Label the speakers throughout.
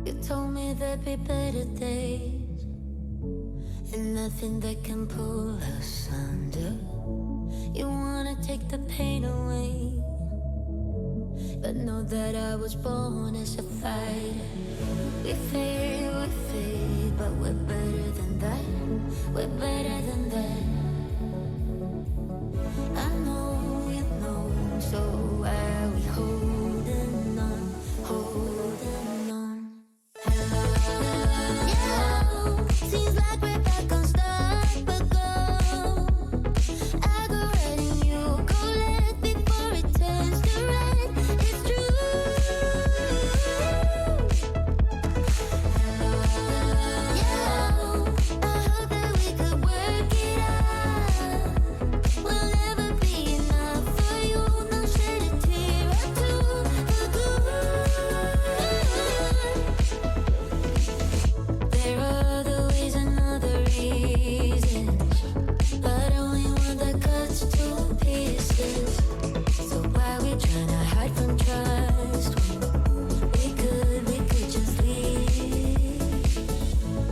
Speaker 1: You told me there'd be better days, and nothing that can pull us under. You wanna take the pain away, but know that I was born as a fighter. We fade, but we're better than that. We're better than that. I know you know, so why are we holding on, holding on? Yeah, seems like we're back on start, but go. I go right and you go left before it turns to right. It's true. Yeah, I hope that we could work it out. We'll never be enough for you. No shed a tear or two for good. There are other ways and other reasons, but only one that cuts to pieces. So why we tryna hide from trust when we could just leave?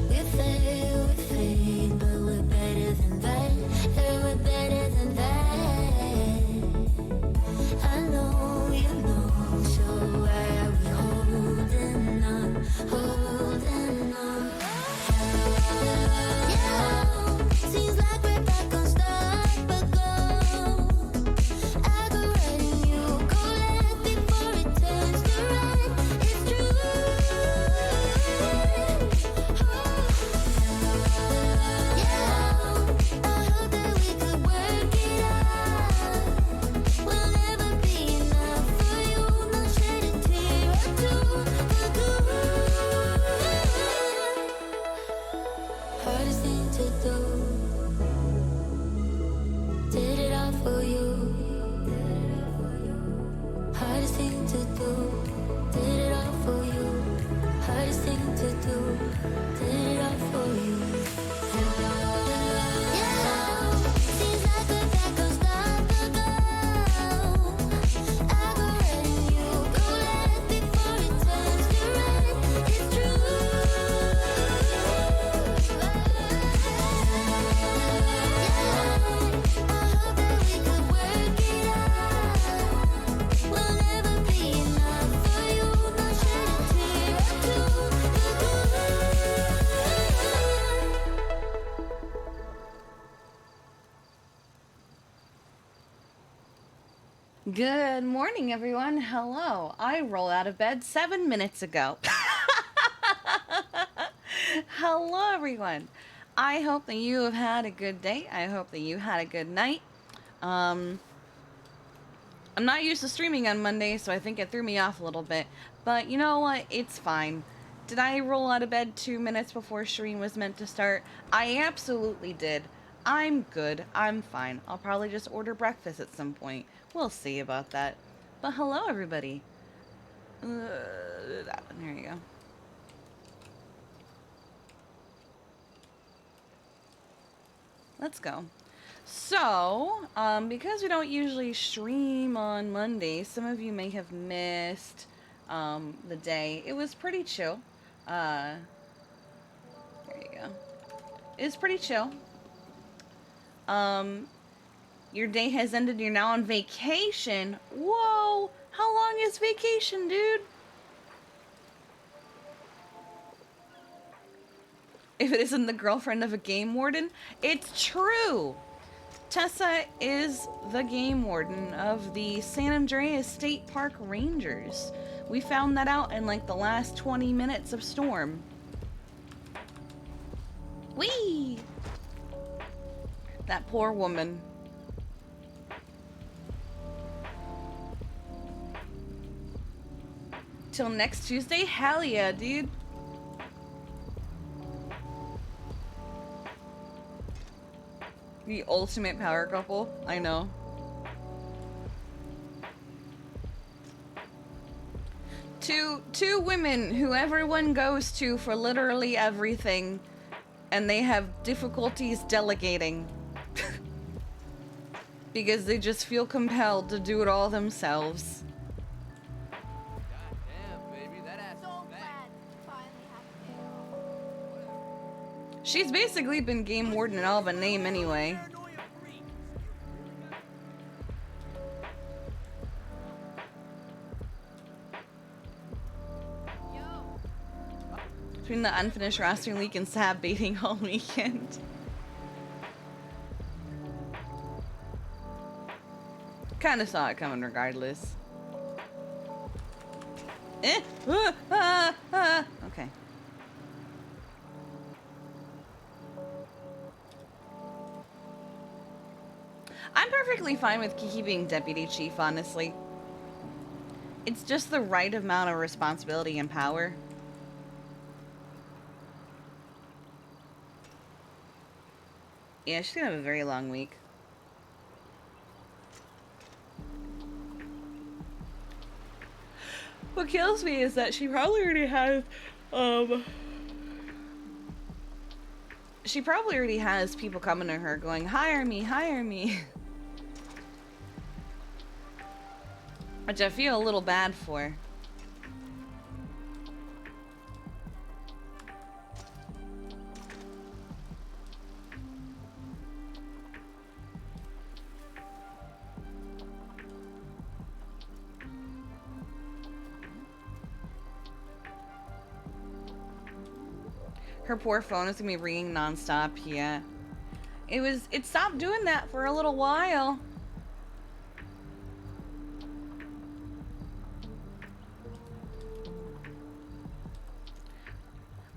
Speaker 1: We fade, but we're better than that. Yeah, we're better than that. I know you know, so why are we holding on, holding on? Yeah, seems like we're back on start, but go. I go right and you go left before it turns to right. It's true. Yeah, I hope that we could work it out. We'll never be enough for you. No shed a tear or two for good. Hardest thing to do. Did it all for you. Hardest thing to do. Did it all for you. Hardest thing to do. Did it all for you. Yeah, seems like we're back on start, but go. I go right and you go left before it turns to right. It's true. I hope that we could work it out. We'll never be enough for you. No shed a tear or two for good.
Speaker 2: Good morning, everyone. Hello. I rolled out of bed 7 minutes ago. Hello, everyone. I hope that you have had a good day. I hope that you had a good night. I'm not used to streaming on Monday, so I think it threw me off a little bit. But you know what? It's fine. Did I roll out of bed 2 minutes before stream was meant to start? I absolutely did. I'm good. I'm fine. I'll probably just order breakfast at some point. We'll see about that. But hello, everybody. There you go. Let's go. So, because we don't usually stream on Monday, some of you may have missed the day. It was pretty chill. There you go. It was pretty chill. Your day has ended. You're now on vacation. Whoa! How long is vacation, dude? If it isn't the girlfriend of a game warden, it's true. Tessa is the game warden of the San Andreas State Park Rangers. We found that out in like the last 20 minutes of Storm. Whee! That poor woman. Till next Tuesday? Hell yeah, dude. The ultimate power couple. I know. Two women who everyone goes to for literally everything, and they have difficulties delegating. Because they just feel compelled to do it all themselves.
Speaker 3: Damn, baby, that ass is fat.
Speaker 2: She's basically been game warden in all but name anyway. Between the unfinished roster leak and sab baiting all weekend. Kinda saw it coming regardless. Okay. I'm perfectly fine with Kiki being deputy chief, honestly. It's just the right amount of responsibility and power. Yeah, she's gonna have a very long week. What kills me is that she probably already has, she probably already has people coming to her going, hire me, hire me. Which I feel a little bad for. Her poor phone is gonna be ringing nonstop, yeah. It stopped doing that for a little while.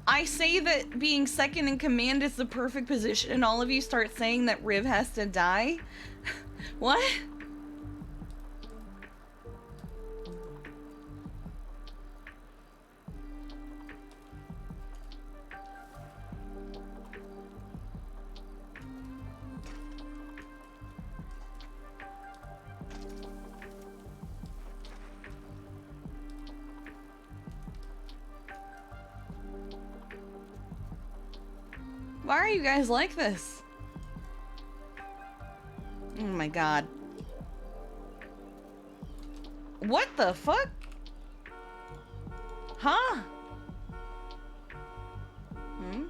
Speaker 2: I say that being second in command is the perfect position, and all of you start saying that Riv has to die? What? Why are you guys like this? Oh my god. What the fuck? Huh? Hmm?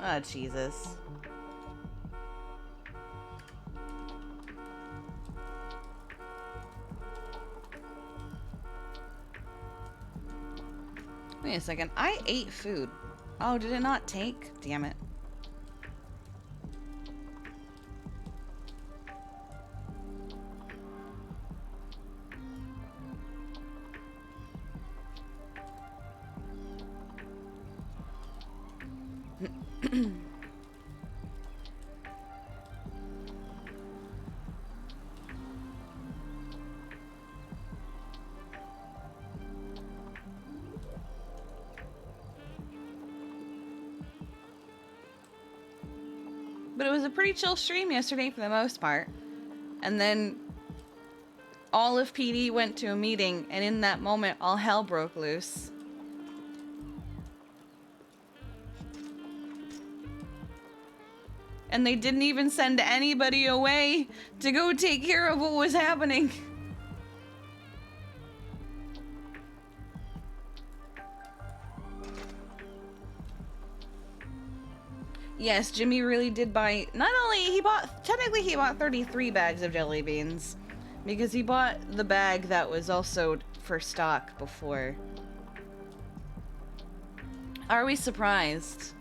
Speaker 2: Oh, Jesus. Wait a second. I ate food. Oh, did it not take? Damn it. But it was a pretty chill stream yesterday for the most part. And then all of PD went to a meeting, and in that moment, all hell broke loose. And they didn't even send anybody away to go take care of what was happening. Yes, Jimmy really did buy, not only he bought, technically he bought 33 bags of jelly beans, because he bought the bag that was also for stock before. Are we surprised?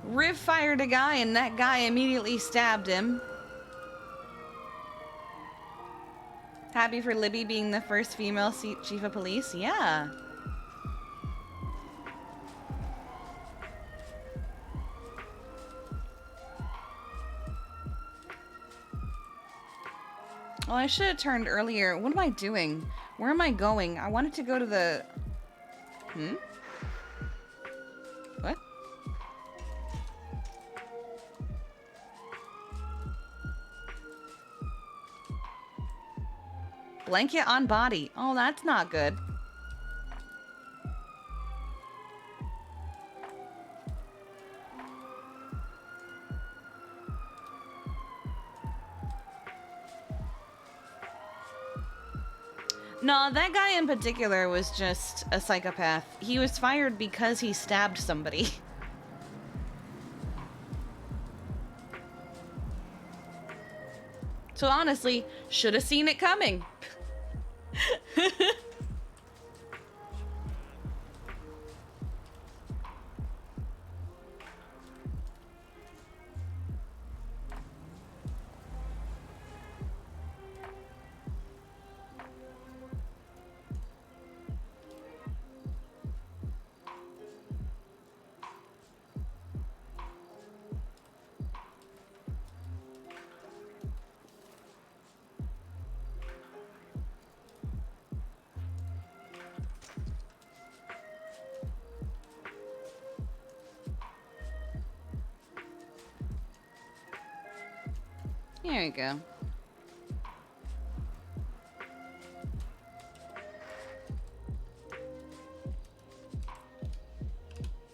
Speaker 2: Riv fired a guy and that guy immediately stabbed him. Happy for Libby being the first female chief of police? Yeah. Well, I should have turned earlier. What am I doing? Where am I going? I wanted to go to the... What? Blanket on body. Oh, that's not good. No, that guy in particular was just a psychopath. He was fired because he stabbed somebody. So honestly, should have seen it coming. There you go.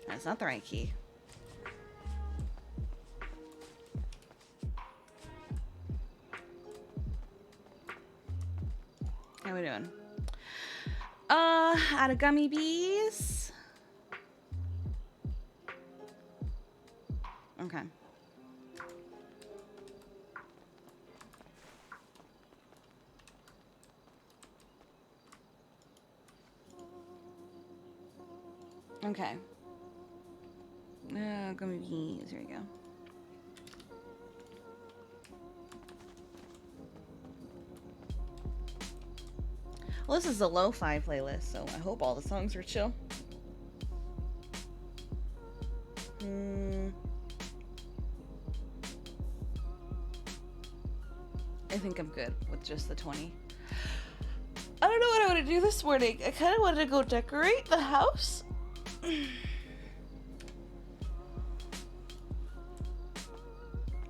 Speaker 2: That's not the right key. How we doing? Out of gummy bees. Okay. Okay. Gummy bees. Here we go. Well, this is a lo-fi playlist, so I hope all the songs are chill. I think I'm good with just the 20. I don't know what I want to do this morning. I kind of wanted to go decorate the house.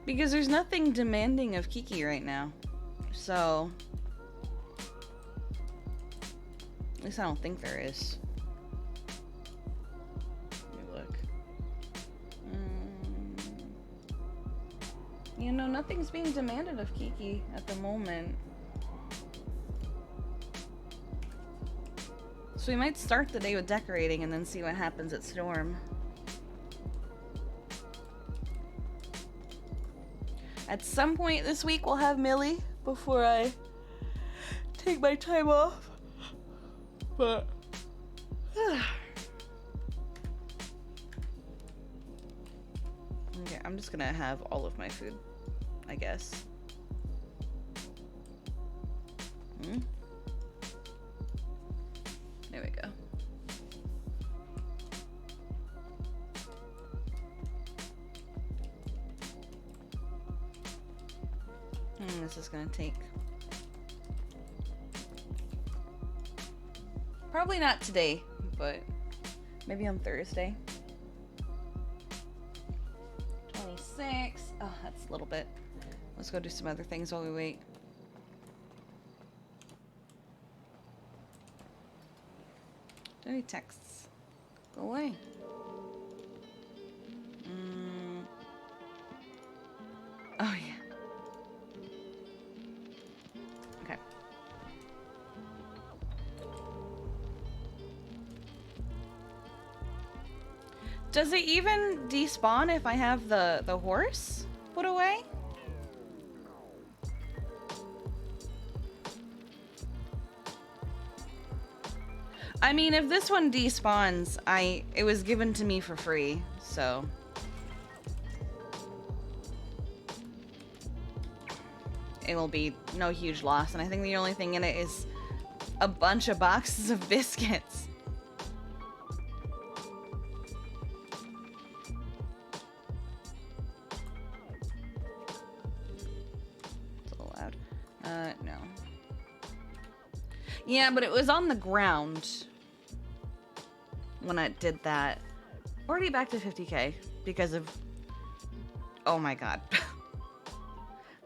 Speaker 2: Because there's nothing demanding of Kiki right now. So... at least I don't think there is. Let me look. You know, nothing's being demanded of Kiki at the moment. So we might start the day with decorating and then see what happens at Storm. At some point this week we'll have Millie before I take my time off. But okay, I'm just gonna have all of my food, I guess. There we go. This is gonna take probably not today, but maybe on Thursday. 26. Oh, that's a little bit. Let's go do some other things while we wait. Any texts? Go away. Oh, yeah. Okay. Does it even despawn if I have the horse put away? I mean, if this one despawns, it was given to me for free, so... it will be no huge loss, and I think the only thing in it is a bunch of boxes of biscuits. It's a little loud. No. Yeah, but it was on the ground when I did that. Already back to 50k because of... oh my god.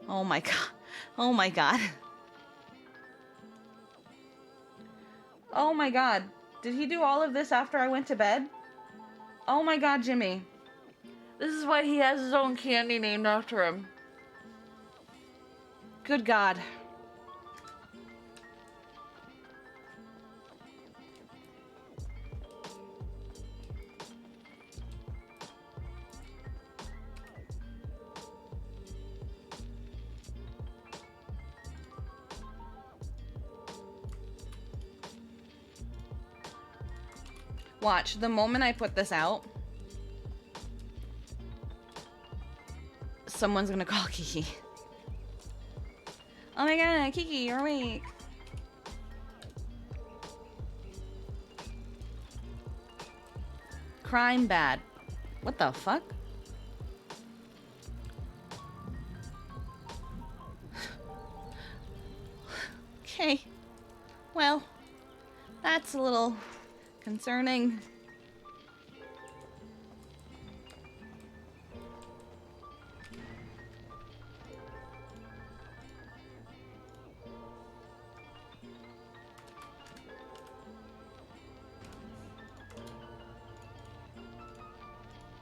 Speaker 2: Oh my god. Oh my god. Oh my god. Did he do all of this after I went to bed? Oh my god, Jimmy. This is why he has his own candy named after him. Good god. Watch, the moment I put this out, someone's gonna call Kiki. Oh my god, Kiki, you're awake. Crime bad. What the fuck? Okay. Well, that's a little concerning.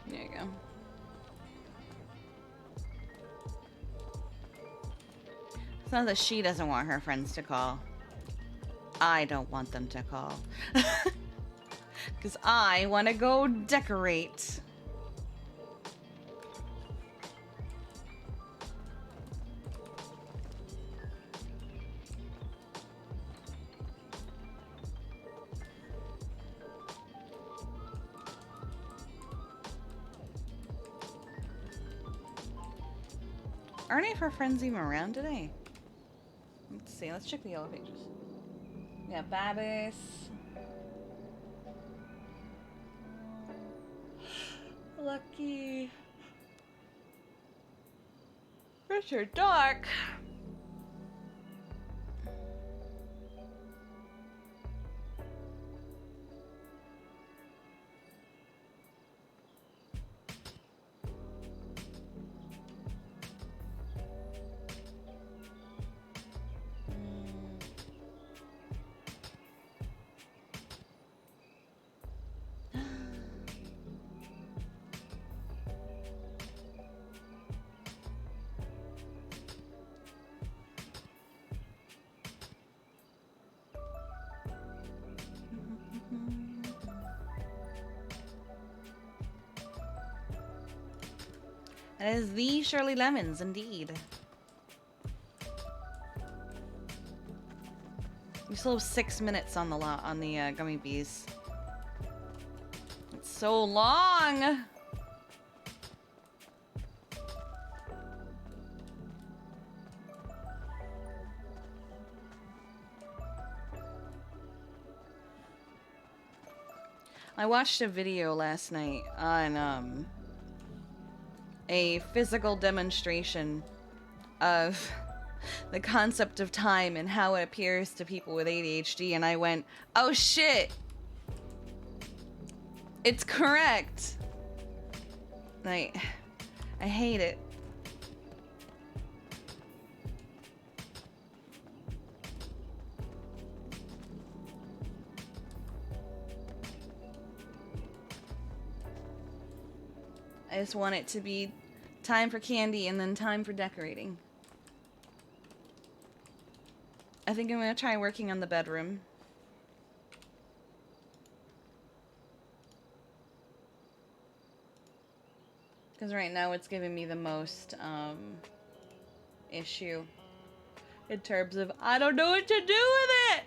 Speaker 2: There you go. It's not that she doesn't want her friends to call. I don't want them to call. Because I want to go decorate. Aren't any of her friends even around today? Let's see. Let's check the yellow pages. Yeah, Babis. Lucky. Richard Dark. That is the Shirley Lemons, indeed. We still have 6 minutes on the gummy bees. It's so long. I watched a video last night on a physical demonstration of the concept of time and how it appears to people with ADHD, and I went, oh shit! It's correct! Like, I hate it. I just want it to be time for candy and then time for decorating. I think I'm gonna try working on the bedroom. Because right now it's giving me the most issue in terms of I don't know what to do with it!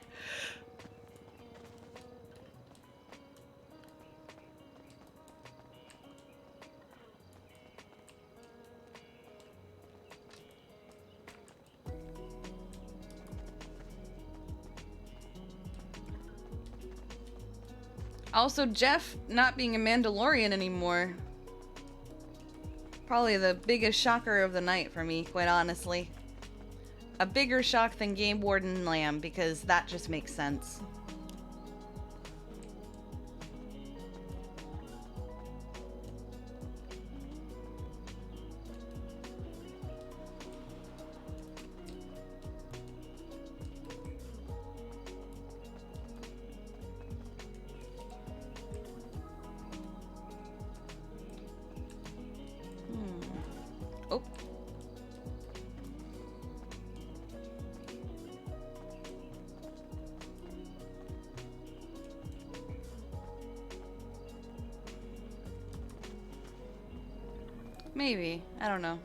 Speaker 2: Also, Jeff not being a Mandalorian anymore. Probably the biggest shocker of the night for me, quite honestly. A bigger shock than Game Warden Lamb, because that just makes sense. Oh. Maybe. I don't know.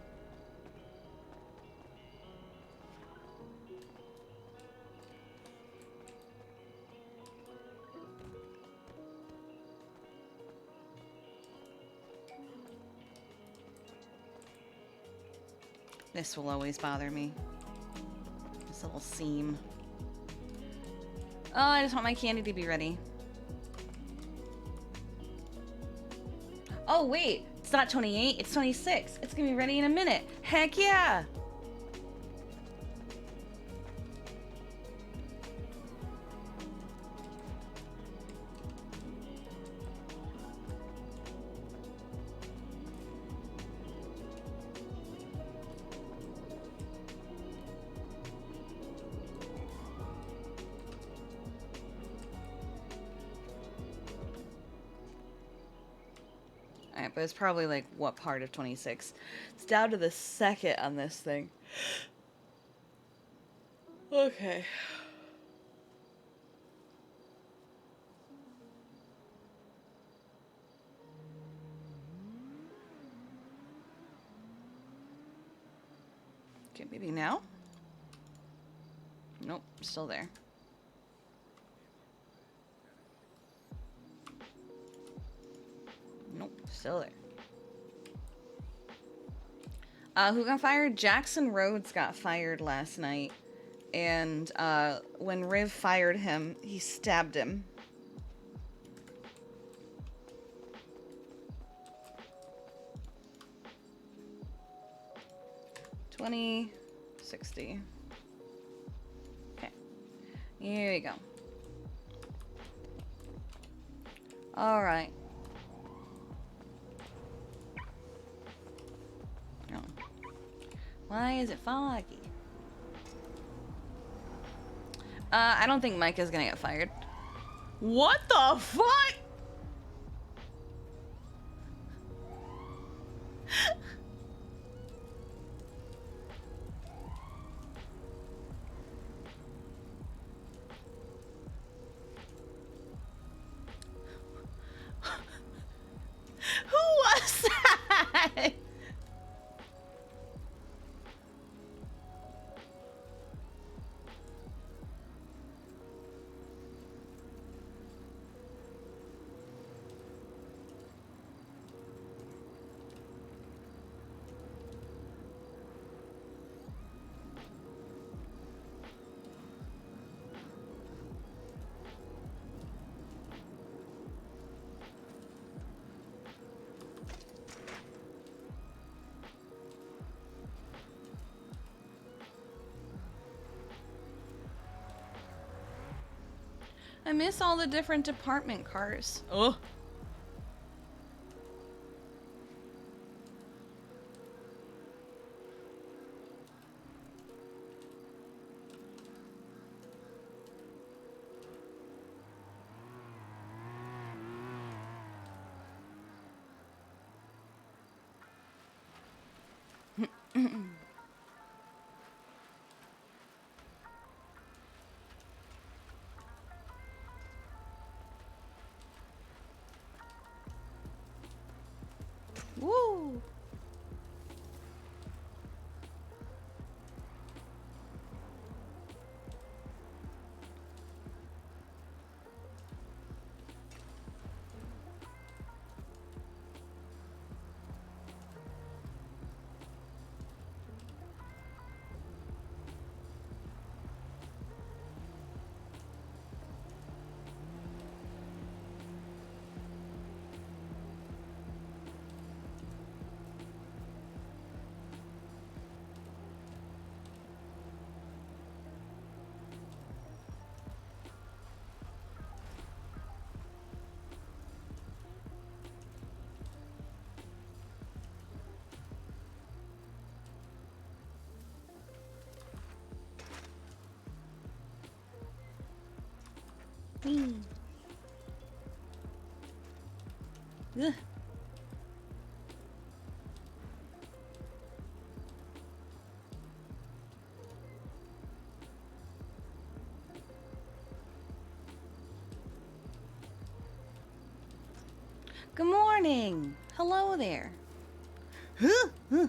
Speaker 2: This will always bother me. This little seam. Oh, I just want my candy to be ready. Oh, wait. It's not 28, it's 26. It's gonna be ready in a minute. Heck yeah! Alright, but it's probably like what part of 26? It's down to the second on this thing. Okay. Okay, maybe now? Nope, still there. Nope, still there. Who got fired? Jackson Rhodes got fired last night. And when Riv fired him, he stabbed him. $20, $60. Okay, here we go. All right. Oh. Why is it foggy? I don't think Mike is gonna get fired. What the fuck? Who was that? I miss all the different department cars. Oh. Woo! Ugh. Good morning. Hello there. Huh? Huh.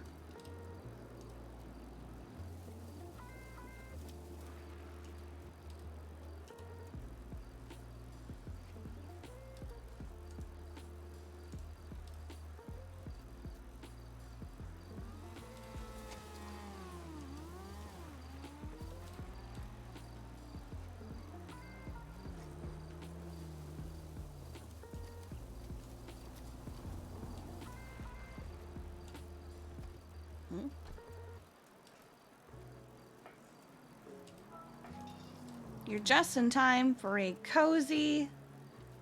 Speaker 2: you're just in time for a cozy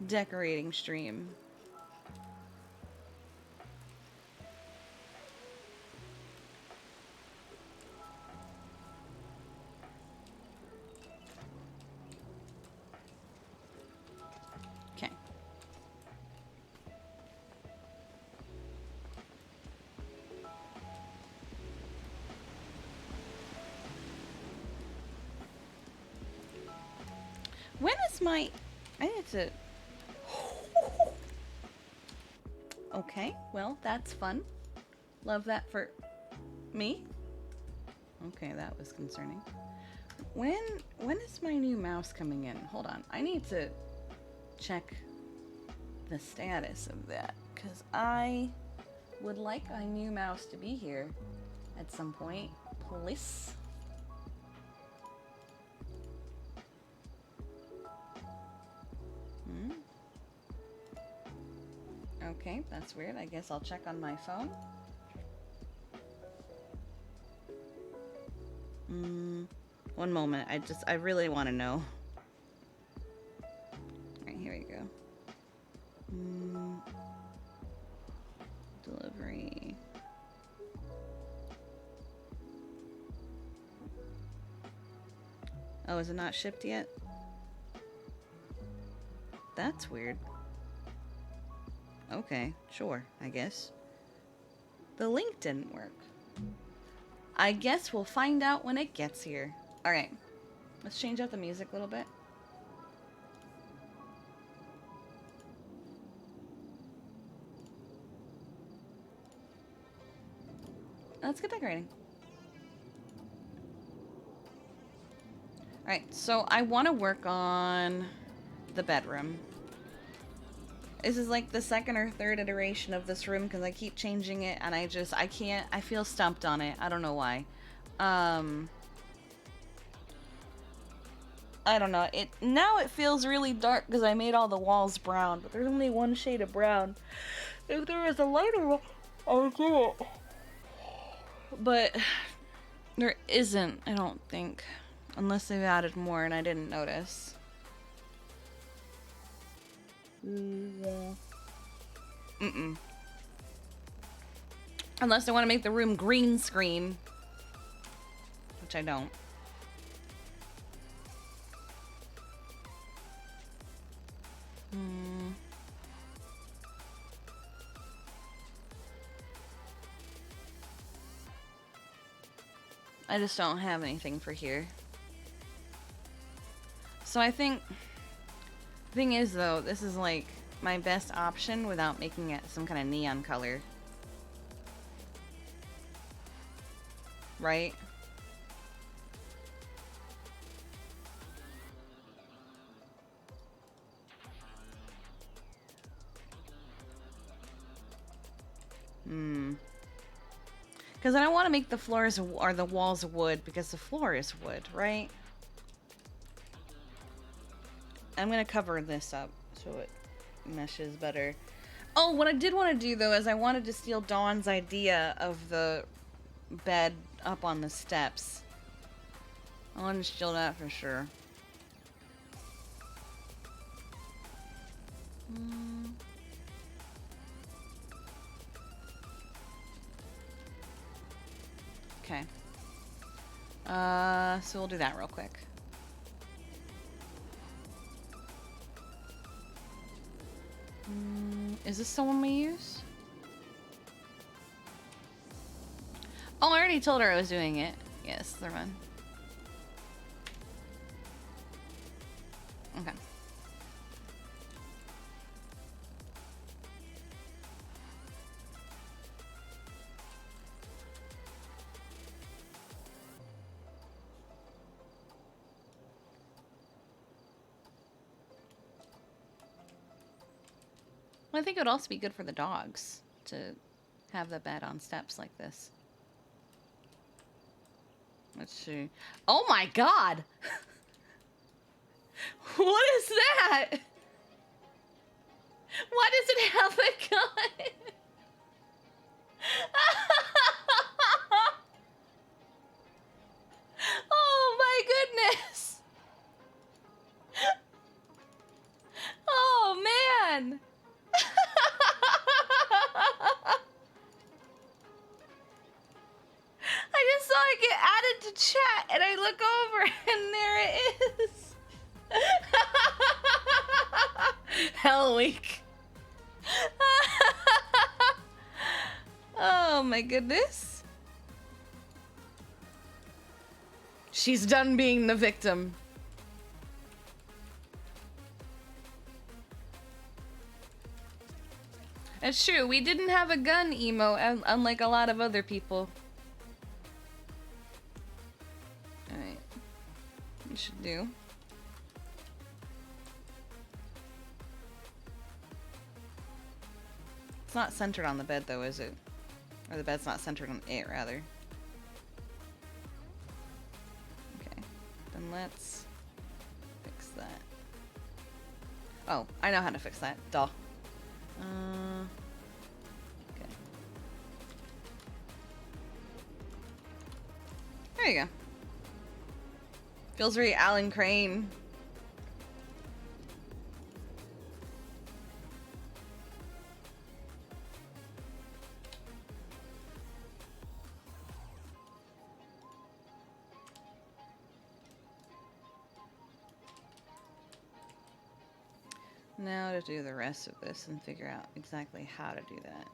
Speaker 2: decorating stream. Okay. When is my... I need to... Okay, well, that's fun. Love that for me. Okay, that was concerning. When is my new mouse coming in? Hold on. I need to check the status of that, because I would like a new mouse to be here at some point, please. Okay, that's weird. I guess I'll check on my phone. One moment. I really want to know. Alright, here we go. Delivery. Oh, is it not shipped yet? That's weird. Okay, sure, I guess. The link didn't work. I guess we'll find out when it gets here. Alright, let's change up the music a little bit. Let's get decorating. Alright, so I want to work on the bedroom. This is like the second or third iteration of this room because I keep changing it and I can't, I feel stumped on it. I don't know why. I don't know. Now it feels really dark because I made all the walls brown, but there's only one shade of brown. If there was a lighter one, I would do it. But there isn't, I don't think. Unless they've added more and I didn't notice. Unless I want to make the room green screen. Which I don't. I just don't have anything for here. So I think... Thing is, though, this is like my best option without making it some kind of neon color. Right? Because I don't want to make the floors or the walls wood because the floor is wood, right? I'm going to cover this up so it meshes better. Oh, what I did want to do, though, is I wanted to steal Dawn's idea of the bed up on the steps. I wanted to steal that for sure. Okay. So we'll do that real quick. Is this the one we use? Oh, I already told her I was doing it. Yes, the run. Okay. Well, I think it would also be good for the dogs to have the bed on steps like this. Let's see. Oh my god! What is that? Why does it have a gun? Oh my goodness! man! I just saw it get added to chat, and I look over, and there it is. Hell week. Oh my goodness. She's done being the victim. It's true, we didn't have a gun emo, unlike a lot of other people. Alright. We should do. It's not centered on the bed though, is it? Or the bed's not centered on it, rather. Okay. Then let's fix that. Oh, I know how to fix that. Duh. Okay. There you go. Feels very Alan Crane. Now to do the rest of this and figure out exactly how to do that.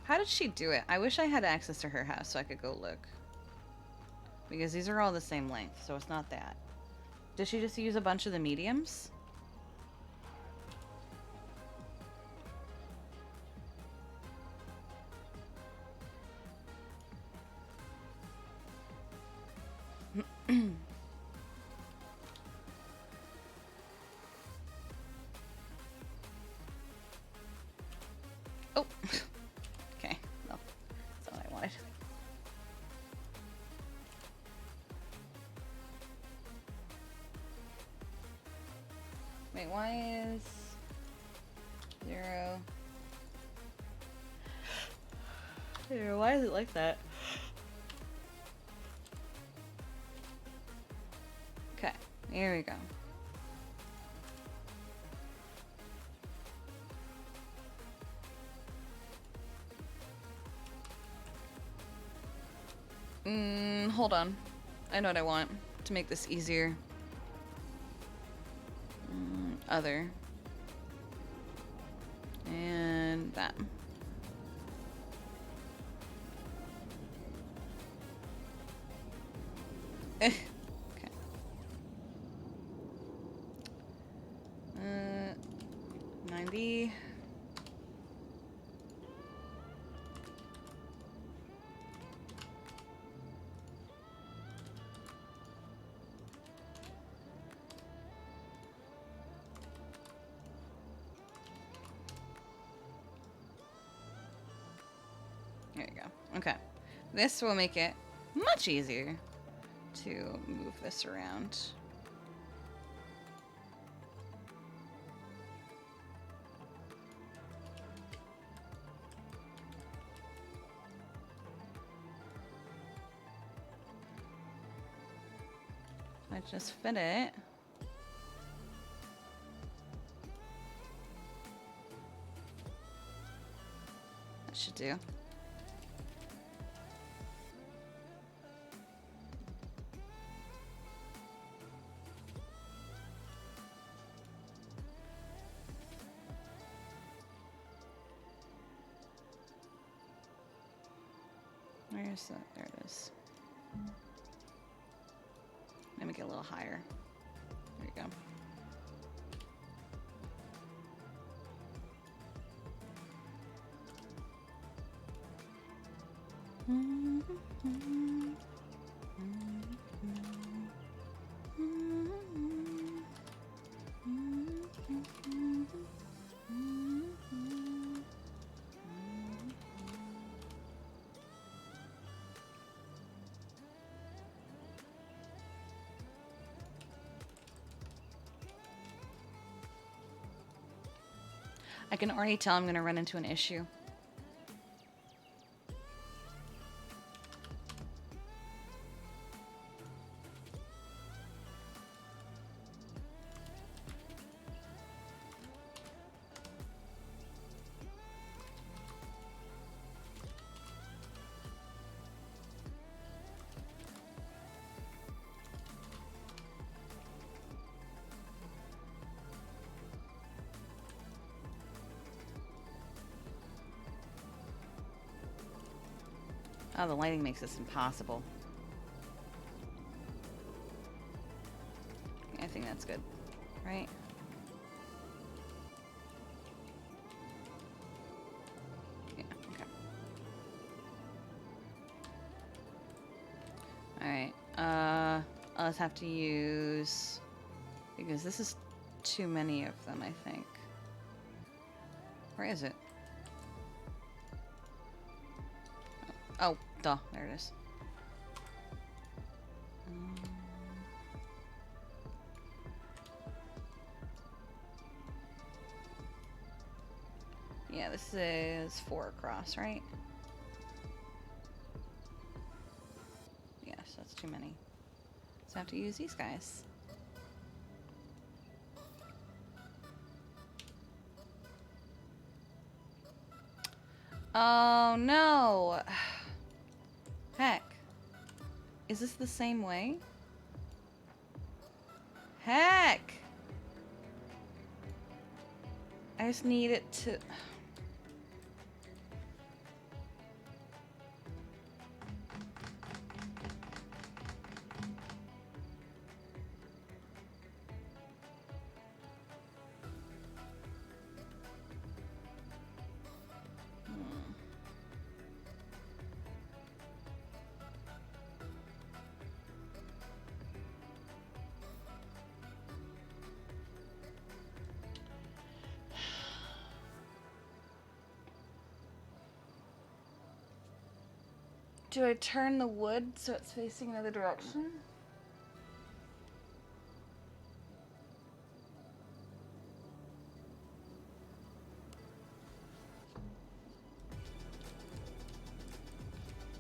Speaker 2: How did she do it? I wish I had access to her house so I could go look. Because these are all the same length, so it's not that. Did she just use a bunch of the mediums? Oh. Okay. No. That's all I wanted. Wait, why is 0? 0, why is it like that? Okay, here we go. Hold on. I know what I want to make this easier. Other. And that. Okay. 90. There you go. Okay. This will make it much easier to move this around. I just fit it. That should do. Where's that? There it is. Let me get a little higher. There you go. I can already tell I'm going to run into an issue. Oh, the lighting makes this impossible. I think that's good, right? Yeah, okay. Alright, I'll just have to use... Because this is too many of them, I think. Where is it? Oh, duh, there it is. Yeah, this is 4 across, right? Yes, that's too many. So I have to use these guys. Oh, no! Heck. Is this the same way? Heck! I just need it to... Do I turn the wood so it's facing another direction?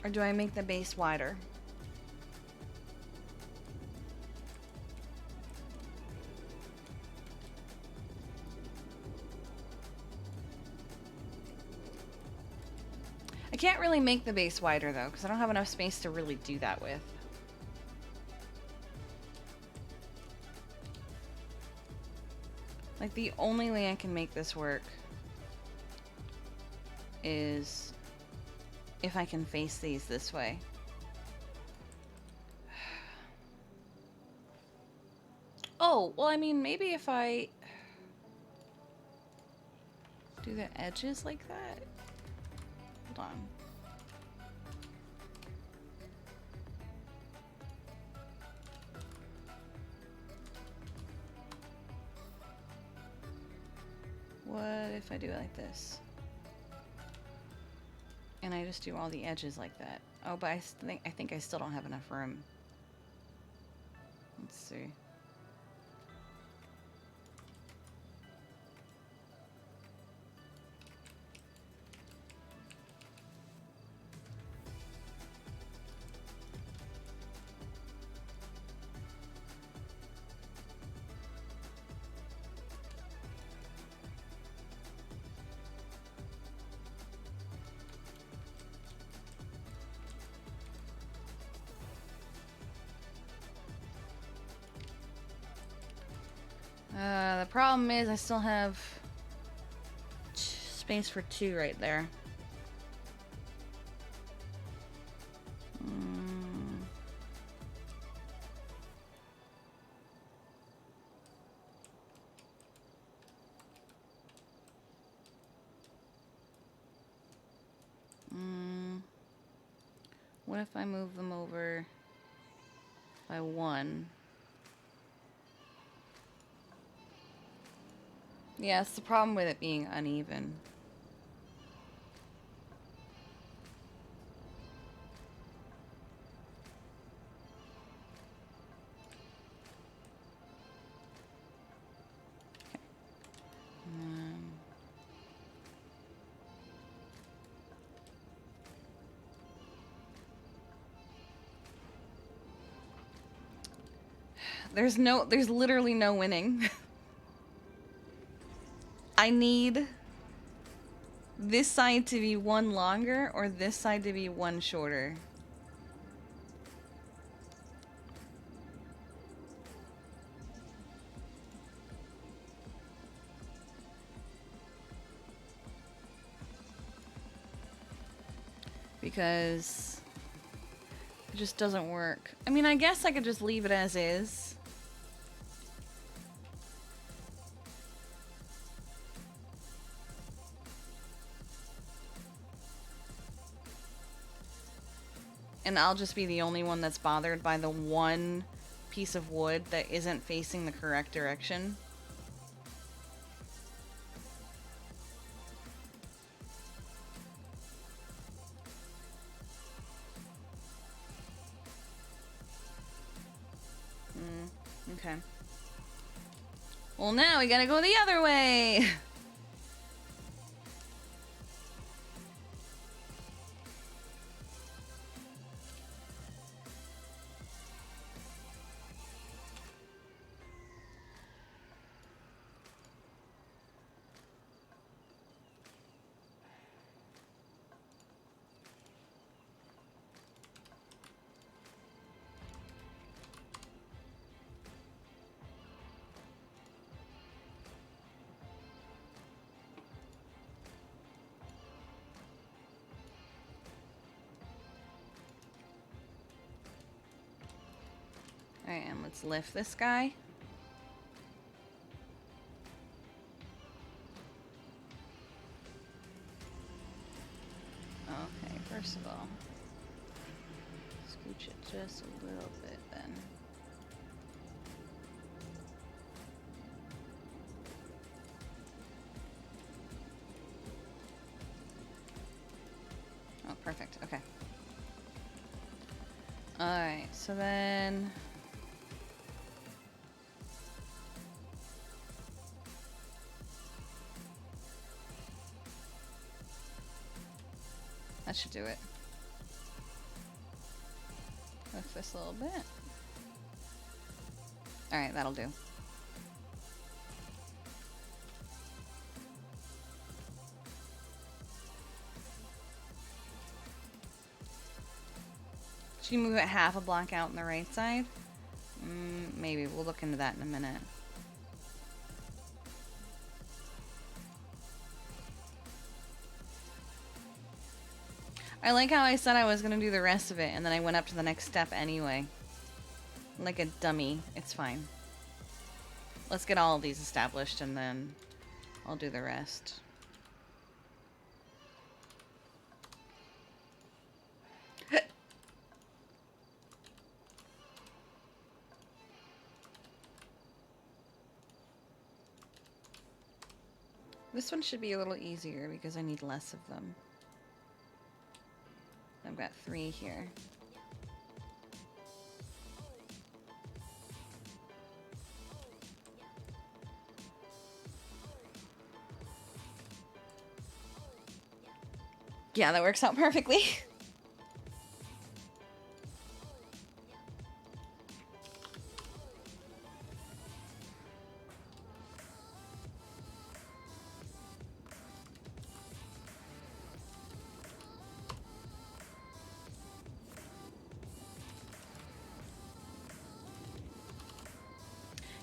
Speaker 2: Or do I make the base wider? I can't really make the base wider though, because I don't have enough space to really do that with. Like, the only way I can make this work is if I can face these this way. Oh, well, I mean, maybe if I do the edges like that? Hold on. What if I do it like this? And I just do all the edges like that. Oh, but I think I still don't have enough room. Let's see. The problem is I still have space for 2 right there. What if I move them over by 1? Yeah, it's the problem with it being uneven. There's literally no winning. I need this side to be 1 longer or this side to be 1 shorter. Because It just doesn't work. I mean, I guess I could just leave it as is. And I'll just be the only one that's bothered by the one piece of wood that isn't facing the correct direction. Okay. Well, now we gotta go the other way! Alright, and let's lift this guy. Okay, first of all, scooch it just a little bit then. Oh, perfect. Okay. Alright, so then... that should do it. Lift this a little bit. Alright, that'll do. Should you move it half a block out on the right side? Maybe. We'll look into that in a minute. I like how I said I was gonna do the rest of it, and then I went up to the next step anyway. Like a dummy. It's fine. Let's get all of these established, and then I'll do the rest. This one should be a little easier because I need less of them. I've got 3 here. Yeah, that works out perfectly.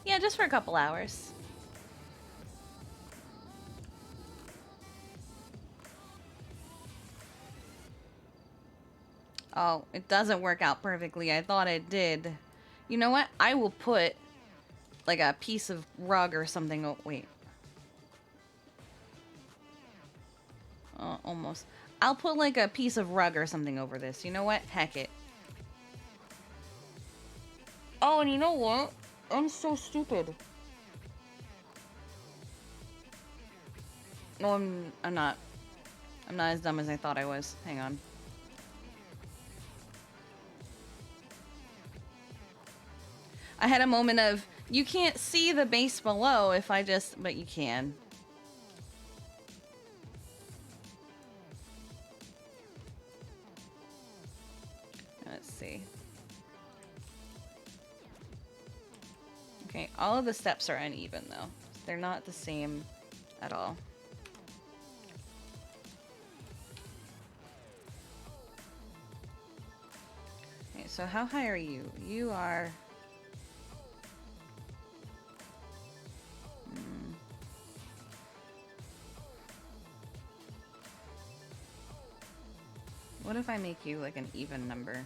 Speaker 2: Yeah, just for a couple hours. Oh, it doesn't work out perfectly. I thought it did. You know what? I will put like a piece of rug or something. Oh, wait. Almost. I'll put like a piece of rug or something over this. You know what? Heck it. Oh, and you know what? I'm so stupid. No, I'm not. I'm not as dumb as I thought I was. Hang on. I had a moment of, you can't see the base below if I just, but you can. Let's see. Okay, all of the steps are uneven though. They're not the same at all. Okay, so how high are you? You are... What if I make you like an even number?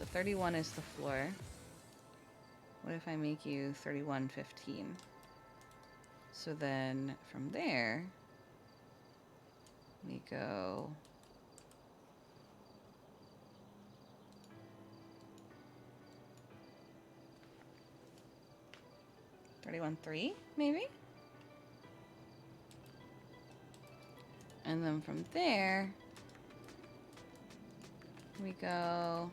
Speaker 2: so 31 is the floor. What if I make you 3115? So then from there, we go... $31.3, maybe? And then from there, we go...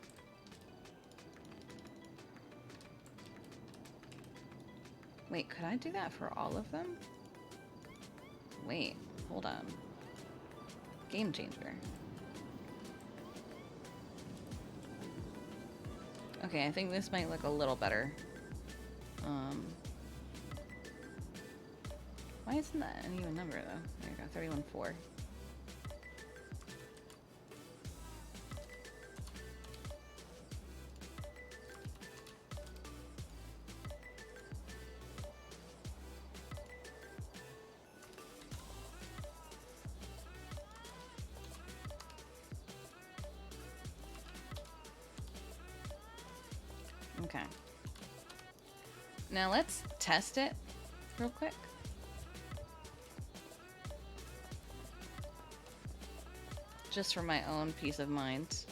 Speaker 2: Wait, could I do that for all of them? Wait, hold on. Game changer. Okay, I think this might look a little better. Why isn't that an even number though? There you go, 31.4. Okay. Now let's test it real quick. Just for my own peace of mind.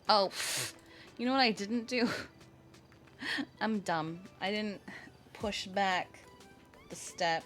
Speaker 2: Oh, you know what I didn't do? I'm dumb. I didn't push back the step.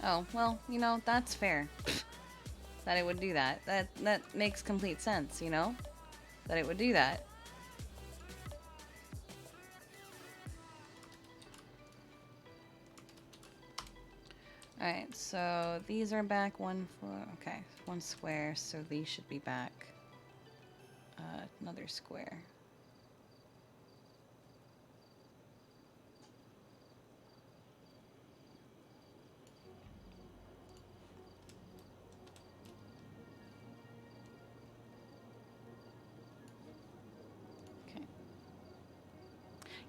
Speaker 2: Oh, well, you know, that's fair. That it would do that. That makes complete sense, you know? That it would do that. Alright, so these are back one square, so these should be back another square.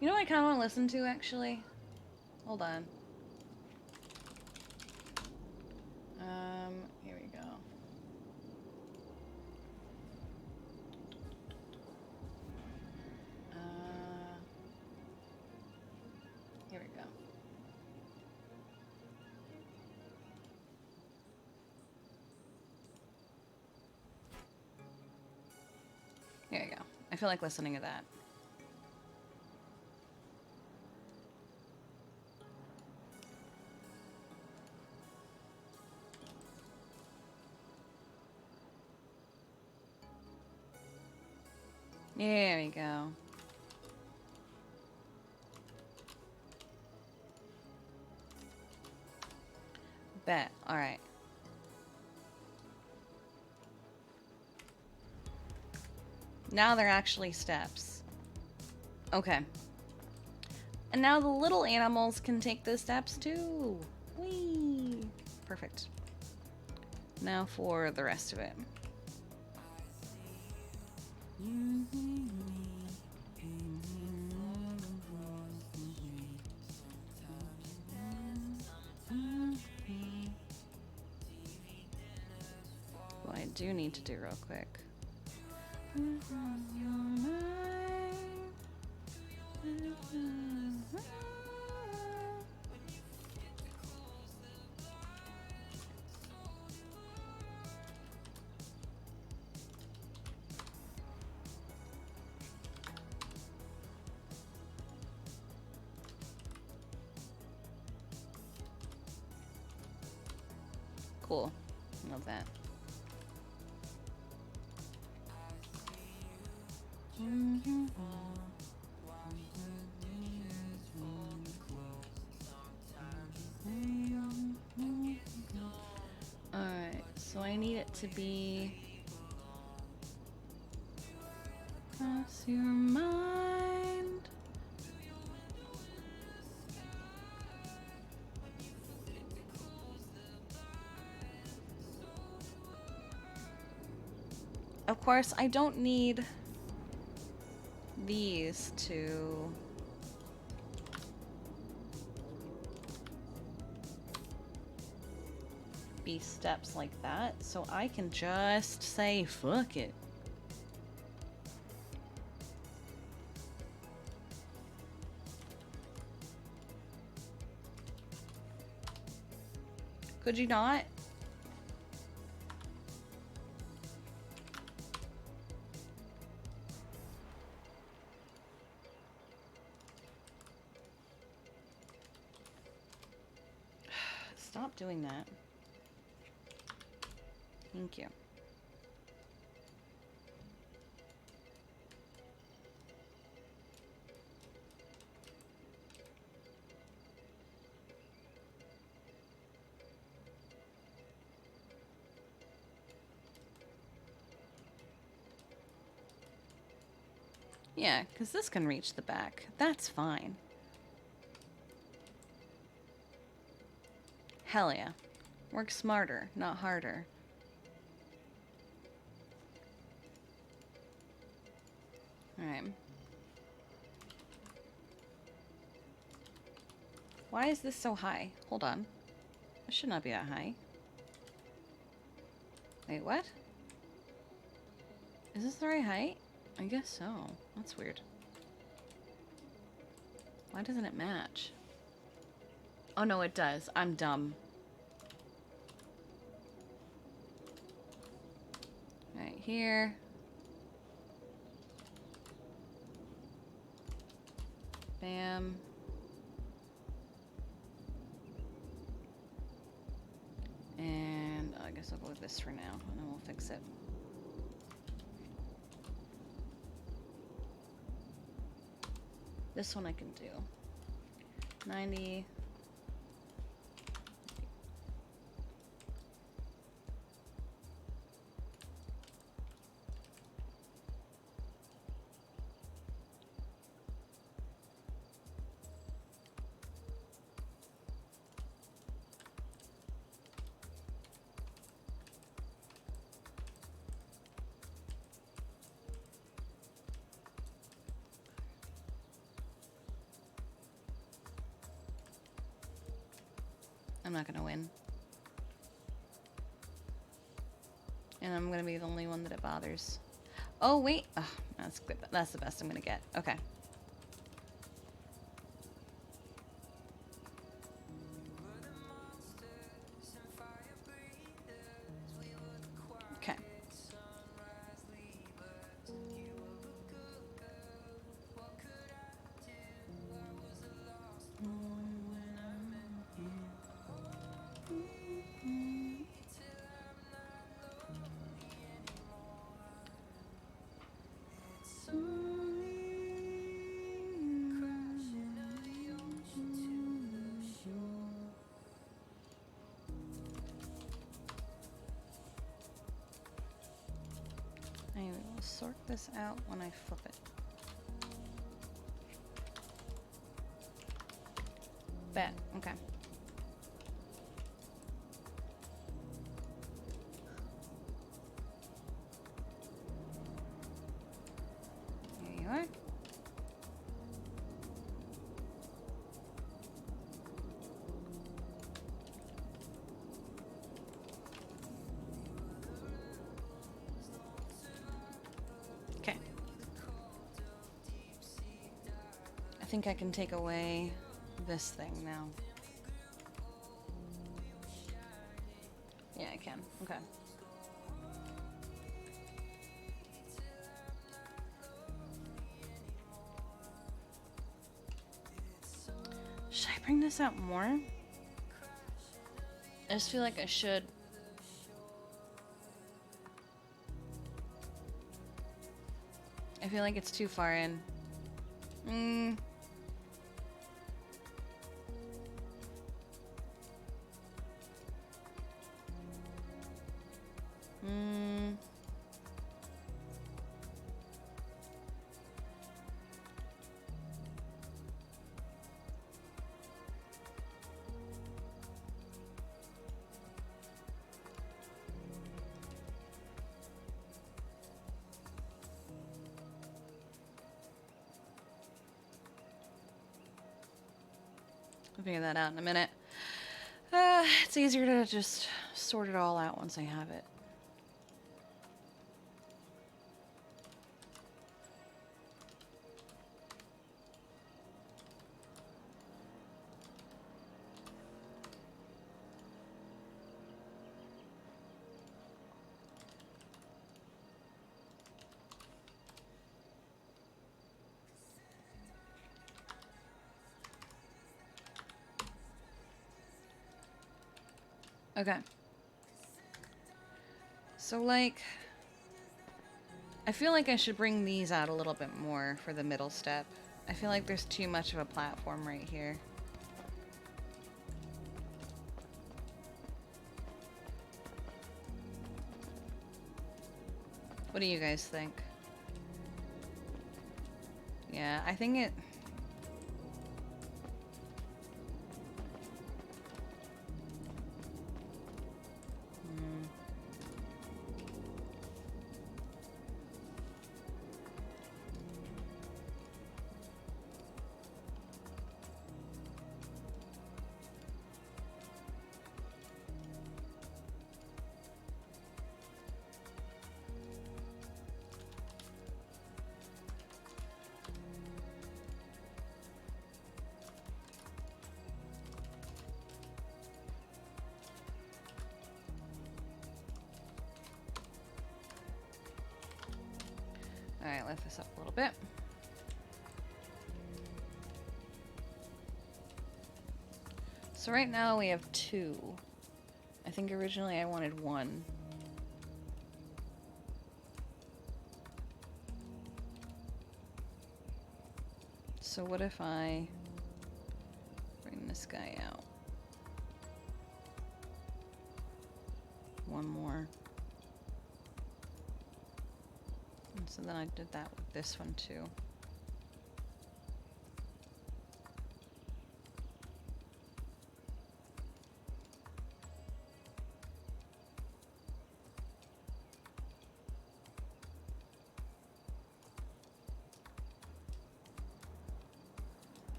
Speaker 2: You know what I kind of want to listen to, actually? Hold on. Here we go. Here we go. Here we go. I feel like listening to that. There we go. Bet. Alright. Now they're actually steps. Okay. And now the little animals can take the steps too. Whee! Perfect. Now for the rest of it. What I do need to do real quick. Cool. Love that. Alright, so I need it to be cross your mind. Of course, I don't need these to be steps like that, so I can just say fuck it. Could you not? Stop doing that. Thank you. Yeah, because this can reach the back. That's fine. Hell yeah. Work smarter, not harder. Alright. Why is this so high? Hold on. It should not be that high. Wait, what? Is this the right height? I guess so. That's weird. Why doesn't it match? Oh no, it does. I'm dumb. Right here. Bam. And I guess I'll go with this for now, and then we'll fix it. This one I can do. 90. I'm not gonna win. And I'm gonna be the only one that it bothers. Oh, wait. Oh, that's good. That's the best I'm gonna get. Okay. Okay. I will sort this out when I flip it. Bet. Okay. There you are. Okay. I think I can take away this thing now. Yeah, I can. Okay. Should I bring this out more? I just feel like I should. I feel like it's too far in. I'll figure that out in a minute. It's easier to just sort it all out once I have it. Okay. So, like, I feel like I should bring these out a little bit more for the middle step. I feel like there's too much of a platform right here. What do you guys think? Yeah, I think it... Alright, lift this up a little bit. So right now we have 2. I think originally I wanted 1. So what if I bring this guy out? 1 more. And so then I did that with this one too.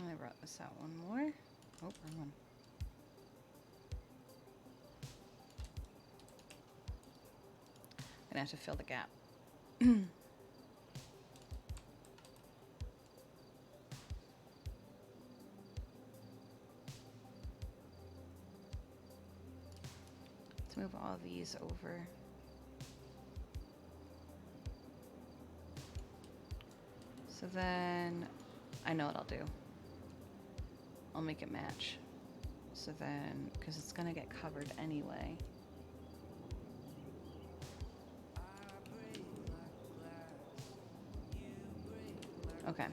Speaker 2: I brought this out 1 more. Oh, wrong one. Gonna have to fill the gap. Let's move all these over. So then, I know what I'll do. I'll make it match. So then, because it's gonna get covered anyway. Okay.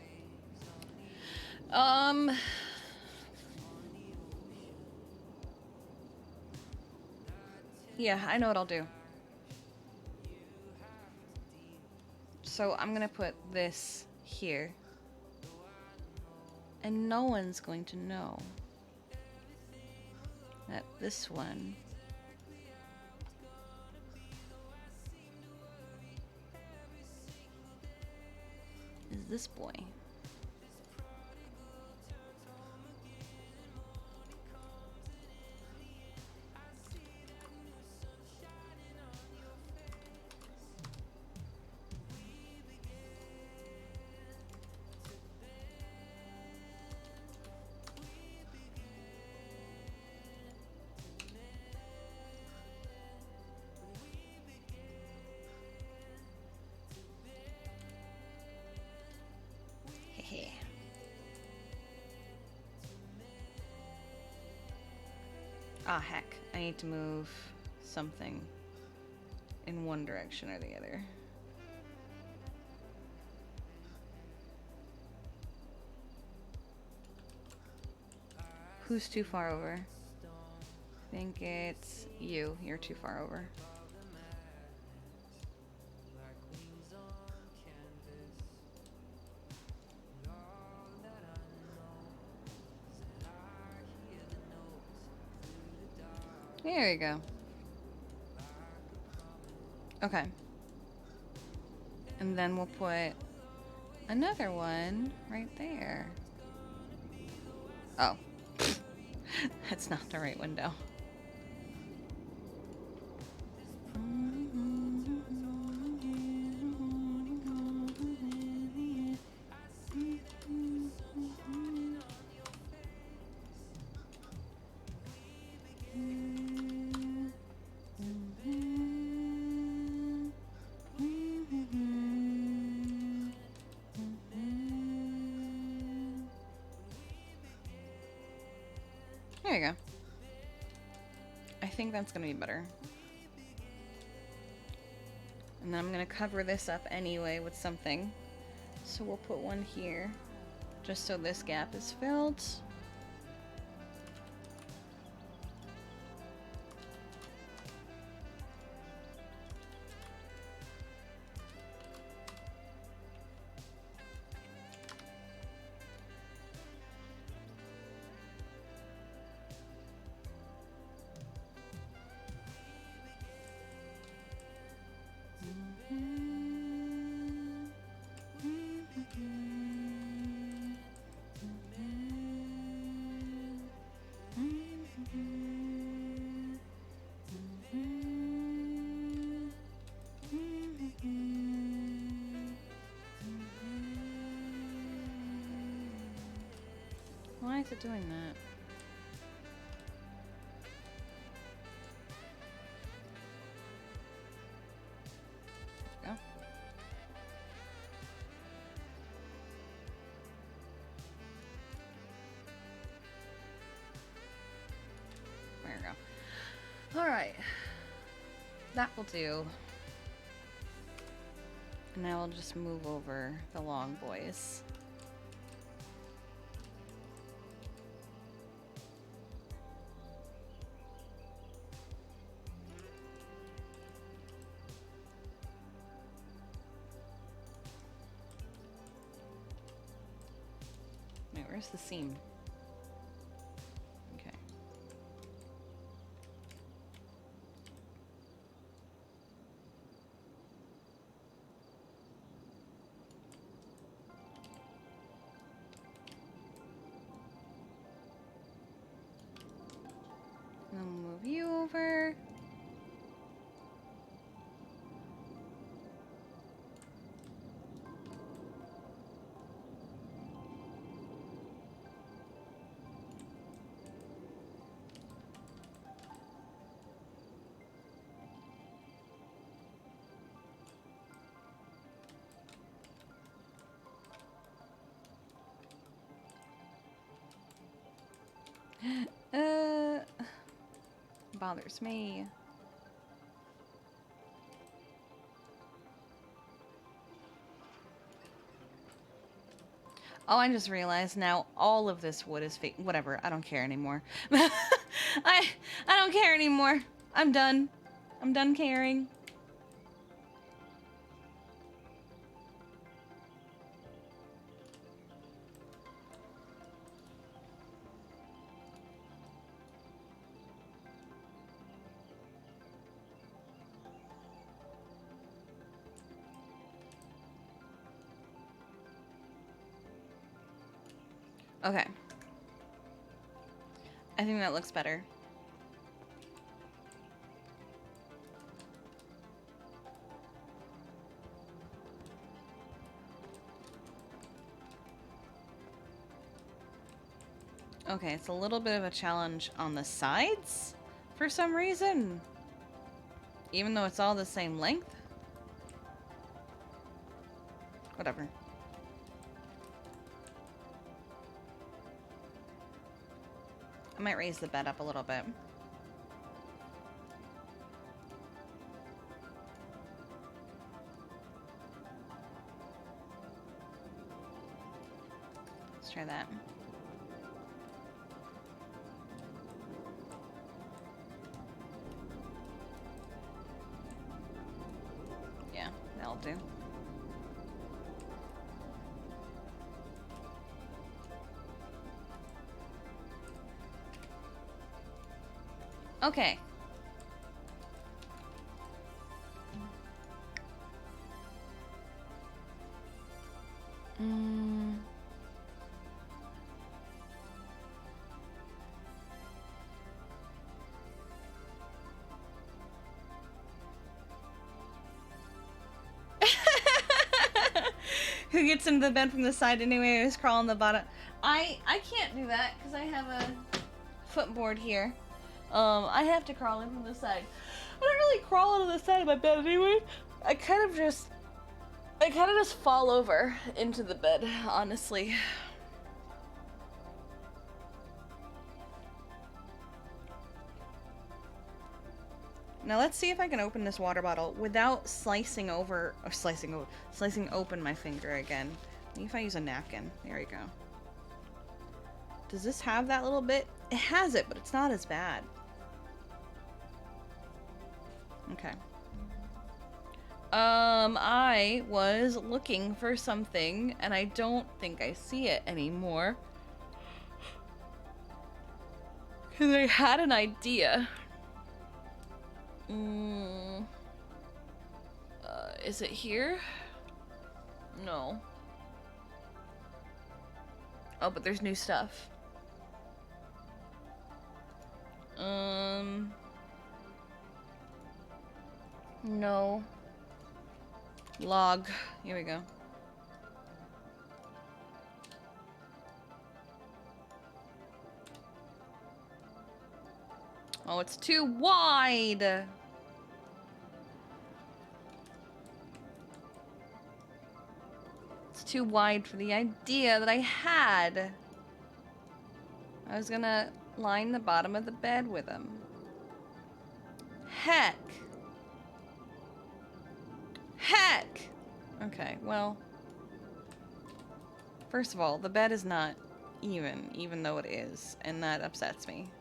Speaker 2: Yeah, I know what I'll do. So I'm gonna put this here. And no one's going to know that this one is this boy. Ah, heck. I need to move something in one direction or the other. Who's too far over? I think it's you. You're too far over. There you go. Okay. And then we'll put another one right there. Oh. That's not the right window. There you go. I think that's gonna be better. And then I'm gonna cover this up anyway with something. So we'll put one here, just so this gap is filled. Why is it doing that? There we go. There we go. Alright. That will do. And now I'll just move over the long boys. Wait, where's the seam? Okay. And then we'll move you over. Bothers me. Oh, I just realized now all of this wood is fake. Whatever, I don't care anymore. I don't care anymore. I'm done. I'm done caring. Okay. I think that looks better. Okay, it's a little bit of a challenge on the sides for some reason. Even though it's all the same length. Whatever. I might raise the bed up a little bit. try that. Yeah, that'll do. Okay. Who gets into the bed from the side anyway? Who's crawling the bottom? I can't do that because I have a footboard here. I have to crawl in from the side. I don't really crawl into the side of my bed anyway. I kind of just fall over into the bed, honestly. Now let's see if I can open this water bottle without slicing open my finger again. Maybe if I use a napkin. There we go. Does this have that little bit? It has it, but it's not as bad. Okay. I was looking for something, and I don't think I see it anymore. Because I had an idea. Is it here? No. Oh, but there's new stuff. No. Log. Here we go. Oh, it's too wide. It's too wide for the idea that I had. I was gonna line the bottom of the bed with them. Heck. Heck! Okay, well. First of all, the bed is not even though it is, and that upsets me.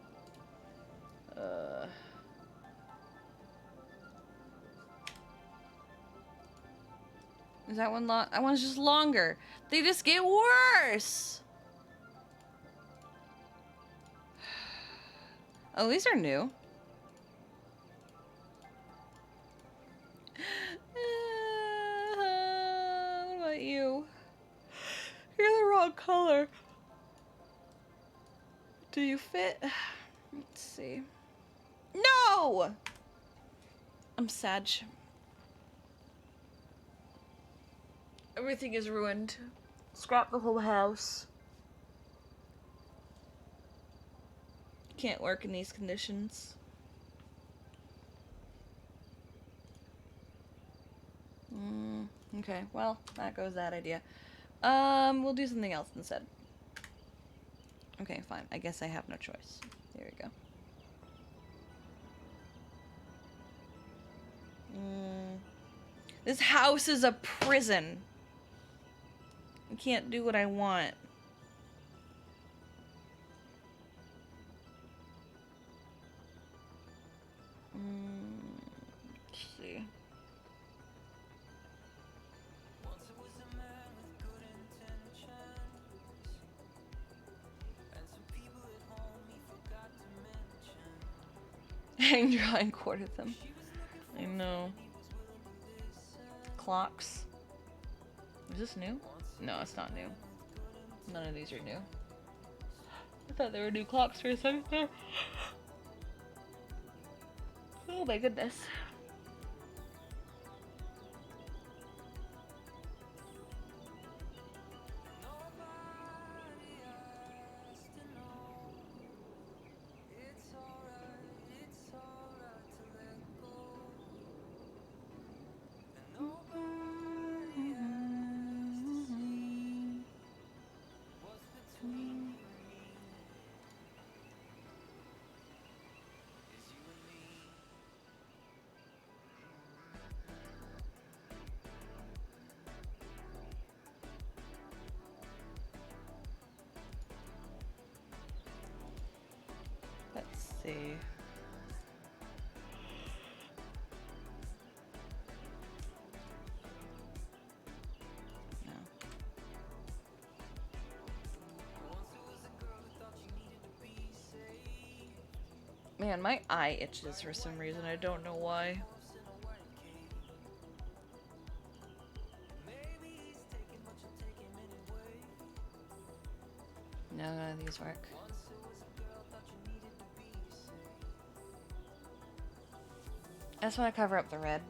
Speaker 2: Is that one long? That one's just longer. They just get worse! Oh, these are new. What about you? You're the wrong color. Do you fit? Let's see. No! I'm sad. Everything is ruined. Scrap the whole house. Can't work in these conditions. Okay, well, that goes that idea. We'll do something else instead. Okay, fine. I guess I have no choice. There we go. This house is a prison. I can't do what I want. Let's see. Hang dry and quartered them. I know. Clocks. Is this new? No, it's not new. None of these are new. I thought there were new clocks for a second there. Oh my goodness. see. No. Man, my eye itches for some reason. I don't know why. No, none of these work. I just want to cover up the red.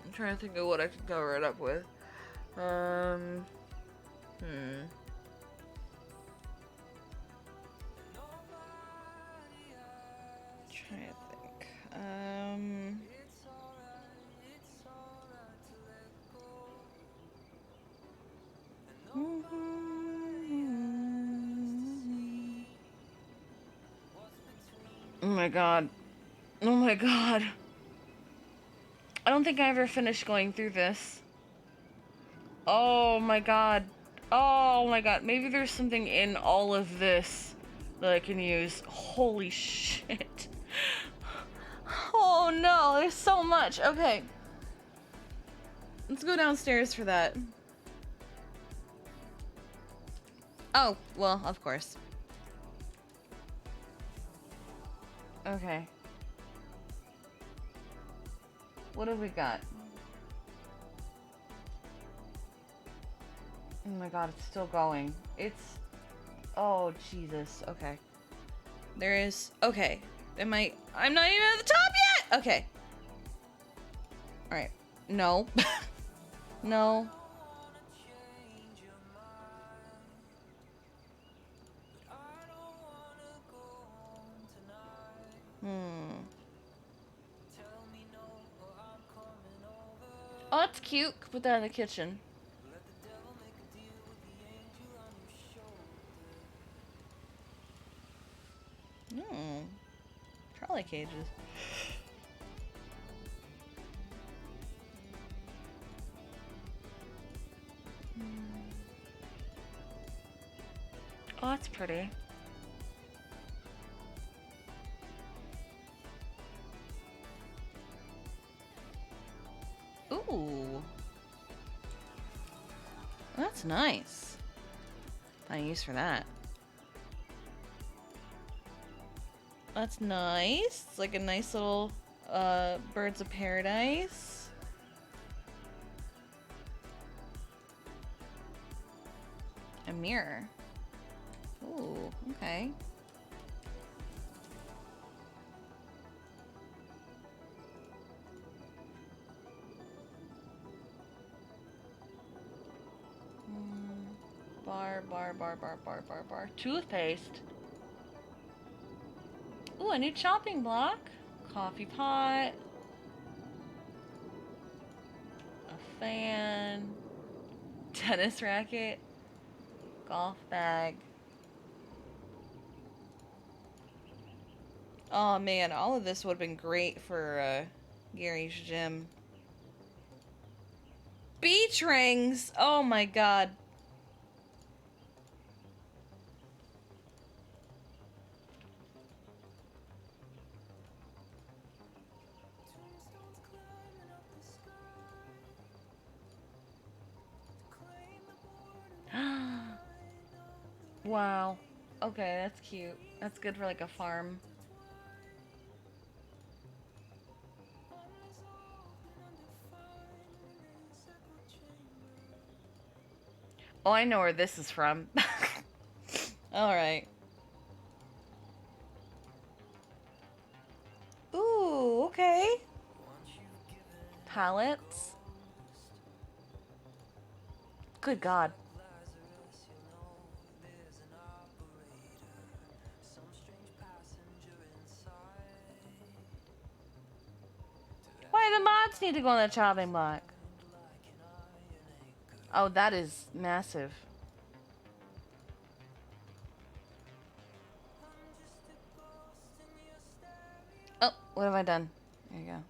Speaker 2: I'm trying to think of what I can cover it up with. Trying to think. Oh my god. Oh my god. I don't think I ever finished going through this. Oh my god. Oh my god. Maybe there's something in all of this that I can use. Holy shit. Oh no, there's so much. Okay. Let's go downstairs for that. Oh, well, of course. Okay. What have we got? Oh my god, it's still going. It's... Oh, Jesus. Okay. There is... Okay. I'm not even at the top yet! Okay. Alright. No. No. Oh, that's cute. Put that in the kitchen. Trolley cages. Oh, that's pretty. Ooh. That's nice. Find use for that. That's nice. It's like a nice little birds of paradise. A mirror. Ooh, okay. Bar. Toothpaste. Ooh, a new chopping block. Coffee pot. A fan. Tennis racket. Golf bag. Oh man, all of this would have been great for Gary's gym. Beach rings! Oh my god. Wow. Okay, that's cute. That's good for like a farm. Oh, I know where this is from. Alright. Ooh, okay. Palettes. Good God. Why do the mods need to go on the chopping block? Oh, that is massive. Oh, what have I done? There you go.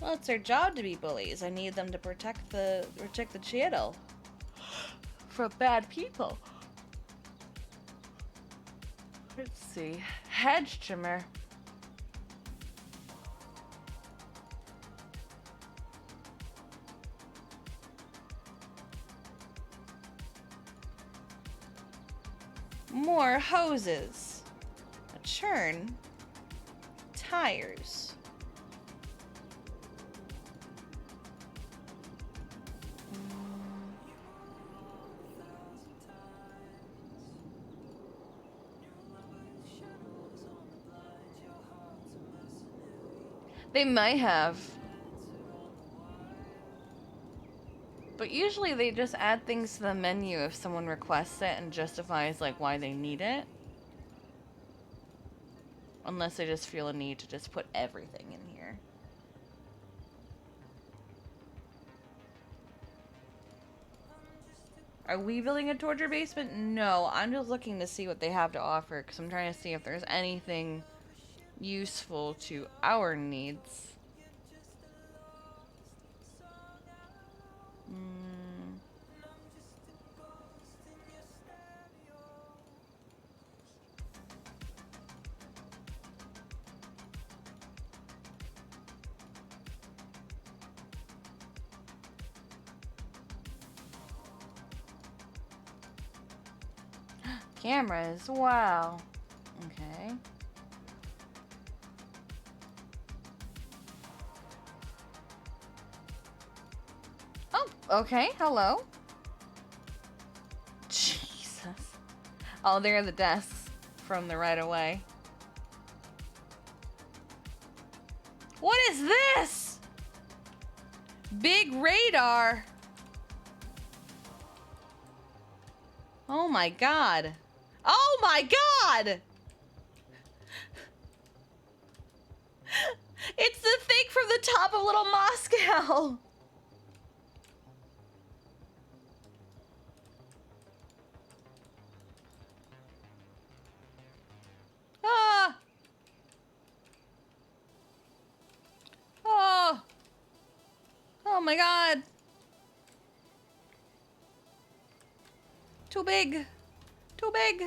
Speaker 2: Well, it's their job to be bullies. I need them to protect the channel from bad people. Let's see. Hedge trimmer. More hoses. A churn. Tires. They might have. But usually they just add things to the menu if someone requests it and justifies like why they need it. Unless they just feel a need to just put everything in here. Are we building a torture basement? No, I'm just looking to see what they have to offer because I'm trying to see if there's anything useful to our needs. Cameras, wow. Okay. Oh, okay, hello. Jesus. Oh, they're the desks from the right away. What is this? Big radar. Oh my god. Oh my god! It's the thing from the top of Little Moscow. Ah! Oh! Oh my god! Too big! Too big!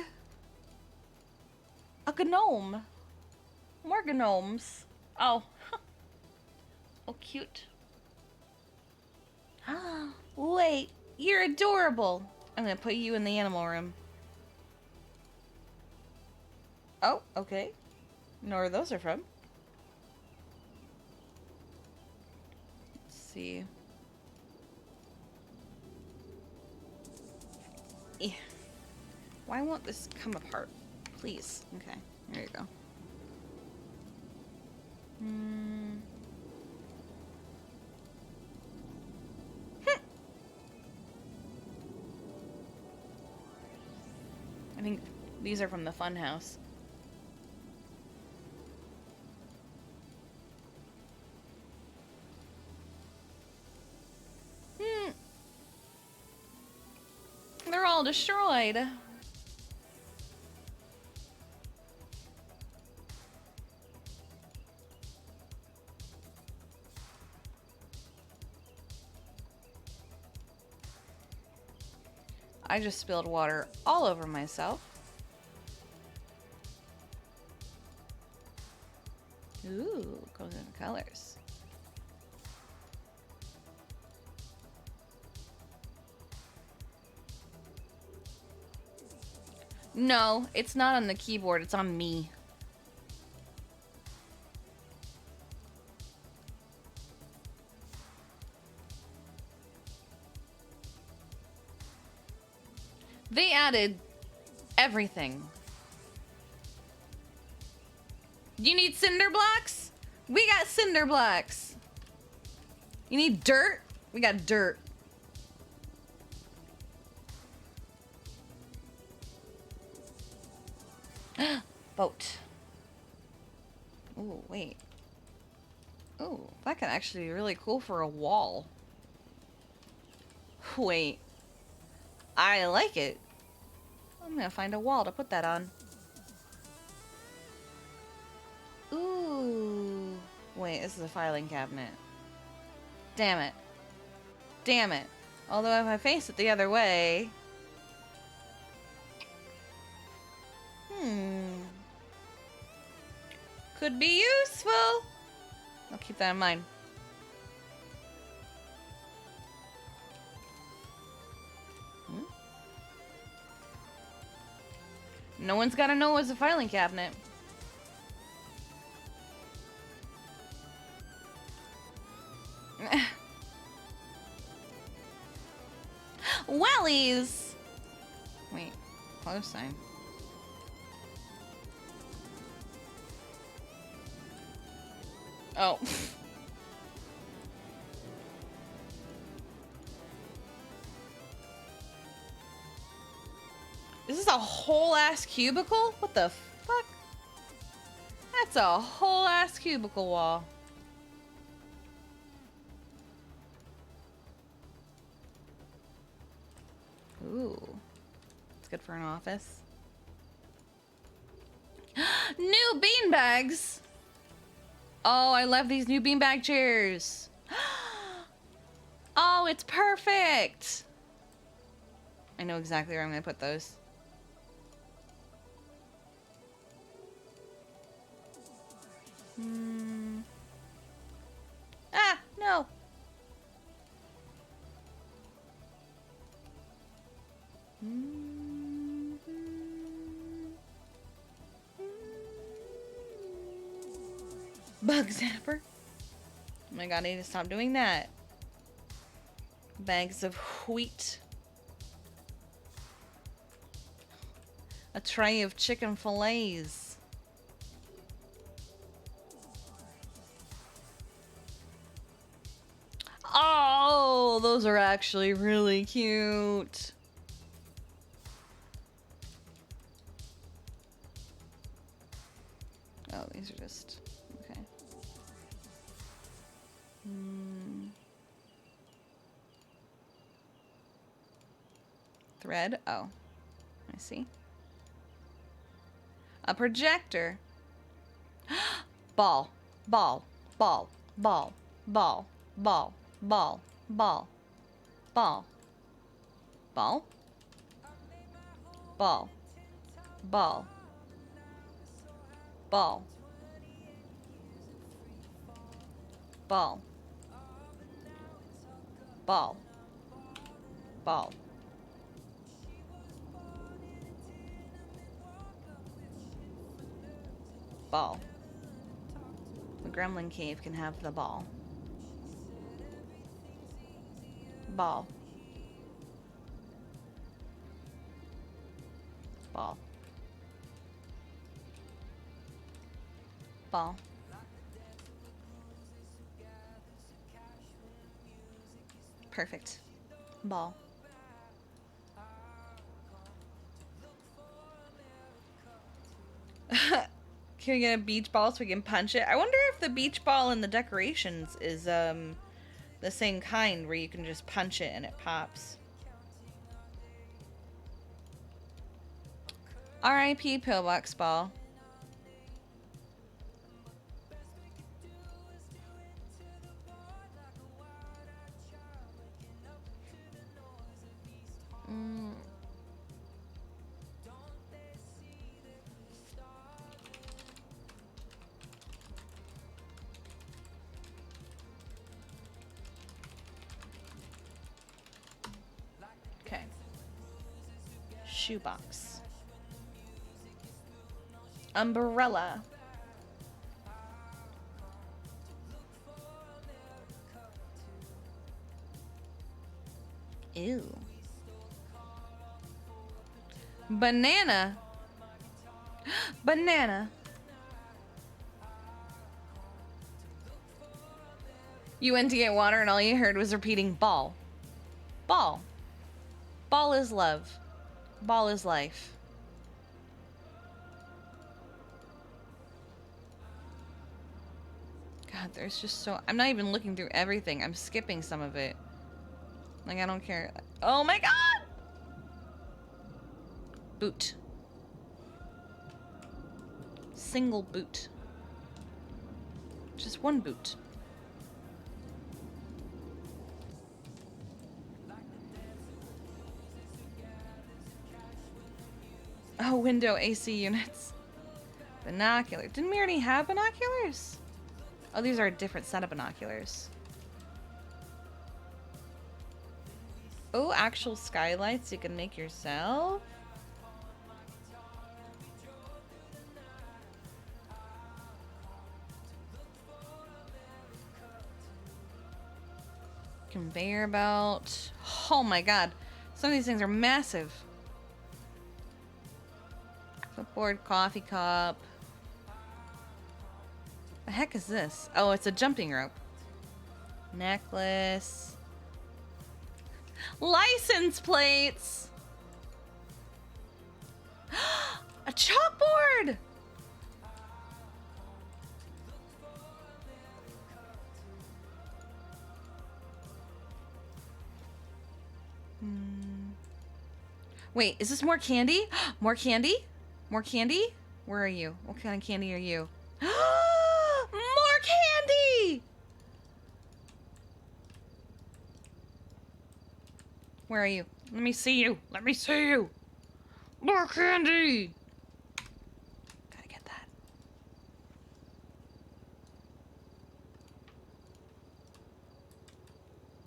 Speaker 2: A gnome! More gnomes! Oh. Oh, cute. Wait, you're adorable! I'm gonna put you in the animal room. Oh, okay. Know where those are from. Let's see. Eh. Why won't this come apart? Please. Okay, there you go. I think these are from the fun house. They're all destroyed. I just spilled water all over myself. Ooh, goes in colors. No, it's not on the keyboard, it's on me. They added everything. You need cinder blocks? We got cinder blocks. You need dirt? We got dirt. Boat. Ooh, wait. Ooh, that can actually be really cool for a wall. Wait. I like it. I'm gonna find a wall to put that on. Ooh. Wait, this is a filing cabinet. Damn it. Damn it. Although if I face it the other way... Could be useful. I'll keep that in mind. No one's gotta know it's a filing cabinet. Wellies! Wait, close sign. Oh. Is this a whole ass cubicle? What the fuck? That's a whole ass cubicle wall. Ooh. It's good for an office. New beanbags! Oh, I love these new beanbag chairs. Oh, it's perfect! I know exactly where I'm gonna put those. Ah, no! Bug zapper. Oh my god, I need to stop doing that. Bags of wheat. A tray of chicken fillets. Oh, those are actually really cute. Oh, these are just... okay. Thread? Oh. I see. A projector. Ball. Ball. Ball. Ball. Ball. Ball. Ball. Ball. Ball. Ball. Ball. Ball. Ball. Ball. Ball. Ball. Ball. The gremlin cave can have the ball. Ball. Ball. Ball. Perfect. Ball. Can we get a beach ball so we can punch it? I wonder if the beach ball in the decorations is the same kind where you can just punch it and it pops. R.I.P. Pillbox ball. Okay. Shoebox. Umbrella. Ew. Banana. Banana. You went to get water and all you heard was repeating ball. Ball. Ball is love. Ball is life. God, there's just so... I'm not even looking through everything. I'm skipping some of it. Like, I don't care. Oh my god! Boot. Single boot. Just one boot. Oh, window AC units. Binocular. Didn't we already have binoculars? Oh, these are a different set of binoculars. Oh, actual skylights you can make yourself. Conveyor belt. Oh my god. Some of these things are massive. Clipboard, coffee cup. The heck is this? Oh, it's a jumping rope. Necklace. License plates! A chalkboard! Wait, is this more candy? More candy? More candy? Where are you? What kind of candy are you? More candy! Where are you? Let me see you. Let me see you. More candy! Gotta get that.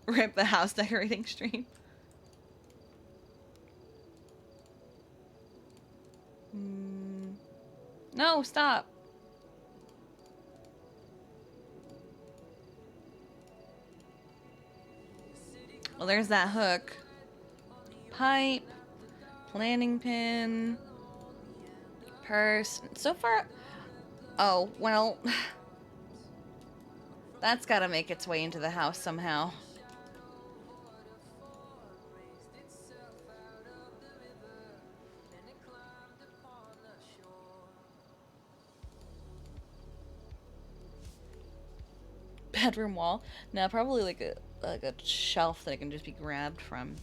Speaker 2: Rip the house decorating stream. No, stop. Well, there's that hook. Pipe. Planning pin. Purse. So far... Oh, well... That's gotta make its way into the house somehow. Bedroom wall? No, probably like a shelf that it can just be grabbed from.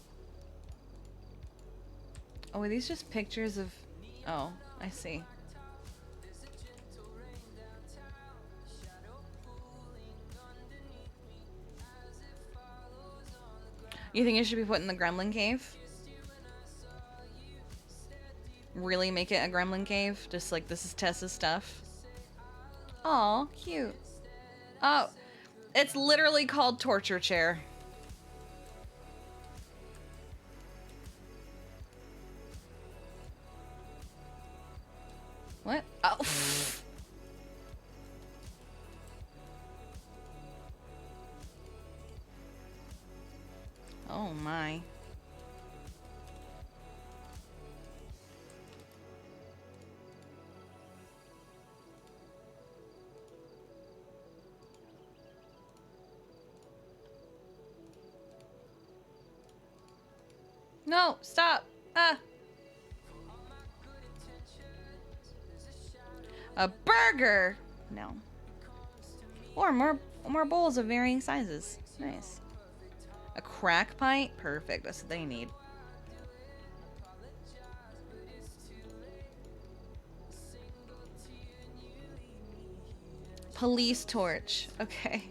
Speaker 2: Oh, are these just pictures of... Oh, I see. You think it should be put in the gremlin cave? Really make it a gremlin cave? Just like, this is Tessa's stuff? Aw, cute. Oh, it's literally called torture chair. What? Oh. Oh my. No, stop. Ah. A burger. No. Or more bowls of varying sizes. Nice. A crack pipe? Perfect. That's what they need. Police torch. Okay.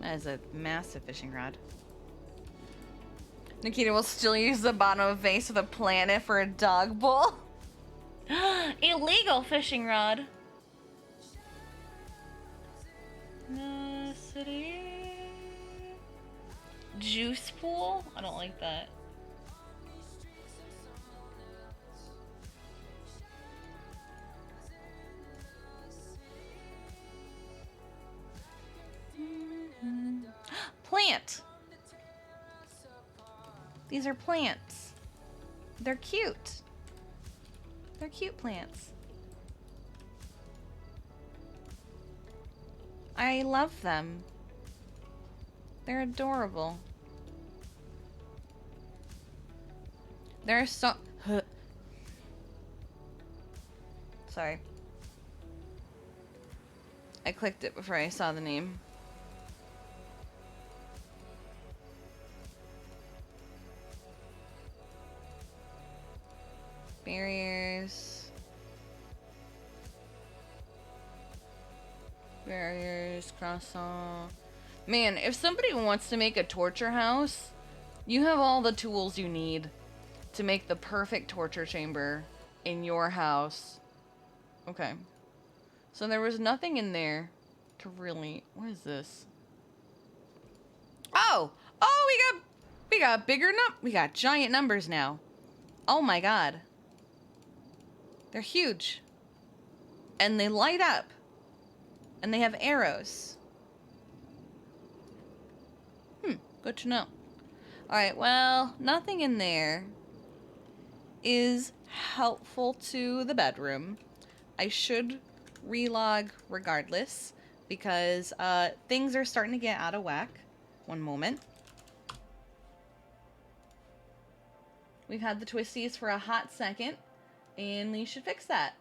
Speaker 2: That is a massive fishing rod. Nikita will still use the bottom of a vase with a planet for a dog bowl. Illegal fishing rod. No city. Juice pool? I don't like that. Plant. These are plants. They're cute. They're cute plants. I love them. They're adorable. They're so... Sorry. I clicked it before I saw the name. Barriers. Barriers, croissant. Man, if somebody wants to make a torture house, you have all the tools you need to make the perfect torture chamber in your house. Okay. So there was nothing in there to really... What is this? Oh! Oh, we got bigger we got giant numbers now. Oh my god. They're huge. And they light up. And they have arrows. Good to know. Alright, well, nothing in there is helpful to the bedroom. I should relog regardless, because things are starting to get out of whack. One moment. We've had the twisties for a hot second, and we should fix that.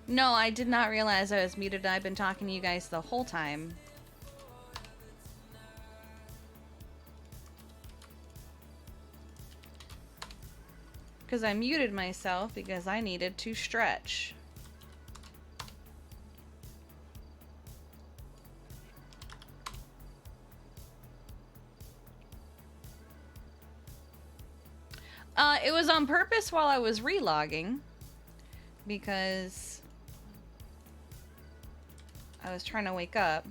Speaker 2: No, I did not realize I was muted. I've been talking to you guys the whole time. Because I muted myself because I needed to stretch. It was on purpose while I was relogging. Because I was trying to wake up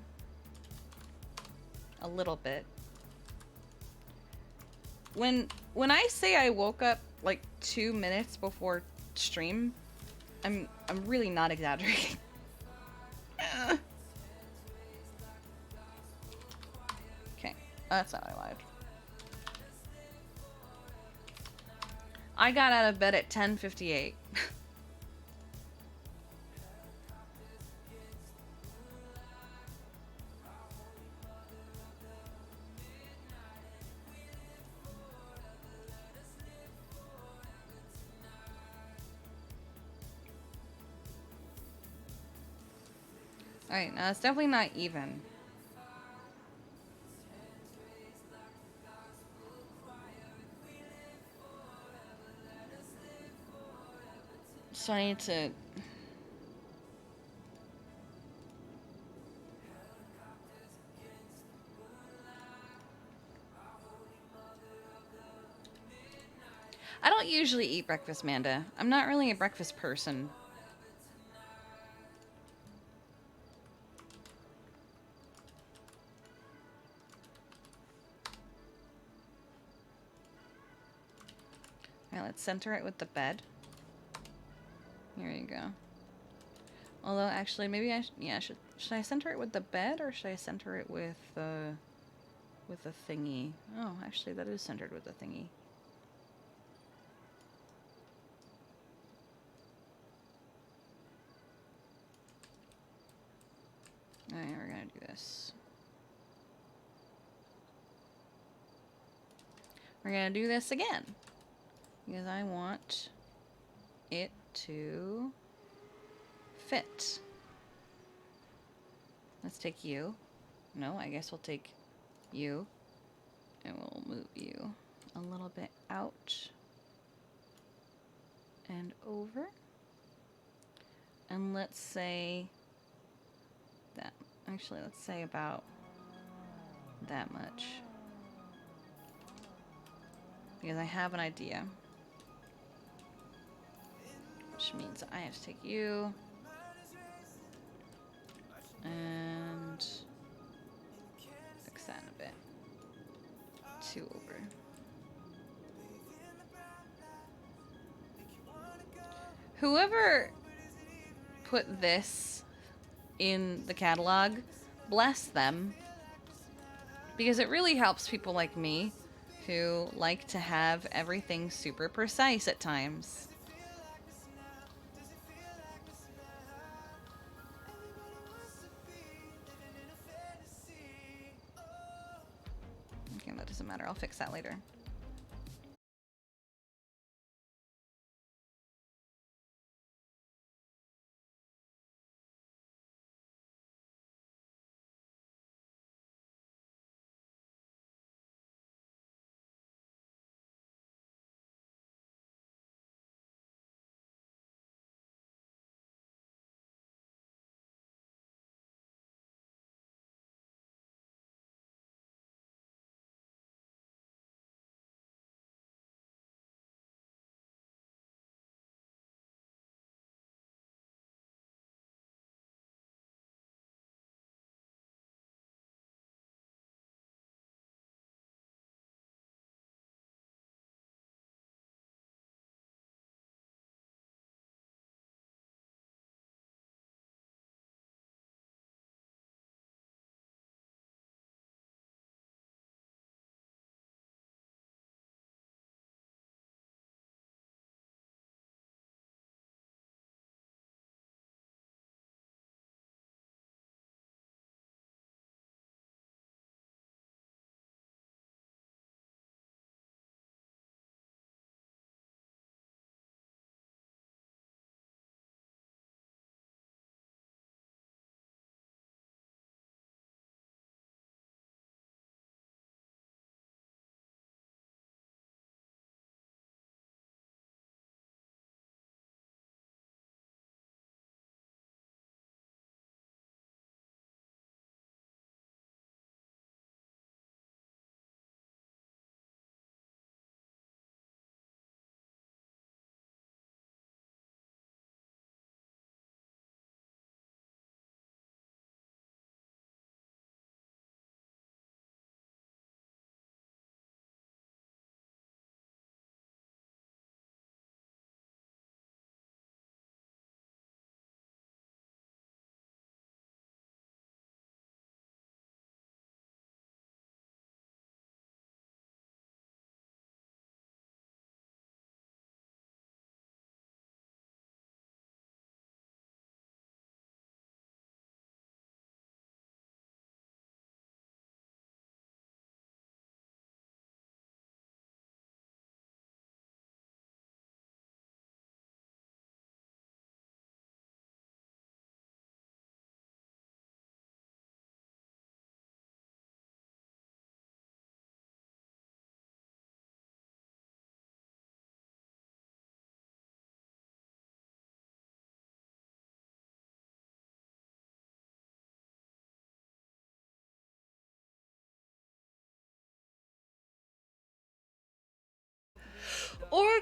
Speaker 2: a little bit. When I say I woke up like 2 minutes before stream, I'm really not exaggerating. Okay, that's not I lied. I got out of bed at 10:58. Alright, now it's definitely not even. So I need to... I don't usually eat breakfast, Manda. I'm not really a breakfast person. Alright, let's center it with the bed. Here you go. Although, actually, maybe should I center it with the bed, or should I center it with the thingy? Oh, actually, that is centered with the thingy. Alright, we're gonna do this. We're gonna do this again. Because I want it to fit. Let's take you. No, I guess we'll take you. And we'll move you a little bit out and over. And let's say that. Actually, let's say about that much. Because I have an idea. Which means I have to take you. And fix that in a bit. 2 over. Whoever put this in the catalog, bless them. Because it really helps people like me who like to have everything super precise at times. Okay, that doesn't matter. I'll fix that later.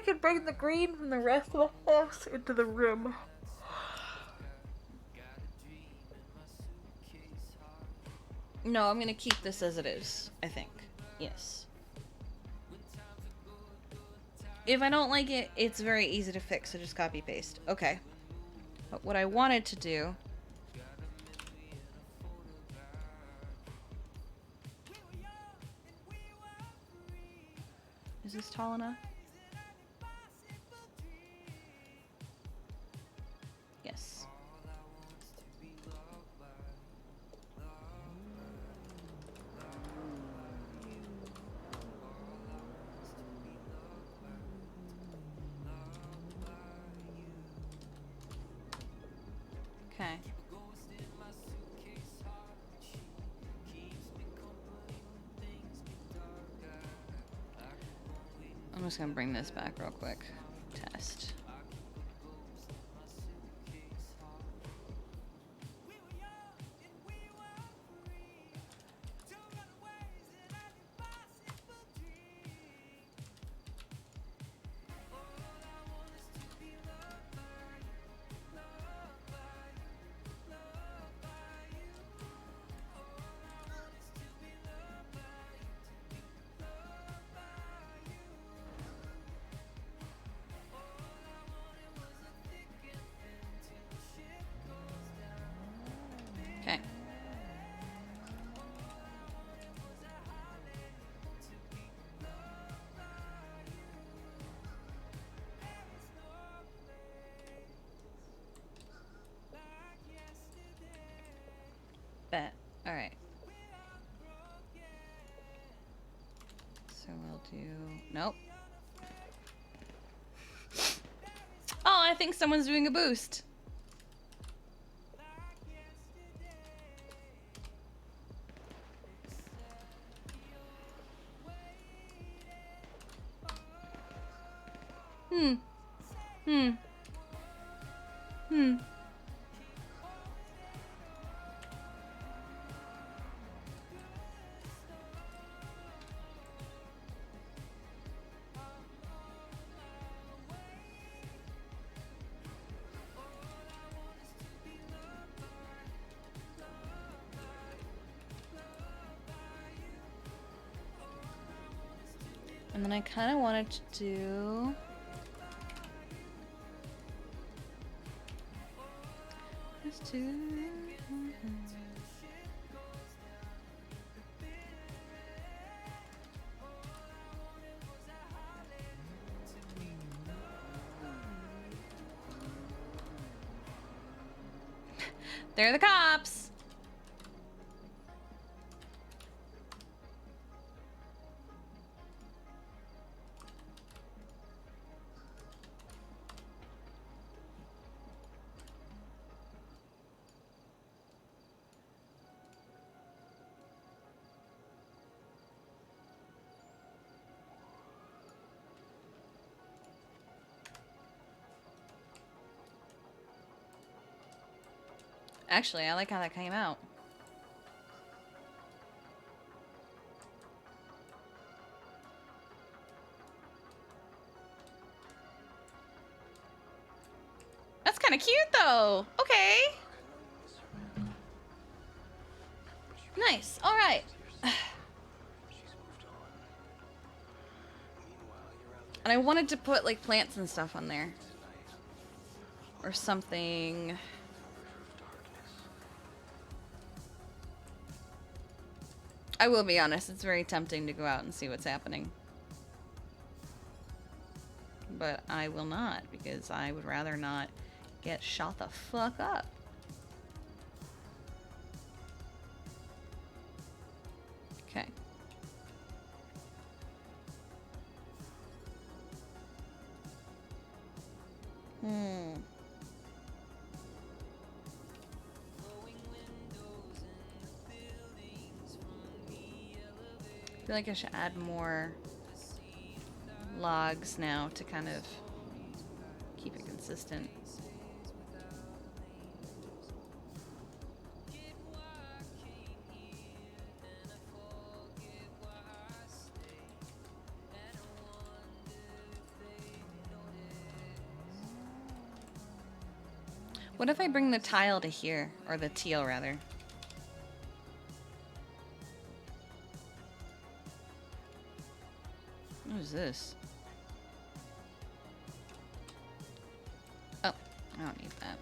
Speaker 2: could bring the green from the rest of the house into the room. No, I'm gonna keep this as it is, I think. Yes. If I don't like it, it's very easy to fix, so just copy paste. Okay. But what I wanted to do... Is this tall enough? Yes. Okay. I'm just gonna bring this back real quick. Test. Okay. Bet. Alright. So we'll do... Nope. Oh, I think someone's doing a boost. Hmm. And then I kind of wanted to do... Let's do... They're the cops! Actually, I like how that came out. That's kind of cute, though. Okay. Nice. All right. And I wanted to put, like, plants and stuff on there. Or something. I will be honest, it's very tempting to go out and see what's happening. But I will not, because I would rather not get shot the fuck up. Okay. I feel like I should add more logs now to kind of keep it consistent. What if I bring the tile to here? Or the teal, rather. What is this? Oh, I don't need that.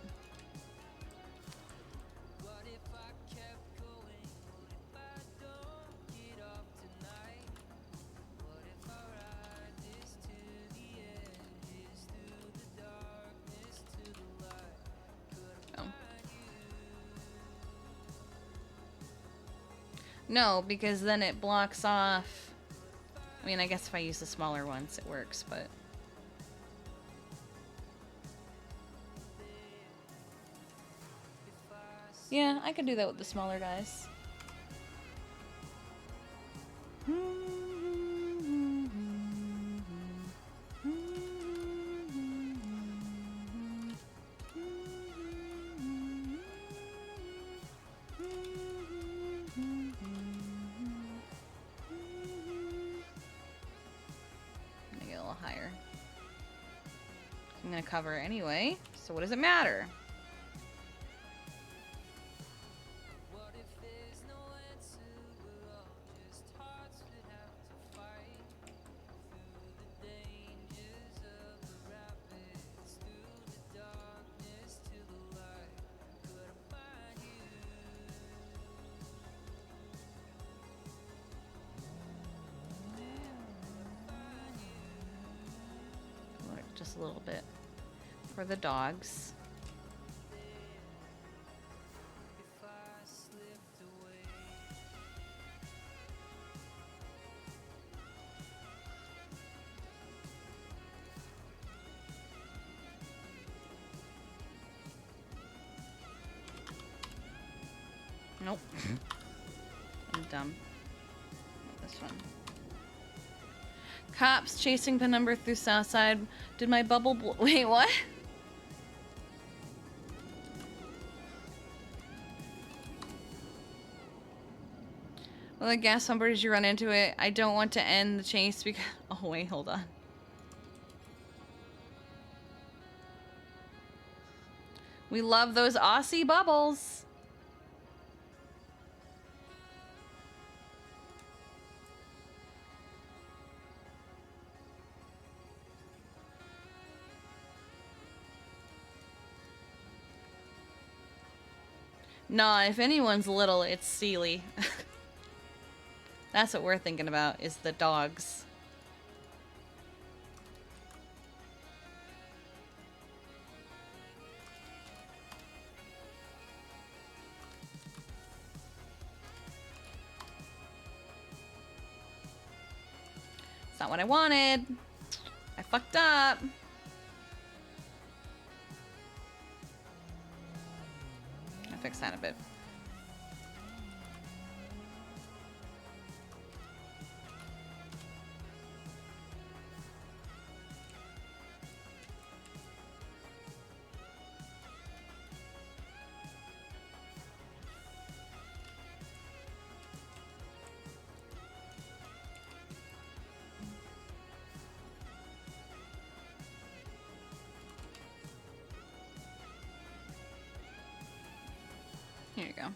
Speaker 2: Oh. No, because then it blocks off. I mean, I guess if I use the smaller ones, it works, but... Yeah, I could do that with the smaller guys. Make it a little higher. I'm gonna cover it anyway, so what does it matter? Just a little bit for the dogs. Nope. I'm dumb. This one. Cops chasing Penumbra through Southside. Did my bubble wait, what? Well, the gas bumper, did you run into it? I don't want to end the chase because... Oh, wait, hold on. We love those Aussie bubbles. Nah, if anyone's little, it's Sealy. That's what we're thinking about, is the dogs. It's not what I wanted. I fucked up. I'll fix that a bit. Here you go.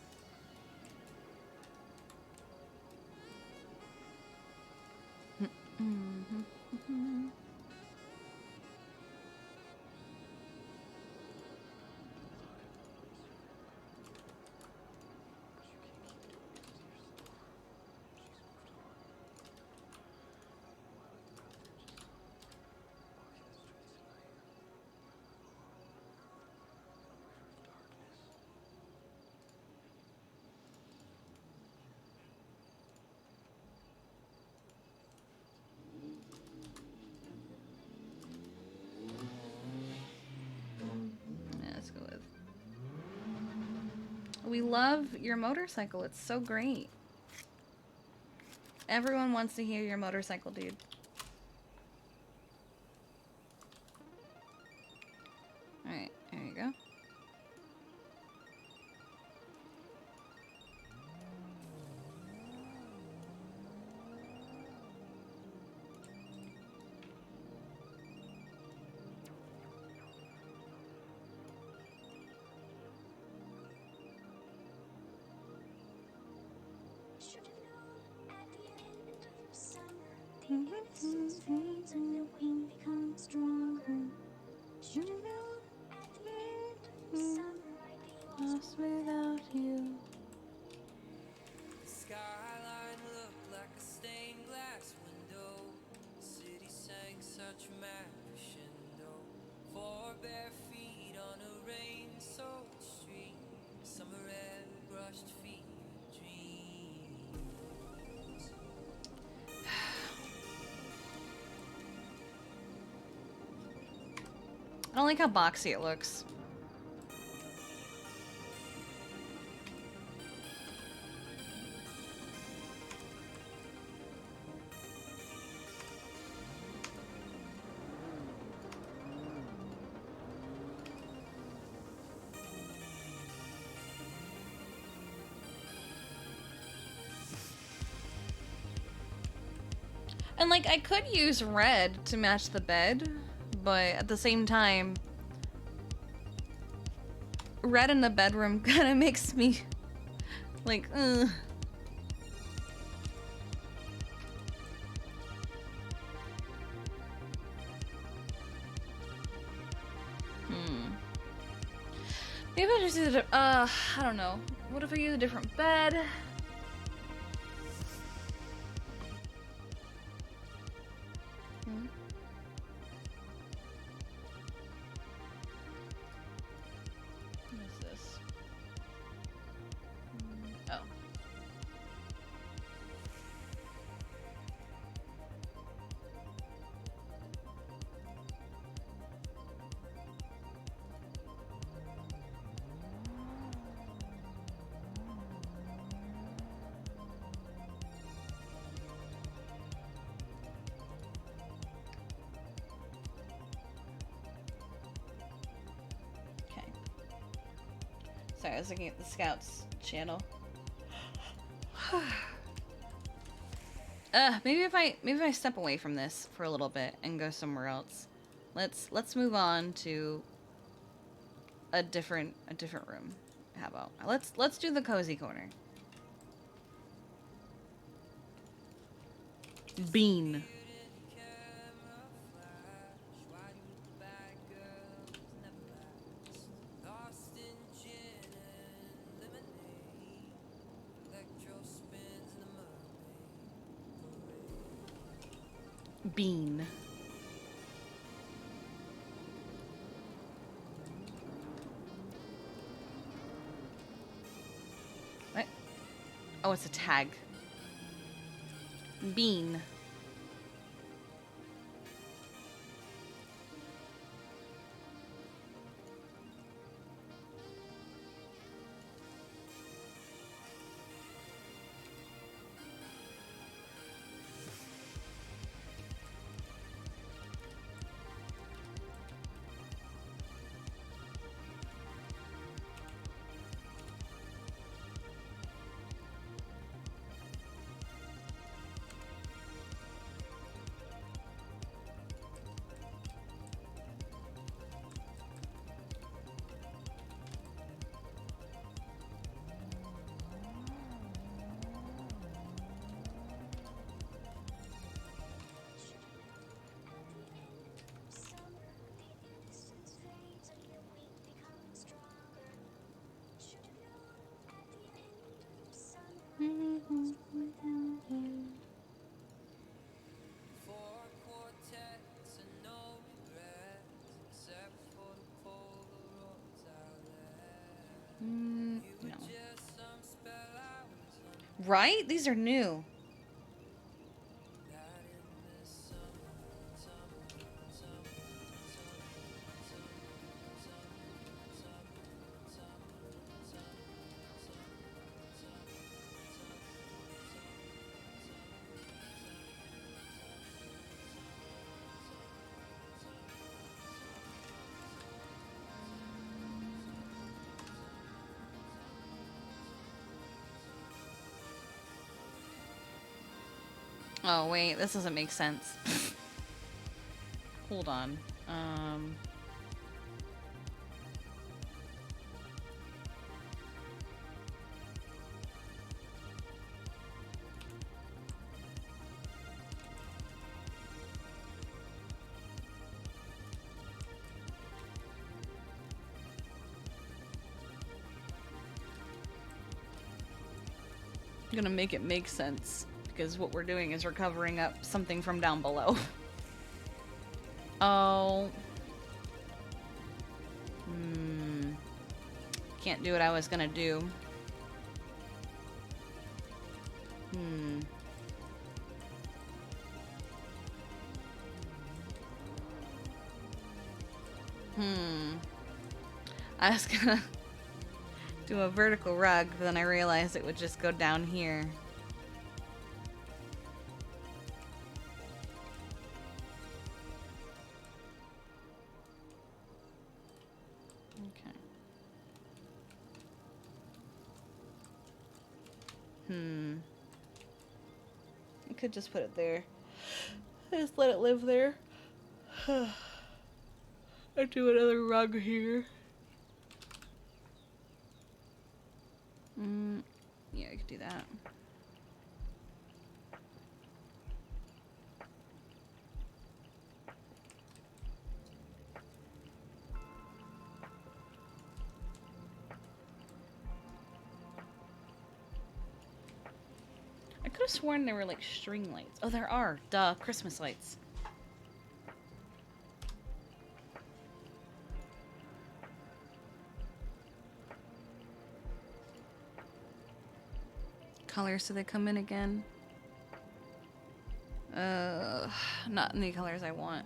Speaker 2: We love your motorcycle. It's so great. Everyone wants to hear your motorcycle, dude. Alright, there you go.
Speaker 1: resistance fades and your wing becomes stronger. Should have known at the end of the summer I'd be lost
Speaker 2: without you.
Speaker 3: The skyline looked like a stained glass window. The city sang such mad crescendo. 4 bare feet on a rain-soaked street. Summer air brushed feet with dreams.
Speaker 2: I don't like how boxy it looks. And like, I could use red to match the bed, but at the same time, red in the bedroom kind of makes me like, ugh. Maybe I just use I don't know. What if I use a different bed? What is this? Oh. Sorry, I was looking at the Scouts channel. Maybe if I step away from this for a little bit and go somewhere else. Let's move on to a different room. How about let's do the cozy corner. Bean. Bean. What? Oh, it's a tag. Bean. No. Right? These are new. Oh, wait, this doesn't make sense. Hold on. gonna make it make sense, because what we're doing is we're covering up something from down below. Oh. Can't do what I was gonna do. I was gonna do a vertical rug, but then I realized it would just go down here. Okay. I could just put it there. Just let it live there. I'd do another rug here. Yeah, I could do that. I could have sworn there were like string lights. Oh, there are. Duh, Christmas lights. Colors so they come in again. Not in the colors I want.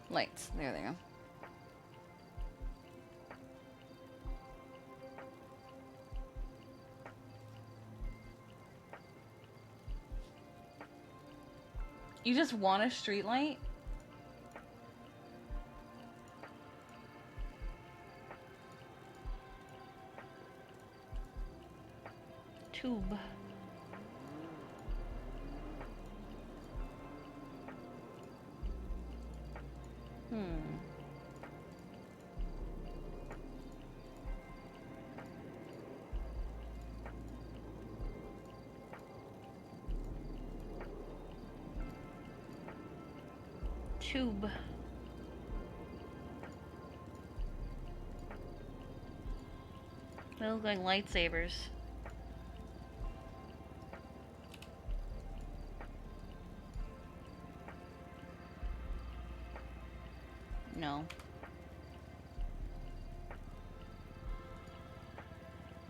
Speaker 2: Lights. There they go. You just want a street light? Tube. Tube. They look like lightsabers. No.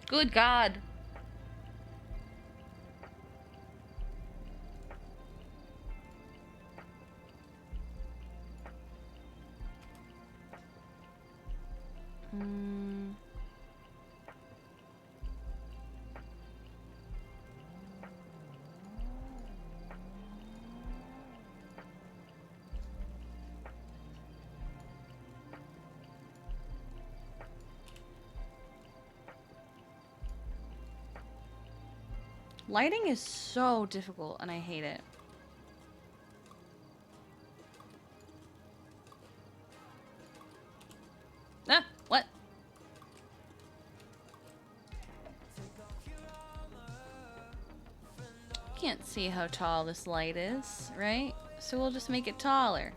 Speaker 2: Good God. Lighting is so difficult, and I hate it. Ah, what? Can't see how tall this light is, right? So we'll just make it taller.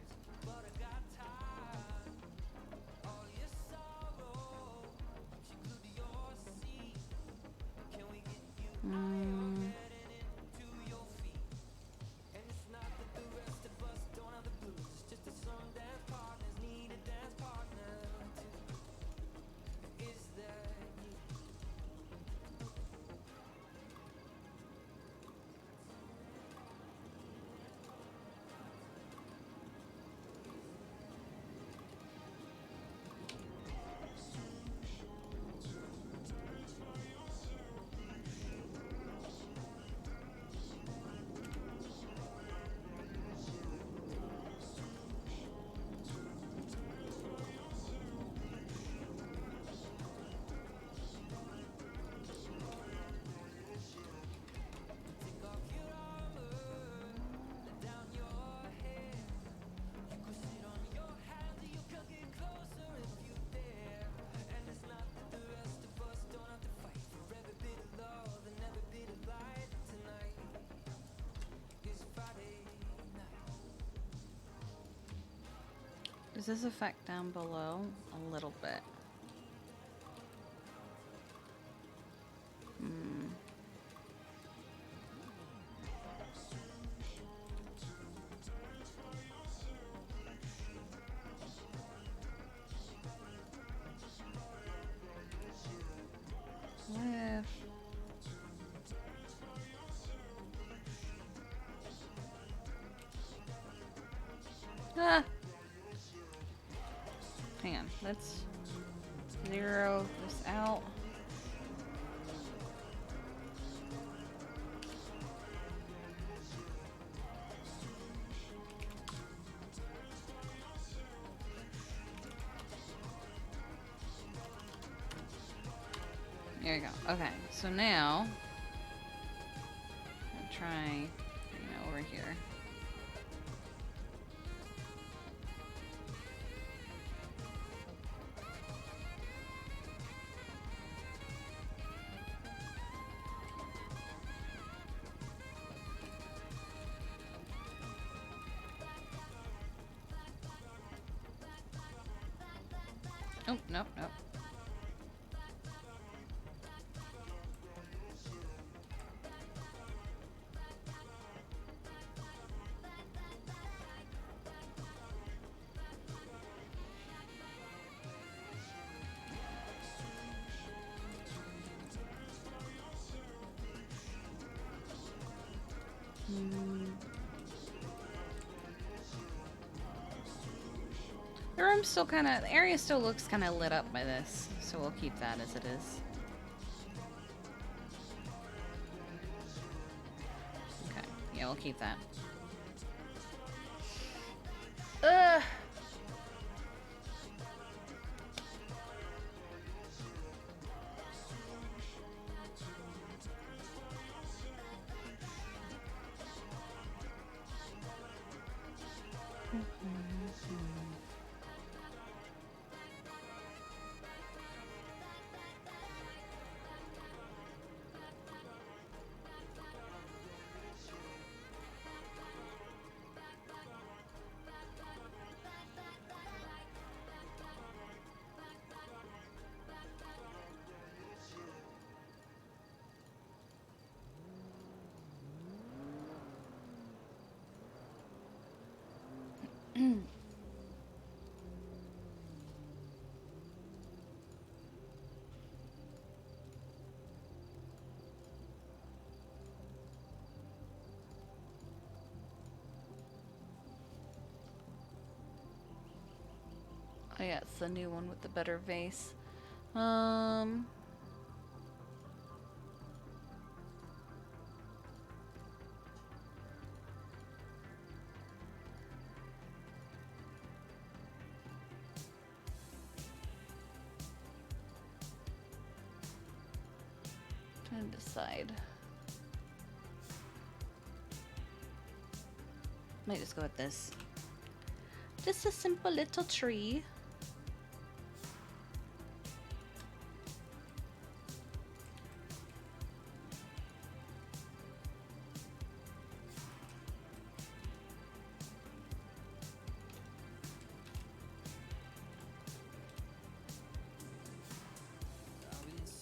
Speaker 2: Does this affect down below? A little bit. Hmm. What if... Ah! Hang on, let's zero this out. There you go. Okay, so now I'll try over here. Oh, nope, nope. The room still the area still looks kind of lit up by this, so we'll keep that as it is. Okay, yeah, we'll keep that. Ugh! Oh yeah, it's the new one with the better vase. Trying to decide. Might just go with this. Just a simple little tree.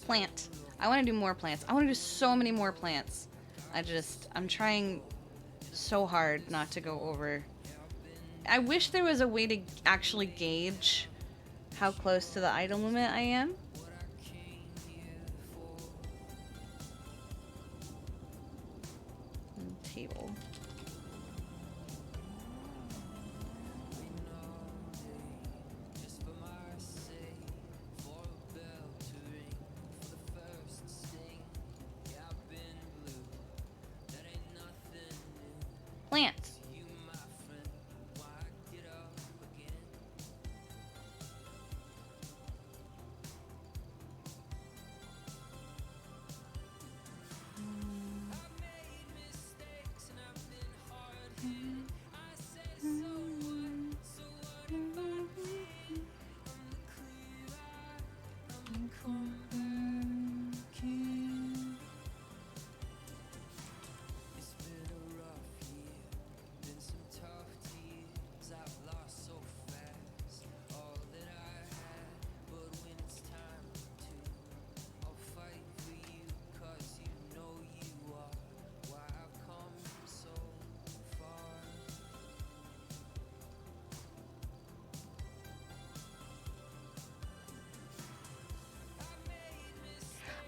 Speaker 2: Plant. I want to do more plants. I want to do so many more plants. I'm trying so hard not to go over. I wish there was a way to actually gauge how close to the item limit I am. Table. Plants.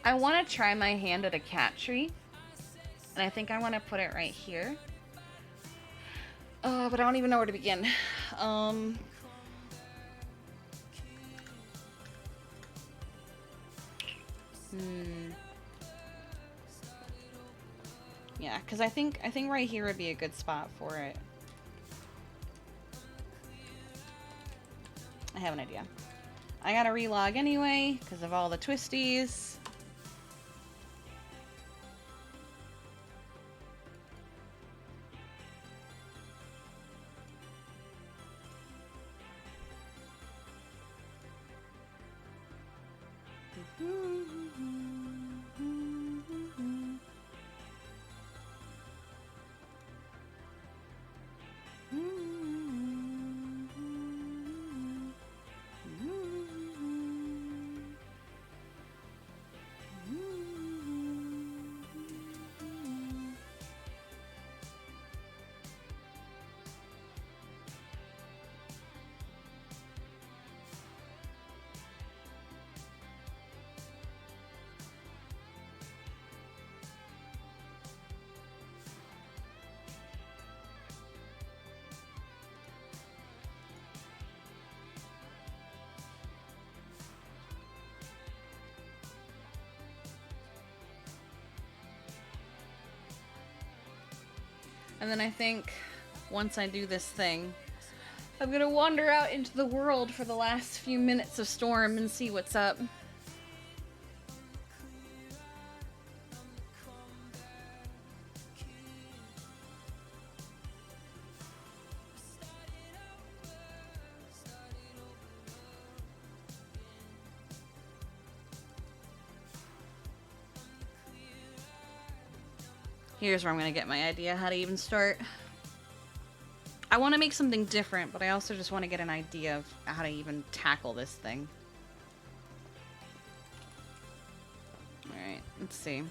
Speaker 2: I want to try my hand at a cat tree. And I think I want to put it right here. But I don't even know where to begin. Yeah, because I think right here would be a good spot for it. I have an idea. I gotta relog anyway because of all the twisties. And then I think once I do this thing, I'm gonna wander out into the world for the last few minutes of Storm and see what's up. Here's where I'm gonna get my idea how to even start. I want to make something different, but I also just want to get an idea of how to even tackle this thing. Alright, let's see.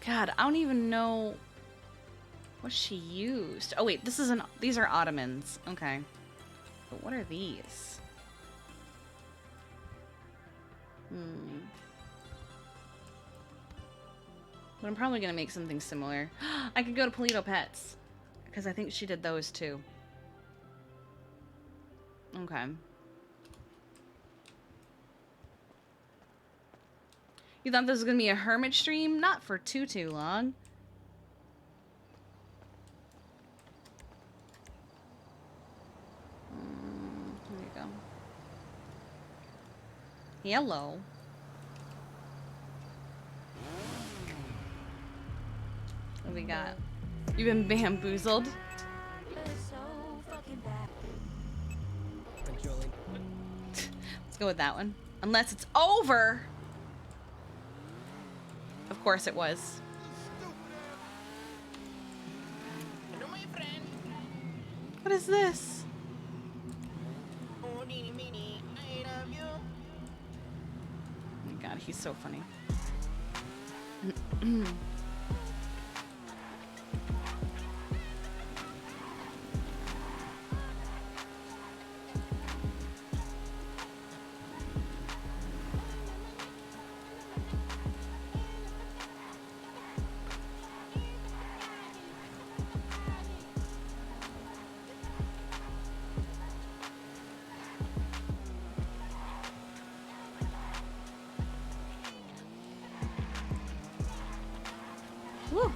Speaker 2: God, I don't even know what she used. Oh wait, these are ottomans. Okay. But what are these? But I'm probably gonna make something similar. I could go to Polito Pets, because I think she did those too. Okay. You thought this was gonna be a hermit stream? Not for too long. Here you go. Hello. What we got? You've been bamboozled. Let's go with that one. Unless it's over. Of course it was. What is this? Oh my god, he's so funny. Woo.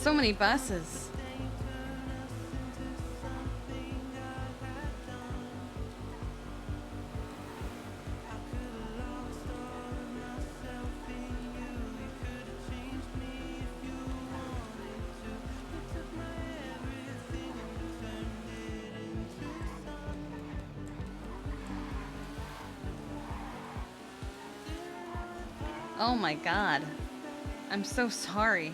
Speaker 2: So many buses. Oh my god. I'm so sorry.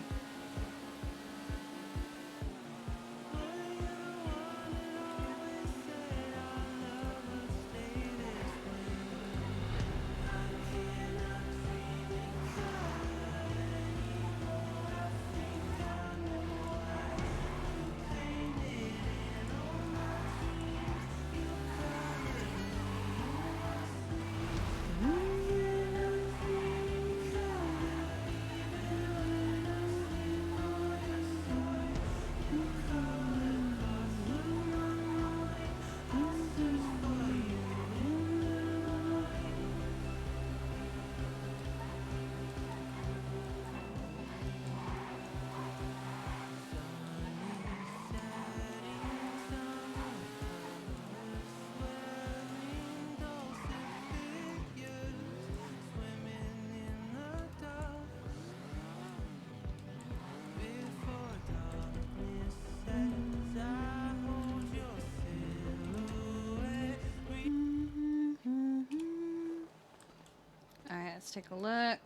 Speaker 2: take a look.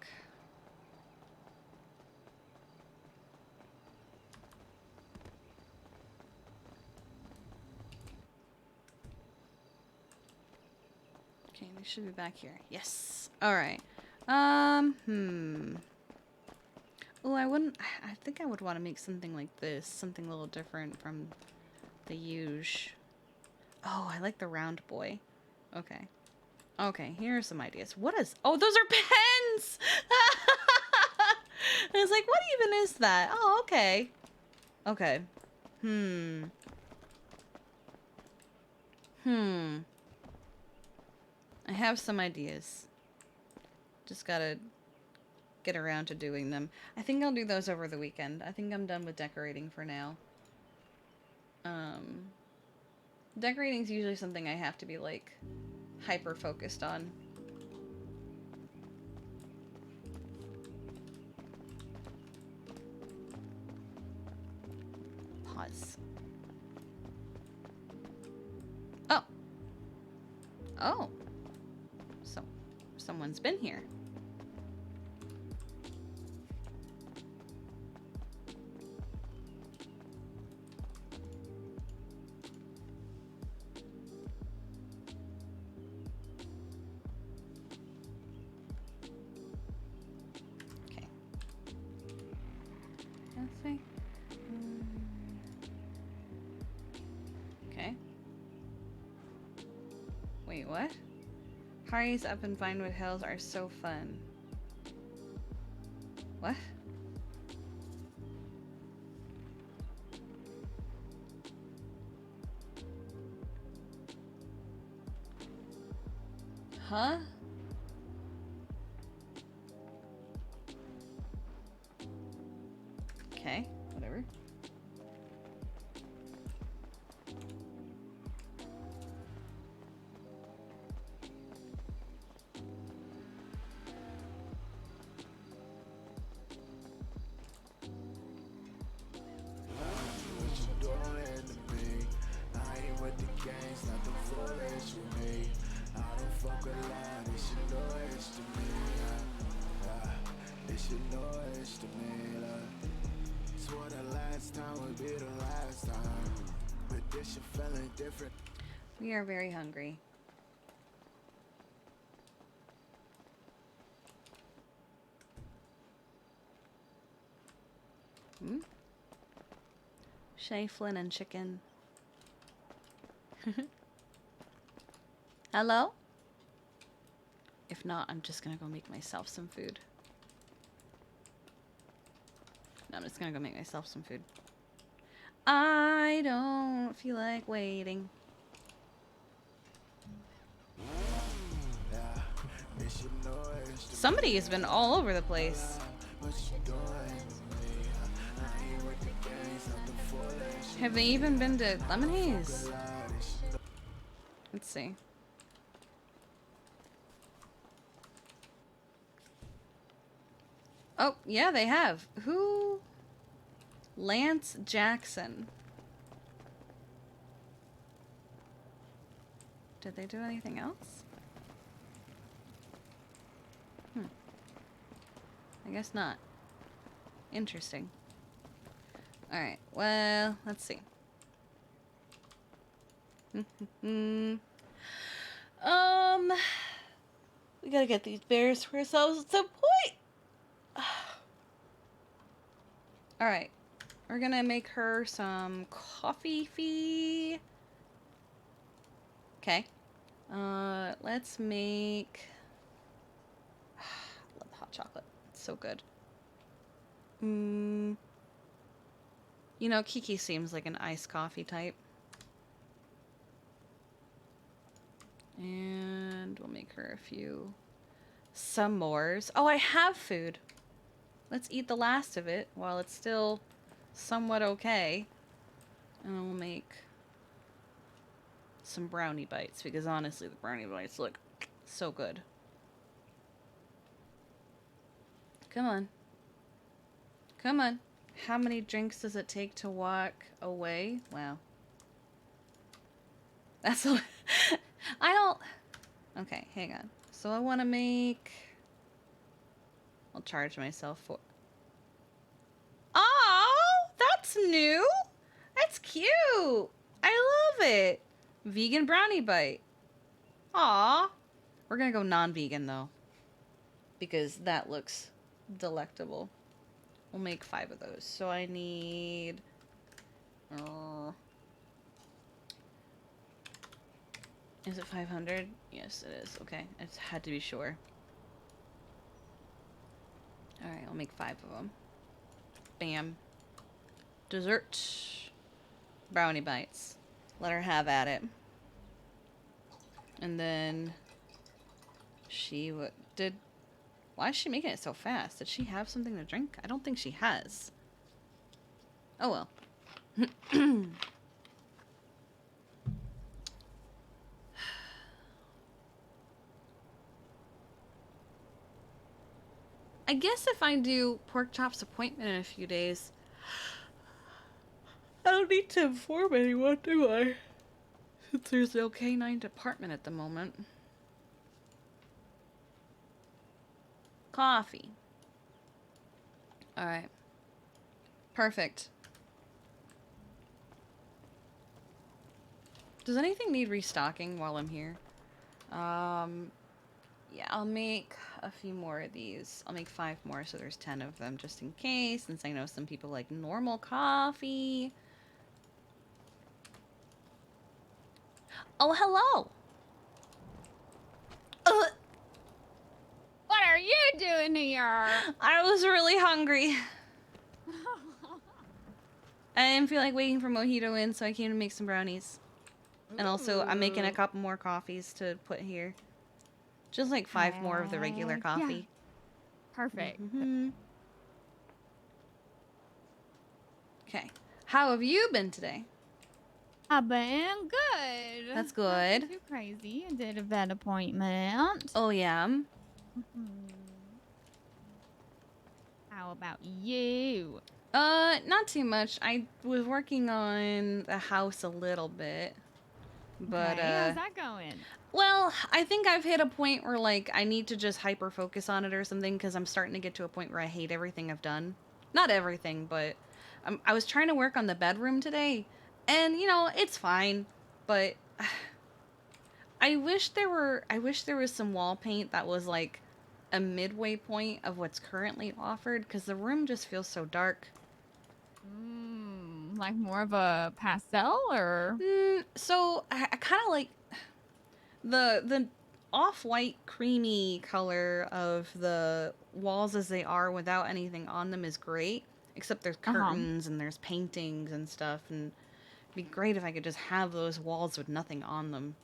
Speaker 2: Okay, they should be back here. Yes. All right. Oh, I think I would want to make something like this. Something a little different from the usual. Oh, I like the round boy. Okay. Okay, here are some ideas. What is... Oh, those are pens! I was like, what even is that? Oh, okay. Okay. I have some ideas. Just gotta get around to doing them. I think I'll do those over the weekend. I think I'm done with decorating for now. Decorating is usually something I have to be, like, hyper-focused on. Pause. Oh. Oh. So, someone's been here. Okay. Let's see. Okay. Wait, what? Parties up in Vinewood Hills are so fun. What? Huh? Okay, whatever. We are very hungry. Shaflin and chicken. Hello? If not, I'm just gonna go make myself some food. No, I'm just gonna go make myself some food. I don't feel like waiting. Somebody has been all over the place. Have they even been to Lemonhaze? Let's see. Oh, yeah, they have. Who? Lance Jackson. Did they do anything else? I guess not. Interesting. Alright, well, let's see. We gotta get these bears for ourselves at some point. Alright. We're gonna make her some coffee. Okay. Let's make... I love hot chocolate. It's so good. You know, Kiki seems like an iced coffee type. And we'll make her a few s'mores. Oh, I have food. Let's eat the last of it while it's still somewhat okay. And then we'll make some brownie bites, because honestly, the brownie bites look so good. Come on. Come on. How many drinks does it take to walk away? Wow. That's a... I don't... Okay, hang on. So I want to make... I'll charge myself for. Oh, that's new. That's cute. I love it. Vegan brownie bite. Aw. We're gonna go non-vegan though, because that looks delectable. We'll make 5 of those. So I need. Is it 500? Yes, it is. Okay, I just had to be sure. All right, I'll make 5 of them. Bam. Dessert. Brownie bites. Let her have at it. And then she did. Why is she making it so fast? Did she have something to drink? I don't think she has. Oh well. I guess if I do Pork Chop's appointment in a few days, I don't need to inform anyone, do I? Since there's no canine department at the moment. Coffee. Alright. Perfect. Does anything need restocking while I'm here? Yeah, I'll make a few more of these. I'll make 5 more so there's 10 of them just in case, since I know some people like normal coffee. Oh, hello!
Speaker 4: What are you doing here?
Speaker 2: I was really hungry. I didn't feel like waiting for Mojito in, so I came to make some brownies. And also, I'm making a couple more coffees to put here. Just like 5 more of the regular coffee.
Speaker 4: Yeah. Perfect.
Speaker 2: Okay. How have you been today?
Speaker 4: I've been good.
Speaker 2: That's good.
Speaker 4: Nothing too crazy. I did a vet appointment.
Speaker 2: Oh, yeah.
Speaker 4: How about you?
Speaker 2: Not too much. I was working on the house a little bit. But,
Speaker 4: Okay, how's that going?
Speaker 2: well, I think I've hit a point where, like, I need to just hyper-focus on it or something, because I'm starting to get to a point where I hate everything I've done. Not everything, but I was trying to work on the bedroom today, and, you know, it's fine, but I wish there was some wall paint that was, like, a midway point of what's currently offered, because the room just feels so dark.
Speaker 4: Like more of a pastel, or?
Speaker 2: So I kind of like the off-white creamy color of the walls as they are without anything on them is great, except there's curtains and there's paintings and stuff, and it'd be great if I could just have those walls with nothing on them.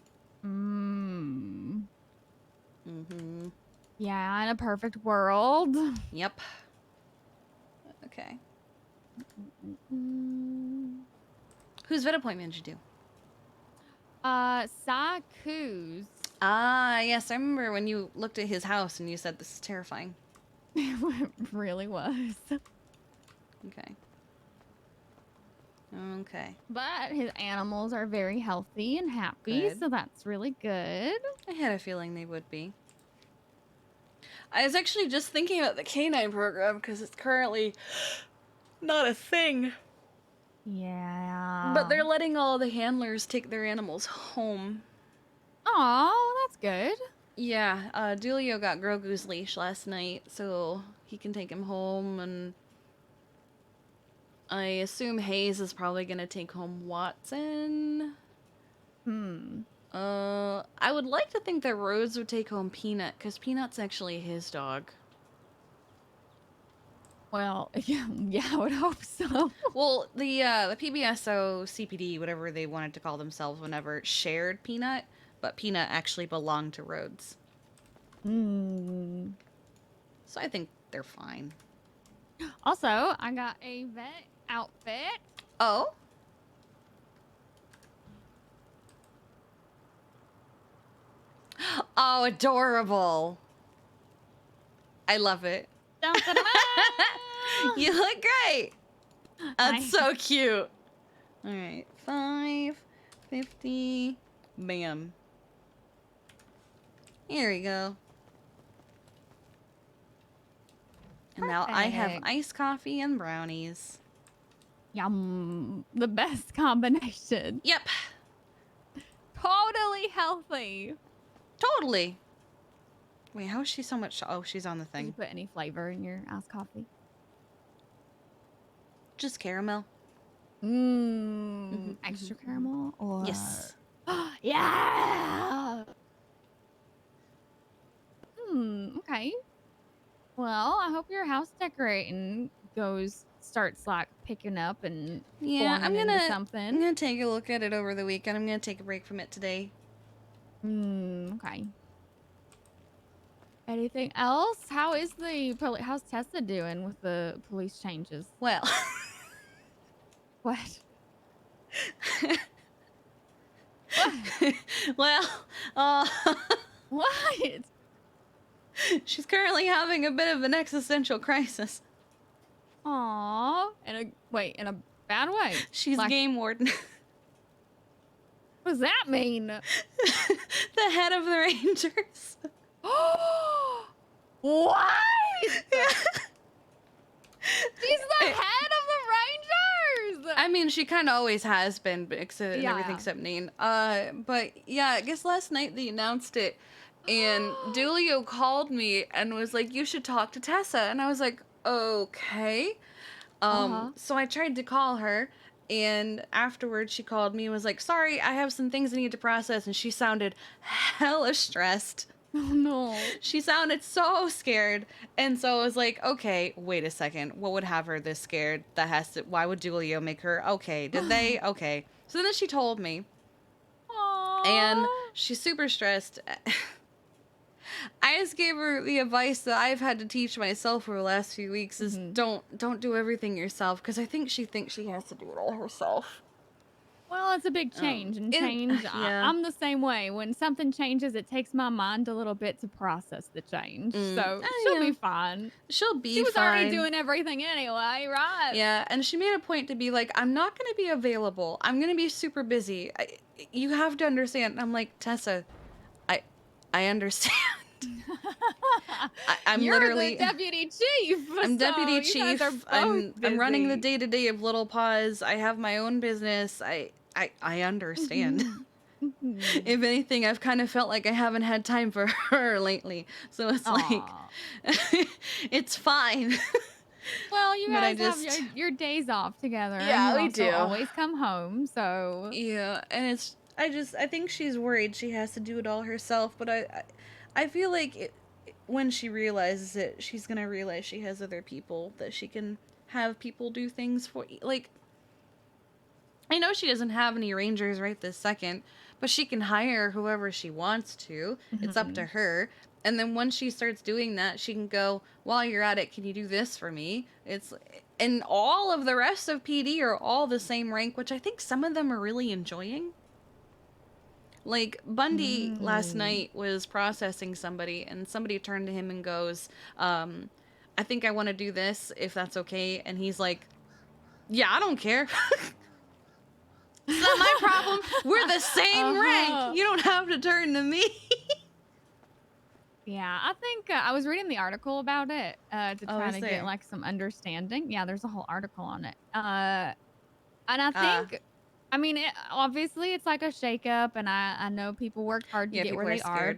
Speaker 4: Yeah, in a perfect world.
Speaker 2: Yep. Okay. Whose vet appointment did you do?
Speaker 4: Saku's.
Speaker 2: Ah, yes, I remember when you looked at his house and you said this is terrifying.
Speaker 4: It really was.
Speaker 2: Okay. Okay.
Speaker 4: But his animals are very healthy and happy,
Speaker 2: Good.
Speaker 4: so that's really good.
Speaker 2: I had a feeling they would be. I was actually just thinking about the canine program because it's currently not a thing.
Speaker 4: Yeah.
Speaker 2: But they're letting all the handlers take their animals home.
Speaker 4: Oh, that's good.
Speaker 2: Yeah, Dulio got Grogu's leash last night, so he can take him home, and I assume Hayes is probably gonna take home Watson. I would like to think that Rose would take home Peanut, because Peanut's actually his dog.
Speaker 4: Well, yeah, I would hope so.
Speaker 2: Well, the PBSO, CPD, whatever they wanted to call themselves whenever, shared Peanut, but Peanut actually belonged to Rhodes. So I think they're fine.
Speaker 4: Also, I got a vet outfit.
Speaker 2: Oh? Oh, adorable. I love it.
Speaker 4: Dun, dun, dun, dun.
Speaker 2: You look great. That's
Speaker 4: Nice.
Speaker 2: so cute. All right, 550. Bam. Here we go. And now I have
Speaker 4: Perfect.
Speaker 2: iced coffee and brownies.
Speaker 4: Yum. The best combination.
Speaker 2: Yep,
Speaker 4: Totally healthy.
Speaker 2: totally. Wait, how is she so much? Oh, she's on the
Speaker 4: Did you
Speaker 2: thing.
Speaker 4: put any flavor in your iced coffee?
Speaker 2: Just caramel.
Speaker 4: Extra caramel or
Speaker 2: Yes.
Speaker 4: yeah. Okay. Well, I hope your house decorating starts like picking up and
Speaker 2: Yeah,
Speaker 4: forming into something.
Speaker 2: I'm gonna take a look at it over the weekend. I'm gonna take a break from it today.
Speaker 4: Okay. Anything else? How is how's Tessa doing with the police changes?
Speaker 2: Well,
Speaker 4: What?
Speaker 2: well, uh,
Speaker 4: What?
Speaker 2: she's currently having a bit of an existential crisis.
Speaker 4: Aw. In a bad way.
Speaker 2: She's
Speaker 4: Like,
Speaker 2: game warden.
Speaker 4: what does that mean?
Speaker 2: The head of the Rangers.
Speaker 4: What?
Speaker 2: Yeah.
Speaker 4: She's the head of the Rangers.
Speaker 2: I mean, she kind of always has been, except
Speaker 4: Yeah.
Speaker 2: everything except Nane. But yeah, I guess last night they announced it, and Dulio called me and was like, "You should talk to Tessa," and I was like, "Okay." So I tried to call her, and afterwards she called me and was like, "Sorry, I have some things I need to process," and she sounded hella stressed.
Speaker 4: Oh no.
Speaker 2: She sounded so scared. And so I was like, okay, wait a second. What would have her this scared? Why would Julio make her? Okay, did they? Okay. So then she told me.
Speaker 4: Aww.
Speaker 2: And she's super stressed. I just gave her the advice that I've had to teach myself for the last few weeks is don't do everything yourself. Because I think she thinks she has to do it all herself.
Speaker 4: Well, it's a big change, and
Speaker 2: yeah.
Speaker 4: I'm the same way. When something changes, it takes my mind a little bit to process the change. So she'll be fine.
Speaker 2: She'll be fine.
Speaker 4: She was already doing everything anyway, right?
Speaker 2: Yeah, and she made a point to be like, I'm not going to be available. I'm going to be super busy. You have to understand. And I'm like, Tessa, I understand. I'm
Speaker 4: You're
Speaker 2: literally
Speaker 4: the deputy chief.
Speaker 2: I'm deputy
Speaker 4: so you guys are
Speaker 2: chief.
Speaker 4: both
Speaker 2: I'm running the
Speaker 4: busy.
Speaker 2: day-to-day of Little Paws. I have my own business. I understand. If anything, I've kind of felt like I haven't had time for her lately. So it's like it's fine.
Speaker 4: Well, you
Speaker 2: But I
Speaker 4: guys
Speaker 2: just-
Speaker 4: have your days off together.
Speaker 2: Yeah,
Speaker 4: and you
Speaker 2: we
Speaker 4: also
Speaker 2: do.
Speaker 4: always come home, so
Speaker 2: Yeah, and I think she's worried she has to do it all herself, but I feel like when she realizes it, she's gonna realize she has other people that she can have people do things for. Like, I know she doesn't have any rangers right this second, but she can hire whoever she wants to. It's up to her. And then once she starts doing that, she can go, while you're at it, can you do this for me? And all of the rest of PD are all the same rank, which I think some of them are really enjoying. Like, Bundy last night was processing somebody, and somebody turned to him and goes, I think I want to do this, if that's okay. And he's like, yeah, I don't care. It's not my problem. We're the same rank. You don't have to turn to me.
Speaker 4: yeah. I think I was reading the article about it to try
Speaker 2: is
Speaker 4: to
Speaker 2: there?
Speaker 4: get like some understanding. Yeah, there's a whole article on it. And I think, I mean, obviously it's like a shakeup, and I know people worked hard to get where they are.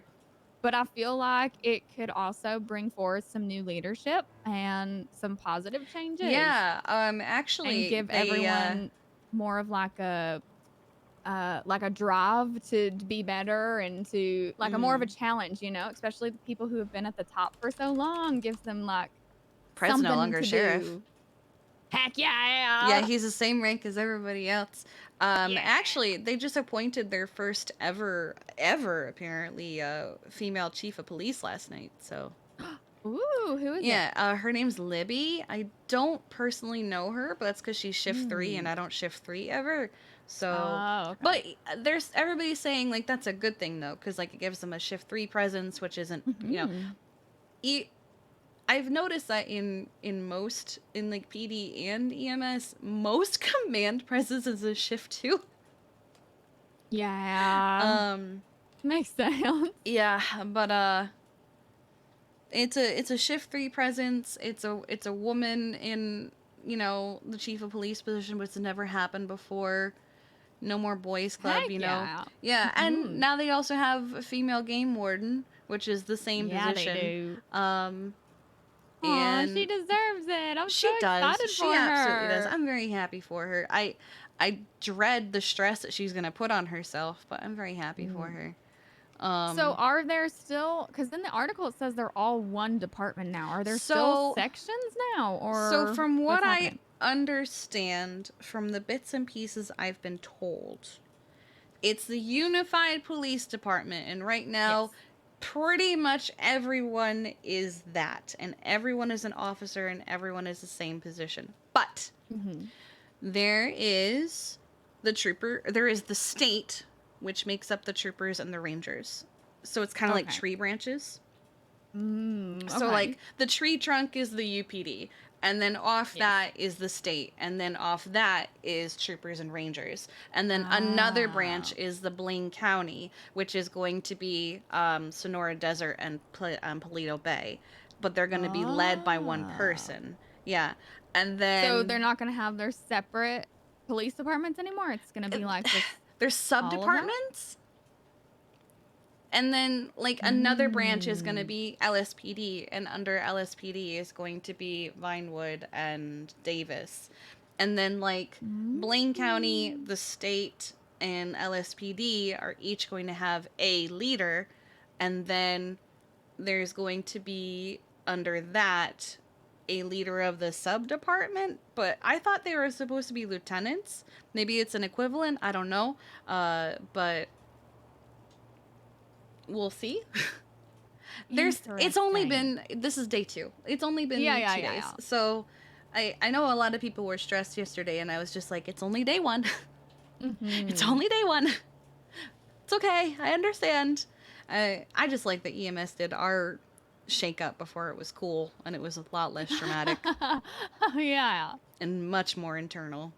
Speaker 4: But I feel like it could also bring forth some new leadership and some positive changes.
Speaker 2: Yeah, actually,
Speaker 4: and give everyone more of like a drive to be better and to like a more of a challenge, you know, especially the people who have been at the top for so long, gives them like
Speaker 2: President's no
Speaker 4: something
Speaker 2: longer
Speaker 4: to
Speaker 2: sheriff.
Speaker 4: do. Heck yeah.
Speaker 2: Yeah, he's the same rank as everybody else. Actually, they just appointed their first ever apparently female chief of police last night. So
Speaker 4: Ooh, who is it?
Speaker 2: yeah, her name's Libby. I don't personally know her, but that's because she's shift 3 and I don't shift 3 ever. So,
Speaker 4: okay.
Speaker 2: but everybody's saying like that's a good thing though, because like it gives them a shift 3 presence, which isn't you know. I've noticed that in like PD and EMS, most command presence is a shift 2.
Speaker 4: Yeah. Makes sense.
Speaker 2: Yeah, but it's a shift 3 presence. It's a woman in, the chief of police position, but it's never happened before. No more boys club,
Speaker 4: Heck yeah.
Speaker 2: Yeah, and
Speaker 4: Mhm.
Speaker 2: now they also have a female game warden, which is the same
Speaker 4: Yeah,
Speaker 2: position.
Speaker 4: they do.
Speaker 2: Um,
Speaker 4: Aw, she
Speaker 2: and
Speaker 4: deserves it. I'm so
Speaker 2: she does.
Speaker 4: excited
Speaker 2: She
Speaker 4: for
Speaker 2: absolutely does.
Speaker 4: her.
Speaker 2: I'm very happy for her. I dread the stress that she's gonna put on herself, but I'm very happy for
Speaker 4: Mm.
Speaker 2: her.
Speaker 4: So are there still, because in the article it says they're all one department now. Are there still
Speaker 2: So
Speaker 4: sections now,
Speaker 2: So
Speaker 4: or
Speaker 2: from what
Speaker 4: what's
Speaker 2: I
Speaker 4: happening?
Speaker 2: understand from the bits and pieces I've been told, it's the unified police department, and right
Speaker 4: Yes.
Speaker 2: now pretty much everyone is that, and everyone is an officer, and everyone is the same position. But
Speaker 4: Mm-hmm.
Speaker 2: there is there is the state, which makes up the troopers and the rangers. So it's kind of like
Speaker 4: Okay.
Speaker 2: tree branches. So,
Speaker 4: Okay.
Speaker 2: like, the tree trunk is the UPD, and then off
Speaker 4: Yes.
Speaker 2: that is the state, and then off that is troopers and rangers. And then another branch
Speaker 4: Oh.
Speaker 2: is the Blaine County, which is going to be Sonora Desert and Paleto Bay. But they're going to be led by one
Speaker 4: Oh.
Speaker 2: person. Yeah. And
Speaker 4: So they're
Speaker 2: then
Speaker 4: not going to have their separate police departments anymore? It's going to be like just
Speaker 2: there's sub
Speaker 4: all of them?
Speaker 2: departments. And then, like, another branch is going to be LSPD, and under LSPD is going to be Vinewood and Davis. And then, like, Blaine County, the state, and LSPD are each going to have a leader, and then there's going to be, under that, a leader of the sub department. But I thought they were supposed to be lieutenants. Maybe it's an equivalent. I don't know. But we'll see. It's only been, this is day 2. It's only been 2 days.
Speaker 4: Yeah.
Speaker 2: So I know a lot of people were stressed yesterday, and I was just like, it's only day 1. It's only day 1. It's okay. I understand. I just like that EMS did our shake up before it was cool, and it was a lot less dramatic
Speaker 4: Yeah.
Speaker 2: and much more internal.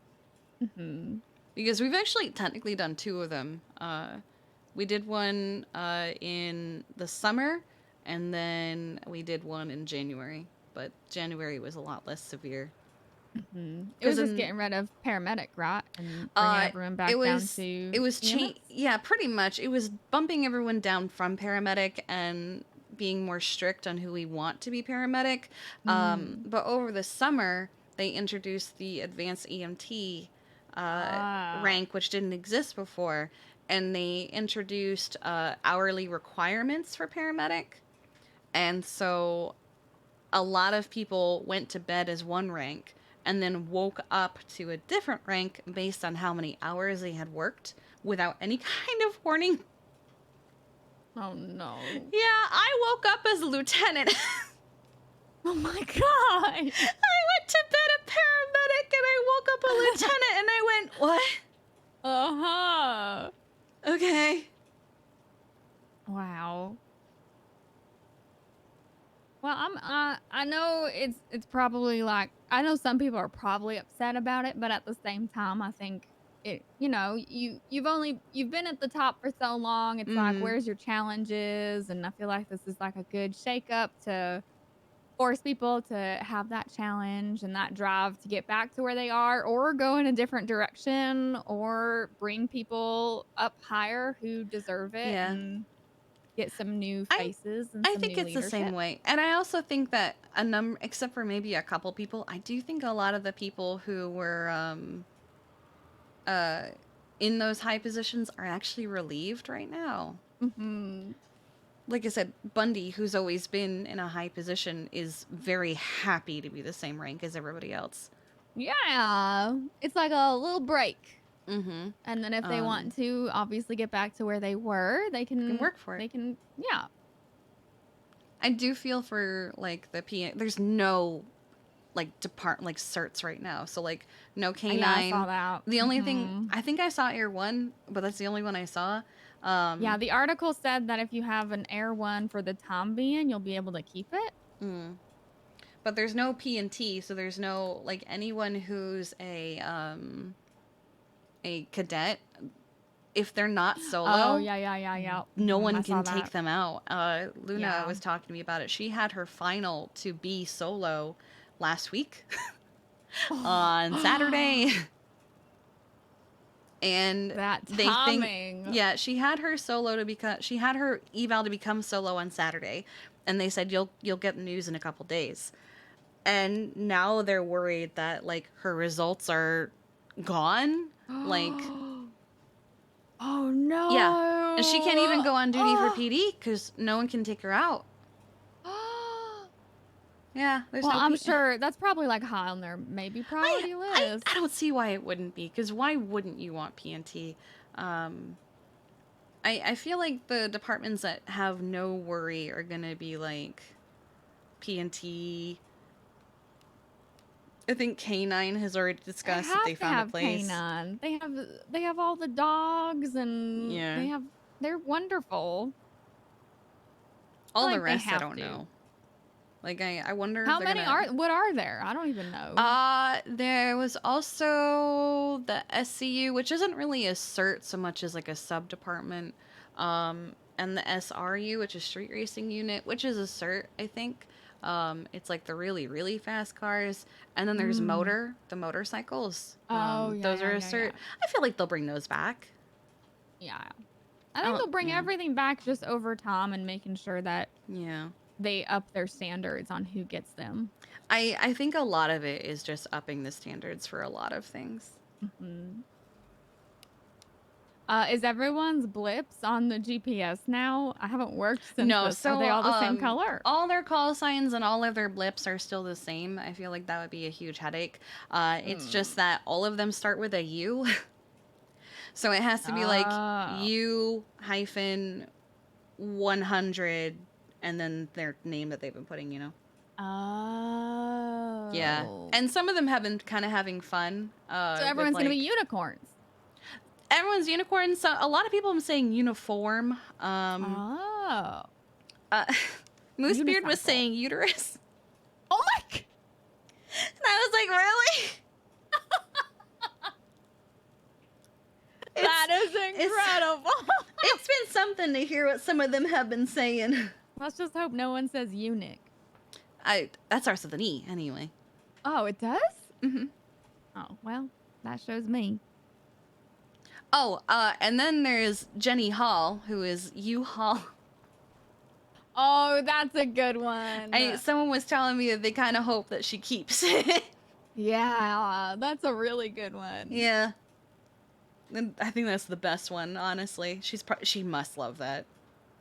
Speaker 4: Mm-hmm.
Speaker 2: Because we've actually technically done 2 of them. We did one in the summer, and then we did one in January. But January was a lot less severe.
Speaker 4: Mm-hmm. It was just getting rid of paramedic, right? And bringing everyone back down to
Speaker 2: it was
Speaker 4: EMS?
Speaker 2: Yeah, pretty much. It was bumping everyone down from paramedic and being more strict on who we want to be paramedic. But over the summer, they introduced the advanced EMT rank, which didn't exist before. And they introduced hourly requirements for paramedic. And so a lot of people went to bed as one rank and then woke up to a different rank based on how many hours they had worked without any kind of warning.
Speaker 4: Oh, no.
Speaker 2: Yeah, I woke up as a lieutenant.
Speaker 4: Oh, my God.
Speaker 2: I went to bed a paramedic, and I woke up a lieutenant, and I went, what?
Speaker 4: Uh-huh.
Speaker 2: Okay.
Speaker 4: Wow. Well, I know it's probably like, I know some people are probably upset about it, but at the same time, I think it, you've been at the top for so long. It's like, where's your challenges? And I feel like this is like a good shakeup to force people to have that challenge and that drive to get back to where they are, or go in a different direction, or bring people up higher who deserve it.
Speaker 2: Yeah.
Speaker 4: And get some new faces and
Speaker 2: I
Speaker 4: some
Speaker 2: think
Speaker 4: new
Speaker 2: it's the same
Speaker 4: leadership.
Speaker 2: way. And I also think that except for maybe a couple people, I do think a lot of the people who were in those high positions are actually relieved right now.
Speaker 4: Mm-hmm.
Speaker 2: Like I said, Bundy, who's always been in a high position, is very happy to be the same rank as everybody else.
Speaker 4: Yeah, it's like a little break.
Speaker 2: Mm-hmm.
Speaker 4: And then if they want to obviously get back to where they were, they can
Speaker 2: work for it.
Speaker 4: They can, yeah.
Speaker 2: I do feel for like the PA. There's no like certs right now. So like no K9.
Speaker 4: Yeah, I saw that.
Speaker 2: The only thing I think I saw Air 1, but that's the only one I saw.
Speaker 4: Yeah, the article said that if you have an Air 1 for the time being, you'll be able to keep it.
Speaker 2: But there's no P&T, so there's no like anyone who's a cadet if they're not solo,
Speaker 4: Oh, yeah.
Speaker 2: no one
Speaker 4: I
Speaker 2: can
Speaker 4: saw
Speaker 2: take
Speaker 4: that.
Speaker 2: them out. Luna
Speaker 4: Yeah.
Speaker 2: was talking to me about it. She had her final to be solo last week on Saturday. And
Speaker 4: That
Speaker 2: they
Speaker 4: timing.
Speaker 2: think, yeah, she had her eval to become solo on Saturday, and they said you'll get news in a couple days. And now they're worried that like her results are gone. Like,
Speaker 4: oh no.
Speaker 2: yeah, and she can't even go on duty for PD because no one can take her out. Yeah, there's
Speaker 4: well,
Speaker 2: no.
Speaker 4: I'm sure that's probably like high on their maybe priority list.
Speaker 2: I don't see why it wouldn't be, because why wouldn't you want PNT? I feel like the departments that have no worry are gonna be like PNT. I think Canine has already discussed that they found a place.
Speaker 4: Canine. They have all the dogs and
Speaker 2: Yeah.
Speaker 4: they're wonderful.
Speaker 2: All the rest I don't know. Like I wonder
Speaker 4: how many what are there? I don't even know.
Speaker 2: There was also the SCU, which isn't really a CERT so much as like a sub department. And the SRU, which is street racing unit, which is a CERT, I think. It's like the really, really fast cars. And then there's the motorcycles. Those are a CERT. Yeah. I feel like they'll bring those back.
Speaker 4: Yeah. I think they'll bring everything back just over time and making sure that they up their standards on who gets them.
Speaker 2: I think a lot of it is just upping the standards for a lot of things.
Speaker 4: Mm-hmm. Is everyone's blips on the GPS now? I haven't worked since so are they all the same color?
Speaker 2: All their call signs and all of their blips are still the same. I feel like that would be a huge headache. It's just that all of them start with a U. So it has to be like U-100 and then their name that they've been putting, you know?
Speaker 4: Oh.
Speaker 2: Yeah. And some of them have been kind of having fun.
Speaker 4: So everyone's going to be unicorns.
Speaker 2: Everyone's unicorns. So a lot of people are saying uniform. Moosebeard was saying uterus.
Speaker 4: Oh my God.
Speaker 2: And I was like, really?
Speaker 4: That is incredible.
Speaker 2: It's been something to hear what some of them have been saying.
Speaker 4: Let's just hope no one says eunuch.
Speaker 2: That starts with an E, anyway.
Speaker 4: Oh, it does?
Speaker 2: Mm-hmm.
Speaker 4: Oh, well, that shows me.
Speaker 2: Oh, and then there's Jenny Hall, who is U-Haul.
Speaker 4: Oh, that's a good one.
Speaker 2: Someone was telling me that they kind of hope that she keeps it.
Speaker 4: Yeah, that's a really good one.
Speaker 2: Yeah. And I think that's the best one, honestly. She must love that.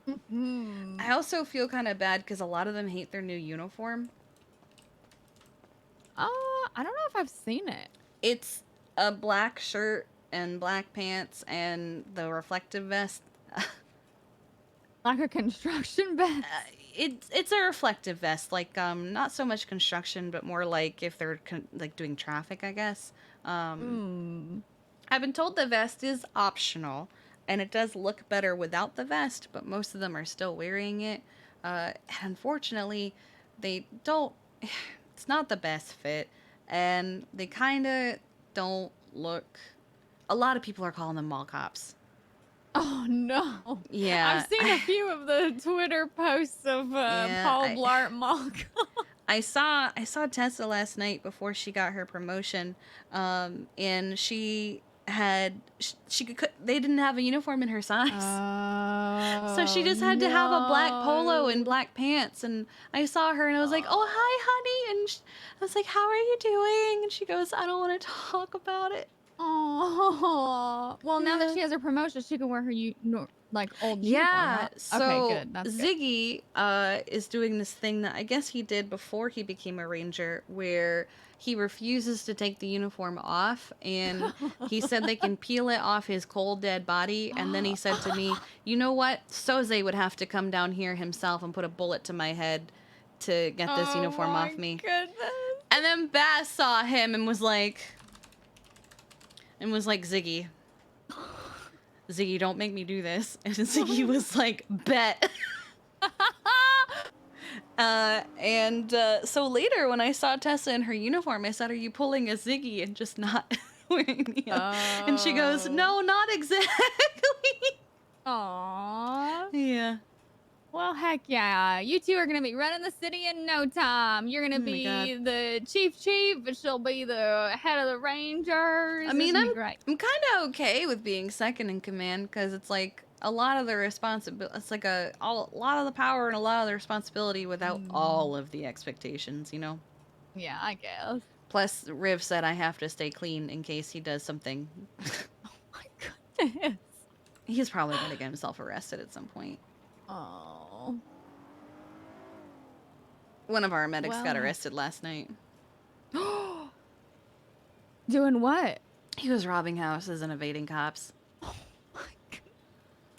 Speaker 4: Mm-hmm.
Speaker 2: I also feel kind of bad because a lot of them hate their new uniform.
Speaker 4: I don't know if I've seen it.
Speaker 2: It's a black shirt and black pants and the reflective vest.
Speaker 4: Like a construction vest?
Speaker 2: It's a reflective vest, like not so much construction, but more like if they're like doing traffic, I guess. I've been told the vest is optional, and it does look better without the vest, but most of them are still wearing it. And unfortunately, they don't. It's not the best fit, and they kind of don't look. A lot of people are calling them mall cops.
Speaker 4: Oh no!
Speaker 2: Yeah,
Speaker 4: I've seen a few of the Twitter posts of Paul Blart mall cops.
Speaker 2: I saw Tessa last night before she got her promotion, and she didn't have a uniform in her size. So she just had to have a black polo and black pants. And I saw her and I was like, oh, hi, honey. And I was like, how are you doing? And she goes, I don't want to talk about it.
Speaker 4: Oh, well, now that she has her promotion, she can wear her old uniform.
Speaker 2: Yeah. So
Speaker 4: okay, good. That's
Speaker 2: Ziggy is doing this thing that I guess he did before he became a ranger, where he refuses to take the uniform off, and he said they can peel it off his cold dead body. And then he said to me, you know what? Soze would have to come down here himself and put a bullet to my head to get this uniform off me.
Speaker 4: Goodness.
Speaker 2: And then Bass saw him and was like, Ziggy, don't make me do this. And Ziggy was like, bet. So later when I saw Tessa in her uniform, I said, are you pulling a Ziggy and just not Lithuania. And she goes, no, not exactly.
Speaker 4: Aww.
Speaker 2: Yeah.
Speaker 4: Well, heck yeah. You two are going to be running the city in no time. You're going to be the chief, but she'll be the head of the Rangers.
Speaker 2: I mean,
Speaker 4: I'm great.
Speaker 2: I'm kind of okay with being second in command because it's like a lot of the responsibility. It's like a lot of the power and a lot of the responsibility without all of the expectations, you know?
Speaker 4: Yeah, I guess.
Speaker 2: Plus, Riv said I have to stay clean in case he does something.
Speaker 4: Oh my goodness.
Speaker 2: He's probably going to get himself arrested at some point.
Speaker 4: Oh.
Speaker 2: One of our medics got arrested last night.
Speaker 4: Doing what?
Speaker 2: He was robbing houses and evading cops.
Speaker 4: Oh my god.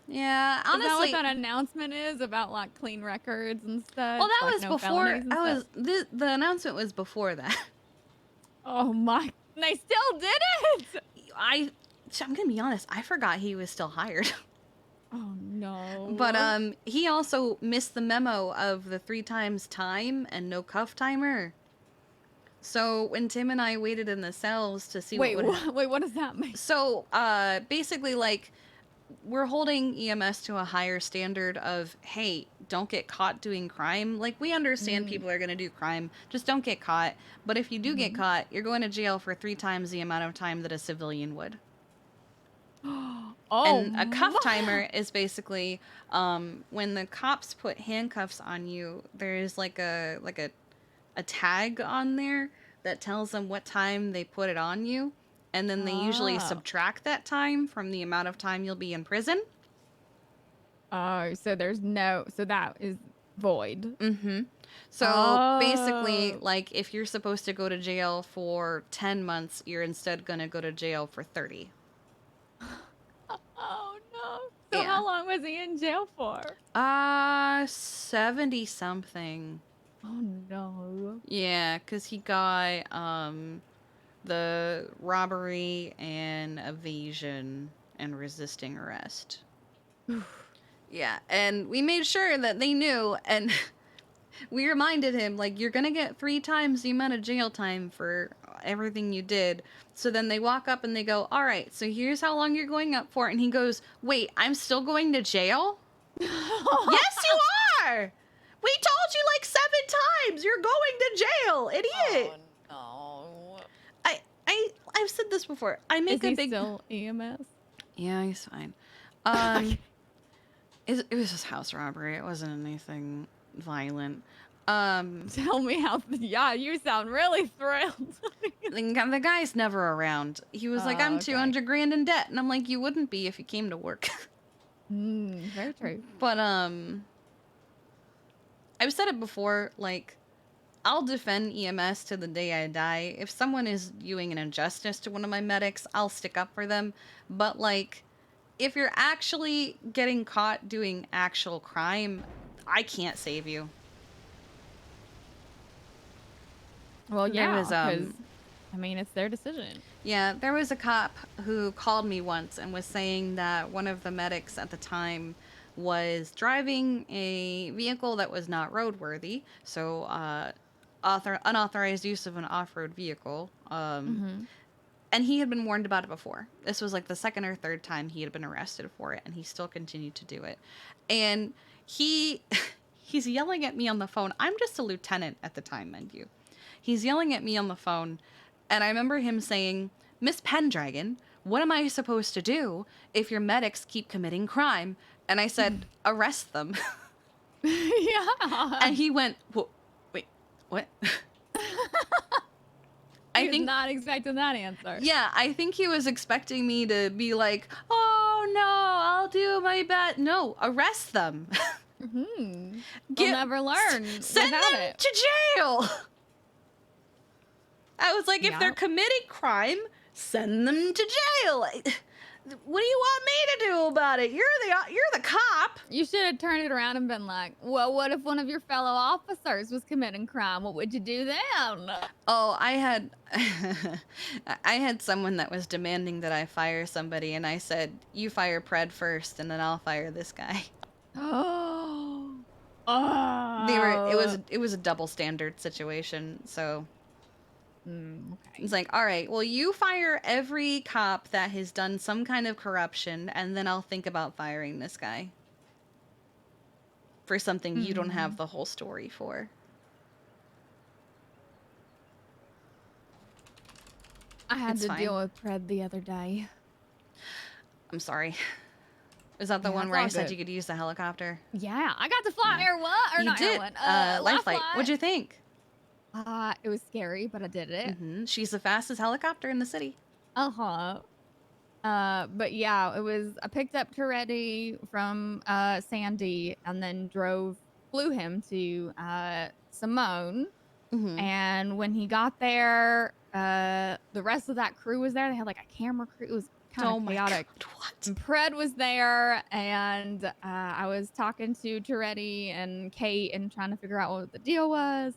Speaker 2: Yeah, honestly.
Speaker 4: Is that what that announcement is about, like, clean records and stuff?
Speaker 2: Well, that
Speaker 4: like,
Speaker 2: was
Speaker 4: no
Speaker 2: before. The announcement was before that.
Speaker 4: Oh my! They still did it.
Speaker 2: I'm gonna be honest. I forgot he was still hired.
Speaker 4: Oh no.
Speaker 2: But he also missed the memo of the 3 times time and no cuff timer. So when Tim and I waited in the cells to see
Speaker 4: wait, what does that mean?
Speaker 2: So basically, like, we're holding EMS to a higher standard of, hey, don't get caught doing crime. Like, we understand people are going to do crime. Just don't get caught. But if you do get caught, you're going to jail for 3 times the amount of time that a civilian would. And a cuff timer is basically when the cops put handcuffs on you, there's like a tag on there that tells them what time they put it on you. And then they usually subtract that time from the amount of time you'll be in prison.
Speaker 4: Oh, so so that is void.
Speaker 2: Mm-hmm. So basically, like, if you're supposed to go to jail for 10 months, you're instead going to go to jail for 30.
Speaker 4: Oh, no. So how long was he in jail for?
Speaker 2: 70 something.
Speaker 4: Oh, no.
Speaker 2: Yeah, because he got, the robbery and evasion and resisting arrest. Yeah, and we made sure that they knew, and we reminded him, like, you're gonna get 3 times the amount of jail time for everything you did. So then they walk up and they go, all right, so here's how long you're going up for. And he goes, wait, I'm still going to jail? Yes, you are! We told you like 7 times you're going to jail, idiot!
Speaker 4: Oh, no.
Speaker 2: I've said this before. I make
Speaker 4: Is
Speaker 2: a big...
Speaker 4: still EMS?
Speaker 2: Yeah, he's fine. It was just house robbery. It wasn't anything violent.
Speaker 4: Tell me how... Yeah, you sound really thrilled.
Speaker 2: The guy's never around. He was like, I'm 200 grand in debt. And I'm like, you wouldn't be if you came to work.
Speaker 4: Very true.
Speaker 2: But, I've said it before, like, I'll defend EMS to the day I die. If someone is doing an injustice to one of my medics, I'll stick up for them. But, like, if you're actually getting caught doing actual crime, I can't save you.
Speaker 4: Well, yeah, because, I mean, it's their decision.
Speaker 2: Yeah, there was a cop who called me once and was saying that one of the medics at the time was driving a vehicle that was not roadworthy, so unauthorized use of an off-road vehicle. And he had been warned about it before. This was like the 2nd or 3rd time he had been arrested for it, and he still continued to do it. And he's yelling at me on the phone. I'm just a lieutenant at the time, mind you. He's yelling at me on the phone, and I remember him saying, Miss Pendragon, what am I supposed to do if your medics keep committing crime? And I said, arrest them.
Speaker 4: Yeah.
Speaker 2: And he went, wait, what?
Speaker 4: I was not expecting that answer.
Speaker 2: Yeah, I think he was expecting me to be like, oh no, I'll do my best. No, arrest them.
Speaker 4: We'll never learn
Speaker 2: Send
Speaker 4: without
Speaker 2: them
Speaker 4: it.
Speaker 2: to jail. I was like, if they're committing crime, send them to jail. What do you want me to do about it? You're the cop.
Speaker 4: You should have turned it around and been like, well, what if one of your fellow officers was committing crime? What would you do then?
Speaker 2: Oh, I had someone that was demanding that I fire somebody, and I said, you fire Pred first, and then I'll fire this guy.
Speaker 4: Oh.
Speaker 2: It was a double standard situation, so
Speaker 4: Okay.
Speaker 2: It's like, all right, well, you fire every cop that has done some kind of corruption, and then I'll think about firing this guy for something you don't have the whole story for.
Speaker 4: I had to deal with Pred the other day.
Speaker 2: I'm sorry. Is that the one where I said you could use the helicopter?
Speaker 4: Yeah, I got to fly Air One, or
Speaker 2: you
Speaker 4: not
Speaker 2: did.
Speaker 4: Air One.
Speaker 2: Life Flight. What'd you think?
Speaker 4: It was scary, but I did it.
Speaker 2: She's the fastest helicopter in the city.
Speaker 4: But yeah, I picked up Toretti from Sandy and then flew him to Simone. And when he got there, the rest of that crew was there. They had like a camera crew. It was kind of chaotic.
Speaker 2: God, what?
Speaker 4: And Pred was there, and I was talking to Toretti and Kate and trying to figure out what the deal was.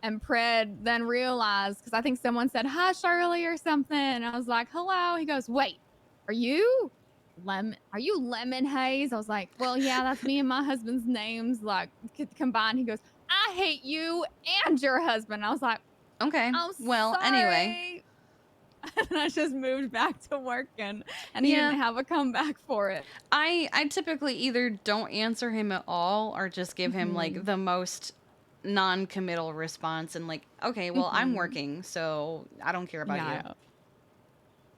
Speaker 4: And Pred then realized, because I think someone said hush early or something, and I was like, hello. He goes, wait, are you Lemon Haze? I was like, well, yeah, that's me and my husband's names like combined. He goes, I hate you and your husband. I was like,
Speaker 2: okay, well,
Speaker 4: sorry.
Speaker 2: Anyway.
Speaker 4: And I just moved back to working, and he didn't have a comeback for it.
Speaker 2: I typically either don't answer him at all or just give him like the most non-committal response and like, okay, well, I'm working, so I don't care about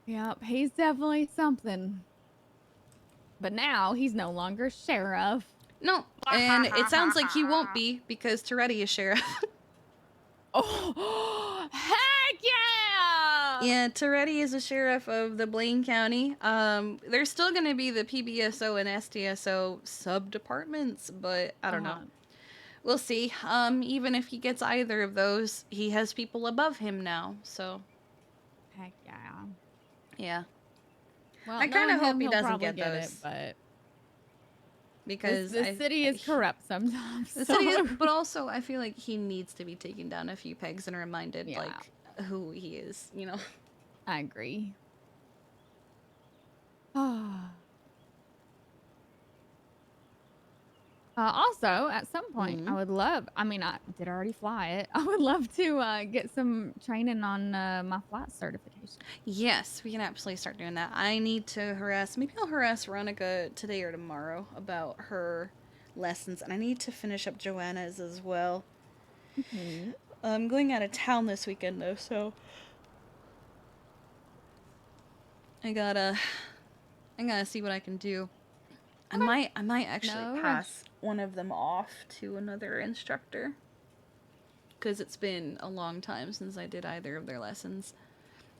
Speaker 2: you.
Speaker 4: Yep, he's definitely something. But now he's no longer sheriff.
Speaker 2: No, and it sounds like he won't be because Toretti is sheriff.
Speaker 4: Oh, heck yeah!
Speaker 2: Yeah, Toretti is a sheriff of the Blaine County. There's still going to be the PBSO and SDSO sub-departments, but I don't know. We'll see. Even if he gets either of those, he has people above him now, so.
Speaker 4: Heck yeah.
Speaker 2: Yeah.
Speaker 4: Well,
Speaker 2: I kind of hope he doesn't get
Speaker 4: those.
Speaker 2: it,
Speaker 4: but
Speaker 2: because
Speaker 4: the city is corrupt sometimes.
Speaker 2: The city is, but also I feel like he needs to be taken down a few pegs and reminded like who he is, you know.
Speaker 4: I agree. Also, at some point, I would love, I did already fly it. I would love to get some training on my flight certification.
Speaker 2: Yes, we can absolutely start doing that. I need to maybe I'll harass Veronica today or tomorrow about her lessons. And I need to finish up Joanna's as well. I'm going out of town this weekend though, so I gotta see what I can do. I might actually pass one of them off to another instructor because it's been a long time since I did either of their lessons.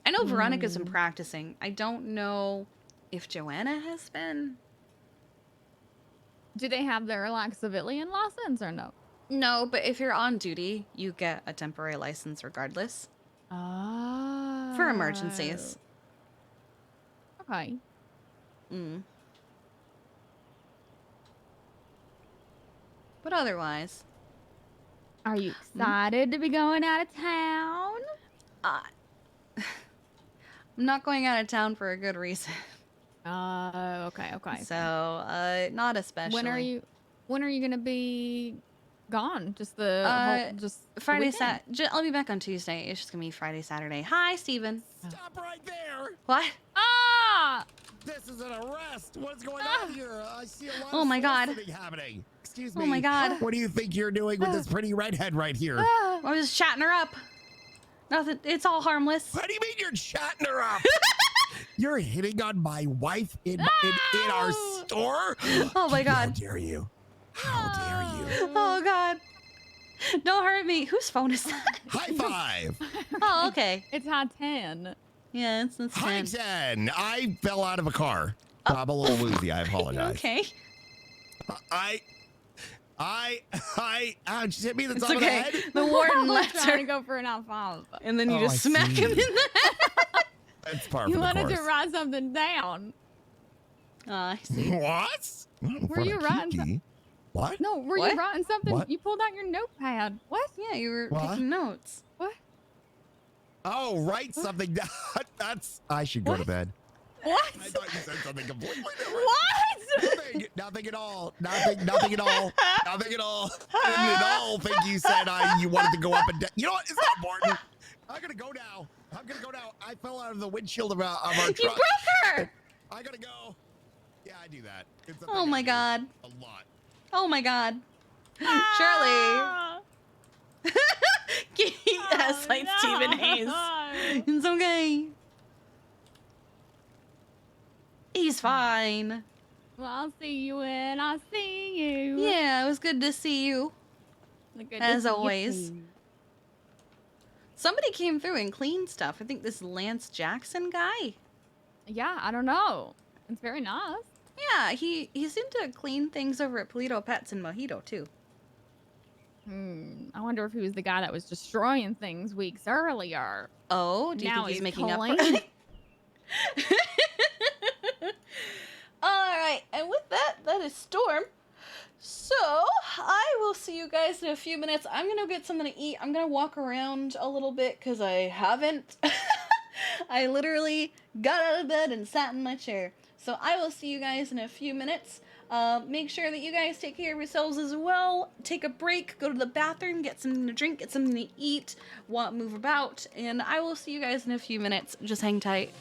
Speaker 2: I know Veronica's been practicing. I don't know if Joanna has been.
Speaker 4: Do they have their like civilian license or no?
Speaker 2: No, but if you're on duty, you get a temporary license regardless.
Speaker 4: Oh.
Speaker 2: For emergencies.
Speaker 4: Okay.
Speaker 2: But otherwise.
Speaker 4: Are you excited to be going out of town?
Speaker 2: I'm not going out of town for a good reason.
Speaker 4: Okay.
Speaker 2: So, not especially.
Speaker 4: When are you gonna be gone? Just
Speaker 2: Friday, I'll be back on Tuesday. It's just gonna be Friday, Saturday. Hi, Steven.
Speaker 5: Stop right there!
Speaker 2: What?
Speaker 4: Ah!
Speaker 5: This is an arrest! What's going on here? I see a lot of soliciting happening. Excuse me.
Speaker 2: Oh my God.
Speaker 5: What do you think you're doing with this pretty redhead right here?
Speaker 2: I was just chatting her up. Nothing. It's all harmless.
Speaker 5: What do you mean you're chatting her up? You're hitting on my wife in our store?
Speaker 2: Oh my God.
Speaker 5: How dare you? How dare you?
Speaker 2: Oh God. Don't hurt me. Whose phone is that?
Speaker 5: High five.
Speaker 2: Oh, okay.
Speaker 4: It's high 10.
Speaker 2: Yeah, it's 10.
Speaker 5: High 10. I fell out of a car. I'm a little woozy. I apologize.
Speaker 2: Okay.
Speaker 5: Just hit me in the top
Speaker 2: It's okay.
Speaker 5: of the head.
Speaker 2: The warden
Speaker 4: was
Speaker 2: left
Speaker 4: trying
Speaker 2: her.
Speaker 4: to go for an alfalfa.
Speaker 2: And then you just smack him in the head.
Speaker 5: That's par for
Speaker 4: You
Speaker 5: the
Speaker 4: wanted
Speaker 5: course.
Speaker 4: to write something down.
Speaker 2: I see.
Speaker 5: What?
Speaker 4: Were you writing
Speaker 5: Kiki? What?
Speaker 4: No, were
Speaker 2: What?
Speaker 4: you writing something?
Speaker 5: What?
Speaker 4: You pulled out your notepad. What?
Speaker 2: Yeah, you were
Speaker 5: What?
Speaker 2: taking notes.
Speaker 4: What?
Speaker 5: Oh, write something down. I should go to bed.
Speaker 4: What?
Speaker 5: I thought you said something completely different.
Speaker 4: What?
Speaker 5: Nothing at all. Nothing at all. Nothing at all. I didn't at all think you said you wanted to go up and down. You know what? It's not important. I'm gonna go now. I fell out of the windshield of our truck.
Speaker 2: You broke her.
Speaker 5: I gotta go. Yeah, I do that. It's a
Speaker 2: Oh
Speaker 5: thing
Speaker 2: my
Speaker 5: I do
Speaker 2: god.
Speaker 5: a lot.
Speaker 2: Oh my god.
Speaker 4: Ah!
Speaker 2: Shirley. Yes, like
Speaker 4: no.
Speaker 2: Stephen Hayes. It's okay. He's fine.
Speaker 4: Well, I'll see you when I see you.
Speaker 2: Yeah, it was good to see you.
Speaker 4: Good
Speaker 2: As
Speaker 4: to see you
Speaker 2: always.
Speaker 4: too.
Speaker 2: Somebody came through and cleaned stuff. I think this Lance Jackson guy.
Speaker 4: Yeah, I don't know. It's very nice.
Speaker 2: Yeah, he seemed to clean things over at Polito Pets in Mojito too.
Speaker 4: I wonder if he was the guy that was destroying things weeks earlier.
Speaker 2: Oh, do you
Speaker 4: Now
Speaker 2: think he's
Speaker 4: he's
Speaker 2: making up for
Speaker 4: clean.
Speaker 2: it? All right, and with that is Storm. So I will see you guys in a few minutes. I'm gonna get something to eat. I'm gonna walk around a little bit because I haven't. I literally got out of bed and sat in my chair. So I will see you guys in a few minutes. Make sure that you guys take care of yourselves as well. Take a break, go to the bathroom, get something to drink, get something to eat, move about, and I will see you guys in a few minutes. Just hang tight.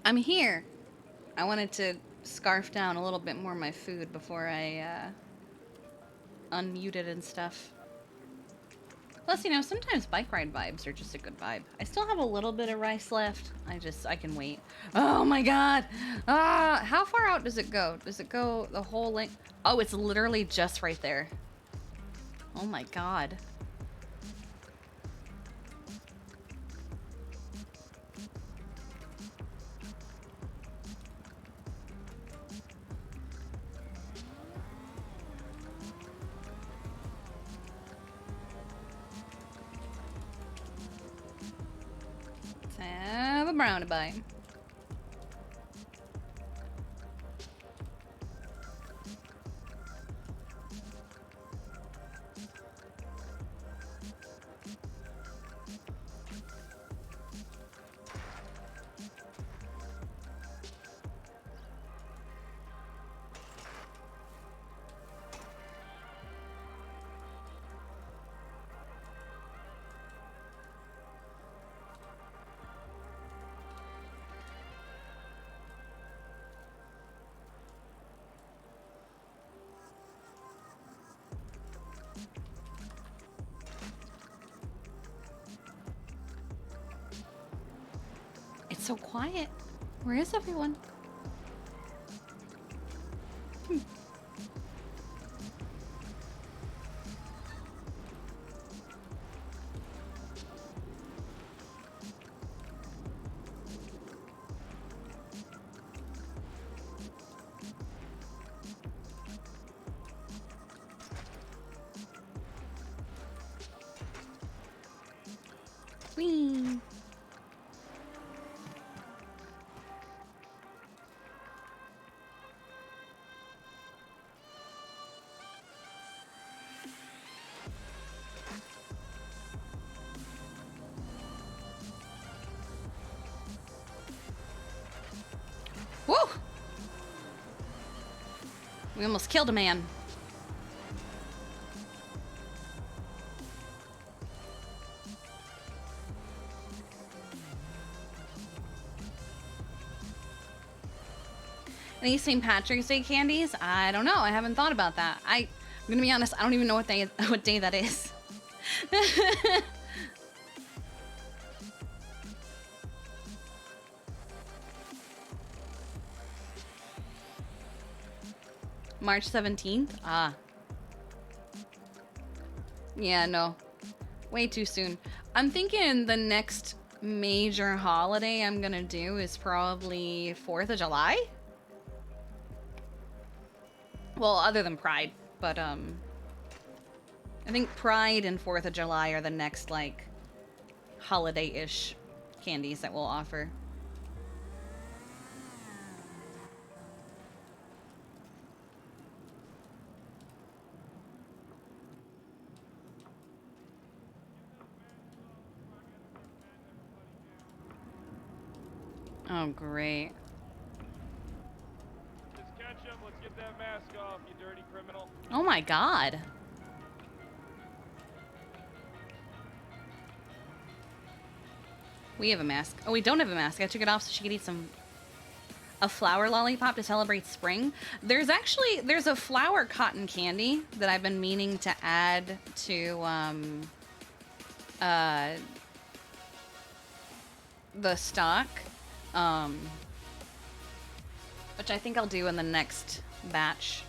Speaker 2: I'm here. I wanted to scarf down a little bit more of my food before I unmuted and stuff. Plus, you know, sometimes bike ride vibes are just a good vibe. I still have a little bit of rice left. I can wait. Oh my god! How far out does it go? Does it go the whole length? Oh, it's literally just right there. Oh my god. Let's have a brownie bite. It's so quiet. Where is everyone? Whee! Woo! We almost killed a man. Any St. Patrick's Day candies? I don't know. I haven't thought about that. I'm gonna be honest. I don't even know what day that is. March 17th? Ah. Yeah, no. Way too soon. I'm thinking the next major holiday I'm gonna do is probably 4th of July? Well, other than Pride, but I think Pride and 4th of July are the next, like, holiday-ish candies that we'll offer. Oh, great.
Speaker 6: Just catch him. Let's get that mask off, you dirty criminal.
Speaker 2: Oh my god. We have a mask. Oh, we don't have a mask. I took it off so she could eat a flower lollipop to celebrate spring. There's a flower cotton candy that I've been meaning to add to the stock. Which I think I'll do in the next batch.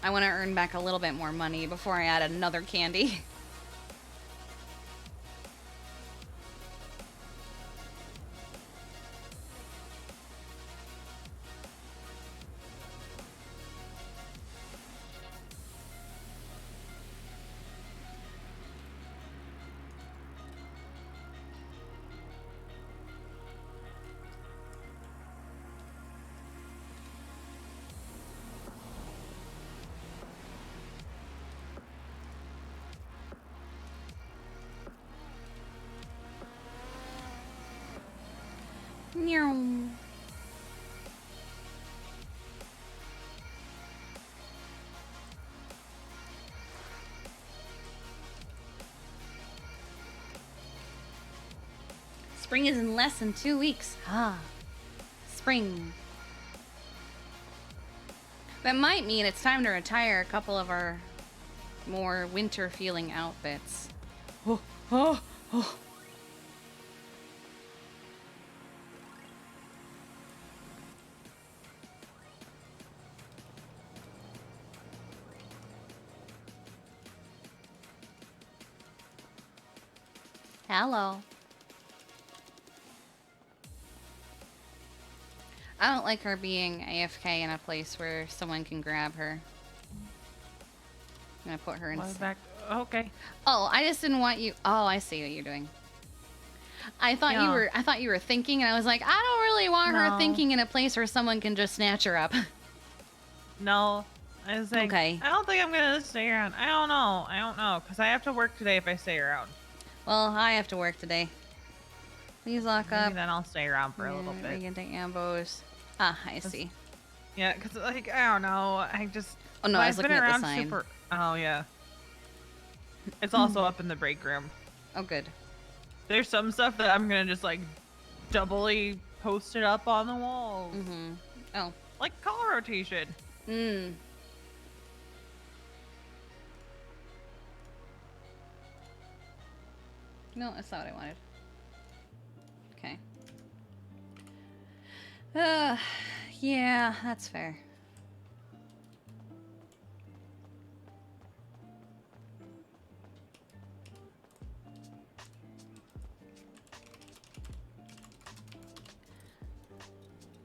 Speaker 2: I want to earn back a little bit more money before I add another candy. Spring is in less than 2 weeks. Ah, spring. That might mean it's time to retire a couple of our more winter-feeling outfits. Oh, oh, oh. Hello. I don't like her being AFK in a place where someone can grab her. I'm gonna put her in.
Speaker 7: Back. Okay.
Speaker 2: Oh, I just didn't want you. Oh, I see what you're doing. I thought you were. I thought you were thinking, and I was like, I don't really want her thinking in a place where someone can just snatch her up.
Speaker 7: No, I was like,
Speaker 2: okay.
Speaker 7: I don't think I'm gonna stay around. I don't know, because I have to work today if I stay around.
Speaker 2: Well, I have to work today. Please lock up.
Speaker 7: Maybe then I'll stay around for a little bit.
Speaker 2: You can take ambos. Ah, I see.
Speaker 7: Yeah, because like I don't know, I just.
Speaker 2: Oh no, I was looking at the sign.
Speaker 7: Oh yeah. It's also up in the break room.
Speaker 2: Oh good.
Speaker 7: There's some stuff that I'm gonna just like doubly post it up on the walls.
Speaker 2: Mm-hmm. Oh.
Speaker 7: Like color rotation.
Speaker 2: Mm. No, that's not what I wanted. Okay. Yeah, that's fair.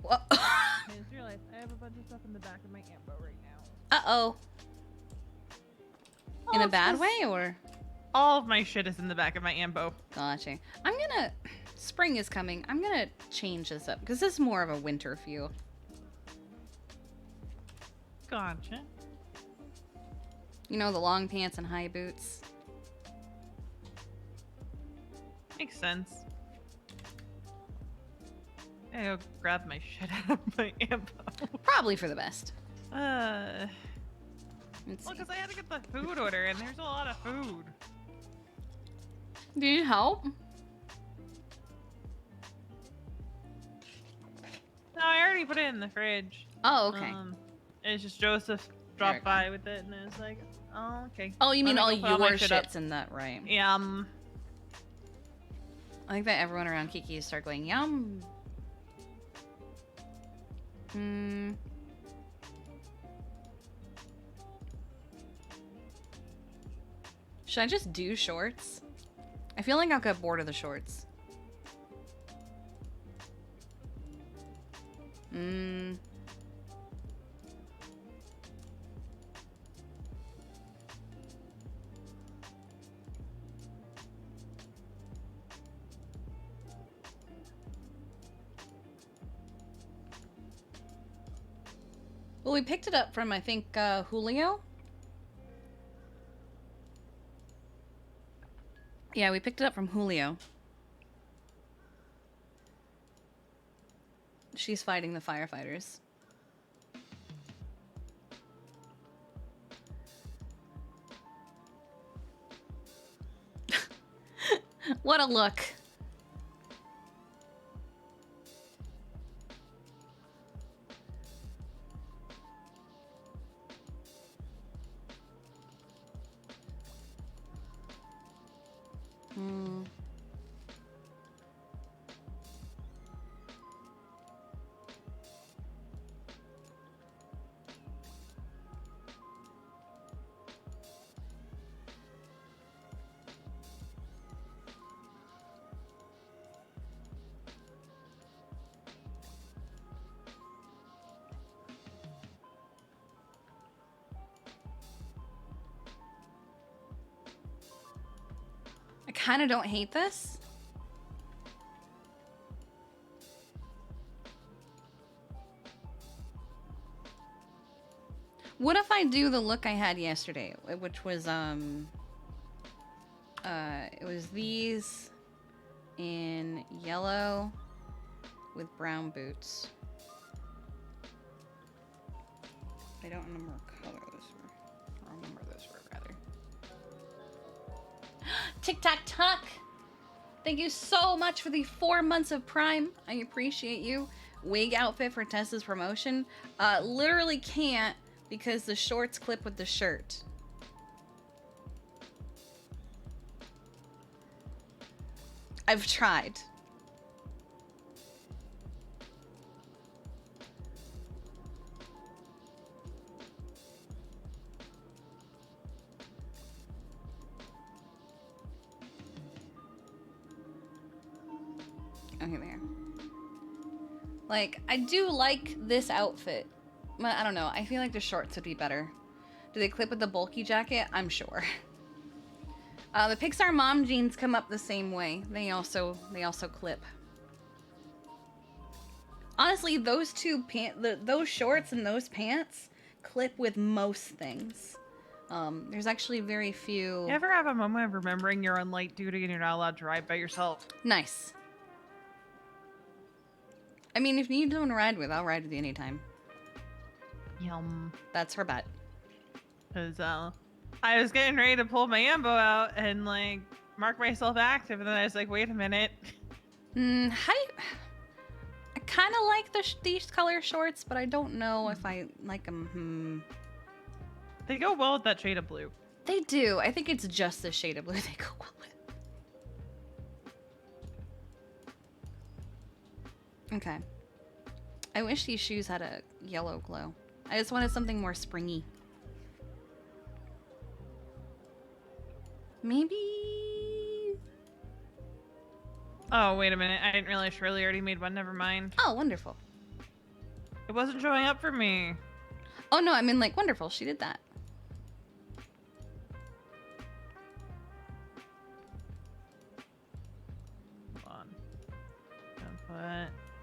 Speaker 2: Whoa.
Speaker 7: I just realized I have a bunch of stuff in the back of my ambo right now.
Speaker 2: Uh-oh. In a bad way, or?
Speaker 7: All of my shit is in the back of my ambo.
Speaker 2: Gotcha. I'm gonna... Spring is coming. I'm gonna change this up, because this is more of a winter feel.
Speaker 7: Gotcha.
Speaker 2: You know, the long pants and high boots.
Speaker 7: Makes sense. I gotta go grab my shit out of my ambo.
Speaker 2: Probably for the best.
Speaker 7: Well,
Speaker 2: Let's see.
Speaker 7: because I had to get the food order, and there's a lot of food.
Speaker 2: Do you need help?
Speaker 7: No, I already put it in the fridge.
Speaker 2: Oh, okay.
Speaker 7: It's just Joseph dropped by with it, and I was like, oh, okay.
Speaker 2: Oh, you mean all your
Speaker 7: my
Speaker 2: shit's in that, right?
Speaker 7: Yum.
Speaker 2: I think that everyone around Kiki start going, yum. Hmm. Should I just do shorts? I feel like I'll get bored of the shorts. Hmm. Well, we picked it up from, I think, Julio. Yeah, we picked it up from Julio. She's fighting the firefighters. What a look. Hmm. I kind of don't hate this. What if I do the look I had yesterday, which was it was these in yellow with brown boots. I don't remember what color those were. I remember those were rather. Tick-tock-tock! Thank you so much for the 4 months of Prime. I appreciate you. Wig outfit for Tessa's promotion. Literally can't because the shorts clip with the shirt. I've tried. Okay, there. Like, I do like this outfit. But I don't know. I feel like the shorts would be better. Do they clip with the bulky jacket? I'm sure. The Pixar mom jeans come up the same way. They also clip. Honestly, those two those shorts and those pants clip with most things. There's actually very few.
Speaker 7: You ever have a moment of remembering you're on light duty and you're not allowed to ride by yourself?
Speaker 2: Nice. I mean, if you need someone to ride with, I'll ride with you anytime.
Speaker 7: Yum.
Speaker 2: That's her bet.
Speaker 7: Cause I was getting ready to pull my ambo out and like mark myself active, and then I was like, wait a minute.
Speaker 2: I kind of like these color shorts, but I don't know if I like them.
Speaker 7: They go well with that shade of blue.
Speaker 2: They do. I think it's just the shade of blue they go well with. Okay. I wish these shoes had a yellow glow. I just wanted something more springy. Maybe...
Speaker 7: Oh, wait a minute. I didn't realize Shirley already made one. Never mind.
Speaker 2: Oh, wonderful.
Speaker 7: It wasn't showing up for me.
Speaker 2: Oh, no, I mean, like, wonderful. She did that.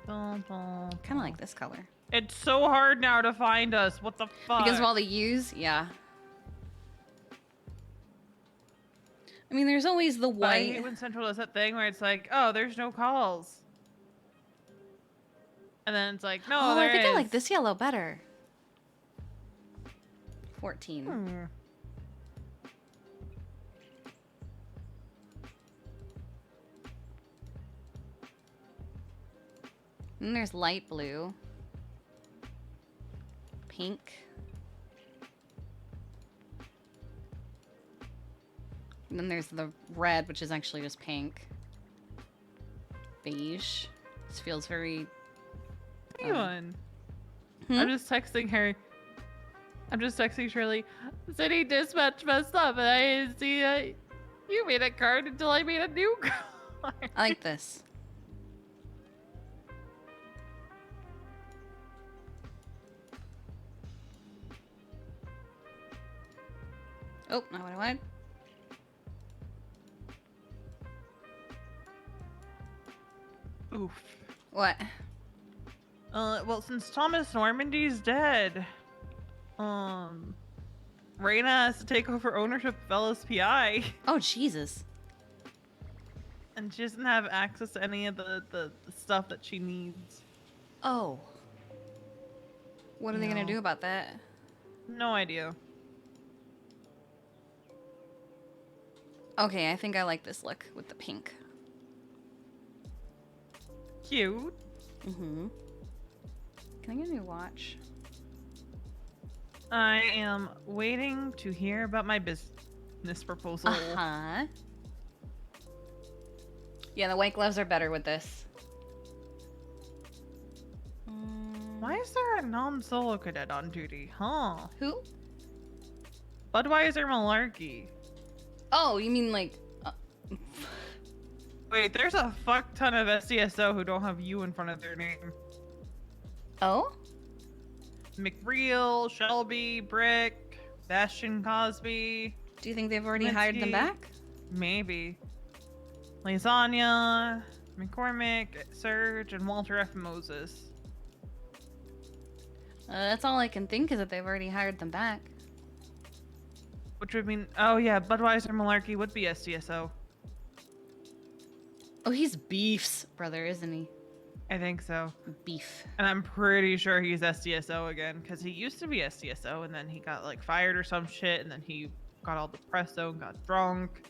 Speaker 7: Hold on.
Speaker 2: Kind of like this color.
Speaker 7: It's so hard now to find us. What the fuck?
Speaker 2: Because of all the U's? Yeah. I mean, there's always the
Speaker 7: But I
Speaker 2: white.
Speaker 7: hate when Central does that thing where it's like, oh, there's no calls. And then it's like, no,
Speaker 2: Oh,
Speaker 7: there
Speaker 2: I think
Speaker 7: is.
Speaker 2: I like this yellow better. 14.
Speaker 7: Hmm.
Speaker 2: And there's light blue. Pink. And then there's the red, which is actually just pink. Beige. This feels very...
Speaker 7: Anyone.
Speaker 2: Hmm?
Speaker 7: I'm just texting her. I'm just texting Shirley. City dispatch messed up, and I didn't see you made a card until I made a new card.
Speaker 2: I like this. Oh, not what I wanted.
Speaker 7: Oof.
Speaker 2: What?
Speaker 7: Well, since Thomas Normandy's dead, Raina has to take over ownership of LSPI,
Speaker 2: Oh, Jesus.
Speaker 7: and she doesn't have access to any of the stuff that she needs.
Speaker 2: Oh. What are they gonna
Speaker 7: No.
Speaker 2: do about that?
Speaker 7: No idea.
Speaker 2: Okay, I think I like this look with the pink.
Speaker 7: Cute.
Speaker 2: Mm-hmm. Can I get a new watch?
Speaker 7: I am waiting to hear about my business proposal.
Speaker 2: Uh-huh. Yeah, the white gloves are better with this.
Speaker 7: Why is there a non-solo cadet on duty, huh?
Speaker 2: Who?
Speaker 7: Budweiser Malarkey.
Speaker 2: Oh, you mean like...
Speaker 7: Wait, there's a fuck ton of SCSO who don't have U in front of their name.
Speaker 2: Oh?
Speaker 7: McReal, Shelby, Brick, Bastion Cosby.
Speaker 2: Do you think they've already hired them
Speaker 7: Linsky.
Speaker 2: back?
Speaker 7: Lasagna, McCormick, Surge, and Walter F. Moses.
Speaker 2: That's all I can think is that they've already hired them back.
Speaker 7: Which would mean, oh yeah, Budweiser Malarkey would be SCSO.
Speaker 2: Oh, he's Beef's brother, isn't he?
Speaker 7: I think so.
Speaker 2: Beef.
Speaker 7: And I'm pretty sure he's SDSO again, because he used to be SDSO, and then he got like fired or some shit, and then he got all depresso and got drunk.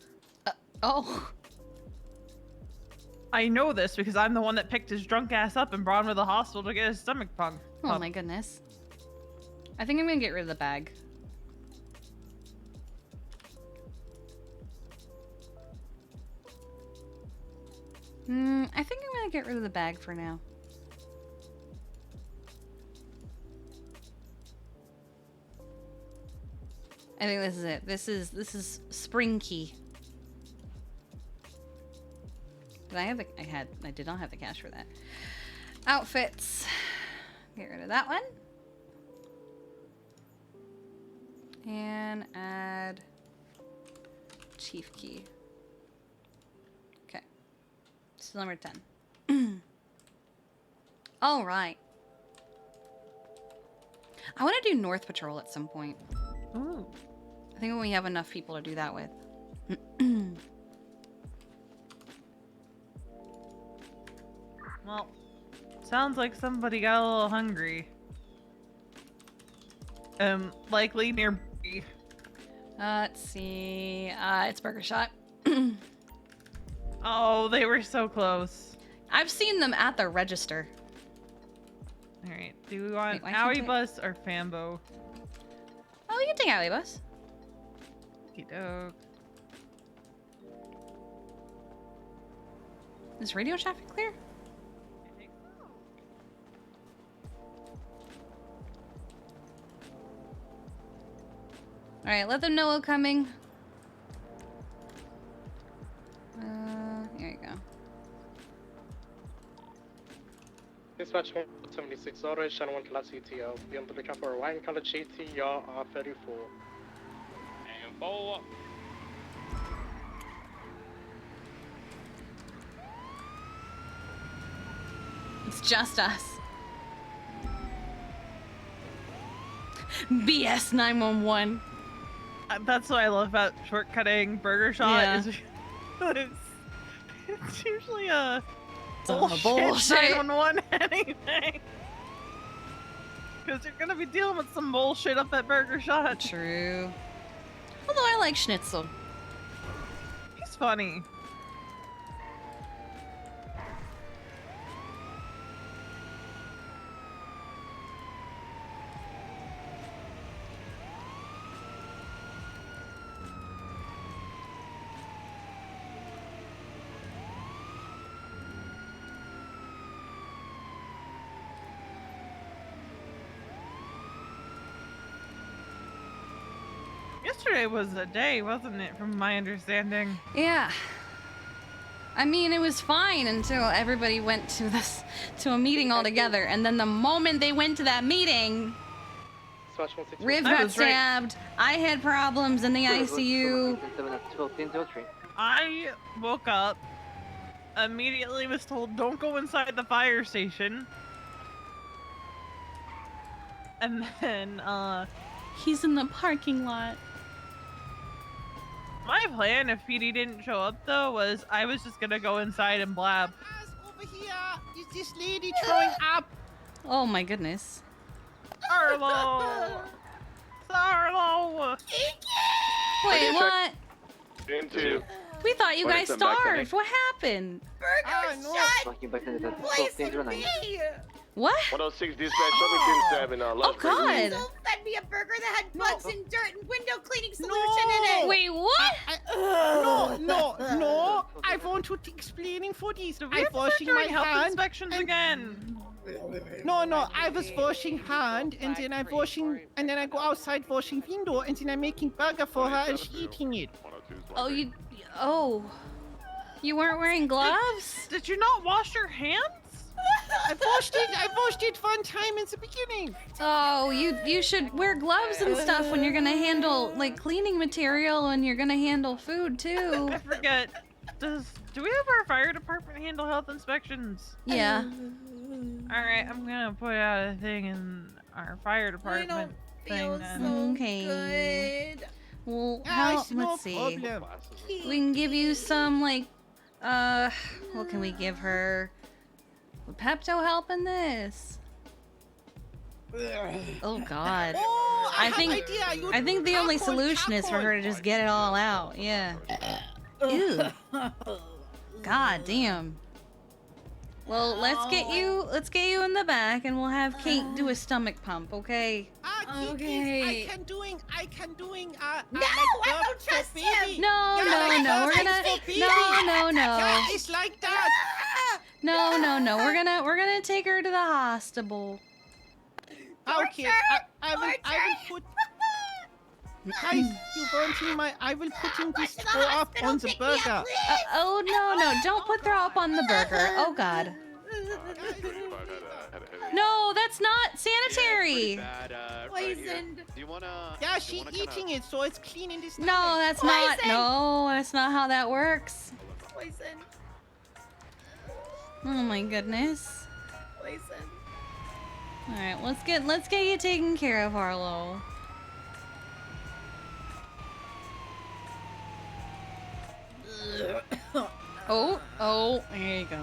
Speaker 2: Oh.
Speaker 7: I know this because I'm the one that picked his drunk ass up and brought him to the hospital to get his stomach pumped.
Speaker 2: Oh my goodness. I think I'm gonna get rid of the bag. I think I'm gonna get rid of the bag for now. I think this is it. This is spring key. Did I have the I did not have the cash for that. Outfits. Get rid of that one. And add chief key. Okay. This is number 10. All right. I want to do North Patrol at some point.
Speaker 7: Ooh.
Speaker 2: I think when we have enough people to do that with.
Speaker 7: Well, sounds like somebody got a little hungry. Likely near B.
Speaker 2: Let's see. It's Burger Shot.
Speaker 7: Oh, they were so close.
Speaker 2: I've seen them at the register.
Speaker 7: Alright, do we want
Speaker 2: Wait, why can't
Speaker 7: Owie Bus or Fambo?
Speaker 2: Oh, you can take Alley Bus.
Speaker 7: Okey-doke.
Speaker 2: Is radio traffic clear? Alright, let them know we're coming. Here you go.
Speaker 8: Dispatch 176 Orange, Channel 1 Class ETO. Be on the lookout for a white and colored GTR R34.
Speaker 6: And follow up.
Speaker 2: It's just us. BS 911.
Speaker 7: That's what I love about shortcutting Burger Shot.
Speaker 2: Yeah.
Speaker 7: Is it's usually a
Speaker 2: Bullshit.
Speaker 7: bullshit 911 anything. Because you're gonna be dealing with some bullshit up at Burger Shot.
Speaker 2: True. Although I like Schnitzel.
Speaker 7: He's funny. Yesterday was a day, wasn't it, from my understanding?
Speaker 2: Yeah. I mean, it was fine until everybody went to a meeting all together, and then the moment they went to that meeting,
Speaker 8: Dispatch 162.
Speaker 2: Riv
Speaker 7: I
Speaker 2: got
Speaker 7: was right.
Speaker 2: stabbed. I had problems in the ICU.
Speaker 7: I woke up, immediately was told, don't go inside the fire station. And then,
Speaker 2: He's in the parking lot.
Speaker 7: my plan, if PD didn't show up though, was I was just gonna go inside and blab.
Speaker 9: Over here is this lady throwing up.
Speaker 2: Oh my goodness.
Speaker 7: Arlo! Arlo!
Speaker 2: Wait, what?
Speaker 6: Into.
Speaker 2: We thought you guys
Speaker 6: 27 back
Speaker 2: starved. What happened? What?
Speaker 6: 106 dispatch, shopping 7,
Speaker 2: Oh
Speaker 6: love
Speaker 2: God.
Speaker 10: Fed me a burger that had bugs and dirt and window cleaning solution in it.
Speaker 2: Wait, what?
Speaker 9: No. I want to explaining for this.
Speaker 7: Do we
Speaker 9: I
Speaker 7: have to start
Speaker 9: washing my
Speaker 7: doing health
Speaker 9: hand.
Speaker 7: inspections again?
Speaker 9: No, I was washing hand, and then I go outside washing window, and then I'm making burger for her, and she eating it.
Speaker 2: Oh, you weren't wearing gloves?
Speaker 7: Did you not wash your hands?
Speaker 9: I washed it one time in the beginning.
Speaker 2: Oh, you should wear gloves and stuff when you're gonna handle like cleaning material and you're gonna handle food too.
Speaker 7: I forget. Do we have our fire department handle health inspections?
Speaker 2: Yeah.
Speaker 7: Alright, I'm gonna put out a thing in our fire department thing then.
Speaker 2: Okay.
Speaker 10: Good.
Speaker 2: Well,
Speaker 9: It's no
Speaker 2: let's see.
Speaker 9: problem.
Speaker 2: We can give you some like, what can we give her? Would Pepto help in this? Oh God.
Speaker 9: Oh,
Speaker 2: I
Speaker 9: have
Speaker 2: think
Speaker 9: idea. You
Speaker 2: I think the only
Speaker 9: charcoal,
Speaker 2: solution is for her to just get it all out. Yeah. Ew. God damn. Well, let's get you in the back, and we'll have Kate do a stomach pump, okay?
Speaker 9: Okay. I can doing.
Speaker 10: No,
Speaker 9: like
Speaker 10: I don't trust him.
Speaker 2: No, we're gonna. No.
Speaker 9: Yeah, it's like that.
Speaker 2: No. We're gonna take her to the hospital.
Speaker 9: Okay, I will put. Guys, you wanting my? I will put in this throw up on the burger.
Speaker 2: Oh no! Don't put throw up on the burger. Oh God. No, that's not sanitary.
Speaker 10: Poisoned.
Speaker 11: Do you wanna?
Speaker 9: Yeah, she's eating it, so it's clean in this.
Speaker 2: No, that's not. No, that's not how that works.
Speaker 10: Poison.
Speaker 2: Oh my goodness.
Speaker 10: Poison.
Speaker 2: All right, let's get you taken care of, Harlow. Oh, there you go.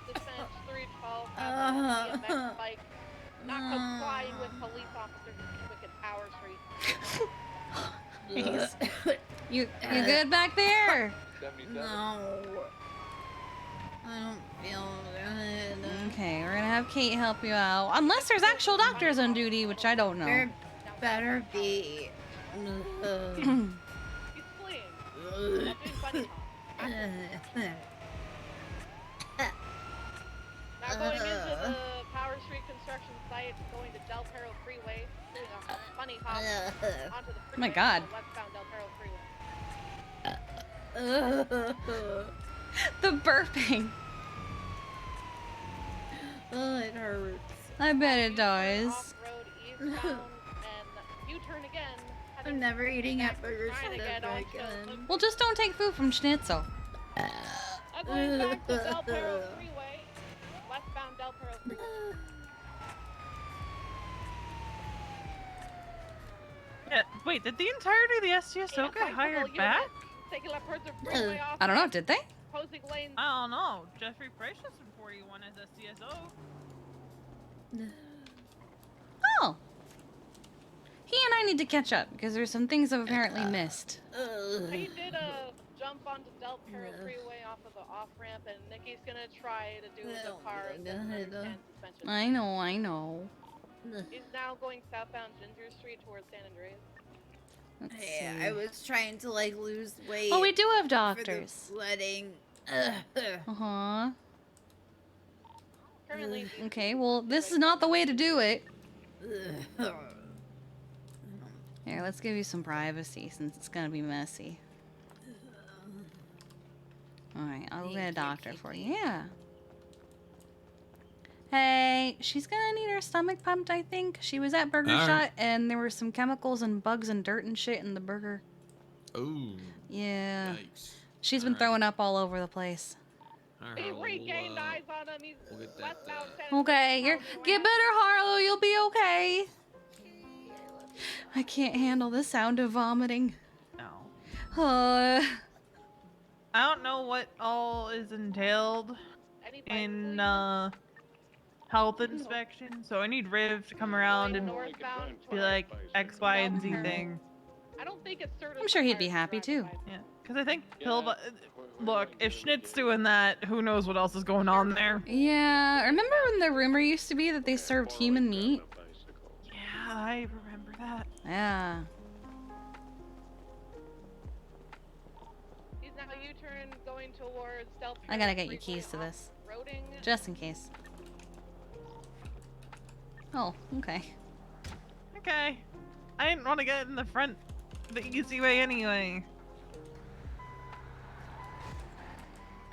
Speaker 12: Dispatch 312 have a BMX bike not complying with police officers in Wicked Power Street.
Speaker 2: You good back there?
Speaker 11: 77.
Speaker 10: No. I don't feel good.
Speaker 2: Okay, we're gonna have Kate help you out. Unless there's actual doctors on duty, which I don't know.
Speaker 10: There better be.
Speaker 12: He's fleeing. Not doing funny talk. Now going into the Power Street construction site, going to Del Perro Freeway, doing a funny hop onto the freeway.
Speaker 2: Oh my God.
Speaker 12: On the westbound Del Perro Freeway.
Speaker 2: The burping.
Speaker 10: Oh, it hurts.
Speaker 2: I bet it does.
Speaker 12: Off-road eastbound and U-turn again.
Speaker 10: I'm never eating at Burger
Speaker 12: Trying to get
Speaker 10: ever
Speaker 12: onto
Speaker 10: again.
Speaker 2: Well, just don't take food from Schnitzel.
Speaker 12: Going back to Del Perro Freeway, westbound Del Perro Freeway.
Speaker 7: Yeah, wait, did the entirety of the STSO get hired back?
Speaker 12: Taking left towards the freeway off.
Speaker 2: I don't know, did they?
Speaker 12: Opposing lanes.
Speaker 7: I don't know. Jeffrey Price is from 41 as STSO.
Speaker 2: Oh. He and I need to catch up because there's some things I've apparently missed.
Speaker 12: He did a jump onto Del Perro Freeway off of the off-ramp, and Nikki's gonna try to do the car and suspension.
Speaker 2: I know.
Speaker 12: He's now going southbound Ginger Street towards San Andreas.
Speaker 2: Let's
Speaker 10: Yeah,
Speaker 2: see.
Speaker 10: I was trying to like lose weight.
Speaker 2: Oh, we do have
Speaker 10: for
Speaker 2: doctors.
Speaker 10: the sledding.
Speaker 2: Uh-huh.
Speaker 12: Currently,
Speaker 2: Okay, well, this is not the way to do it. Here, let's give you some privacy since it's gonna be messy. Alright, I'll get a doctor for you. Yeah. Hey, she's gonna need her stomach pumped, I think. She was at Burger Shot and there were some chemicals and bugs and dirt and shit in the burger.
Speaker 13: Oh.
Speaker 2: Yeah.
Speaker 13: Yikes.
Speaker 2: She's been throwing up all over the place.
Speaker 12: he regained eyes on him. He's
Speaker 13: we'll get that,
Speaker 12: westbound San
Speaker 2: Okay,
Speaker 12: Andreas.
Speaker 2: get better, Harlow. You'll be okay. I can't handle the sound of vomiting.
Speaker 7: No.
Speaker 2: Uh,
Speaker 7: I don't know what all is entailed in health inspection, so I need Riv to come around and be like X, Y, and Z thing.
Speaker 12: I don't think it's certain.
Speaker 2: I'm sure he'd be happy too.
Speaker 7: Yeah, because I think look, if Schnitt's doing that, who knows what else is going on there?
Speaker 2: Yeah, remember when the rumor used to be that they served human meat?
Speaker 7: Yeah, I remember that.
Speaker 2: Yeah.
Speaker 12: He's now U-turn going towards Del
Speaker 2: I gotta get you keys to this.
Speaker 12: Roading.
Speaker 2: Just in case. Oh, okay.
Speaker 7: Okay. I didn't want to get in the front the easy way anyway.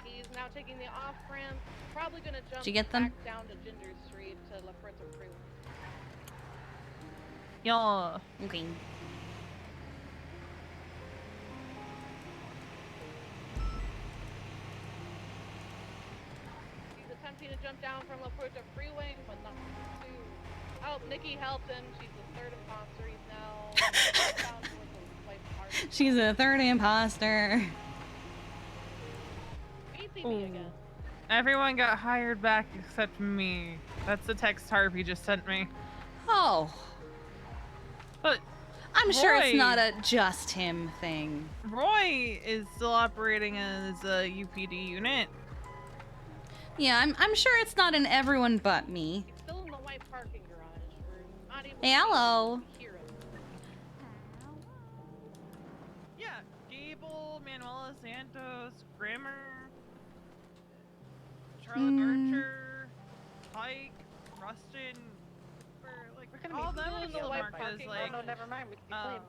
Speaker 12: He's now taking the off-ramp. Probably gonna jump
Speaker 2: Did you get them?
Speaker 12: back down to Ginger Street to La Fuerza Freeway.
Speaker 7: Yeah.
Speaker 2: Okay.
Speaker 12: He's attempting to jump down from La Puerta Freeway, but not to. Oh, Nikki helped him. She's the third imposter. He's now down towards the white park.
Speaker 2: She's a third imposter.
Speaker 12: Facing me again.
Speaker 7: Everyone got hired back except me. That's the text Harvey just sent me.
Speaker 2: Oh.
Speaker 7: But
Speaker 2: I'm sure it's
Speaker 7: Roy-
Speaker 2: not a just him thing.
Speaker 7: Roy is still operating as a UPD unit.
Speaker 2: Yeah, I'm sure it's not in everyone but me.
Speaker 12: He's still in the white parking garage. We're not able
Speaker 2: Hey,
Speaker 12: to
Speaker 2: hello.
Speaker 12: hear him.
Speaker 7: Yeah, Gable, Manuela Santos, Grimmer, Charlotte Archer, Pike, Rustin. We're gonna all them are still marked as like
Speaker 12: no, never mind. We can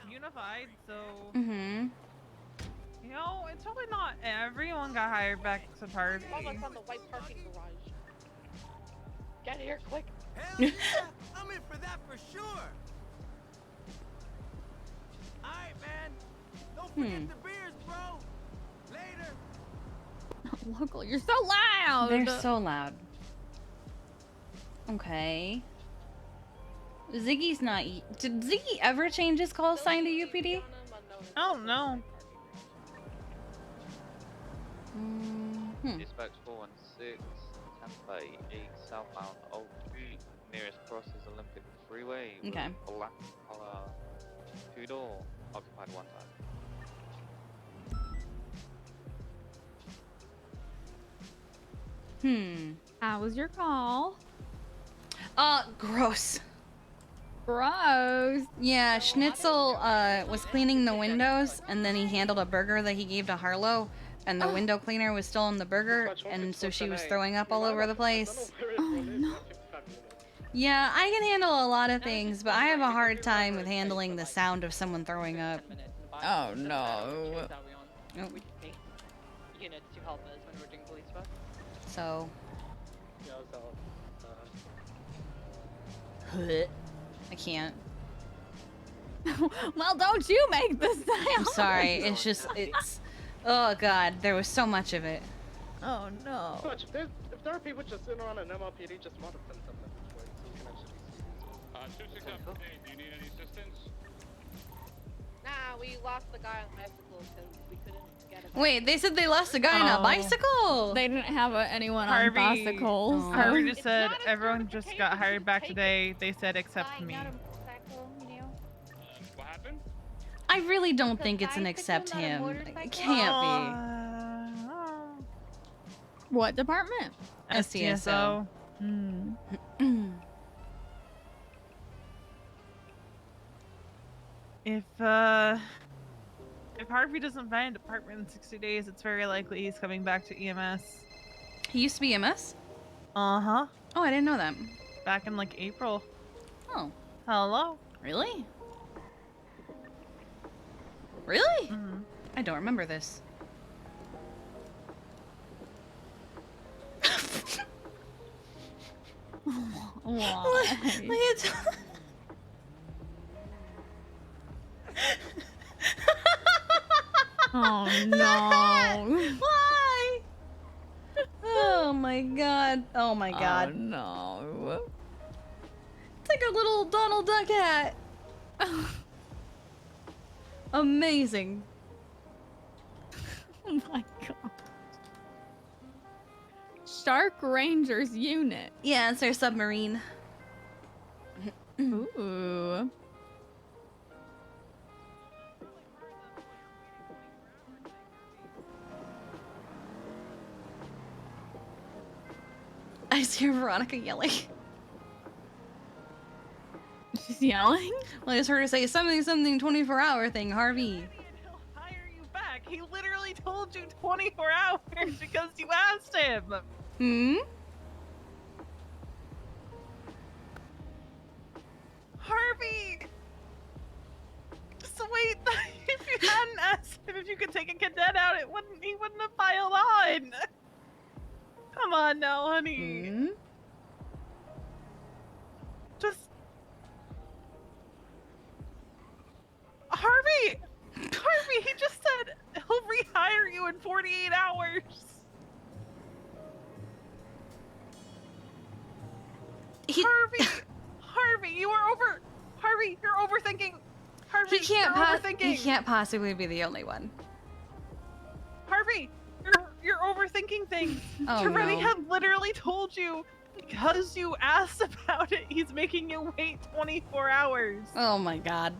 Speaker 7: unified. So
Speaker 2: Mm-hmm.
Speaker 7: you know, it's probably not everyone got hired back to party.
Speaker 12: All of us on the white parking garage. Get here quick.
Speaker 3: Hell yeah! I'm in for that for sure! Alright, man. Don't forget the beers, bro! Later!
Speaker 4: Local, you're so loud!
Speaker 2: They're so loud. Okay. Ziggy's not... Did Ziggy ever change his call sign to UPD?
Speaker 7: I don't know.
Speaker 11: Dispatch 416, Tampa 8 southbound Oak Street. Nearest cross is Olympic Freeway.
Speaker 2: Okay.
Speaker 11: Black color, two-door, occupied one time.
Speaker 4: How was your call?
Speaker 2: Gross.
Speaker 4: Gross.
Speaker 2: Yeah, Schnitzel was cleaning the windows, and then he handled a burger that he gave to Harlow, and the window cleaner was still in the burger, and so she was throwing up all over the place.
Speaker 4: Oh no.
Speaker 2: Yeah, I can handle a lot of things, but I have a hard time with handling the sound of someone throwing up.
Speaker 4: Oh no.
Speaker 2: Oh.
Speaker 13: Units to help us when we're doing police work.
Speaker 2: So. I can't.
Speaker 4: Well, don't you make the sound.
Speaker 2: I'm sorry. It's just, it's... Oh, God. There was so much of it.
Speaker 4: Oh, no.
Speaker 8: If there are people just sitting around an MLPD, just mod them at this point, so you can actually see.
Speaker 6: 267, do you need any assistance?
Speaker 12: Nah, we lost the guy on the bicycle because we couldn't get him.
Speaker 2: Wait, they said they lost a guy on a bicycle.
Speaker 4: They didn't have anyone
Speaker 7: Harvey,
Speaker 4: on bicycles.
Speaker 2: Oh.
Speaker 7: Harvey just said everyone just got hired back today. They said except me.
Speaker 6: What happened?
Speaker 2: I really don't think it's an except him. It can't
Speaker 4: What department?
Speaker 2: be. STSO.
Speaker 7: If Harvey doesn't find a department in 60 days, it's very likely he's coming back to EMS.
Speaker 2: He used to be EMS?
Speaker 7: Uh-huh.
Speaker 2: Oh, I didn't know that.
Speaker 7: Back in like April.
Speaker 2: Oh.
Speaker 7: Hello?
Speaker 2: Really? Really?
Speaker 7: Mm-hmm.
Speaker 2: I don't remember this.
Speaker 4: Why? Oh no.
Speaker 2: Why? Oh my god. Oh my god.
Speaker 4: Oh no.
Speaker 2: It's like a little Donald Duck hat. Amazing.
Speaker 4: Oh my god. Shark Rangers unit.
Speaker 2: Yeah, it's our submarine.
Speaker 4: Ooh.
Speaker 2: I just hear Veronica yelling.
Speaker 4: She's yelling?
Speaker 2: Well, I just heard her say something 24-hour thing, Harvey.
Speaker 7: He'll hire you back. He literally told you 24 hours because you asked him.
Speaker 2: Hmm?
Speaker 7: Harvey! So wait, if you hadn't asked him if you could take a cadet out, he wouldn't have piled on. Come on now, honey.
Speaker 2: Hmm?
Speaker 7: Just... Harvey! Harvey, he just said he'll rehire you in 48 hours. Harvey, you are over... Harvey, you're overthinking. Harvey,
Speaker 2: He
Speaker 7: overthinking.
Speaker 2: can't possibly be the only one.
Speaker 7: Harvey, you're overthinking things.
Speaker 2: Oh,
Speaker 7: Toretti
Speaker 2: no.
Speaker 7: had literally told you because you asked about it, he's making you wait 24 hours.
Speaker 2: Oh my god.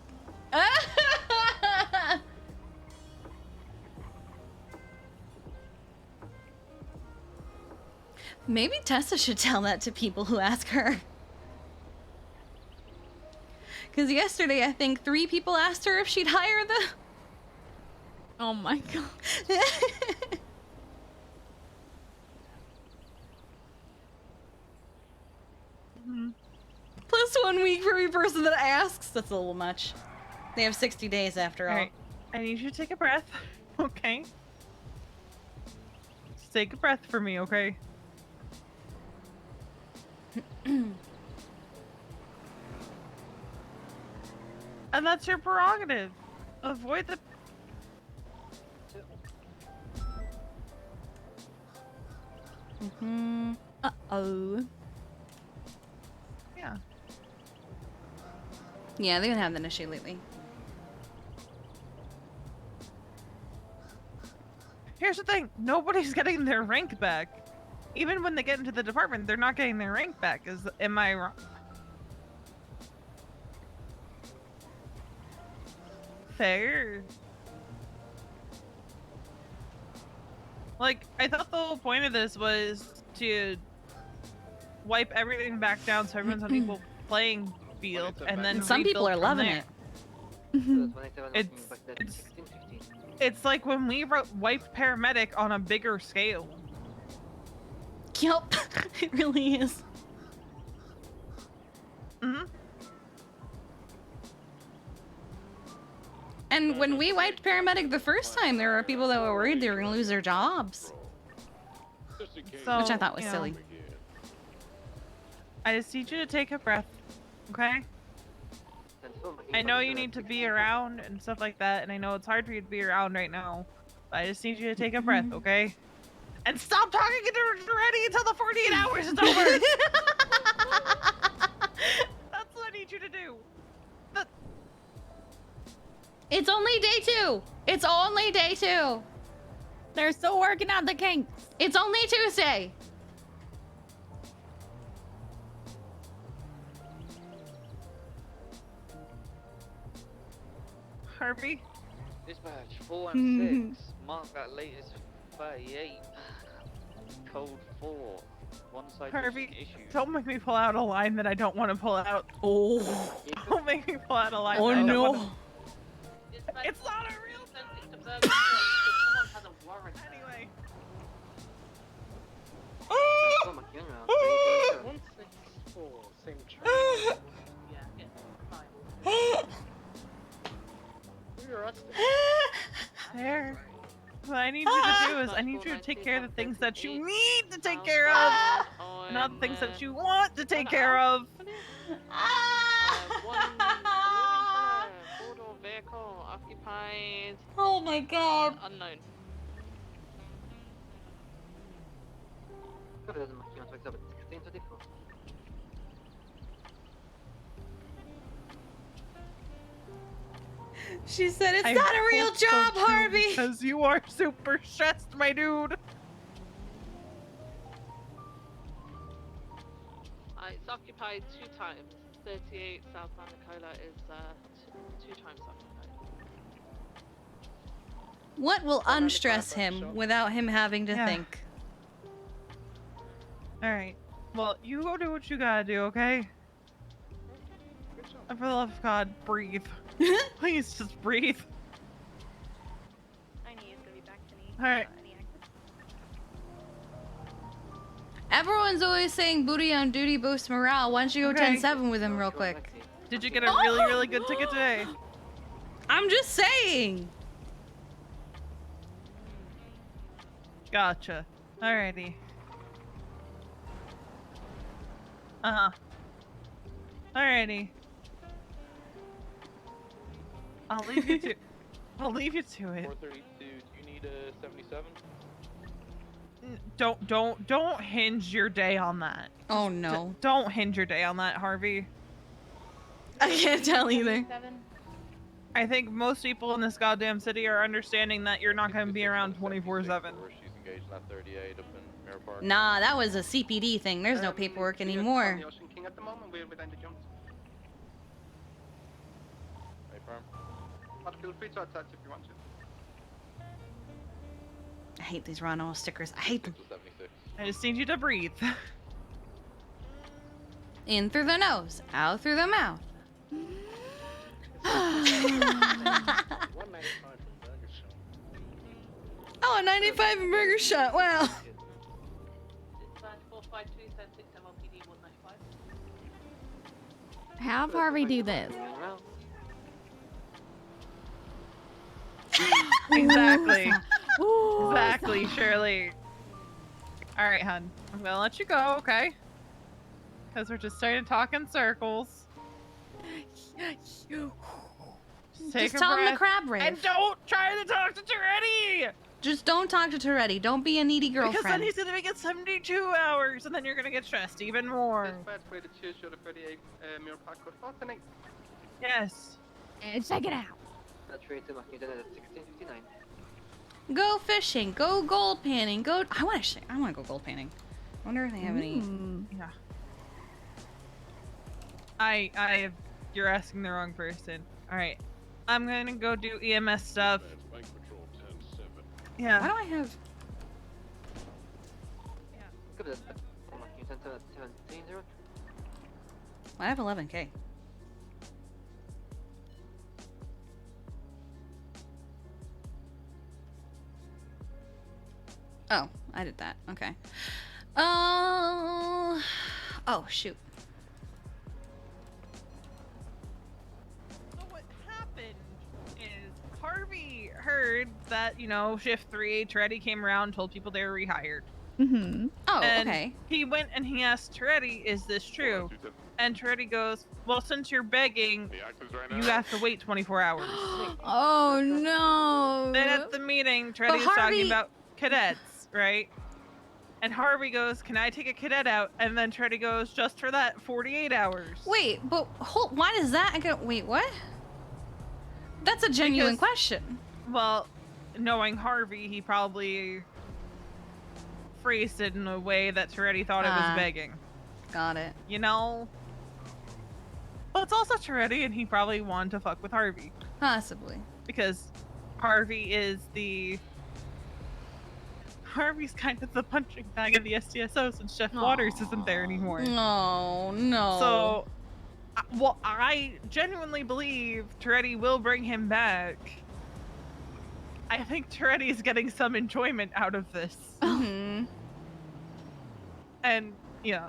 Speaker 2: Maybe Tessa should tell that to people who ask her. Because yesterday, I think 3 people asked her if she'd hire the...
Speaker 4: Oh my god.
Speaker 2: Plus 1 week for every person that asks. That's a little much. They have 60 days after all.
Speaker 7: Alright, I need you to take a breath, okay? Just take a breath for me, okay? And that's your prerogative. Avoid the...
Speaker 4: Uh-oh.
Speaker 7: Yeah.
Speaker 2: Yeah, they haven't had that issue lately.
Speaker 7: Here's the thing. Nobody's getting their rank back. Even when they get into the department, they're not getting their rank back. Am I wrong? Fair. Like, I thought the whole point of this was to wipe everything back down so everyone's on equal playing field, and then
Speaker 2: some people are loving it.
Speaker 7: It's like when we wiped paramedic on a bigger scale.
Speaker 2: Yup, it really is.
Speaker 7: Mm-hmm.
Speaker 2: And when we wiped paramedic the first time, there were people that were worried they were going to lose their jobs.
Speaker 7: So,
Speaker 2: which I thought was
Speaker 7: you know,
Speaker 2: silly.
Speaker 7: I just need you to take a breath, okay? I know you need to be around and stuff like that, and I know it's hard for you to be around right now, but I just need you to take a breath, okay? And stop talking already until the 48 hours is over! That's what I need you to do.
Speaker 2: It's only day 2. It's only day 2.
Speaker 4: They're still working out the kinks.
Speaker 2: It's only Tuesday.
Speaker 7: Harvey?
Speaker 11: Dispatch 4 and 6. Mark that latest 38. Code 4. One side
Speaker 7: Harvey,
Speaker 11: issue.
Speaker 7: don't make me pull out a line that I don't want to pull out.
Speaker 2: Oh.
Speaker 7: Don't make me pull out a line
Speaker 2: Oh
Speaker 7: that I don't
Speaker 2: no.
Speaker 7: want to... It's not a real
Speaker 13: Someone has a warrant.
Speaker 7: Anyway.
Speaker 8: 164, same train. We were arrested.
Speaker 7: There. What I need you to do is I need you to take care of the things that you need to take care of, not the things that you want to take care of.
Speaker 13: Four-door vehicle occupied.
Speaker 2: Oh my god.
Speaker 13: Unknown.
Speaker 2: She said it's not a real job, Harvey.
Speaker 7: Because you are super stressed, my dude.
Speaker 13: It's occupied 2 times. 38 southbound Nicola is 2 times occupied.
Speaker 2: What will unstress him without him having to think?
Speaker 7: Alright. Well, you go do what you gotta do, okay? And for the love of God, breathe. Please just breathe.
Speaker 12: I need to be back to me.
Speaker 7: Alright.
Speaker 2: Everyone's always saying booty on duty boosts morale. Why don't you go 10-7 with him real quick?
Speaker 7: Did you get a really, really good ticket today?
Speaker 2: I'm just saying.
Speaker 7: Gotcha. Alrighty. Uh-huh. Alrighty. I'll leave you to it.
Speaker 11: 432, do you need a 77?
Speaker 7: Don't hinge your day on that.
Speaker 2: Oh no.
Speaker 7: Don't hinge your day on that, Harvey.
Speaker 2: I can't tell either.
Speaker 7: I think most people in this goddamn city are understanding that you're not going to be around 24/7.
Speaker 11: She's engaged in that 38 up in Mirror Park.
Speaker 2: Nah, that was a CPD thing. There's no paperwork anymore.
Speaker 8: At the moment, we're within the jumps.
Speaker 11: Hey, firm.
Speaker 8: But feel free to attach if you want to.
Speaker 2: I hate these Ronald stickers. I hate them.
Speaker 11: 76.
Speaker 7: I just need you to breathe.
Speaker 2: In through the nose, out through the mouth. Oh, a 95 burger shot. Wow.
Speaker 4: Have Harvey do this.
Speaker 7: Exactly. Exactly, Shirley. Alright, hun. I'm gonna let you go, okay? Because we're just starting to talk in circles.
Speaker 2: Just tell him the crab rave.
Speaker 7: And don't try to talk to Toretti!
Speaker 2: Just don't talk to Toretti. Don't be a needy girlfriend.
Speaker 7: Because then he's gonna make it 72 hours, and then you're gonna get stressed even more. Yes.
Speaker 4: And check it out.
Speaker 2: Go fishing. Go gold panning. Go. I want to go gold panning. I wonder if they have any.
Speaker 7: Yeah. You're asking the wrong person. All right. I'm gonna go do EMS stuff. Yeah.
Speaker 2: Why do I have? I have 11K. Oh, I did that. Okay. Oh, shoot.
Speaker 7: So what happened is Harvey heard that, you know, shift 3, Toretti came around, told people they were rehired.
Speaker 4: Mm-hmm.
Speaker 2: Oh,
Speaker 7: and
Speaker 2: okay.
Speaker 7: He went and he asked Toretti, is this true? And Toretti goes, well, since you're begging, you have to wait 24 hours.
Speaker 4: Oh, no.
Speaker 7: Then at the meeting, Toretti was talking about cadets, right? And Harvey goes, can I take a cadet out? And then Toretti goes, just for that, 48 hours.
Speaker 2: Wait, but why does that? Wait, what? That's a genuine question.
Speaker 7: Well, knowing Harvey, he probably phrased it in a way that Toretti thought it was begging.
Speaker 2: Got it.
Speaker 7: You know? Well, it's also Toretti, and he probably wanted to fuck with Harvey.
Speaker 2: Possibly.
Speaker 7: Because Harvey is Harvey's kind of the punching bag of the SDSO since Chef Waters isn't there anymore.
Speaker 2: No.
Speaker 7: So, well, I genuinely believe Toretti will bring him back. I think Toretti is getting some enjoyment out of this.
Speaker 2: Mm-hmm.
Speaker 7: And, you know,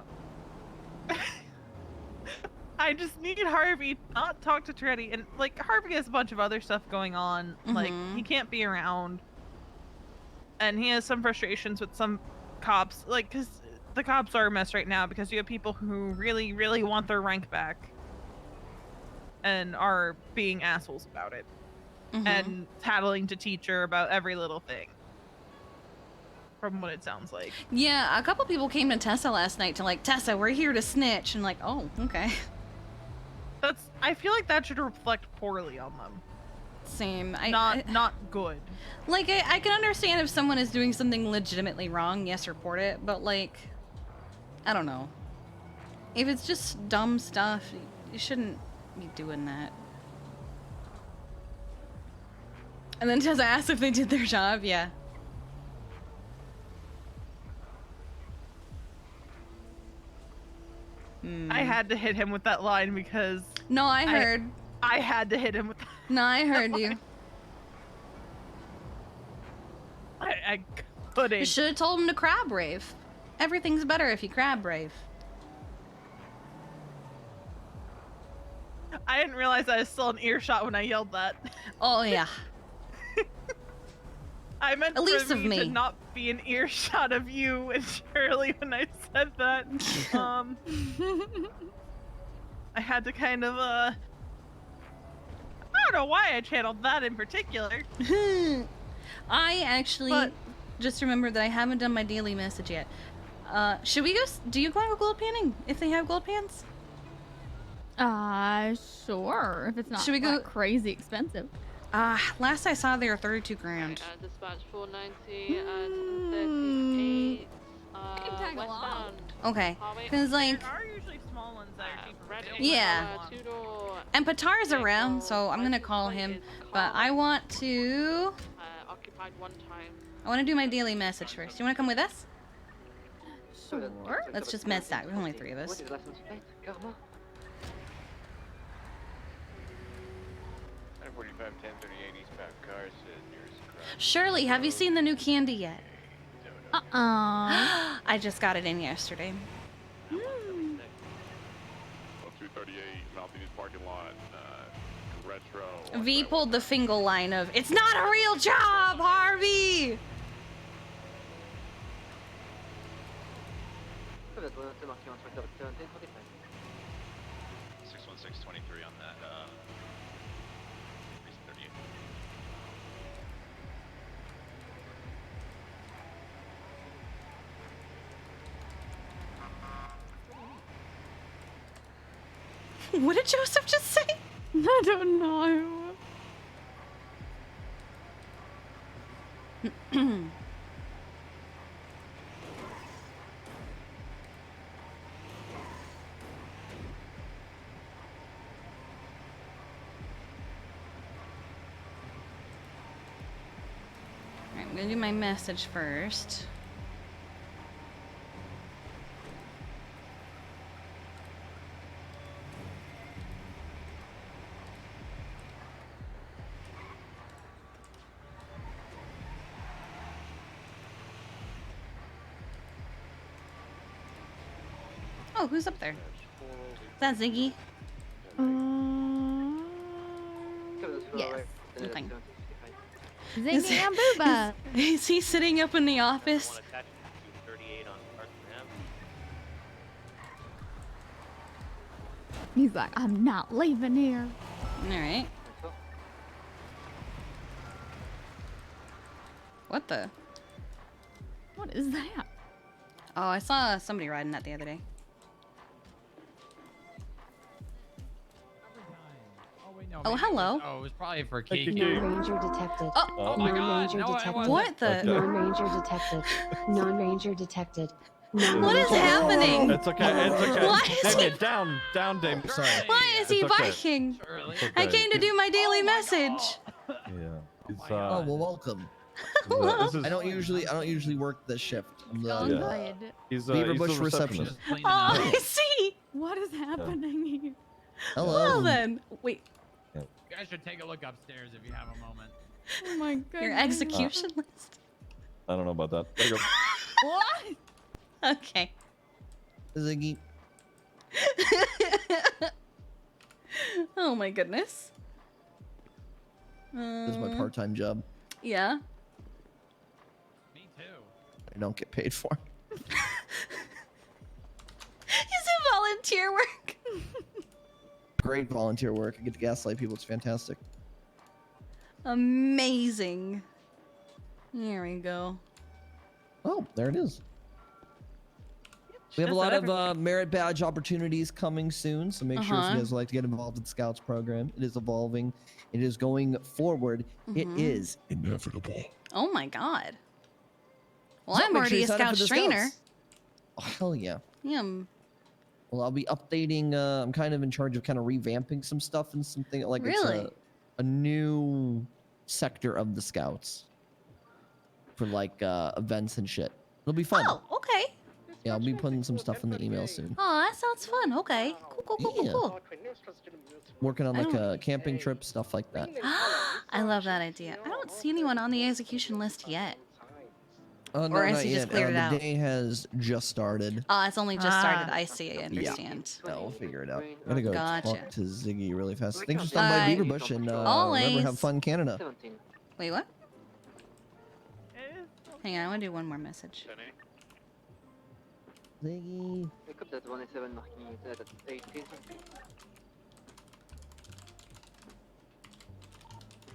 Speaker 7: I just need Harvey not talk to Toretti. And, like, Harvey has a bunch of other stuff going on.
Speaker 2: Mm-hmm.
Speaker 7: Like, he can't be around. And he has some frustrations with some cops. Like, because the cops are a mess right now because you have people who really, really want their rank back. And are being assholes about it.
Speaker 2: Mm-hmm.
Speaker 7: And tattling to teacher about every little thing. From what it sounds like.
Speaker 2: Yeah, a couple people came to Tessa last night to like, Tessa, we're here to snitch. And like, oh, okay.
Speaker 7: I feel like that should reflect poorly on them.
Speaker 2: Same.
Speaker 7: Not good.
Speaker 2: Like, I can understand if someone is doing something legitimately wrong, yes, report it. But like, I don't know. If it's just dumb stuff, you shouldn't be doing that. And then Tessa asked if they did their job, yeah.
Speaker 7: I had to hit him with that line because...
Speaker 2: No, I heard.
Speaker 7: I had to hit him with that.
Speaker 2: No, I heard you.
Speaker 7: I couldn't.
Speaker 2: You should have told him to crab rave. Everything's better if you crab rave.
Speaker 7: I didn't realize I was still in earshot when I yelled that.
Speaker 2: Oh, yeah.
Speaker 7: I meant
Speaker 2: at least
Speaker 7: for
Speaker 2: of
Speaker 7: me to
Speaker 2: me.
Speaker 7: not be in earshot of you and Shirley when I said that. I had to kind of, I don't know why I channeled that in particular.
Speaker 2: I actually just remembered that I haven't done my daily message yet. Should we go? Do you want to go gold panning if they have gold pans?
Speaker 4: Sure. If it's not
Speaker 2: Should we go
Speaker 4: crazy expensive.
Speaker 2: Last I saw they were 32 grand.
Speaker 13: Dispatch 490 and 38 westbound.
Speaker 2: Okay, because like,
Speaker 7: There are usually small ones that are cheaper.
Speaker 2: yeah. And Patar's around, so I'm gonna call him. But I want to.
Speaker 13: Occupied one time.
Speaker 2: I want to do my daily message first. You want to come with us?
Speaker 4: Sure.
Speaker 2: Let's just med stack. There's only 3 of us. Shirley, have you seen the new candy yet? I just got it in yesterday.
Speaker 6: 238 Maltese parking lot. Retro.
Speaker 2: V pulled the Fingal line of, it's not a real job, Harvey!
Speaker 11: 61623 on that. 38.
Speaker 2: What did Joseph just say?
Speaker 4: I don't know.
Speaker 2: Alright, I'm gonna do my message first. Oh, who's up there? Is that Ziggy? Yes. Nothing.
Speaker 4: Ziggy and Booba.
Speaker 2: Is he sitting up in the office?
Speaker 4: He's like, I'm not leaving here.
Speaker 2: Alright. What the?
Speaker 4: What is that?
Speaker 2: Oh, I saw somebody riding that the other day. Oh, hello.
Speaker 14: Oh, it was probably for Kiki.
Speaker 15: Non-ranger detected.
Speaker 2: Oh
Speaker 14: my God.
Speaker 15: Non-ranger
Speaker 14: No,
Speaker 15: detected.
Speaker 2: What the?
Speaker 15: Non-ranger detected. Non-ranger detected.
Speaker 2: What is happening?
Speaker 16: It's okay. It's okay.
Speaker 2: What?
Speaker 16: Damien, down, Damien. Sorry.
Speaker 2: Why is he
Speaker 16: It's okay.
Speaker 2: barking?
Speaker 16: It's okay.
Speaker 2: I came to do my daily message.
Speaker 16: Yeah. It's,
Speaker 5: Oh well, welcome.
Speaker 16: this is,
Speaker 5: I don't usually work this shift. I'm the
Speaker 4: Good.
Speaker 16: he's
Speaker 5: Beaver
Speaker 16: he's
Speaker 5: Bush
Speaker 16: the
Speaker 5: receptionist.
Speaker 2: Oh, I see.
Speaker 4: What is happening here?
Speaker 5: Hello.
Speaker 2: Well then, wait.
Speaker 14: You guys should take a look upstairs if you have a moment.
Speaker 4: Oh my goodness.
Speaker 2: Your execution list.
Speaker 16: I don't know about that. There you go.
Speaker 4: What?
Speaker 2: Okay.
Speaker 5: Ziggy.
Speaker 2: Oh my goodness.
Speaker 5: This is my part-time job.
Speaker 2: Yeah.
Speaker 14: Me too.
Speaker 5: I don't get paid for.
Speaker 2: Is it volunteer work?
Speaker 5: Great volunteer work. I get to gaslight people. It's fantastic.
Speaker 2: Amazing. Here we go.
Speaker 5: Oh, there it is. We have a lot of merit badge opportunities coming soon, so make sure if you guys would like to get involved in the Scouts program. It is evolving. It is going forward. It is inevitable.
Speaker 2: Oh my god. Well,
Speaker 5: So
Speaker 2: I'm
Speaker 5: make
Speaker 2: already
Speaker 5: sure you
Speaker 2: a
Speaker 5: sign up for
Speaker 2: Scout
Speaker 5: the
Speaker 2: trainer.
Speaker 5: Scouts. Oh, hell yeah.
Speaker 2: Yeah.
Speaker 5: Well, I'll be updating. I'm kind of in charge of kind of revamping some stuff and something like
Speaker 2: Really?
Speaker 5: it's a new sector of the Scouts for like events and shit. It'll be fun.
Speaker 2: Oh, okay.
Speaker 5: Yeah, I'll be putting some stuff in the email soon.
Speaker 2: Oh, that sounds fun. Okay. Cool.
Speaker 5: Working on like a camping trip, stuff like that.
Speaker 2: I love that idea. I don't see anyone on the execution list yet.
Speaker 5: No,
Speaker 2: Or has
Speaker 5: not
Speaker 2: he just
Speaker 5: yet.
Speaker 2: cleared it out?
Speaker 5: The day has just started.
Speaker 2: It's only just started. I see. I understand.
Speaker 5: Yeah, we'll figure it out. I'm gonna go
Speaker 2: Gotcha.
Speaker 5: talk to Ziggy really fast. Thanks for stopping by Beaver Bush and remember, have fun, Canada.
Speaker 2: Wait, what? Hang on, I want to do one more message.
Speaker 5: Ziggy.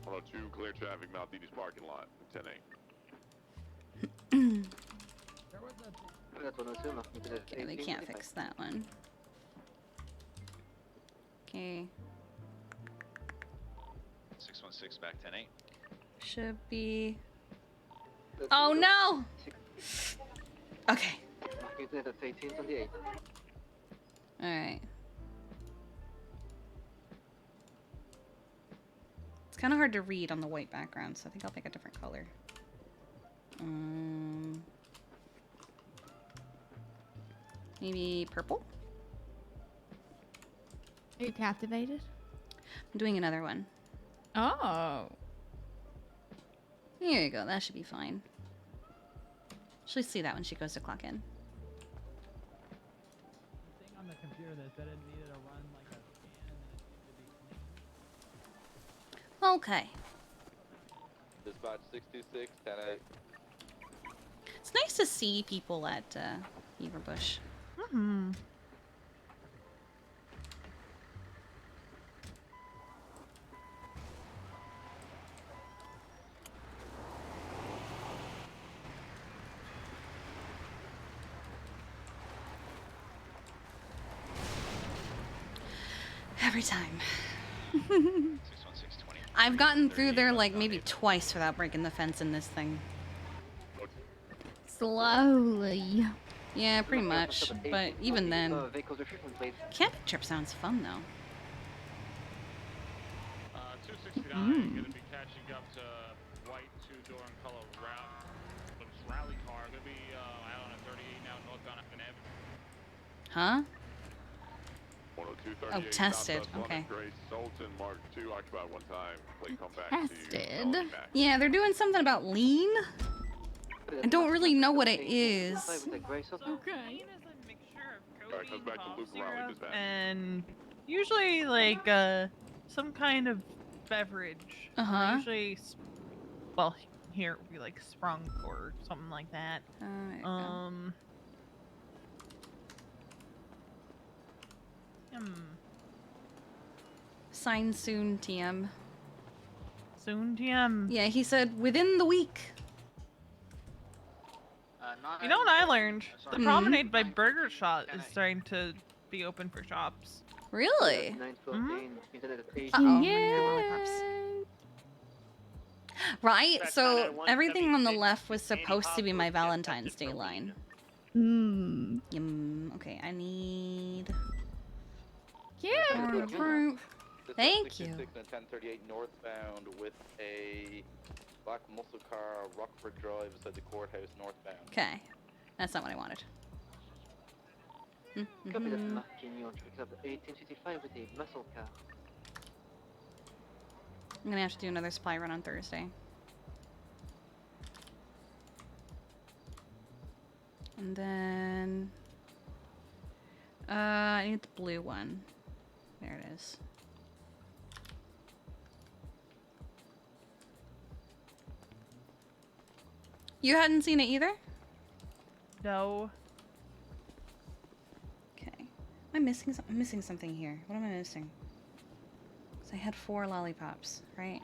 Speaker 6: Hello, 2, clear traffic, Maltese parking lot, 10-8.
Speaker 2: Okay, we can't fix that one. Okay.
Speaker 11: 616 back 10-8.
Speaker 2: Should be... Oh no! Okay. Alright. It's kind of hard to read on the white background, so I think I'll pick a different color. Maybe purple?
Speaker 4: Are you captivated?
Speaker 2: I'm doing another one.
Speaker 4: Oh.
Speaker 2: Here you go. That should be fine. She'll see that when she goes to clock in.
Speaker 14: The thing on the computer that said it needed to run like a scan and it needed to be clean.
Speaker 2: Okay.
Speaker 17: Dispatch 626, 10-8.
Speaker 2: It's nice to see people at Beaverbush.
Speaker 7: Mm-hmm.
Speaker 2: Every time. I've gotten through there like maybe twice without breaking the fence in this thing.
Speaker 4: Slowly.
Speaker 2: Yeah, pretty much. But even then, camping trip sounds fun though.
Speaker 6: 269 gonna be catching up to white two-door in color rally car. Gonna be out on a 38 now northbound F Avenue.
Speaker 2: Huh?
Speaker 18: 102,
Speaker 2: Oh, tested. Okay.
Speaker 18: Sultan Mark II occupied one time. Come back
Speaker 2: Tested. Yeah, they're doing something about lean. I don't really know what it is.
Speaker 7: Okay.
Speaker 18: Alright, comes back to Luke Raleigh dispatch.
Speaker 7: And usually like some kind of beverage. Usually, well, here it would be like sprung or something like that.
Speaker 2: Sign soon, TM.
Speaker 7: Soon, TM.
Speaker 2: Yeah, he said within the week.
Speaker 7: You know what I learned? The promenade by Burger Shot is starting to be open for shops.
Speaker 2: Really? Right? So everything on the left was supposed to be my Valentine's Day line. Okay, I need...
Speaker 4: Yeah.
Speaker 2: Thank you.
Speaker 17: 1038 northbound with a black muscle car, Rockford Drive, beside the courthouse northbound.
Speaker 2: Okay, that's not what I wanted.
Speaker 19: Copy that, Mark. Can you pick up 1855 with a muscle car?
Speaker 2: I'm gonna have to do another supply run on Thursday. And then... I need the blue one. There it is. You hadn't seen it either?
Speaker 7: No.
Speaker 2: Okay. I'm missing something here. What am I missing? Because I had 4 lollipops, right?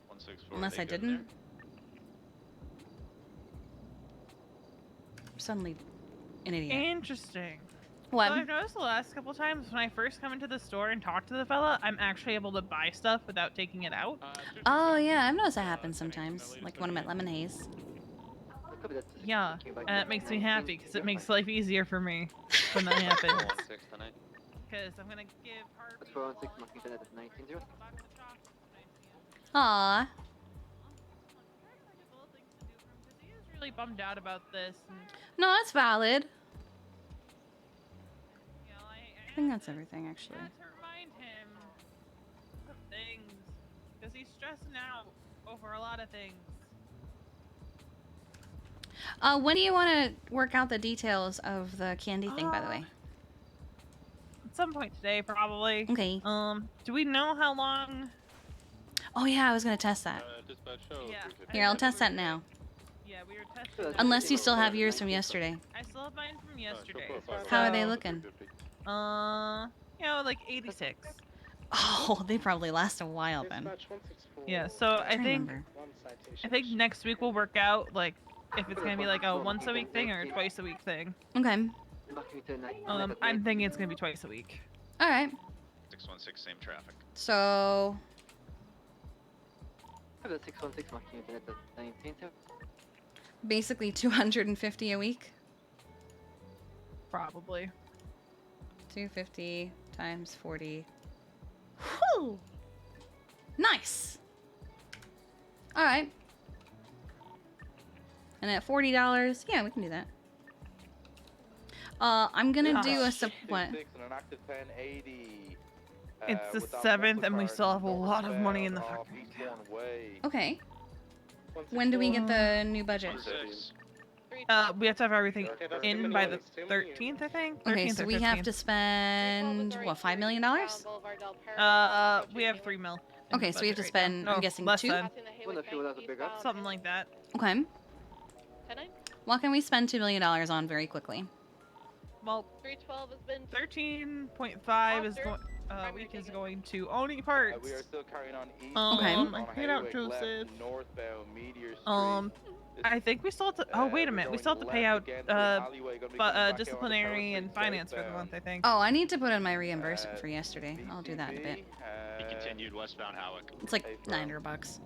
Speaker 17: 164.
Speaker 2: Unless I didn't. I'm suddenly an idiot.
Speaker 7: Interesting.
Speaker 2: What?
Speaker 7: So I've noticed the last couple times when I first come into the store and talk to the fella, I'm actually able to buy stuff without taking it out.
Speaker 2: Oh yeah, I've noticed that happen sometimes. Like when I'm at Lemon Haze.
Speaker 7: Yeah, and it makes me happy because it makes life easier for me when that happens. Because I'm gonna give Harvey.
Speaker 2: Aww.
Speaker 7: He's really bummed out about this. And,
Speaker 2: No, that's valid. I think that's everything actually.
Speaker 7: I have to remind him of things because he's stressing out over a lot of things.
Speaker 2: When do you want to work out the details of the candy thing, by the way?
Speaker 7: At some point today, probably.
Speaker 2: Okay.
Speaker 7: Do we know how long?
Speaker 2: Oh yeah, I was gonna test that.
Speaker 7: Yeah.
Speaker 2: Here, I'll test that now.
Speaker 7: Yeah, we were testing.
Speaker 2: Unless you still have yours from yesterday.
Speaker 7: I still have mine from yesterday.
Speaker 2: How are they looking?
Speaker 7: You know, like 86.
Speaker 2: Oh, they probably last a while then.
Speaker 7: Yeah, so I think next week will work out, like, if it's gonna be like a once a week thing or a twice a week thing.
Speaker 2: Okay.
Speaker 7: I'm thinking it's gonna be twice a week.
Speaker 2: All right.
Speaker 17: 616, same traffic.
Speaker 2: So. Basically 250 a week.
Speaker 7: Probably.
Speaker 2: 250 times 40. Whew! Nice. All right. And at $40, yeah, we can do that. I'm gonna do a what?
Speaker 17: And an active 1080.
Speaker 7: It's the 7th, and we still have a lot of money in the fucking account.
Speaker 2: Okay. When do we get the new budget?
Speaker 7: We have to have everything in by the 13th, I think. 13th
Speaker 2: Okay, so we have to spend what, $5 million?
Speaker 7: We have 3 mil.
Speaker 2: Okay, so we have to spend.
Speaker 7: No,
Speaker 2: I'm guessing
Speaker 7: less
Speaker 2: 2.
Speaker 7: than. Something like that.
Speaker 2: Okay. What can we spend $2 million on very quickly?
Speaker 7: Well,
Speaker 12: 312 has been
Speaker 7: 13.5 is going. Week is going to Oni Parts.
Speaker 17: We are still carrying on east.
Speaker 2: Okay.
Speaker 7: I hate out Joseph.
Speaker 17: Northbound Meteor Street.
Speaker 7: I think we still have to. Oh, wait a minute. We still have to pay out disciplinary and finance for the month, I think.
Speaker 2: Oh, I need to put in my reimbursement for yesterday. I'll do that in a bit.
Speaker 6: He continued westbound Howick.
Speaker 2: It's like $900.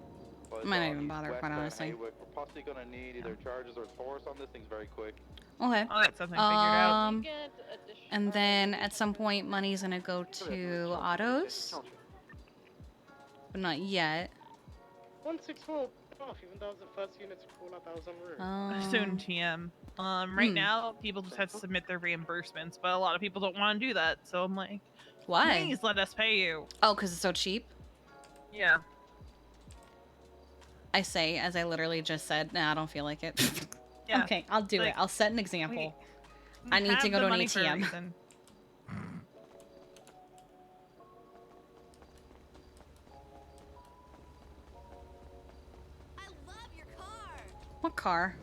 Speaker 2: I might not even bother, quite honestly.
Speaker 17: We're possibly gonna need either charges or force on this thing's very quick.
Speaker 2: Okay.
Speaker 7: I'll get something figured out.
Speaker 2: And then at some point, money's gonna go to autos, but not yet.
Speaker 8: 164 off, even though the first unit to call out that was en route.
Speaker 7: Soon TM. Right now, people just have to submit their reimbursements, but a lot of people don't want to do that. So I'm like,
Speaker 2: why?
Speaker 7: Please let us pay you.
Speaker 2: Oh, because it's so cheap?
Speaker 7: Yeah.
Speaker 2: I say, as I literally just said, nah, I don't feel like it.
Speaker 7: Yeah.
Speaker 2: Okay, I'll do it. I'll set an example. I need
Speaker 7: have
Speaker 2: to go
Speaker 7: the
Speaker 2: to an
Speaker 7: money for a
Speaker 2: ATM.
Speaker 7: reason.
Speaker 2: What car?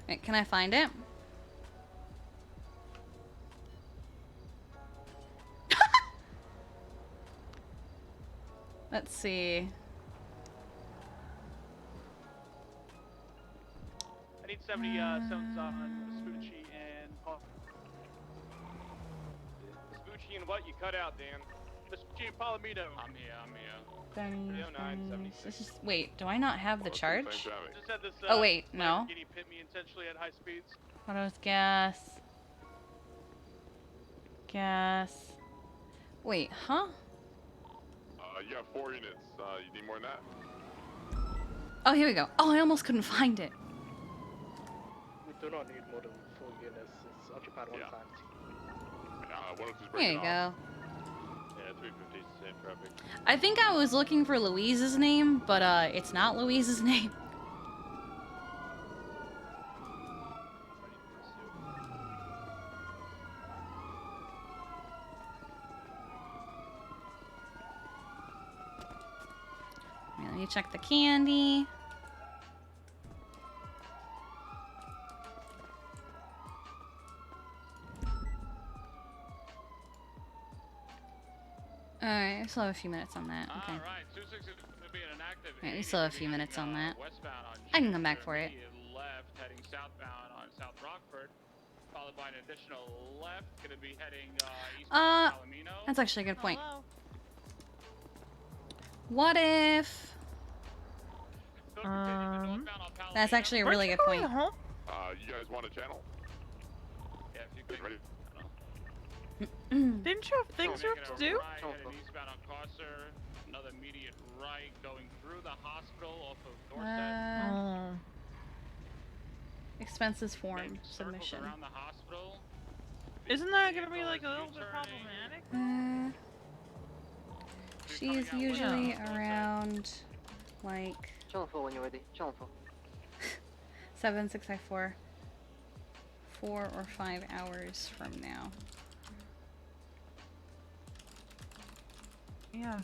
Speaker 2: Wait, can I find it? Let's see.
Speaker 6: I need 70 cents on Spoochie and Spoochie and what you cut out, Dan. Spoochie and Palomino. I'm here. 309, 76.
Speaker 2: This is, wait, do I not have the charge?
Speaker 6: Just had this,
Speaker 2: Oh wait, no.
Speaker 6: Lamborghini pit me intentionally at high speeds.
Speaker 2: Autos, gas. Gas. Wait, huh?
Speaker 18: You have 4 units. You need more than that?
Speaker 2: Oh, here we go. Oh, I almost couldn't find it.
Speaker 8: We do not need more than 4 units. It's occupied one time.
Speaker 2: Here you go.
Speaker 6: Yeah, 350 is the same traffic.
Speaker 2: I think I was looking for Louise's name, but it's not Louise's name. Let me check the candy. Alright, I still have a few minutes on that. Okay.
Speaker 6: Alright, 26 is going to be an active.
Speaker 2: Alright, we still have a few minutes on that. I can come back for it.
Speaker 6: Left, heading southbound on South Rockford, followed by an additional left, going to be heading eastbound Palomino.
Speaker 2: That's actually a good point. What if... That's actually a really good point.
Speaker 18: You guys want a channel?
Speaker 6: Yeah, if you could. Ready?
Speaker 7: Didn't you have things you have to do?
Speaker 6: Right, heading eastbound on Cosser, another immediate right, going through the hospital off of Dorset.
Speaker 2: Expenses form submission.
Speaker 6: Around the hospital.
Speaker 7: Isn't that gonna be like a little bit problematic?
Speaker 2: She's usually around like
Speaker 19: when you're ready.
Speaker 2: 7, 6, 5, 4 or 5 hours from now.
Speaker 7: Yeah.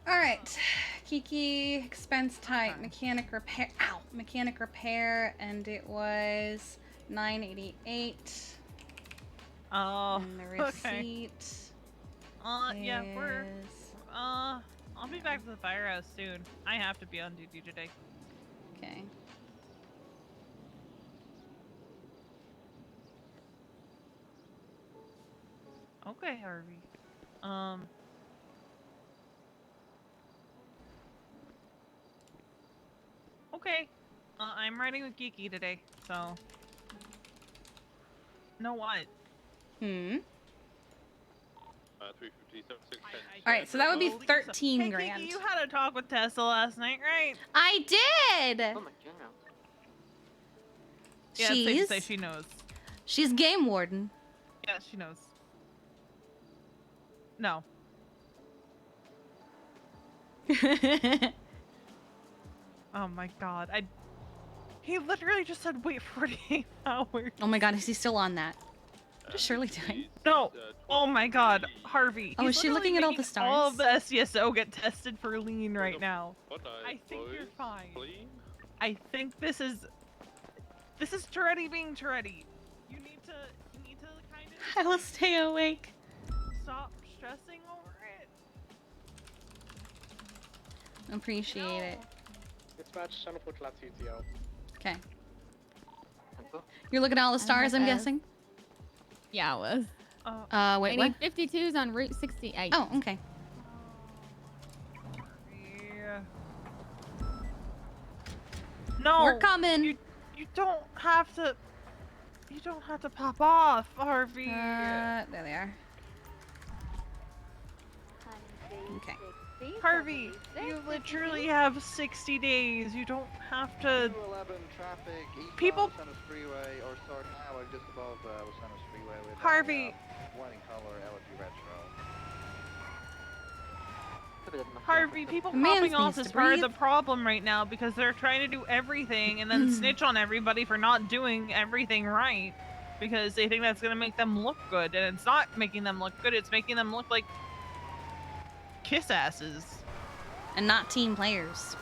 Speaker 2: All right, Kiki, expense type, mechanic repair. Ow, mechanic repair, and it was $988.
Speaker 7: Oh,
Speaker 2: and the receipt.
Speaker 7: Okay. Yeah, we're. I'll be back to the firehouse soon. I have to be on duty today.
Speaker 2: Okay.
Speaker 7: Okay, Harvey. Okay. I'm riding with Kiki today, so. Know what?
Speaker 2: All right, so that would be 13
Speaker 7: Hey,
Speaker 2: grand.
Speaker 7: Kiki, you had a talk with Tessa last night, right?
Speaker 2: I did.
Speaker 19: Oh my god.
Speaker 7: Yeah, it's safe to say she knows.
Speaker 2: She's game warden.
Speaker 7: Yeah, she knows. No. Oh my god. He literally just said wait 48 hours.
Speaker 2: Oh my god, is he still on that? What is Shirley doing?
Speaker 7: No. Oh my god, Harvey.
Speaker 2: Oh, is she looking at all the
Speaker 7: making
Speaker 2: stars?
Speaker 7: All of the SCSO get tested for lean right now. I think you're fine. I think this is Toretti being Toretti. You need to kind of
Speaker 2: I will stay awake.
Speaker 7: stop stressing over it.
Speaker 2: Appreciate it.
Speaker 8: Dispatch, channel 4 class UTO.
Speaker 2: Okay. You're looking at all the stars, I'm
Speaker 4: FF.
Speaker 2: guessing?
Speaker 4: Yeah, it was.
Speaker 2: Wait,
Speaker 4: I
Speaker 2: what?
Speaker 4: need 52s on Route 68.
Speaker 2: Oh, okay.
Speaker 7: Yeah. No.
Speaker 2: We're coming.
Speaker 7: You don't have to. You don't have to pop off, Harvey.
Speaker 2: There they are. Okay.
Speaker 7: Harvey, you literally have 60 days. You don't have to.
Speaker 17: 211 traffic,
Speaker 7: People.
Speaker 17: Los Angeles Freeway, or sorry, now just above Los Angeles Freeway with
Speaker 7: Harvey.
Speaker 17: white in color, LG retro.
Speaker 7: Harvey, people
Speaker 2: Man's
Speaker 7: popping off
Speaker 2: needs
Speaker 7: is
Speaker 2: to
Speaker 7: part of
Speaker 2: breathe.
Speaker 7: the problem right now because they're trying to do everything and then snitch on everybody for not doing everything right because they think that's going to make them look good, and it's not making them look good. It's making them look like kiss asses.
Speaker 2: And not team players.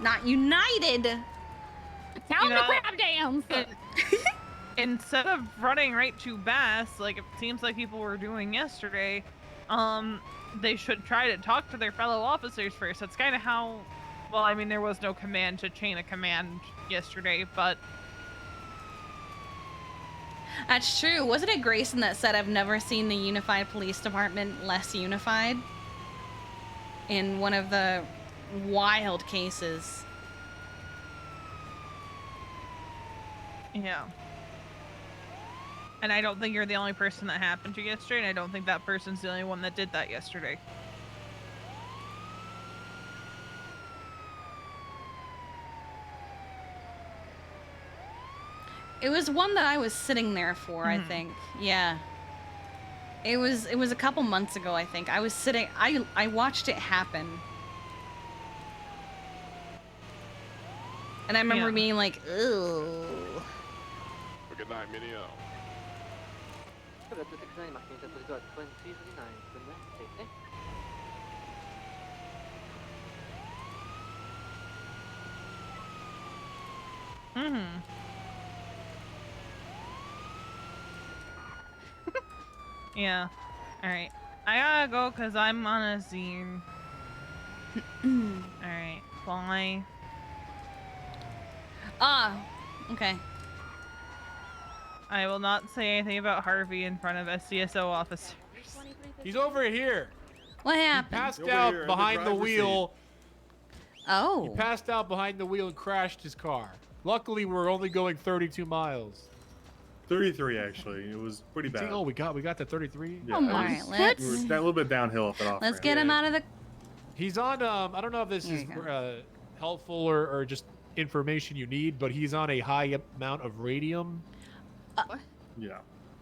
Speaker 2: Not united.
Speaker 4: Tell them to grab downs.
Speaker 7: Instead of running right to Bass, like it seems like people were doing yesterday, they should try to talk to their fellow officers first. That's kind of how, well, I mean, there was no command to chain of command yesterday, but...
Speaker 2: That's true. Wasn't it Grayson that said, I've never seen the unified police department less unified? In one of the wild cases.
Speaker 7: Yeah. And I don't think you're the only person that happened to yesterday, and I don't think that person's the only one that did that yesterday.
Speaker 2: It was one that I was sitting there for, I think. Yeah. It was a couple months ago, I think. I was sitting, I watched it happen. And I remember being like, ew.
Speaker 18: Good night, Minio.
Speaker 7: Mm-hmm. Yeah. Alright. I gotta go because I'm on a zine. Alright. Bye.
Speaker 2: Ah. Okay.
Speaker 7: I will not say anything about Harvey in front of SCSO officers.
Speaker 20: He's over here.
Speaker 2: What happened?
Speaker 20: He passed
Speaker 18: Over
Speaker 20: out
Speaker 18: here, in the
Speaker 20: behind the
Speaker 18: driver's
Speaker 20: wheel.
Speaker 2: Oh.
Speaker 20: He passed out behind the wheel and crashed his car. Luckily, we're only going 32 miles.
Speaker 21: 33 actually. It was pretty bad.
Speaker 20: Oh, we got to 33.
Speaker 21: Yeah,
Speaker 2: All right, let's.
Speaker 21: we were that little bit downhill off that off.
Speaker 2: Let's get him out of the.
Speaker 20: He's on. I don't know if this
Speaker 2: There
Speaker 20: is
Speaker 2: you go.
Speaker 20: helpful or just information you need, but he's on a high amount of radium.
Speaker 21: Yeah.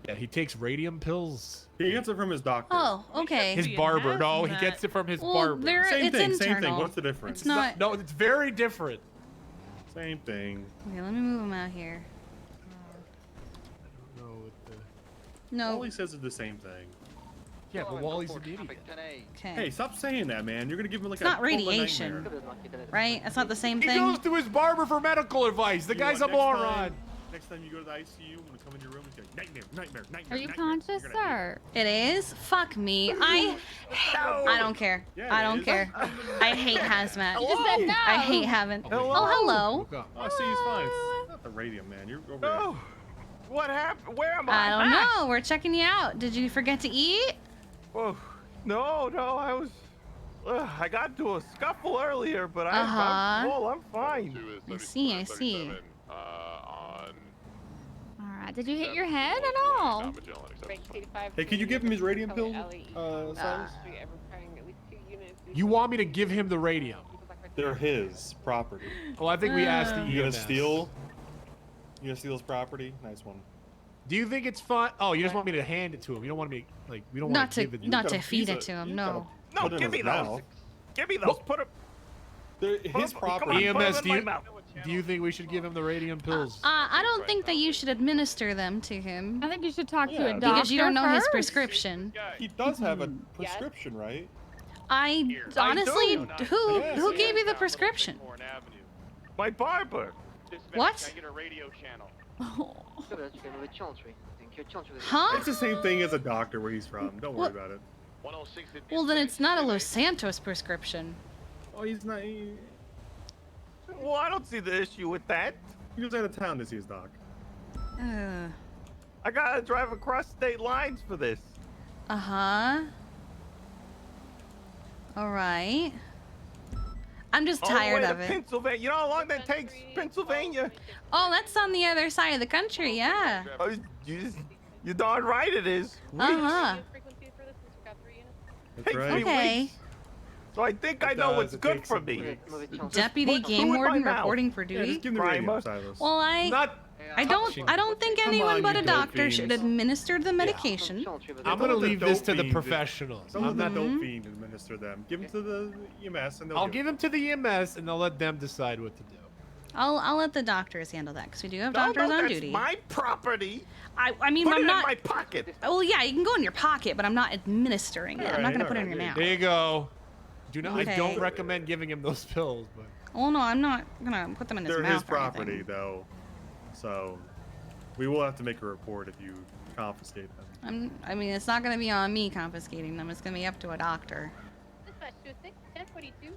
Speaker 20: Yeah, he takes radium pills.
Speaker 21: He gets it from his doctor.
Speaker 2: Oh, okay.
Speaker 20: His barber. No, he gets it from his barber.
Speaker 21: Same
Speaker 2: it's
Speaker 21: thing. Same thing.
Speaker 2: internal.
Speaker 21: What's the difference?
Speaker 2: It's not.
Speaker 20: No, it's very different.
Speaker 21: Same thing.
Speaker 2: Okay, let me move him out here. No.
Speaker 21: Wally says it's the same thing.
Speaker 20: Yeah, but Wally's an idiot.
Speaker 2: Okay.
Speaker 21: Hey, stop saying that, man. You're gonna give him like
Speaker 2: It's not
Speaker 21: a full
Speaker 2: radiation,
Speaker 21: nightmare.
Speaker 2: right? That's not the same
Speaker 20: He
Speaker 2: thing.
Speaker 20: goes to his barber for medical advice. The
Speaker 21: You
Speaker 20: guy's
Speaker 21: know
Speaker 20: a
Speaker 21: what,
Speaker 20: moron.
Speaker 21: Next time you go to the ICU, I'm gonna come in your room and say, nightmare, nightmare, nightmare.
Speaker 4: Are you
Speaker 21: nightmare."
Speaker 4: conscious, sir?
Speaker 2: It is? Fuck me. I don't care.
Speaker 21: Yeah,
Speaker 2: I
Speaker 21: it
Speaker 2: don't
Speaker 21: is.
Speaker 2: care. I hate hazmat.
Speaker 4: You just said no.
Speaker 2: I hate having.
Speaker 21: Hello.
Speaker 2: Oh, hello.
Speaker 21: Oh, see, he's fine. It's not the radium, man. You're over
Speaker 20: Oh, what happened? Where am I?
Speaker 2: I don't know. We're checking you out. Did you forget to eat?
Speaker 22: Oh, no, I was. I got into a scuffle earlier, but I'm fine.
Speaker 2: I see.
Speaker 18: On
Speaker 2: All
Speaker 4: Did you hit your head at all?
Speaker 21: Hey, can you give him his radium pill, Silas?
Speaker 20: You want me to give him the radium?
Speaker 21: They're his property.
Speaker 20: Well, I think we asked the EMS.
Speaker 21: You gonna steal? You gonna steal his property? Nice one.
Speaker 20: Do you think it's fun? Oh, you just want me to hand it to him. You don't want me like we don't want to give it.
Speaker 2: Not to feed it to him. No.
Speaker 22: No, give me those. Give me those. Put it.
Speaker 21: His property.
Speaker 20: EMS, do you think we should give him the radium pills?
Speaker 2: I don't think that you should administer them to him.
Speaker 4: I think you should talk to a doctor
Speaker 2: because you don't know his
Speaker 4: first.
Speaker 2: prescription.
Speaker 21: He does have a prescription, right?
Speaker 2: I honestly, who gave you the prescription?
Speaker 22: My barber.
Speaker 2: What?
Speaker 6: I get a radio channel.
Speaker 2: Huh?
Speaker 21: It's the same thing as a doctor where he's from. Don't worry about it.
Speaker 2: Well, then it's not a Los Santos prescription.
Speaker 21: Oh, he's not.
Speaker 22: Well, I don't see the issue with that.
Speaker 21: He goes out of town to see his doc.
Speaker 22: I gotta drive across state lines for this.
Speaker 2: Uh-huh. All right. I'm just tired of it.
Speaker 22: Pennsylvania. You know how long that takes? Pennsylvania.
Speaker 2: Oh, that's on the other side of the country, yeah.
Speaker 22: You're darn right it is.
Speaker 2: Uh-huh.
Speaker 21: That's right.
Speaker 2: Okay.
Speaker 22: So I think I know what's good for me.
Speaker 2: Deputy Game Warden reporting for duty.
Speaker 21: Yeah, just give him the radium, Silas.
Speaker 2: Well, I don't think anyone but a doctor should administer the medication.
Speaker 20: I'm gonna leave this to the professionals.
Speaker 21: Some of the dope fiend administer them. Give them to the EMS and they'll.
Speaker 20: I'll give them to the EMS and they'll let them decide what to do.
Speaker 2: I'll let the doctors handle that because we do have doctors on duty.
Speaker 22: My property.
Speaker 2: I mean,
Speaker 22: Put
Speaker 2: I'm
Speaker 22: it
Speaker 2: not.
Speaker 22: in my pocket.
Speaker 2: Well, yeah, you can go in your pocket, but I'm not administering it. I'm not gonna put it in your mouth.
Speaker 20: There you go. Do not.
Speaker 2: Okay.
Speaker 20: I don't recommend giving him those pills, but.
Speaker 2: Oh no, I'm not gonna put them in his
Speaker 21: They're
Speaker 2: mouth.
Speaker 21: his property, though, so we will have to make a report if you confiscate them.
Speaker 2: I mean, it's not gonna be on me confiscating them. It's gonna be up to a doctor.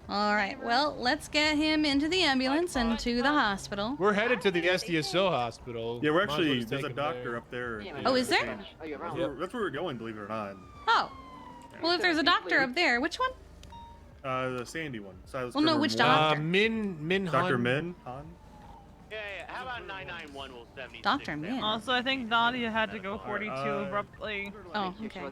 Speaker 2: All right. Well, let's get him into the ambulance and to the hospital.
Speaker 20: We're headed to the SDSO hospital.
Speaker 21: Yeah, we're
Speaker 20: Might as well
Speaker 21: actually.
Speaker 20: just
Speaker 21: There's a
Speaker 20: take him
Speaker 21: doctor
Speaker 20: there.
Speaker 21: up there.
Speaker 2: Oh, is there?
Speaker 21: That's where we're going, believe it or not.
Speaker 2: Oh. Well, if there's a doctor up there, which one?
Speaker 21: The Sandy one. Silas
Speaker 2: Well, no,
Speaker 21: Grimmer
Speaker 2: which
Speaker 21: one.
Speaker 2: doctor?
Speaker 20: Min
Speaker 21: Dr.
Speaker 20: Han.
Speaker 21: Min Han.
Speaker 1: Yeah. How about 991 will 76?
Speaker 2: Dr. Min.
Speaker 7: Also, I think Nadia had to go 42 abruptly.
Speaker 2: Oh, okay.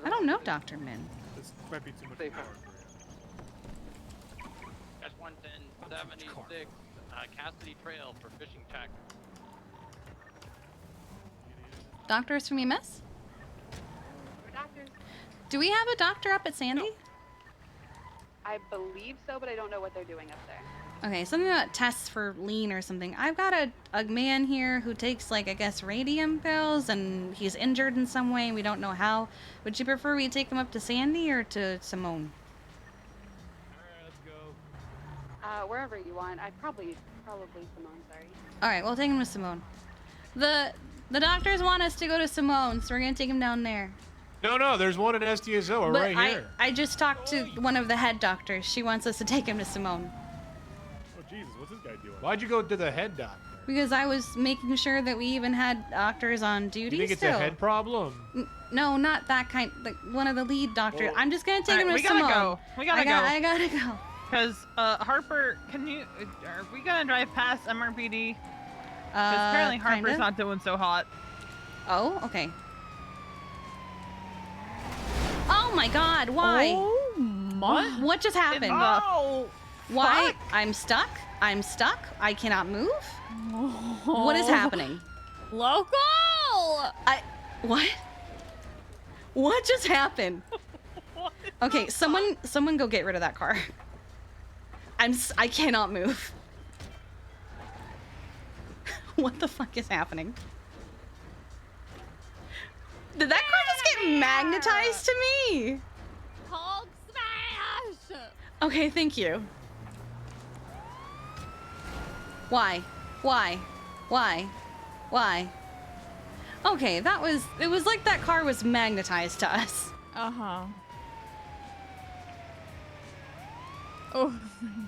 Speaker 2: I don't know Dr. Min.
Speaker 21: This might be too much power for you.
Speaker 1: That's 11076 Cassidy Trail for fishing tack.
Speaker 2: Doctors from EMS? Do we have a doctor up at Sandy?
Speaker 9: I believe so, but I don't know what they're doing up there.
Speaker 2: Okay, something about tests for lean or something. I've got a man here who takes, like, I guess, radium pills, and he's injured in some way, and we don't know how. Would you prefer we take him up to Sandy or to Simone?
Speaker 20: Alright, let's go.
Speaker 9: Wherever you want. Probably Simone, sorry.
Speaker 2: Alright, we'll take him to Simone. The doctors want us to go to Simone, so we're gonna take him down there.
Speaker 20: No, there's one at SDSO. We're right here.
Speaker 2: I just talked to one of the head doctors. She wants us to take him to Simone.
Speaker 21: Oh Jesus, what's this guy doing?
Speaker 20: Why'd you go to the head doctor?
Speaker 2: Because I was making sure that we even had doctors on duty.
Speaker 20: You think
Speaker 2: still.
Speaker 20: it's a head problem?
Speaker 2: No, not that kind. Like one of the lead doctors.
Speaker 20: Well,
Speaker 2: I'm just gonna take him to
Speaker 7: we
Speaker 2: Simone.
Speaker 7: gotta go. We gotta go.
Speaker 2: I gotta go.
Speaker 7: Because Harper, are we gonna drive past MRPD? Because apparently Harper's
Speaker 2: kinda.
Speaker 7: not doing so hot.
Speaker 2: Oh, okay. Oh my God! Why?
Speaker 4: Oh my!
Speaker 2: What just happened?
Speaker 7: Oh!
Speaker 2: Why?
Speaker 7: Fuck.
Speaker 2: I'm stuck. I'm stuck. I cannot move. What is happening?
Speaker 4: Local!
Speaker 2: What? What just happened? Okay, someone go get rid of that car. I cannot move. What the fuck is happening? Did that car just get magnetized to me?
Speaker 4: Hulk smash!
Speaker 2: Okay, thank you. Why? Okay, it was like that car was magnetized to us.
Speaker 4: Uh-huh. Oh,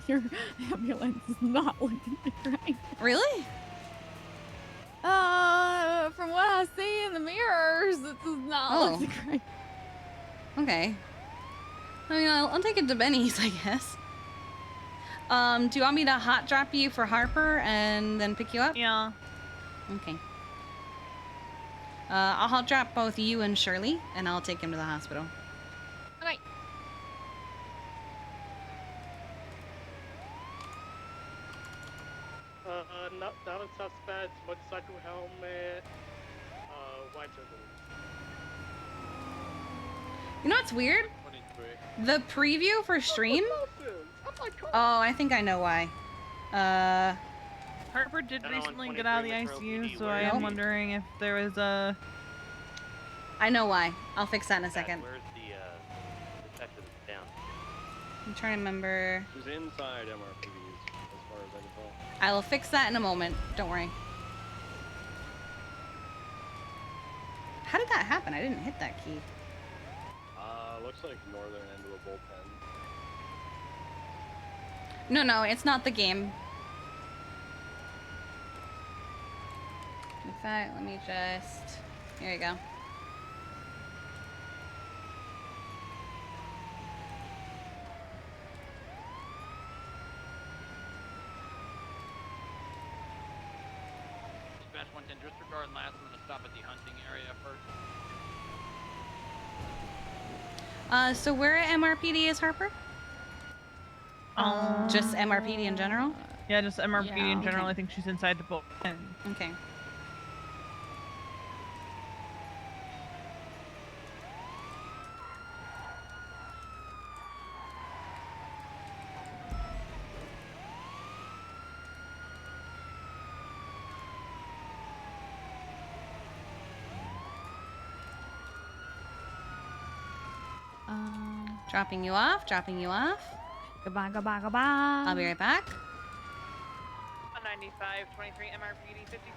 Speaker 4: your ambulance is not looking right.
Speaker 2: Really?
Speaker 4: From what I see in the mirrors, it does not look great.
Speaker 2: Okay. I mean, I'll take it to Benny's, I guess. Do you want me to hot drop you for Harper and then pick you up?
Speaker 7: Yeah.
Speaker 2: Okay. I'll drop both you and Shirley, and I'll take him to the hospital.
Speaker 4: Okay.
Speaker 8: Not down suspect, motorcycle helmet, white turtle.
Speaker 2: You know what's weird? The preview for stream? Oh, I think I know why.
Speaker 7: Harper did recently get out of the ICU, so I am wondering if there was a...
Speaker 2: I know why. I'll fix that in a second.
Speaker 3: Where's the detective down?
Speaker 2: I'm trying to remember.
Speaker 3: Who's inside MRPDs, as far as I can tell.
Speaker 2: I will fix that in a moment. Don't worry. How did that happen? I didn't hit that key.
Speaker 3: Looks like northern end of a bullpen.
Speaker 2: No, it's not the game. In fact, let me just... Here you go.
Speaker 1: Dispatch 110, disregard and last. I'm gonna stop at the hunting area first.
Speaker 2: So where at MRPD is Harper? Just MRPD in general?
Speaker 7: Yeah, just MRPD in general.
Speaker 2: Okay.
Speaker 7: I think she's inside the boat.
Speaker 2: Okay. Dropping you off,
Speaker 4: Goodbye, goodbye, goodbye.
Speaker 2: I'll be right back.
Speaker 7: 195, 23, MRPD 52.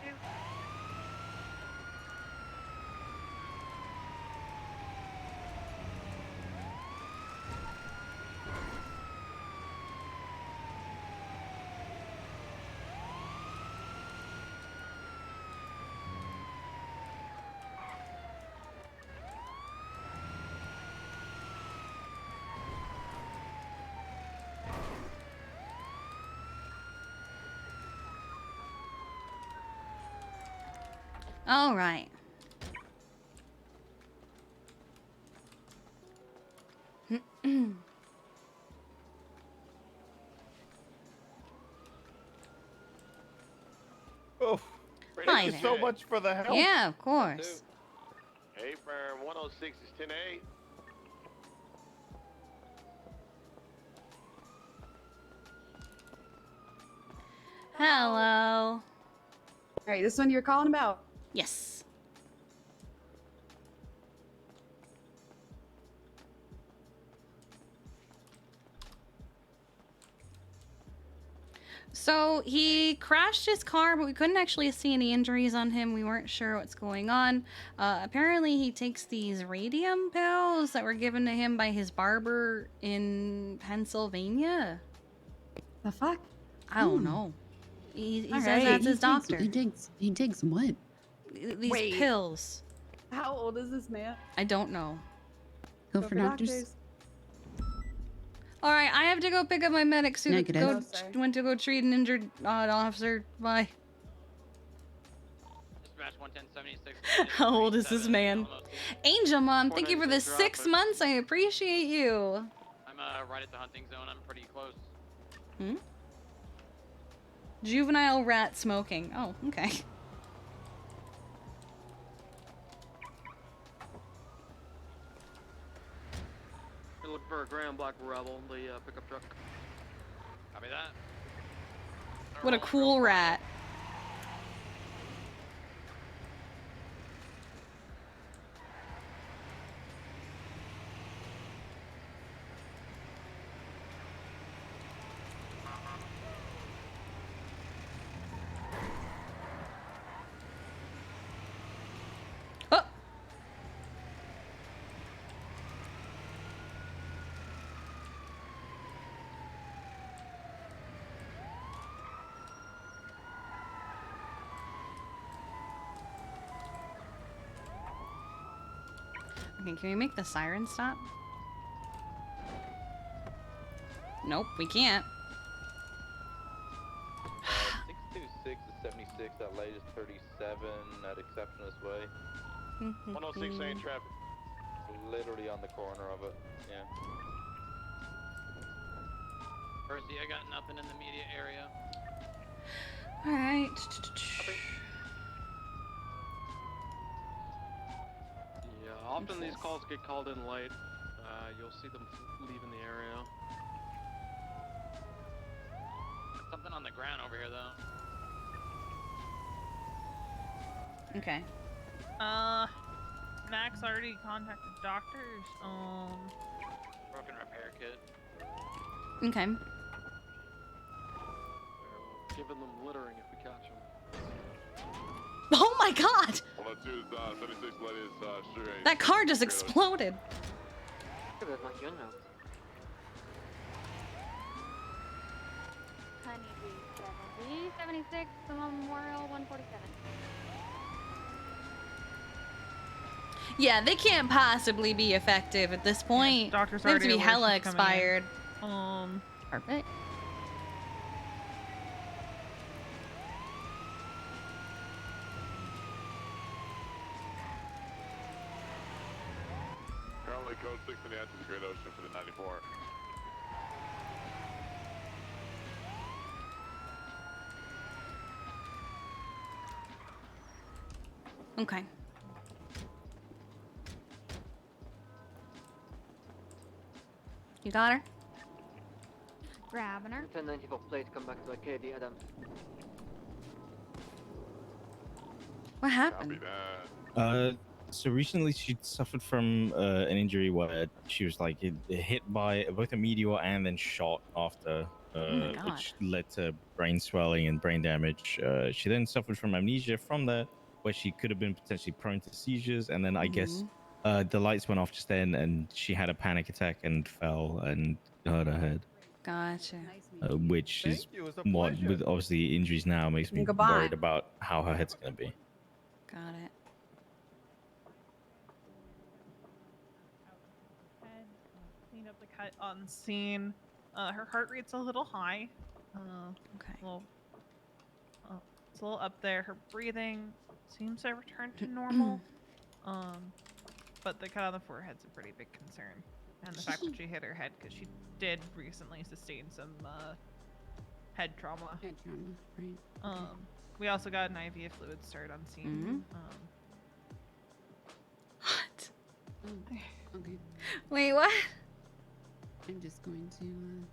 Speaker 2: All right.
Speaker 22: Oh,
Speaker 2: Hi
Speaker 22: thank you so
Speaker 2: there.
Speaker 22: much for the help.
Speaker 2: Yeah, of course.
Speaker 18: Hey, firm 106 is 10-8.
Speaker 2: Hello.
Speaker 10: Alright, this one you're calling about?
Speaker 2: Yes. So he crashed his car, but we couldn't actually see any injuries on him. We weren't sure what's going on. Apparently he takes these radium pills that were given to him by his barber in Pennsylvania.
Speaker 10: The fuck?
Speaker 2: I don't know. He says
Speaker 10: Alright,
Speaker 2: that's his doctor.
Speaker 10: He takes what?
Speaker 2: These pills.
Speaker 10: How old is this man?
Speaker 2: I don't know.
Speaker 10: Go for doctors.
Speaker 2: All right, I have to go pick up my medic suit.
Speaker 10: Negative.
Speaker 2: Went to go treat an injured officer. Bye.
Speaker 1: Dispatch 11076.
Speaker 2: How old is this man? Angel Mom, thank you for the 6 months. I appreciate you.
Speaker 1: I'm right at the hunting zone. I'm pretty close.
Speaker 2: Hmm? Juvenile rat smoking. Oh, okay.
Speaker 19: You're looking for a Grand Black Rebel, the pickup truck.
Speaker 1: Copy that.
Speaker 2: What a cool rat. Oh. Okay, can we make the siren stop? Nope, we can't.
Speaker 1: 626
Speaker 17: 106 to 76 at latest, 37 at Exceptionist Way.
Speaker 3: 106 ain't traffic.
Speaker 17: Literally on the corner of it. Yeah.
Speaker 1: Percy, I got nothing in the immediate area.
Speaker 2: Alright.
Speaker 13: Yeah, often these calls get called in late. You'll see them leaving the area.
Speaker 1: Something on the ground over here, though.
Speaker 2: Okay.
Speaker 7: Max already contacted doctors.
Speaker 1: Broken repair kit.
Speaker 2: Okay.
Speaker 13: Giving them littering if we catch them.
Speaker 2: Oh my god!
Speaker 18: 102 is 76 latest, straight.
Speaker 2: That car just exploded.
Speaker 19: That's not your note.
Speaker 4: Honeybee 70, 76, Memorial 147.
Speaker 2: Yeah, they can't possibly be effective at this point.
Speaker 7: Yeah, doctor's
Speaker 2: they have to be
Speaker 7: already
Speaker 2: hella
Speaker 7: aware she's coming in.
Speaker 2: expired. Perfect.
Speaker 18: Currently code 6 in the answer to the Great Ocean for the 94.
Speaker 2: Okay. You got her?
Speaker 4: Grabbing her.
Speaker 19: 1094 plate, come back to Arcadia, Adams.
Speaker 2: What happened?
Speaker 15: So recently she suffered from an injury where she was like hit by both a meteor and then shot after,
Speaker 2: my God.
Speaker 15: which led to brain swelling and brain damage. She then suffered from amnesia from that, where she could have been potentially prone to seizures, and then I guess the lights went off just then, and she had a panic attack and fell and hurt her head.
Speaker 2: Gotcha.
Speaker 15: Which is what, with obviously injuries now, makes me
Speaker 2: Goodbye.
Speaker 15: worried about how her head's gonna be.
Speaker 2: Got it.
Speaker 7: Clean up the cut on scene. Her heart rate's a little high.
Speaker 2: Okay.
Speaker 7: It's a little up there. Her breathing seems to have returned to normal. But the cut on the forehead's a pretty big concern. And the fact that she hit her head, because she did recently sustain some head trauma.
Speaker 10: Head trauma, right.
Speaker 7: We also got an IV fluid start on scene.
Speaker 2: What?
Speaker 10: Oh, okay.
Speaker 2: Wait, what?
Speaker 10: I'm just going to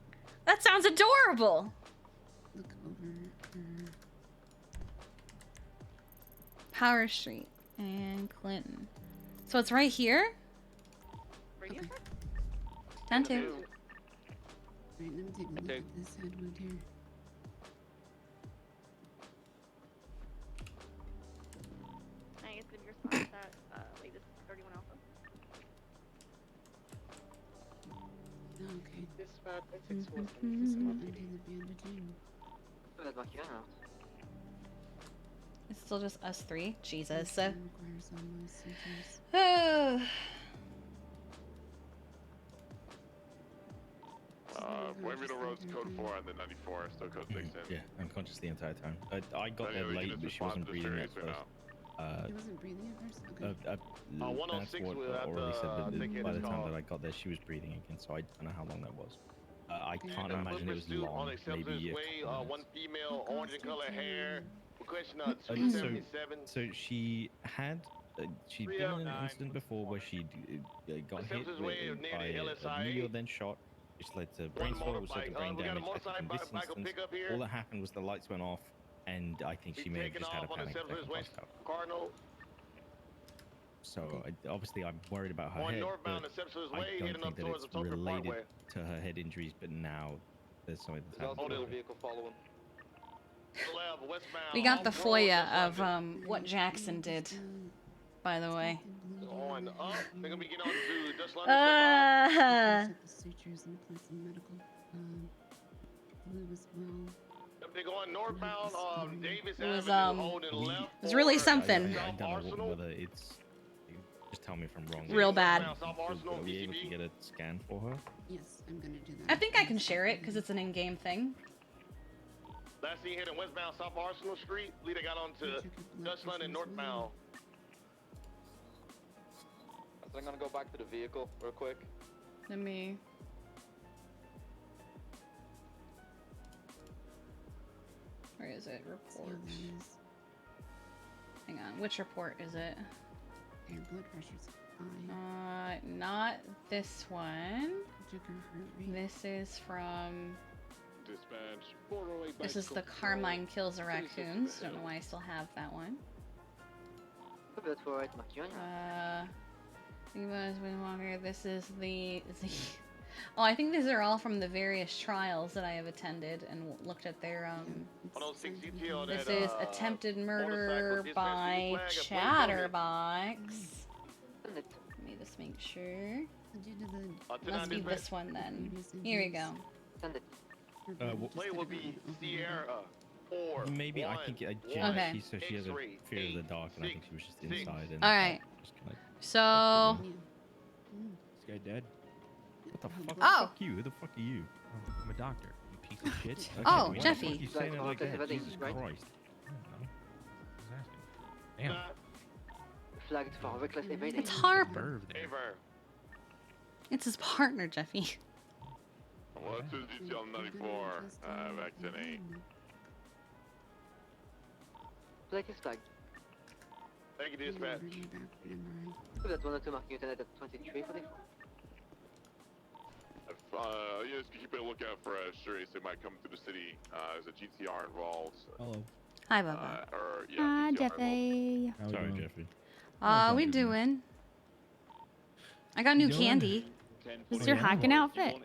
Speaker 2: That sounds adorable.
Speaker 10: look over her.
Speaker 2: Power Street and Clinton. So it's right here?
Speaker 10: Okay.
Speaker 2: 10-2.
Speaker 10: Right, let me take a look at this head wound here.
Speaker 12: I guess give your response at latest 31 Alpha.
Speaker 10: Okay.
Speaker 8: Dispatch 647.
Speaker 10: I did the bandaging.
Speaker 19: That's not your note.
Speaker 2: It's still just us three? Jesus.
Speaker 10: Requires all my sutures.
Speaker 18: Wavy Road's code 4 and then 94, still code 6 in.
Speaker 15: Yeah, unconscious the entire time. I got
Speaker 18: So,
Speaker 15: there
Speaker 18: yeah, we can
Speaker 15: late,
Speaker 18: just
Speaker 15: but she
Speaker 18: respond
Speaker 15: wasn't
Speaker 18: to
Speaker 15: breathing
Speaker 18: this
Speaker 15: at
Speaker 18: area
Speaker 15: first.
Speaker 10: He wasn't breathing at first? Okay.
Speaker 15: That's
Speaker 18: 106
Speaker 15: what
Speaker 18: we have
Speaker 15: Orly
Speaker 18: to
Speaker 15: said, but
Speaker 18: take it
Speaker 15: by
Speaker 18: as
Speaker 15: the time
Speaker 18: call.
Speaker 15: that I got there, she was breathing again, so I don't know how long that was. I can't
Speaker 18: Yeah,
Speaker 15: imagine it was
Speaker 18: pursuit
Speaker 15: long,
Speaker 18: on Acceptance
Speaker 15: maybe a
Speaker 18: Way,
Speaker 15: couple
Speaker 18: one
Speaker 15: minutes.
Speaker 18: female, orange in color hair. Question
Speaker 15: So,
Speaker 18: 277.
Speaker 15: so she had, she'd been in an incident before where she got hit
Speaker 18: Acceptance Way
Speaker 15: by
Speaker 18: near the
Speaker 15: a
Speaker 18: LSIA.
Speaker 15: meteor, then shot, which led to brain swelling, which led to brain
Speaker 18: we got a
Speaker 15: damage. I think in this
Speaker 18: motorcycle
Speaker 15: instance,
Speaker 18: pickup here.
Speaker 15: all that happened was the lights went off, and I think she may have
Speaker 18: Taking
Speaker 15: just had a
Speaker 18: off on the
Speaker 15: panic attack
Speaker 18: Acceptance
Speaker 15: and
Speaker 18: Way,
Speaker 15: passed out.
Speaker 18: Cardinal.
Speaker 15: So obviously I'm worried about her
Speaker 18: Going
Speaker 15: head,
Speaker 18: northbound
Speaker 15: but
Speaker 18: Acceptance
Speaker 15: I
Speaker 18: Way,
Speaker 15: don't
Speaker 18: heading up
Speaker 15: think that
Speaker 18: towards
Speaker 15: it's
Speaker 18: the Tokyo
Speaker 15: related
Speaker 18: Parkway.
Speaker 15: to her head injuries, but now there's something that's
Speaker 17: There's also
Speaker 15: happened.
Speaker 17: another vehicle following.
Speaker 2: We got the FOIA of what Jackson did, by the way.
Speaker 18: On up, they're gonna be getting on to just
Speaker 10: Set the sutures and apply some medical glue as well.
Speaker 18: If they're going northbound, Davis
Speaker 2: It was,
Speaker 18: Avenue, holding left.
Speaker 2: it was really something.
Speaker 15: I don't know whether it's. Just tell me if I'm wrong.
Speaker 2: Real bad.
Speaker 15: Are we able to get a scan for her?
Speaker 10: Yes, I'm gonna do that.
Speaker 2: I think I can share it because it's an in-game thing.
Speaker 5: Last seen heading westbound South Arsenal Street. Leader got onto Dutch London northbound.
Speaker 17: So I'm gonna go back to the vehicle real quick.
Speaker 2: Let me. Where is it? Reports. Hang on. Which report is it?
Speaker 10: Your blood pressure's high.
Speaker 2: Not this one. This is from.
Speaker 18: Dispatch.
Speaker 2: This is the Carmine Kills the Raccoons. Don't know why I still have that one. This is the. Oh, I think these are all from the various trials that I have attended and looked at their This is attempted murder by Chatterbox. Let me just make sure. Must be this one then. Here we go.
Speaker 5: Play will be Sierra 4.
Speaker 15: Maybe I think
Speaker 2: Okay.
Speaker 15: so she has a fear of the dark, and I think she was just inside. And
Speaker 2: All right.
Speaker 15: just kinda,
Speaker 2: So.
Speaker 22: This guy dead.
Speaker 15: What the fuck?
Speaker 2: Oh.
Speaker 15: Fuck you. Who the fuck are you?
Speaker 22: I'm a doctor. You piece of shit.
Speaker 15: Okay,
Speaker 2: Oh,
Speaker 15: why the
Speaker 2: Jeffy.
Speaker 15: fuck are you saying it like that? Jesus Christ. I don't know. Just asking. Damn.
Speaker 19: Flagged for reckless evading.
Speaker 2: It's Harper.
Speaker 15: Nerve there.
Speaker 2: It's his partner, Jeffy.
Speaker 18: Well, this is detail 94, vaccinate.
Speaker 19: Plate is flagged.
Speaker 5: Thank you, dispatch.
Speaker 19: That 102 marking unit at 2344.
Speaker 18: Yes, keep a lookout for strays that might come through the city. There's a GTR involved.
Speaker 22: Hello.
Speaker 2: Hi, Bubba.
Speaker 4: Hi, Jeffy.
Speaker 15: Sorry, Jeffy.
Speaker 2: We doing? I got new candy.
Speaker 4: What's your hiking outfit?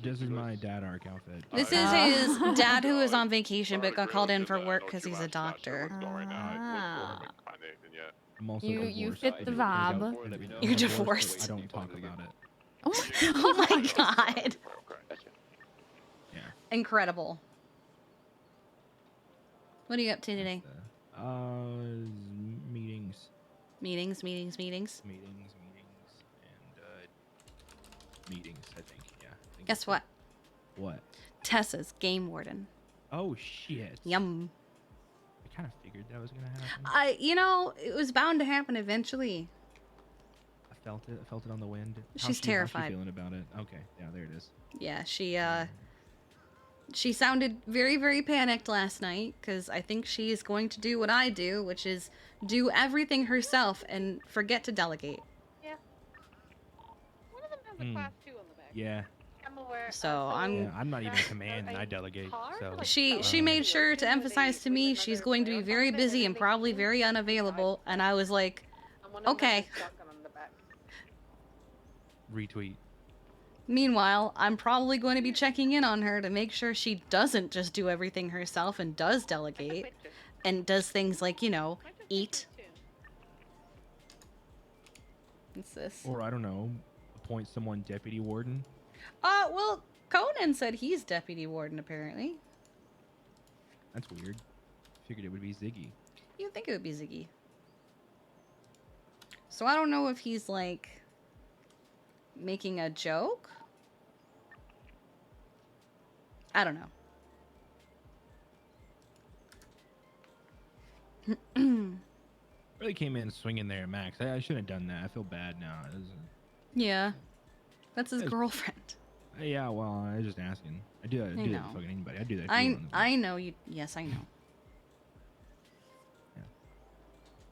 Speaker 22: This is my dad arc outfit.
Speaker 2: This is his dad who is on vacation but got called in for work because he's a doctor.
Speaker 22: I'm also
Speaker 4: You
Speaker 22: divorced.
Speaker 4: fit the vibe.
Speaker 2: You're
Speaker 22: I'm
Speaker 2: divorced.
Speaker 22: I don't talk about it.
Speaker 2: Oh my god.
Speaker 22: Yeah.
Speaker 2: Incredible. What are you up to today?
Speaker 22: Meetings.
Speaker 2: Meetings.
Speaker 22: Meetings, and meetings, I think. Yeah.
Speaker 2: Guess what?
Speaker 22: What?
Speaker 2: Tessa's game warden.
Speaker 22: Oh, shit.
Speaker 2: Yum.
Speaker 22: I kind of figured that was going to happen.
Speaker 2: It was bound to happen eventually.
Speaker 22: I felt it. I felt it on the wind.
Speaker 2: She's terrified.
Speaker 22: How's she feeling about it? Okay. Yeah, there it is.
Speaker 2: Yeah, she sounded very, very panicked last night because I think she is going to do what I do, which is do everything herself and forget to delegate.
Speaker 12: Yeah. One of them has a class 2 on the back.
Speaker 22: Yeah.
Speaker 12: I'm aware.
Speaker 2: So
Speaker 22: I'm not even in command, and I delegate. So
Speaker 2: She made sure to emphasize to me she's going to be very busy and probably very unavailable, and I was like, okay.
Speaker 22: retweet.
Speaker 2: Meanwhile, I'm probably going to be checking in on her to make sure she doesn't just do everything herself and does delegate and does things like, eat. What's this?
Speaker 22: Or I don't know, appoint someone deputy warden.
Speaker 2: Well, Conan said he's deputy warden apparently.
Speaker 22: That's weird. Figured it would be Ziggy.
Speaker 2: You'd think it would be Ziggy. So I don't know if he's like making a joke. I don't know.
Speaker 22: Really came in swinging there, Max. I shouldn't have done that. I feel bad now.
Speaker 2: Yeah, that's his girlfriend.
Speaker 22: Yeah, well, I was just asking. I do that. I do that to fucking anybody. I do that.
Speaker 2: I know you. Yes, I know.
Speaker 22: Yeah.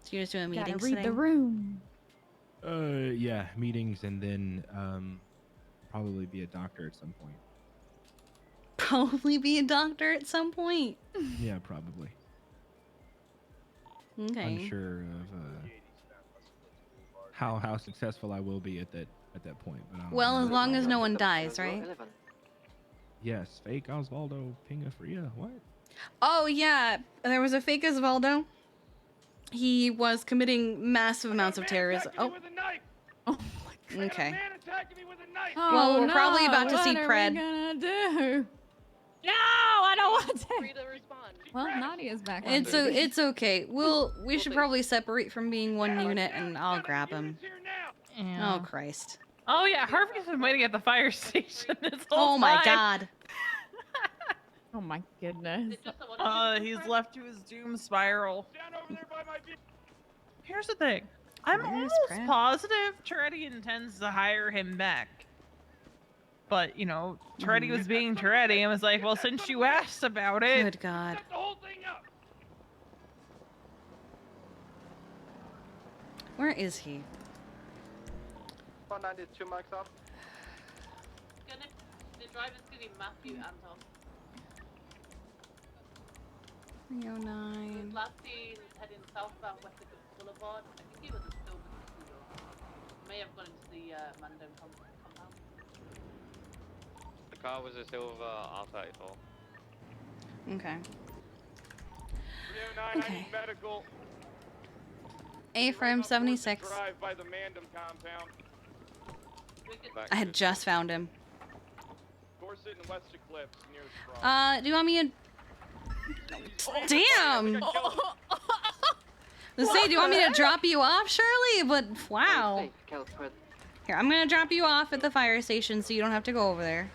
Speaker 2: So you're just doing meetings
Speaker 4: Gotta read
Speaker 2: today?
Speaker 4: the room.
Speaker 22: Yeah, meetings, and then probably be a doctor at some point.
Speaker 2: Probably be a doctor at some point.
Speaker 22: Yeah, probably.
Speaker 2: Okay.
Speaker 22: Unsure of how successful I will be at that point. But
Speaker 2: Well, as long as no one dies, right?
Speaker 22: Yes, fake Osvaldo Pingafria. What?
Speaker 2: Oh yeah, there was a fake Osvaldo. He was committing massive amounts of terrorism. Oh. Okay. Well, we're probably about to see Pred.
Speaker 4: What are we gonna do? No, I don't want to. Well, Nadia's back.
Speaker 2: It's okay. We should probably separate from being one unit, and I'll grab him.
Speaker 7: Yeah.
Speaker 2: Oh Christ.
Speaker 7: Oh yeah, Harvey's been waiting at the fire station this whole
Speaker 2: Oh my
Speaker 7: time.
Speaker 2: God.
Speaker 4: Oh my goodness.
Speaker 7: He's left to his doom spiral. Here's the thing. I'm almost positive Toretti intends to hire him back. But, you know, Toretti was being Toretti and was like, well, since you asked about it.
Speaker 2: Good God.
Speaker 6: Set the whole thing up.
Speaker 2: Where is he?
Speaker 19: 192 mics up.
Speaker 12: The driver's gonna be Matthew Anton.
Speaker 2: 309.
Speaker 12: Last seen heading southbound West Boulevard. I think he was a silver Tuxedo. May have gone into the Mandem compound.
Speaker 1: The car was a silver R34.
Speaker 2: Okay.
Speaker 6: 309, I need medical.
Speaker 2: A-frame 76.
Speaker 6: Drive by the Mandem compound.
Speaker 2: I had just found him.
Speaker 6: Dorset and West Eclipse near Straw.
Speaker 2: Do you want me to... Damn! Let's say, do you want me to drop you off, Shirley? But, wow. Here, I'm gonna drop you off at the fire station so you don't have to go over there.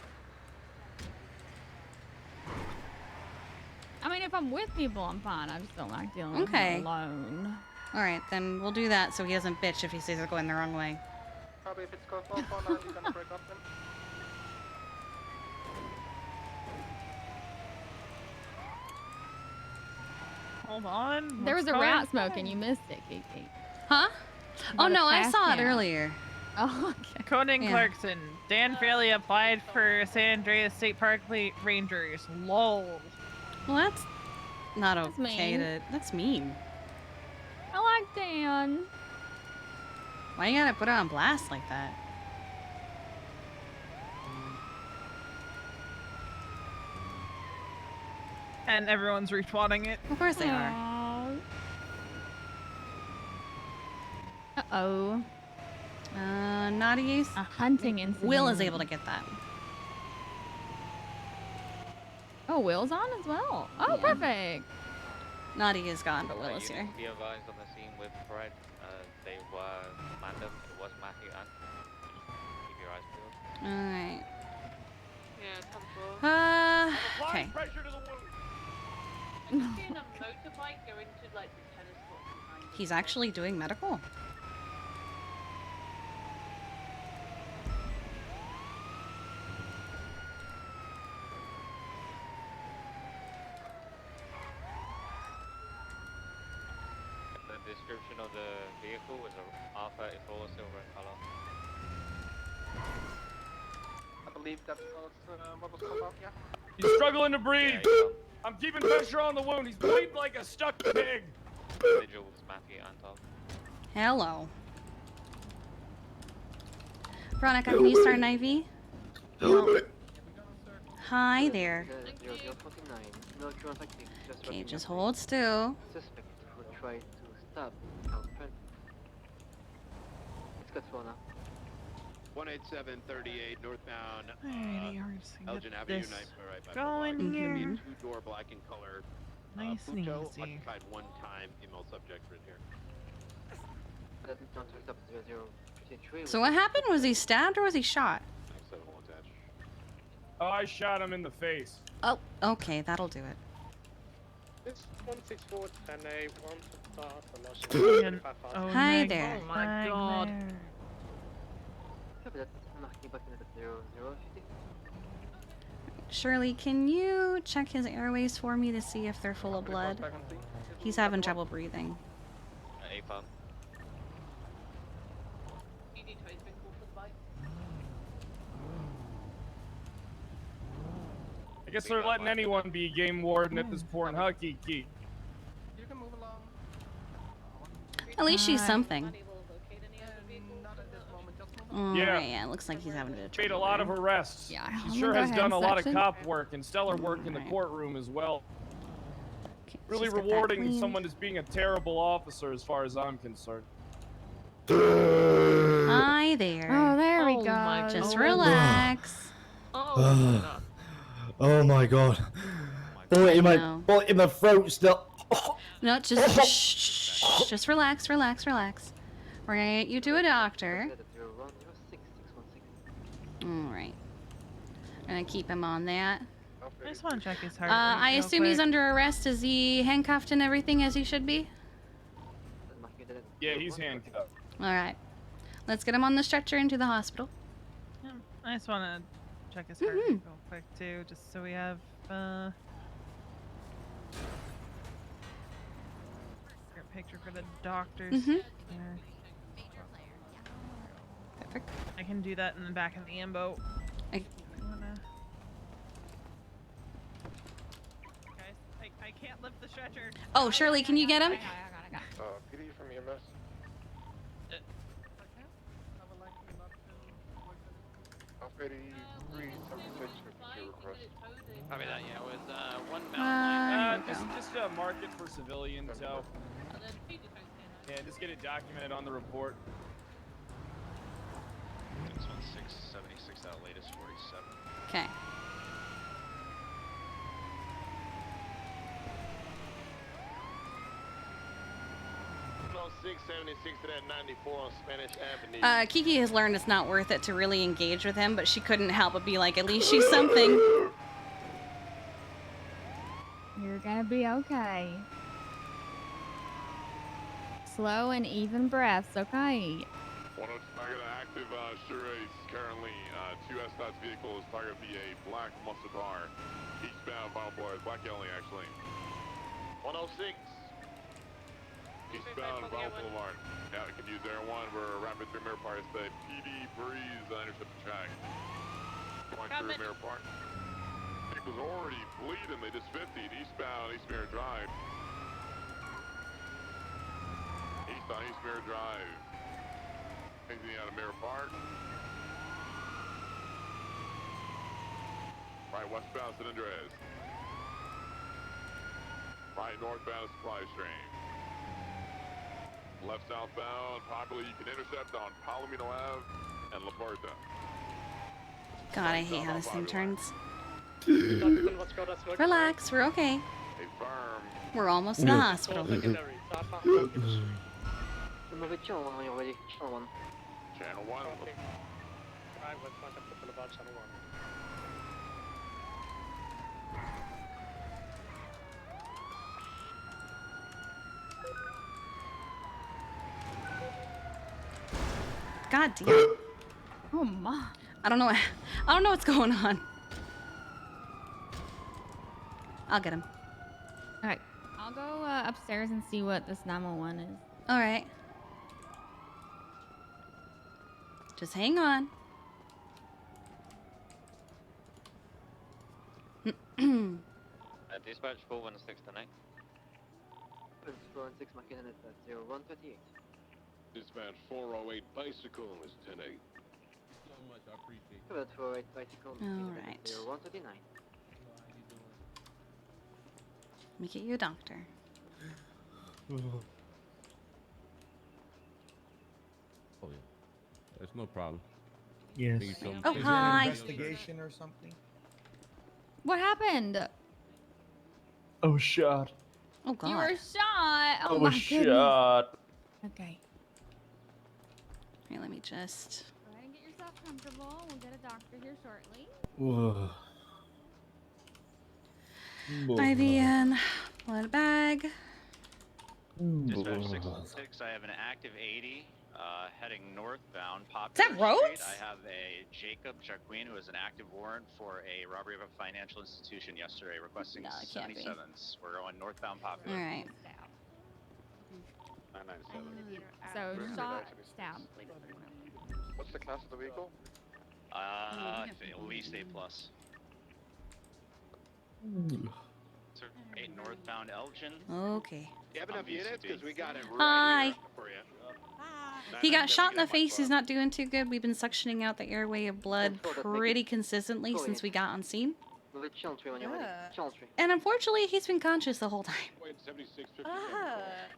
Speaker 4: I mean, if I'm with people, I'm fine. I just don't like dealing with
Speaker 2: Okay.
Speaker 4: him alone.
Speaker 2: Alright, then we'll do that so he doesn't bitch if he sees us going the wrong way.
Speaker 19: Probably if it's close off on you're gonna break up them.
Speaker 7: Hold on.
Speaker 4: There was a
Speaker 7: what's
Speaker 4: rat
Speaker 7: going
Speaker 4: smoke and
Speaker 7: on?
Speaker 4: you missed it, Kiki.
Speaker 2: Huh? Oh
Speaker 4: About a
Speaker 2: no, I
Speaker 4: trash
Speaker 2: saw it
Speaker 4: can.
Speaker 2: earlier.
Speaker 4: Oh, okay.
Speaker 7: Conan
Speaker 2: Yeah.
Speaker 7: Clarkson. Dan Fairley applied for San Andreas State Park Rangers. LOL.
Speaker 2: Well, that's not
Speaker 4: That's
Speaker 2: okay
Speaker 4: mean.
Speaker 2: to... That's mean.
Speaker 4: I like Dan.
Speaker 2: Why you gotta put it on blast like that?
Speaker 7: And everyone's retweeting it.
Speaker 2: Of course they are.
Speaker 4: Uh-oh.
Speaker 2: Naughty Ace?
Speaker 4: A hunting incident.
Speaker 2: Will is able to get that.
Speaker 4: Oh, Will's on as well. Oh,
Speaker 2: Yeah.
Speaker 4: perfect.
Speaker 2: Naughty is gone, but Will is here.
Speaker 1: Be advised on the scene with Fred. They were Mandem. It was Matthew and keep your eyes peeled.
Speaker 2: Alright.
Speaker 12: Yeah,
Speaker 2: Okay.
Speaker 6: Pressure to the wound.
Speaker 12: I'm just seeing a motorbike go into like the tennis court behind us.
Speaker 2: He's actually doing medical.
Speaker 1: The description of the vehicle was a R34 silver in color.
Speaker 19: I believe that's what was called out, yeah.
Speaker 6: He's struggling to breathe.
Speaker 1: Yeah,
Speaker 6: I'm keeping pressure on the wound. He's bleeding like a stuck pig.
Speaker 1: Vigil was Matthew Anton.
Speaker 2: Hello. Veronica, can you start an IV? Hi there. Okay, just hold still.
Speaker 19: Suspect who tried to stab our friend. It's got Rona.
Speaker 5: 18738 northbound
Speaker 7: Alrighty, hard to
Speaker 5: Elgin
Speaker 7: get
Speaker 5: Avenue,
Speaker 7: this
Speaker 5: 9 right by
Speaker 7: going
Speaker 5: Boulevard.
Speaker 7: here.
Speaker 5: It's gonna be a two-door black in color.
Speaker 7: Nice and
Speaker 5: Puto,
Speaker 7: easy.
Speaker 5: occupied one time, female subject right here.
Speaker 2: So what happened? Was he stabbed or was he shot?
Speaker 6: Oh, I shot him in the face.
Speaker 2: Oh, okay, that'll do it.
Speaker 8: It's 164 10A, 1 to start,
Speaker 7: Oh
Speaker 2: Hi
Speaker 7: my
Speaker 2: there.
Speaker 7: Oh my god.
Speaker 2: Shirley, can you check his airways for me to see if they're full of blood? He's having trouble breathing.
Speaker 1: A-pump.
Speaker 6: I guess they're letting anyone be game warden at this point, huh, Kiki?
Speaker 19: You can move along.
Speaker 2: At least she's something.
Speaker 19: Not at this moment, just move
Speaker 2: Oh,
Speaker 6: Yeah.
Speaker 2: yeah, it looks like he's having a bit of
Speaker 6: Made
Speaker 2: trouble.
Speaker 6: a lot of arrests.
Speaker 4: Yeah,
Speaker 6: He
Speaker 4: I'm
Speaker 6: sure
Speaker 4: gonna
Speaker 6: has
Speaker 4: go
Speaker 6: done a
Speaker 4: ahead and
Speaker 6: lot of
Speaker 4: section.
Speaker 6: cop work and stellar work in the
Speaker 2: Alright.
Speaker 6: courtrum as well.
Speaker 2: Okay,
Speaker 6: Really
Speaker 2: just got that
Speaker 6: rewarding
Speaker 2: cleaned.
Speaker 6: someone as being a terrible officer as far as I'm concerned.
Speaker 2: Hi there.
Speaker 4: Oh, there we
Speaker 12: Oh
Speaker 4: go.
Speaker 12: my
Speaker 2: Just
Speaker 12: God.
Speaker 2: relax.
Speaker 11: Oh my god. Bullet in
Speaker 2: No.
Speaker 11: bullet in my throat still.
Speaker 2: No, just shh, just relax, relax, relax. We're gonna get you to a doctor. All right. I'm gonna keep him on that.
Speaker 7: I just want to check his heart rate
Speaker 2: I
Speaker 7: real
Speaker 2: assume he's
Speaker 7: quick.
Speaker 2: under arrest. Is he handcuffed and everything as he should be?
Speaker 22: Yeah, he's handcuffed.
Speaker 2: All right. Let's get him on the stretcher into the hospital.
Speaker 7: Yeah, I just want to check his heart rate real quick too, just so we have a picture for the doctors. Here.
Speaker 2: Perfect.
Speaker 7: I can do that in the back of the ambo. Guys, I can't lift the stretcher.
Speaker 2: Oh, Shirley, can you get him?
Speaker 7: I got it.
Speaker 5: PD from EMS. Alpha 376 request.
Speaker 1: Copy that, yeah, with one mountain line.
Speaker 22: Just mark it for civilians, so. Yeah, just get it documented on the report.
Speaker 1: 616, 76 out latest 47.
Speaker 2: Okay.
Speaker 5: On 676 to that 94 on Spanish Avenue.
Speaker 2: Kiki has learned it's not worth it to really engage with him, but she couldn't help but be like, at least she's something.
Speaker 4: You're gonna be okay. Slow and even breaths, okay?
Speaker 18: I got an active charades currently. 2 S-Dots vehicles target be a black muscle car. Eastbound Final Boys, Black Alley actually.
Speaker 5: 106.
Speaker 18: Eastbound Final Boulevard. Yeah, we can use Air 1. We're rapid through Mirror Park. Stay PD Breeze, intercept the track. Going through Mirror Park. It was already bleeding. They just 50'd eastbound East Mirror Drive. Eastbound East Mirror Drive. Anything out of Mirror Park. Right westbound San Andreas. Right northbound Supply Stream. Left southbound, probably you can intercept on Palomino Ave and La Puerta.
Speaker 2: God, I hate how this thing turns.
Speaker 8: Let's go, that's what-
Speaker 2: Relax, we're okay.
Speaker 18: A firm.
Speaker 2: We're almost in the hospital.
Speaker 8: Secondary,
Speaker 19: Remember channel 1 when you're ready. Channel 1.
Speaker 18: Channel 1.
Speaker 8: Right, let's back up to Boulevard, channel 1.
Speaker 2: God damn.
Speaker 4: Oh my.
Speaker 2: I don't know. I don't know what's going on. I'll get him.
Speaker 4: All right. I'll go upstairs and see what this 911 is.
Speaker 2: All right. Just hang on.
Speaker 1: Dispatch 416 tonight.
Speaker 19: 416 McKinnon at 0138.
Speaker 5: Dispatch 408 bicycle is 10-8.
Speaker 19: So much, I appreciate it. About 408 bicycle.
Speaker 2: All right.
Speaker 19: 0139.
Speaker 2: Let me get you a doctor.
Speaker 14: Oh yeah, there's no problem.
Speaker 11: Yes.
Speaker 2: Oh, hi.
Speaker 11: Investigation or something?
Speaker 4: What happened?
Speaker 11: Oh, shot.
Speaker 2: Oh God.
Speaker 4: You were shot. Oh
Speaker 11: I
Speaker 4: my
Speaker 11: was
Speaker 4: goodness.
Speaker 11: shot.
Speaker 4: Okay.
Speaker 2: Here, let me just.
Speaker 4: Go ahead and get yourself comfortable. We'll get a doctor here shortly.
Speaker 11: Whoa.
Speaker 2: IV in. Blood bag.
Speaker 1: Dispatch 616, I have an active 80 heading northbound.
Speaker 2: Is that
Speaker 1: Popular
Speaker 2: Rhodes?
Speaker 1: Street. I have a Jacob Jacquin who has an active warrant for a robbery of a financial institution yesterday, requesting
Speaker 2: No, it can't be.
Speaker 1: 77s. We're going northbound Popular.
Speaker 2: All right.
Speaker 5: 997.
Speaker 4: So shot, stab.
Speaker 5: What's the class of the vehicle?
Speaker 1: At least A+. So 8 northbound Elgin.
Speaker 2: Okay.
Speaker 5: You have enough units? Because we got it
Speaker 2: Hi.
Speaker 5: right here for you.
Speaker 2: He got shot in the face. He's not doing too good. We've been suctioning out the airway of blood pretty consistently since we got on scene. And unfortunately, he's been conscious the whole time.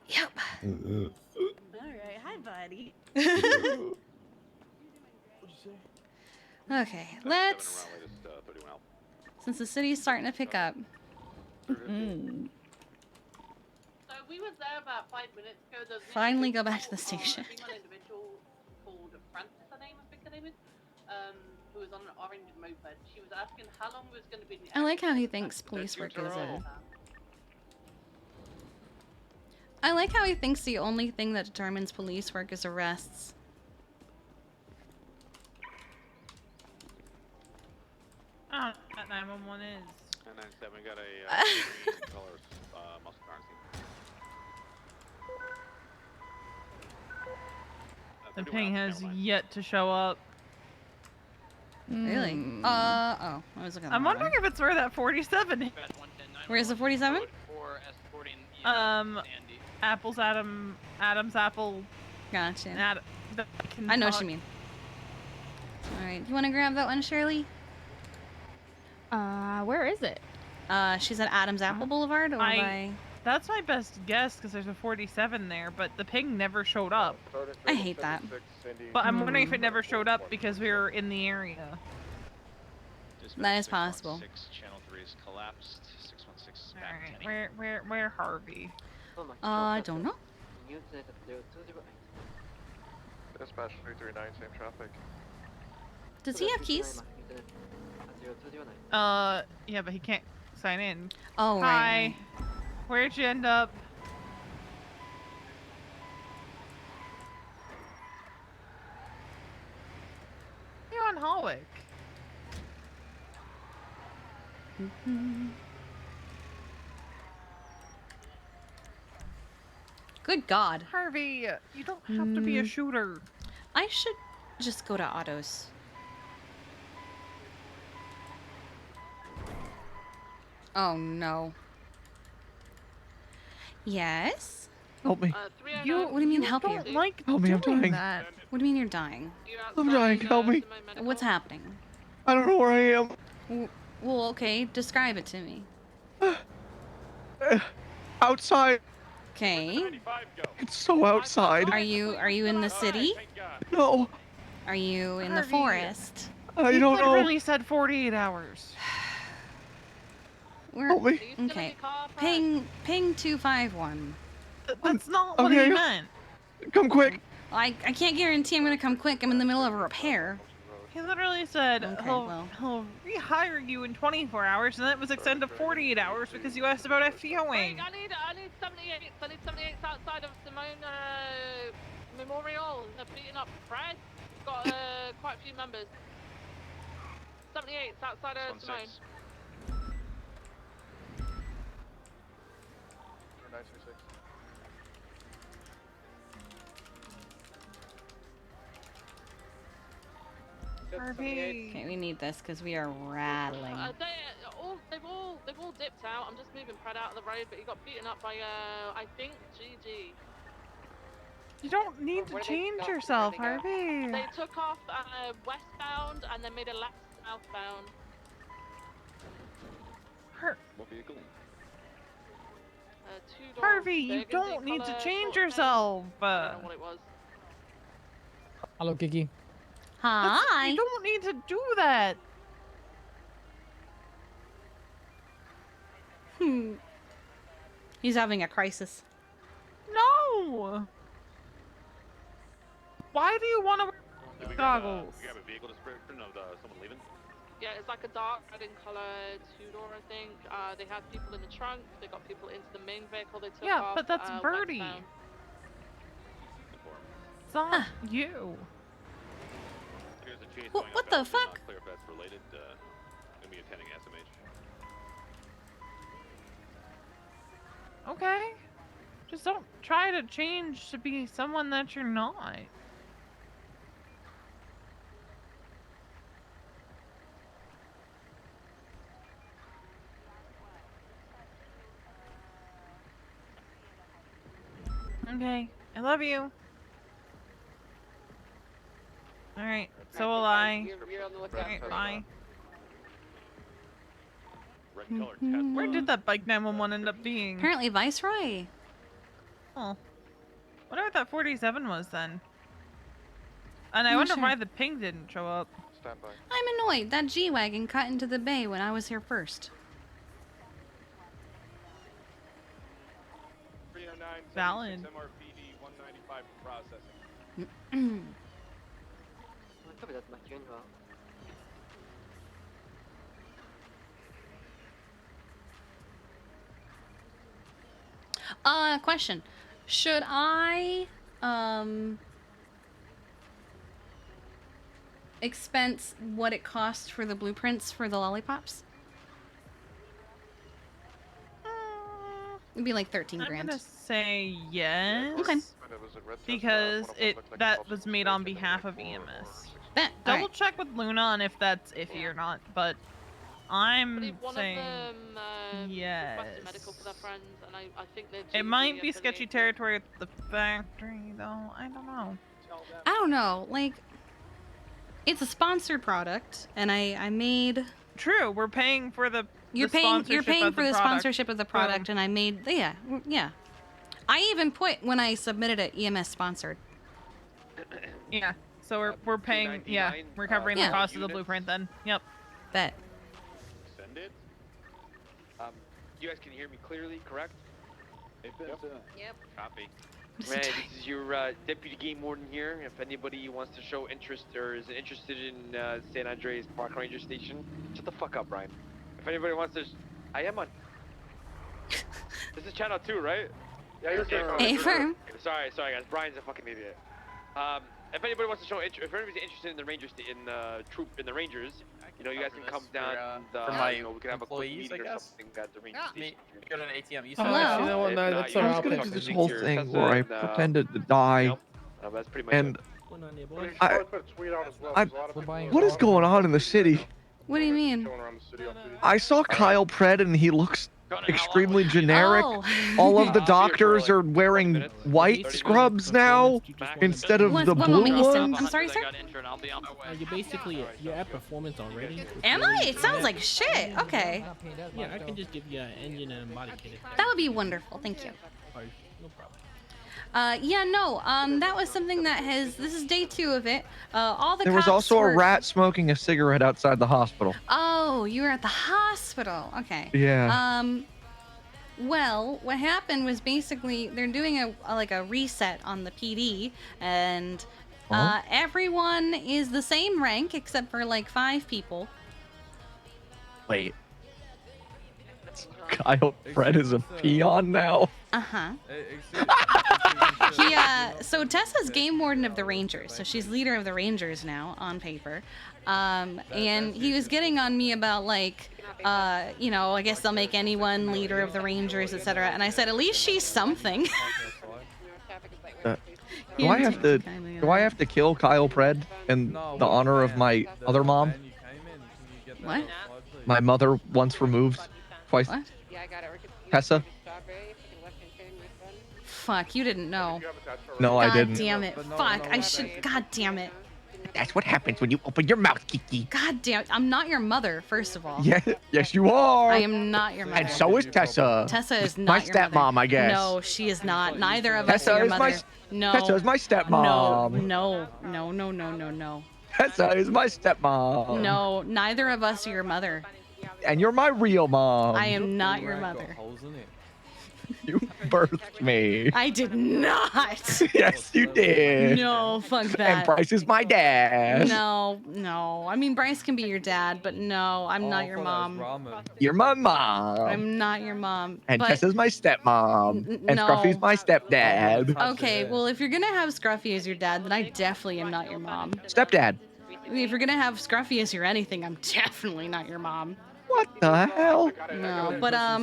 Speaker 2: Yep.
Speaker 10: Alright, hi buddy.
Speaker 2: Okay, let's. Since the city's starting to pick up.
Speaker 12: So we was there about 5 minutes ago. There's
Speaker 2: Finally
Speaker 12: an
Speaker 2: go back to the
Speaker 12: individual,
Speaker 2: station.
Speaker 12: I think one individual called Francis, I think the name is. who was on an orange moped. She was asking how long was going to be in the
Speaker 2: I like how he
Speaker 12: area.
Speaker 2: thinks police work is
Speaker 12: Tyrone.
Speaker 2: I like how he thinks the only thing that determines police work is arrests.
Speaker 7: I don't know what 911 is.
Speaker 6: And then 7 got a green color muscle car scene.
Speaker 7: The ping has yet to show up.
Speaker 2: Really?
Speaker 4: Mm.
Speaker 2: Oh, I was looking at the
Speaker 7: I'm
Speaker 2: wrong
Speaker 7: wondering
Speaker 2: one.
Speaker 7: if it's where that 47 is.
Speaker 2: Where's the 47?
Speaker 7: Apple's Adam's apple.
Speaker 2: Gotcha. I know what you mean. Alright, you want to grab that one, Shirley?
Speaker 4: Where is it?
Speaker 2: She's at Adams Apple Boulevard, or by...
Speaker 7: That's my best guess because there's a 47 there, but the ping never showed up.
Speaker 2: I hate that.
Speaker 7: But I'm wondering if it never showed up because we were in the area.
Speaker 2: That is possible.
Speaker 9: Channel 3 is collapsed. 616 back.
Speaker 7: Alright, where Harvey?
Speaker 2: I don't know.
Speaker 16: Dispatch 339, same traffic.
Speaker 2: Does he have keys?
Speaker 7: Yeah, but he can't sign in.
Speaker 2: Oh,
Speaker 7: Hi.
Speaker 2: right.
Speaker 7: Where'd you end up? You're on Holwick.
Speaker 2: Good God.
Speaker 7: Harvey, you don't have to be a shooter.
Speaker 2: I should just go to autos. Oh no. Yes?
Speaker 22: Help me.
Speaker 2: What do you mean help you?
Speaker 7: Like
Speaker 22: Help me, I'm dying.
Speaker 7: That.
Speaker 2: What do you mean you're dying?
Speaker 22: I'm dying, help me.
Speaker 2: What's happening?
Speaker 22: I don't know where I am.
Speaker 2: Well, okay, describe it to me.
Speaker 22: Outside.
Speaker 2: Okay.
Speaker 22: It's so outside.
Speaker 2: Are you in the city?
Speaker 22: No.
Speaker 2: Are you in the
Speaker 7: Harvey,
Speaker 2: forest?
Speaker 22: I
Speaker 7: You
Speaker 22: don't know.
Speaker 7: literally said 48 hours.
Speaker 22: Help me.
Speaker 2: Okay. Ping 251.
Speaker 7: That's not what he
Speaker 22: Okay.
Speaker 7: meant.
Speaker 22: Come quick.
Speaker 2: I can't guarantee I'm gonna come quick. I'm in the middle of a repair.
Speaker 7: He literally said
Speaker 2: Okay,
Speaker 7: he'll rehire you in 24 hours, and that was extended to 48 hours because you asked about FTOing.
Speaker 12: I need 78. I need 78 outside of Simone Memorial. They're beating up Fred. Got quite a few members. 78 outside of Simone.
Speaker 16: 936.
Speaker 7: Harvey.
Speaker 2: Okay, we need this because we are rattling.
Speaker 12: They've all dipped out. I'm just moving Fred out of the road, but he got beaten up by I think GG.
Speaker 7: You don't need to change yourself, Harvey.
Speaker 12: They took off westbound and then made a left southbound.
Speaker 16: What vehicle?
Speaker 7: Harvey, you don't need to change yourself.
Speaker 12: I don't know what it was.
Speaker 23: Hello, Kiki.
Speaker 2: Hi.
Speaker 7: You don't need to do that.
Speaker 2: He's having a crisis.
Speaker 7: No. Why do you want to wear goggles?
Speaker 6: We have a vehicle description of someone leaving.
Speaker 12: Yeah, it's like a dark red in color, two-door, I think. They had people in the trunk. They got people into the main vehicle. They took
Speaker 7: Yeah,
Speaker 12: off,
Speaker 7: but that's Birdie.
Speaker 12: westbound.
Speaker 7: It's not you.
Speaker 6: Here's a chase
Speaker 2: What-
Speaker 6: going
Speaker 2: what
Speaker 6: up
Speaker 2: the
Speaker 6: Elgin,
Speaker 2: fuck?
Speaker 6: Not clear if that's related. Gonna be attending SMH.
Speaker 7: Okay. Just don't try to change to be someone that you're not. Okay, I love you. Alright, so will I.
Speaker 12: You're on the lookout.
Speaker 7: Alright, bye.
Speaker 6: Red color Tesla.
Speaker 7: Where did that bike 911 end up being?
Speaker 2: Apparently Viceroy.
Speaker 7: Oh. Wonder what that 47 was then. And I
Speaker 2: Not
Speaker 7: wonder
Speaker 2: sure.
Speaker 7: why the ping didn't show up.
Speaker 16: Stand by.
Speaker 2: I'm annoyed. That G-Wagon cut into the bay when I was here first.
Speaker 3: 309,
Speaker 7: Valid.
Speaker 3: MRPD 195 for processing.
Speaker 19: Copy that, Mac. You're in well.
Speaker 2: Question. Should I, expense what it cost for the blueprints for the lollipops? It'd be like 13 grand.
Speaker 7: I'm gonna say yes.
Speaker 2: Okay.
Speaker 7: Because that was made on behalf of EMS.
Speaker 2: right.
Speaker 7: Double check with Luna on if that's iffy or not, but I'm saying yes.
Speaker 12: Requested medical for their friends, and I think they're
Speaker 7: It might be sketchy territory at the factory, though. I don't know.
Speaker 2: I don't know. Like, it's a sponsored product, and I made.
Speaker 7: True, we're paying for the.
Speaker 2: You're paying for the sponsorship of the product, and I made. Yeah. I even put when I submitted it, EMS sponsored.
Speaker 7: Yeah. So we're paying. Yeah, we're covering the cost of the blueprint then. Yep.
Speaker 2: Bet.
Speaker 13: Send it. You guys can hear me clearly, correct?
Speaker 12: Yep.
Speaker 13: Copy. Right, this is your deputy game warden here. If anybody wants to show interest or is interested in San Andreas Park Ranger Station, shut the fuck up, Brian. If anybody wants to, I am on. This is channel 2, right?
Speaker 8: Yeah, you're good.
Speaker 13: Affirm. Sorry, guys. Brian's a fucking idiot. If anybody wants to show interest, if anybody's interested in the Rangers, in the Rangers, you know, you guys can come down.
Speaker 20: For my
Speaker 13: you know, we can have a close
Speaker 20: employees,
Speaker 13: meeting
Speaker 20: I
Speaker 13: or
Speaker 20: guess?
Speaker 13: something at the Ranger Station.
Speaker 20: Go to an ATM. You
Speaker 2: Hello.
Speaker 20: you know what? No, that's
Speaker 13: I
Speaker 20: all
Speaker 13: was
Speaker 20: right.
Speaker 13: gonna do
Speaker 20: This
Speaker 13: whole thing
Speaker 20: where I
Speaker 13: pretended
Speaker 20: to die.
Speaker 13: That's pretty much
Speaker 20: And
Speaker 13: it.
Speaker 20: what is going on in the city?
Speaker 2: What do you mean?
Speaker 20: I saw Kyle Pred and he looks extremely generic.
Speaker 2: Oh.
Speaker 20: All of the doctors are wearing white scrubs now instead of the blue ones.
Speaker 2: I'm sorry, sir?
Speaker 21: You're basically you're at performance already.
Speaker 2: Am I? It sounds like shit. Okay.
Speaker 21: Yeah, I can just give you an engine and body kit.
Speaker 2: That would be wonderful. Thank you.
Speaker 21: No problem.
Speaker 2: Yeah, no, that was something that this is day 2 of it. All the
Speaker 20: There was
Speaker 2: cops
Speaker 20: also
Speaker 2: were...
Speaker 20: a rat smoking a cigarette outside the hospital.
Speaker 2: Oh, you were at the hospital. Okay.
Speaker 20: Yeah.
Speaker 2: Well, what happened was basically they're doing a reset on the PD, and everyone is the same rank except for like 5 people.
Speaker 20: Wait. Kyle Fred is a peon now.
Speaker 2: Uh-huh. So Tessa's game warden of the Rangers, so she's leader of the Rangers now on paper. And he was getting on me about like, you know, I guess they'll make anyone leader of the Rangers, etc. And I said, at least she's something.
Speaker 20: Do I have to kill Kyle Pred in the honor of my other mom?
Speaker 2: What?
Speaker 20: My mother once removed twice.
Speaker 2: What?
Speaker 20: Tessa?
Speaker 2: Fuck, you didn't know.
Speaker 20: No, I didn't.
Speaker 2: God damn it. Fuck, I should. God damn it.
Speaker 20: That's what happens when you open your mouth, Kiki.
Speaker 2: God damn it. I'm not your mother, first of all.
Speaker 20: Yeah, yes, you are.
Speaker 2: I am not your mother.
Speaker 20: And so is Tessa.
Speaker 2: Tessa is not
Speaker 20: my
Speaker 2: your
Speaker 20: stepmom,
Speaker 2: mother.
Speaker 20: I guess.
Speaker 2: No, she is not. Neither of us
Speaker 20: Tessa
Speaker 2: are your
Speaker 20: is
Speaker 2: mother.
Speaker 20: my.
Speaker 2: No.
Speaker 20: Tessa is my stepmom.
Speaker 2: No.
Speaker 20: Tessa is my stepmom.
Speaker 2: No, neither of us are your mother.
Speaker 20: And you're my real mom.
Speaker 2: I am not your mother.
Speaker 20: You birthed me.
Speaker 2: I did not.
Speaker 20: Yes, you did.
Speaker 2: No, fuck that.
Speaker 20: And Bryce is my dad.
Speaker 2: No. I mean, Bryce can be your dad, but no, I'm not your mom.
Speaker 20: You're my mom.
Speaker 2: I'm not your mom.
Speaker 20: And
Speaker 2: but...
Speaker 20: Tessa's my stepmom. And
Speaker 2: no.
Speaker 20: Scruffy's my stepdad.
Speaker 2: Okay, well, if you're gonna have Scruffy as your dad, then I definitely am not your mom.
Speaker 20: Stepdad.
Speaker 2: If you're gonna have Scruffy as your anything, I'm definitely not your mom.
Speaker 20: What the hell?
Speaker 2: No, but I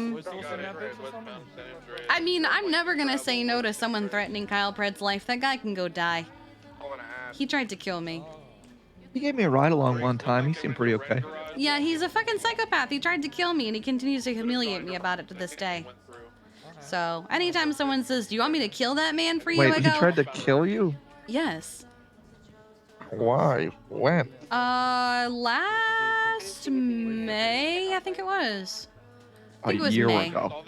Speaker 2: mean, I'm never gonna say no to someone threatening Kyle Pred's life. That guy can go die. He tried to kill me.
Speaker 20: He gave me a ride along one time. He seemed pretty okay.
Speaker 2: Yeah, he's a fucking psychopath. He tried to kill me, and he continues to humiliate me about it to this day. So, anytime someone says, do you want me to kill that man for you, I go...
Speaker 20: he tried to kill you?
Speaker 2: Yes.
Speaker 20: Why? When?
Speaker 2: Last May, I think it was. I think it was
Speaker 20: year
Speaker 2: May.
Speaker 20: ago.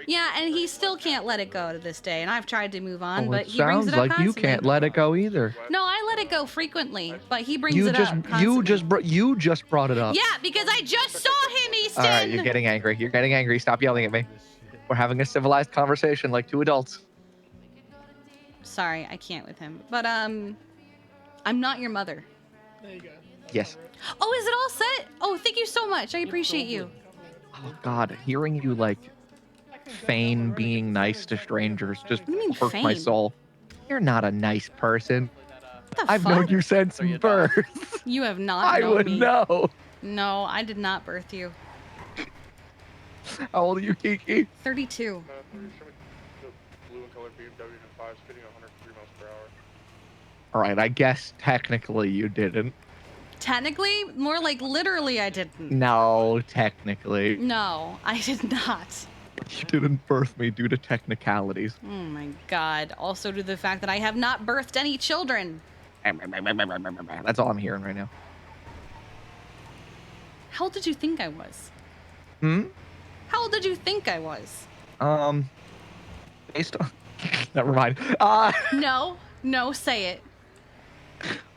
Speaker 2: Yeah, and he still can't let it go to this day, and I've tried to move on,
Speaker 20: Oh,
Speaker 2: but
Speaker 20: it
Speaker 2: he brings
Speaker 20: sounds
Speaker 2: it up
Speaker 20: like you
Speaker 2: constantly.
Speaker 20: can't let it go either.
Speaker 2: No, I let it go frequently, but he brings
Speaker 20: You
Speaker 2: it
Speaker 20: just
Speaker 2: up constantly.
Speaker 20: you just brought it up.
Speaker 2: Yeah, because I just saw him, Easton!
Speaker 20: All right, you're getting angry. You're getting angry. Stop yelling at me. We're having a civilized conversation like 2 adults.
Speaker 2: Sorry, I can't with him. But, I'm not your mother.
Speaker 20: There you go. Yes.
Speaker 2: Oh, is it all set? Oh, thank you so much. I appreciate you.
Speaker 20: Oh God, hearing you like feign being nice to strangers just
Speaker 2: What do you mean
Speaker 20: hurts my
Speaker 2: feign?
Speaker 20: soul. You're not a nice person.
Speaker 2: What the
Speaker 20: I've
Speaker 2: fuck?
Speaker 20: known you since birth.
Speaker 2: You have not
Speaker 20: I
Speaker 2: known
Speaker 20: would
Speaker 2: me.
Speaker 20: know.
Speaker 2: No, I did not birth you.
Speaker 20: How old are you, Kiki?
Speaker 2: 32.
Speaker 16: Blue and colored BMW 5 speeding 103 miles per hour.
Speaker 20: All right, I guess technically you didn't.
Speaker 2: Technically, more like literally I didn't.
Speaker 20: No, technically.
Speaker 2: No, I did not.
Speaker 20: You didn't birth me due to technicalities.
Speaker 2: Oh my god. Also to the fact that I have not birthed any children.
Speaker 20: That's all I'm hearing right now.
Speaker 2: How old did you think I was?
Speaker 20: Hmm?
Speaker 2: How old did you think I was?
Speaker 20: Based on... Never mind.
Speaker 2: No, say it.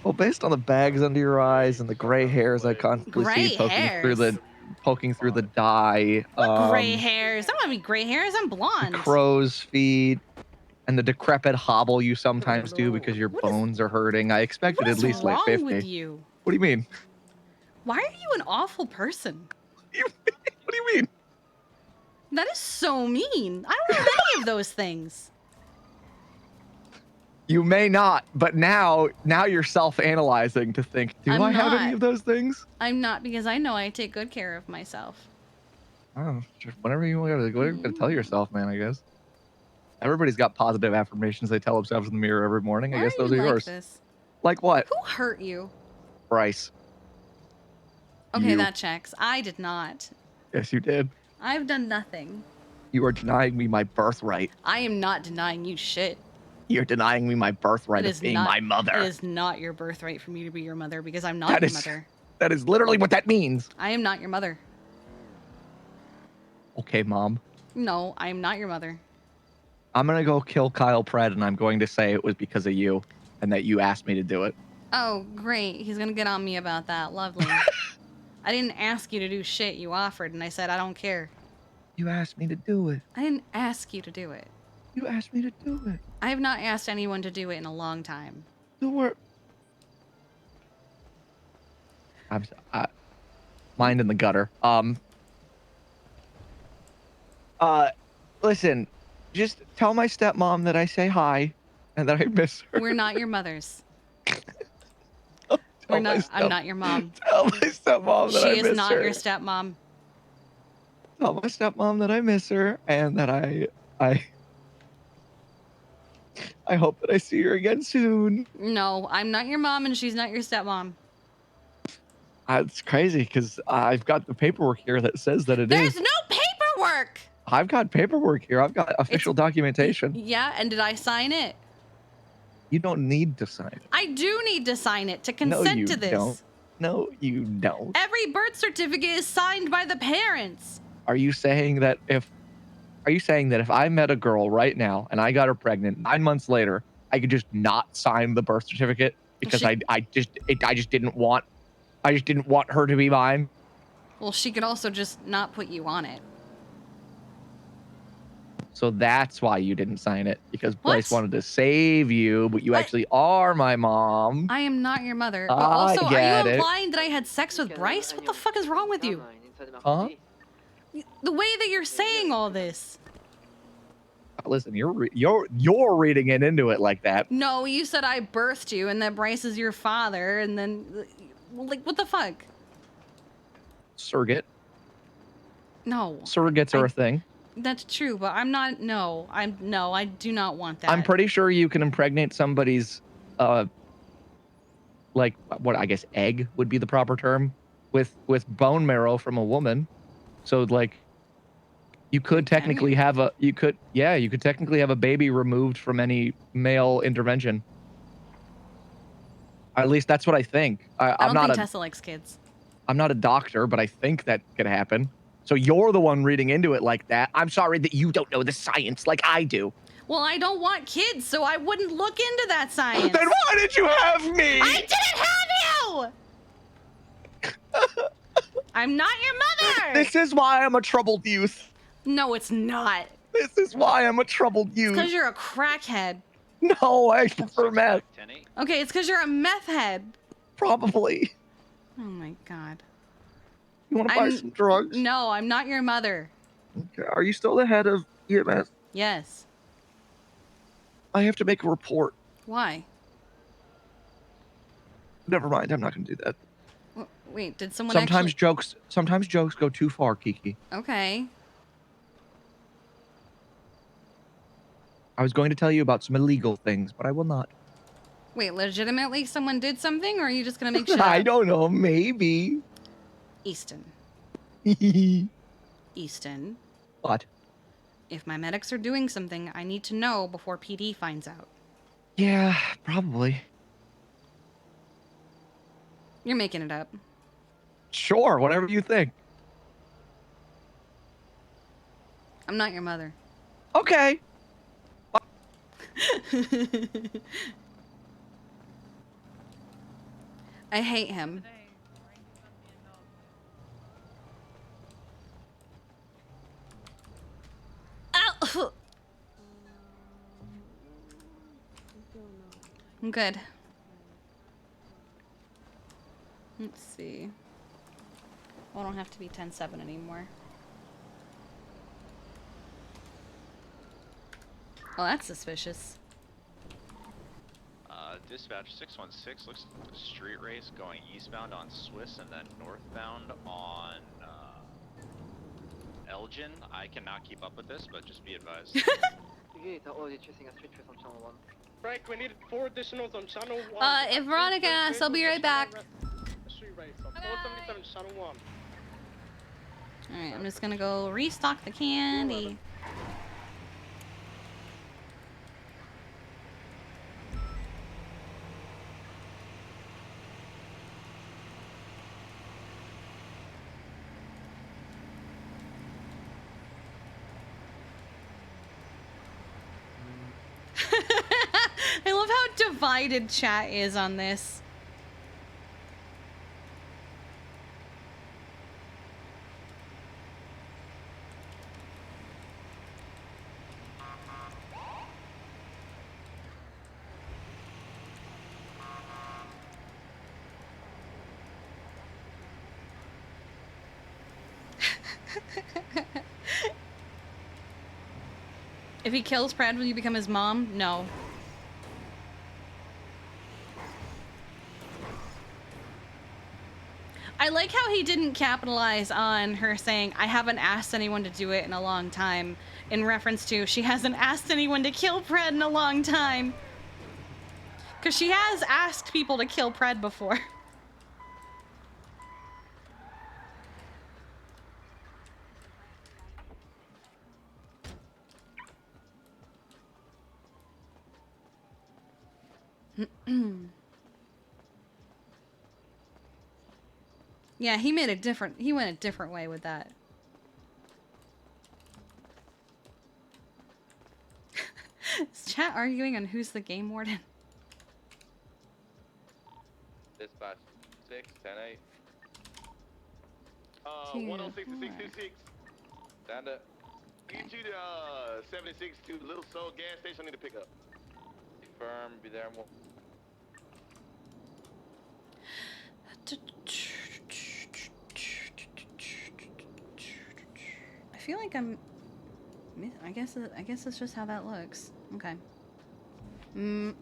Speaker 20: Well, based on the bags under your eyes and the gray hairs I constantly
Speaker 2: Gray
Speaker 20: see
Speaker 2: hairs?
Speaker 20: poking through the dye.
Speaker 2: Gray hairs. I don't have any gray hairs. I'm blonde.
Speaker 20: Crow's feet and the decrepit hobble you sometimes do because your bones are hurting. I expected at least like 50.
Speaker 2: What's wrong with you?
Speaker 20: What do you mean?
Speaker 2: Why are you an awful person?
Speaker 20: What do you mean?
Speaker 2: That is so mean. I don't have any of those things.
Speaker 20: You may not, but now you're self-analyzing to think, do I have any of those things?
Speaker 2: I'm not, because I know I take good care of myself.
Speaker 20: Oh, just whatever you gotta tell yourself, man, I guess. Everybody's got positive affirmations they tell themselves in the mirror every morning. I guess those are
Speaker 2: like
Speaker 20: yours.
Speaker 2: this?
Speaker 20: Like what?
Speaker 2: Who hurt you?
Speaker 20: Bryce.
Speaker 2: Okay,
Speaker 20: You.
Speaker 2: that checks. I did not.
Speaker 20: Yes, you did.
Speaker 2: I've done nothing.
Speaker 20: You are denying me my birthright.
Speaker 2: I am not denying you shit.
Speaker 20: You're denying me my birthright
Speaker 2: It
Speaker 20: of
Speaker 2: is
Speaker 20: being
Speaker 2: not,
Speaker 20: my mother.
Speaker 2: It is not your birthright for me to be your mother, because I'm not
Speaker 20: That
Speaker 2: your
Speaker 20: is-
Speaker 2: mother.
Speaker 20: That is literally what that means.
Speaker 2: I am not your mother.
Speaker 20: Okay, Mom.
Speaker 2: No, I am not your mother.
Speaker 20: I'm gonna go kill Kyle Pratt, and I'm going to say it was because of you, and that you asked me to do it.
Speaker 2: Oh, great. He's gonna get on me about that. Lovely. I didn't ask you to do shit. You offered, and I said, I don't care.
Speaker 20: You asked me to do it.
Speaker 2: I didn't ask you to do it.
Speaker 20: You asked me to do it.
Speaker 2: I have not asked anyone to do it in a long time.
Speaker 20: Mind in the gutter. Listen, just tell my stepmom that I say hi, and that I miss her.
Speaker 2: We're not your mothers. I'm not your mom.
Speaker 20: Tell my stepmom that I
Speaker 2: She
Speaker 20: miss
Speaker 2: is not
Speaker 20: her.
Speaker 2: your stepmom.
Speaker 20: Tell my stepmom that I miss her, and that I hope that I see her again soon.
Speaker 2: No, I'm not your mom, and she's not your stepmom.
Speaker 20: It's crazy because I've got the paperwork here that says that it is.
Speaker 2: There's no paperwork!
Speaker 20: I've got paperwork here. I've got official documentation.
Speaker 2: Yeah, and did I sign it?
Speaker 20: You don't need to sign it.
Speaker 2: I do need to sign it to
Speaker 20: No,
Speaker 2: consent
Speaker 20: you
Speaker 2: to this.
Speaker 20: don't. No, you don't.
Speaker 2: Every birth certificate is signed by the parents.
Speaker 20: Are you saying that if I met a girl right now and I got her pregnant 9 months later, I could just not sign the birth certificate because I just didn't want her to be mine?
Speaker 2: Well, she could also just not put you on it.
Speaker 20: So that's why you didn't sign it, because Bryce wanted to save you, but you actually are my mom.
Speaker 2: I am not your mother. But
Speaker 20: I
Speaker 2: also, are
Speaker 20: get
Speaker 2: you
Speaker 20: it.
Speaker 2: implying that I had sex with Bryce? What the fuck is wrong with you?
Speaker 20: Huh?
Speaker 2: The way that you're saying all this.
Speaker 20: Listen, you're reading it into it like that.
Speaker 2: No, you said I birthed you and that Bryce is your father, and then, like, what the fuck?
Speaker 20: Surrogate.
Speaker 2: No.
Speaker 20: Surrogates are a thing.
Speaker 2: That's true, but I'm not. No, I do not want that.
Speaker 20: I'm pretty sure you can impregnate somebody's, like what I guess egg would be the proper term, with bone marrow from a woman. So like, you could technically have a technically have a baby removed from any male intervention. At least that's what I think.
Speaker 2: I don't think Tessa likes kids.
Speaker 20: I'm not a doctor, but I think that could happen. So you're the one reading into it like that. I'm sorry that you don't know the science like I do.
Speaker 2: Well, I don't want kids, so I wouldn't look into that science.
Speaker 20: Then why did you have me?
Speaker 2: I didn't have you! I'm not your mother!
Speaker 20: This is why I'm a troubled youth.
Speaker 2: No, it's not.
Speaker 20: This is why I'm a troubled youth.
Speaker 2: Because you're a crackhead.
Speaker 20: No, I prefer meth.
Speaker 2: Okay, it's because you're a meth head.
Speaker 20: Probably.
Speaker 2: Oh my god.
Speaker 20: You want to buy some drugs?
Speaker 2: No, I'm not your mother.
Speaker 20: Okay. Are you still the head of EMS,
Speaker 2: Yes.
Speaker 20: I have to make a report.
Speaker 2: Why?
Speaker 20: Never mind, I'm not going to do that.
Speaker 2: Wait, did someone
Speaker 20: Sometimes jokes go too far, Kiki.
Speaker 2: Okay.
Speaker 20: I was going to tell you about some illegal things, but I will not.
Speaker 2: Wait, legitimately someone did something, or are you just gonna make shit
Speaker 20: I
Speaker 2: up?
Speaker 20: don't know, maybe.
Speaker 2: Easton. Easton.
Speaker 20: What?
Speaker 2: If my medics are doing something, I need to know before PD finds out.
Speaker 20: Yeah, probably.
Speaker 2: You're making it up.
Speaker 20: Sure, whatever you think.
Speaker 2: I'm not your mother.
Speaker 20: Okay.
Speaker 2: I hate him. Ow! I'm good. Let's see. Well, I don't have to be 10-7 anymore. Well, that's suspicious.
Speaker 9: Dispatch 616 looks like a street race going eastbound on Swiss and then northbound on Elgin. I cannot keep up with this, but just be advised.
Speaker 19: Chasing a street race on channel 1.
Speaker 8: Frank, we need 4 additionals on channel 1.
Speaker 2: If Veronica asks, I'll be right back.
Speaker 8: Street race on 477 channel 1.
Speaker 2: Alright, I'm just gonna go restock the candy. I love how divided chat is on this. If he kills Brad, will you become his mom? No. I like how he didn't capitalize on her saying, I haven't asked anyone to do it in a long time, in reference to she hasn't asked anyone to kill Pred in a long time. Because she has asked people to kill Pred before. Yeah, he went a different way with that. Is chat arguing on who's the game warden?
Speaker 5: Dispatch 6, 10-8.
Speaker 8: 106 to 626.
Speaker 5: Stand up. Get you to 76 to Little Soul gas station. I need to pick up. Confirm, be there more.
Speaker 2: I feel like I guess it's just how that looks. Okay.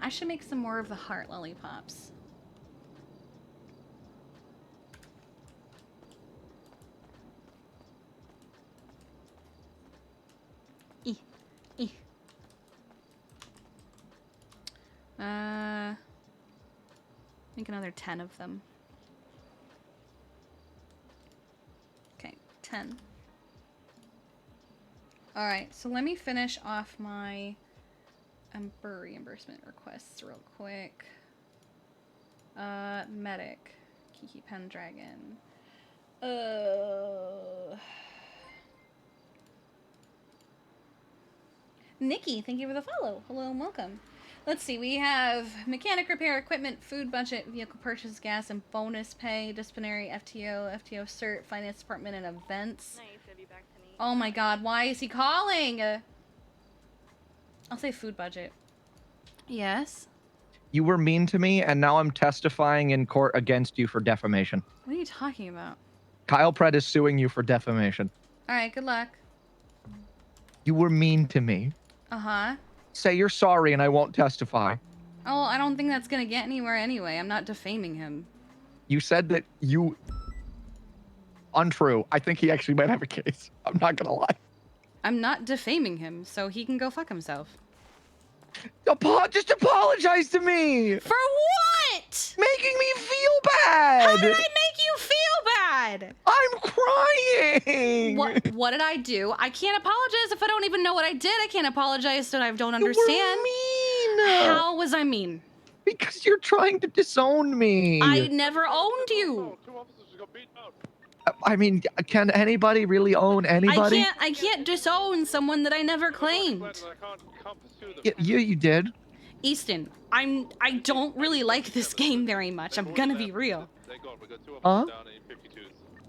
Speaker 2: I should make some more of the heart lollipops. Make another 10 of them. Okay, 10. Alright, so let me finish off my reimbursement requests real quick. Medic. Kiki Pendragon. Nikki, thank you for the follow. Hello and welcome. Let's see, we have mechanic repair equipment, food budget, vehicle purchase, gas and bonus pay, disciplinary, FTO cert, finance department, and events.
Speaker 12: Nice, it'll be back to me.
Speaker 2: Oh my god, why is he calling? I'll say food budget. Yes?
Speaker 20: You were mean to me, and now I'm testifying in court against you for defamation.
Speaker 2: What are you talking about?
Speaker 20: Kyle Pred is suing you for defamation.
Speaker 2: Alright, good luck.
Speaker 20: You were mean to me.
Speaker 2: Uh-huh.
Speaker 20: Say you're sorry and I won't testify.
Speaker 2: Oh, I don't think that's gonna get anywhere anyway. I'm not defaming him.
Speaker 20: You said that you... Untrue. I think he actually might have a case. I'm not gonna lie.
Speaker 2: I'm not defaming him, so he can go fuck himself.
Speaker 20: Just apologize to me!
Speaker 2: For what?
Speaker 20: Making me feel bad!
Speaker 2: How did I make you feel bad?
Speaker 20: I'm crying!
Speaker 2: What did I do? I can't apologize if I don't even know what I did. I can't apologize if I don't understand.
Speaker 20: You were mean!
Speaker 2: How was I mean?
Speaker 20: Because you're trying to disown me.
Speaker 2: I never owned you.
Speaker 20: I mean, can anybody really own anybody?
Speaker 2: I can't disown someone that I never claimed.
Speaker 20: You did.
Speaker 2: Easton, I don't really like this game very much. I'm gonna be real.
Speaker 20: Huh?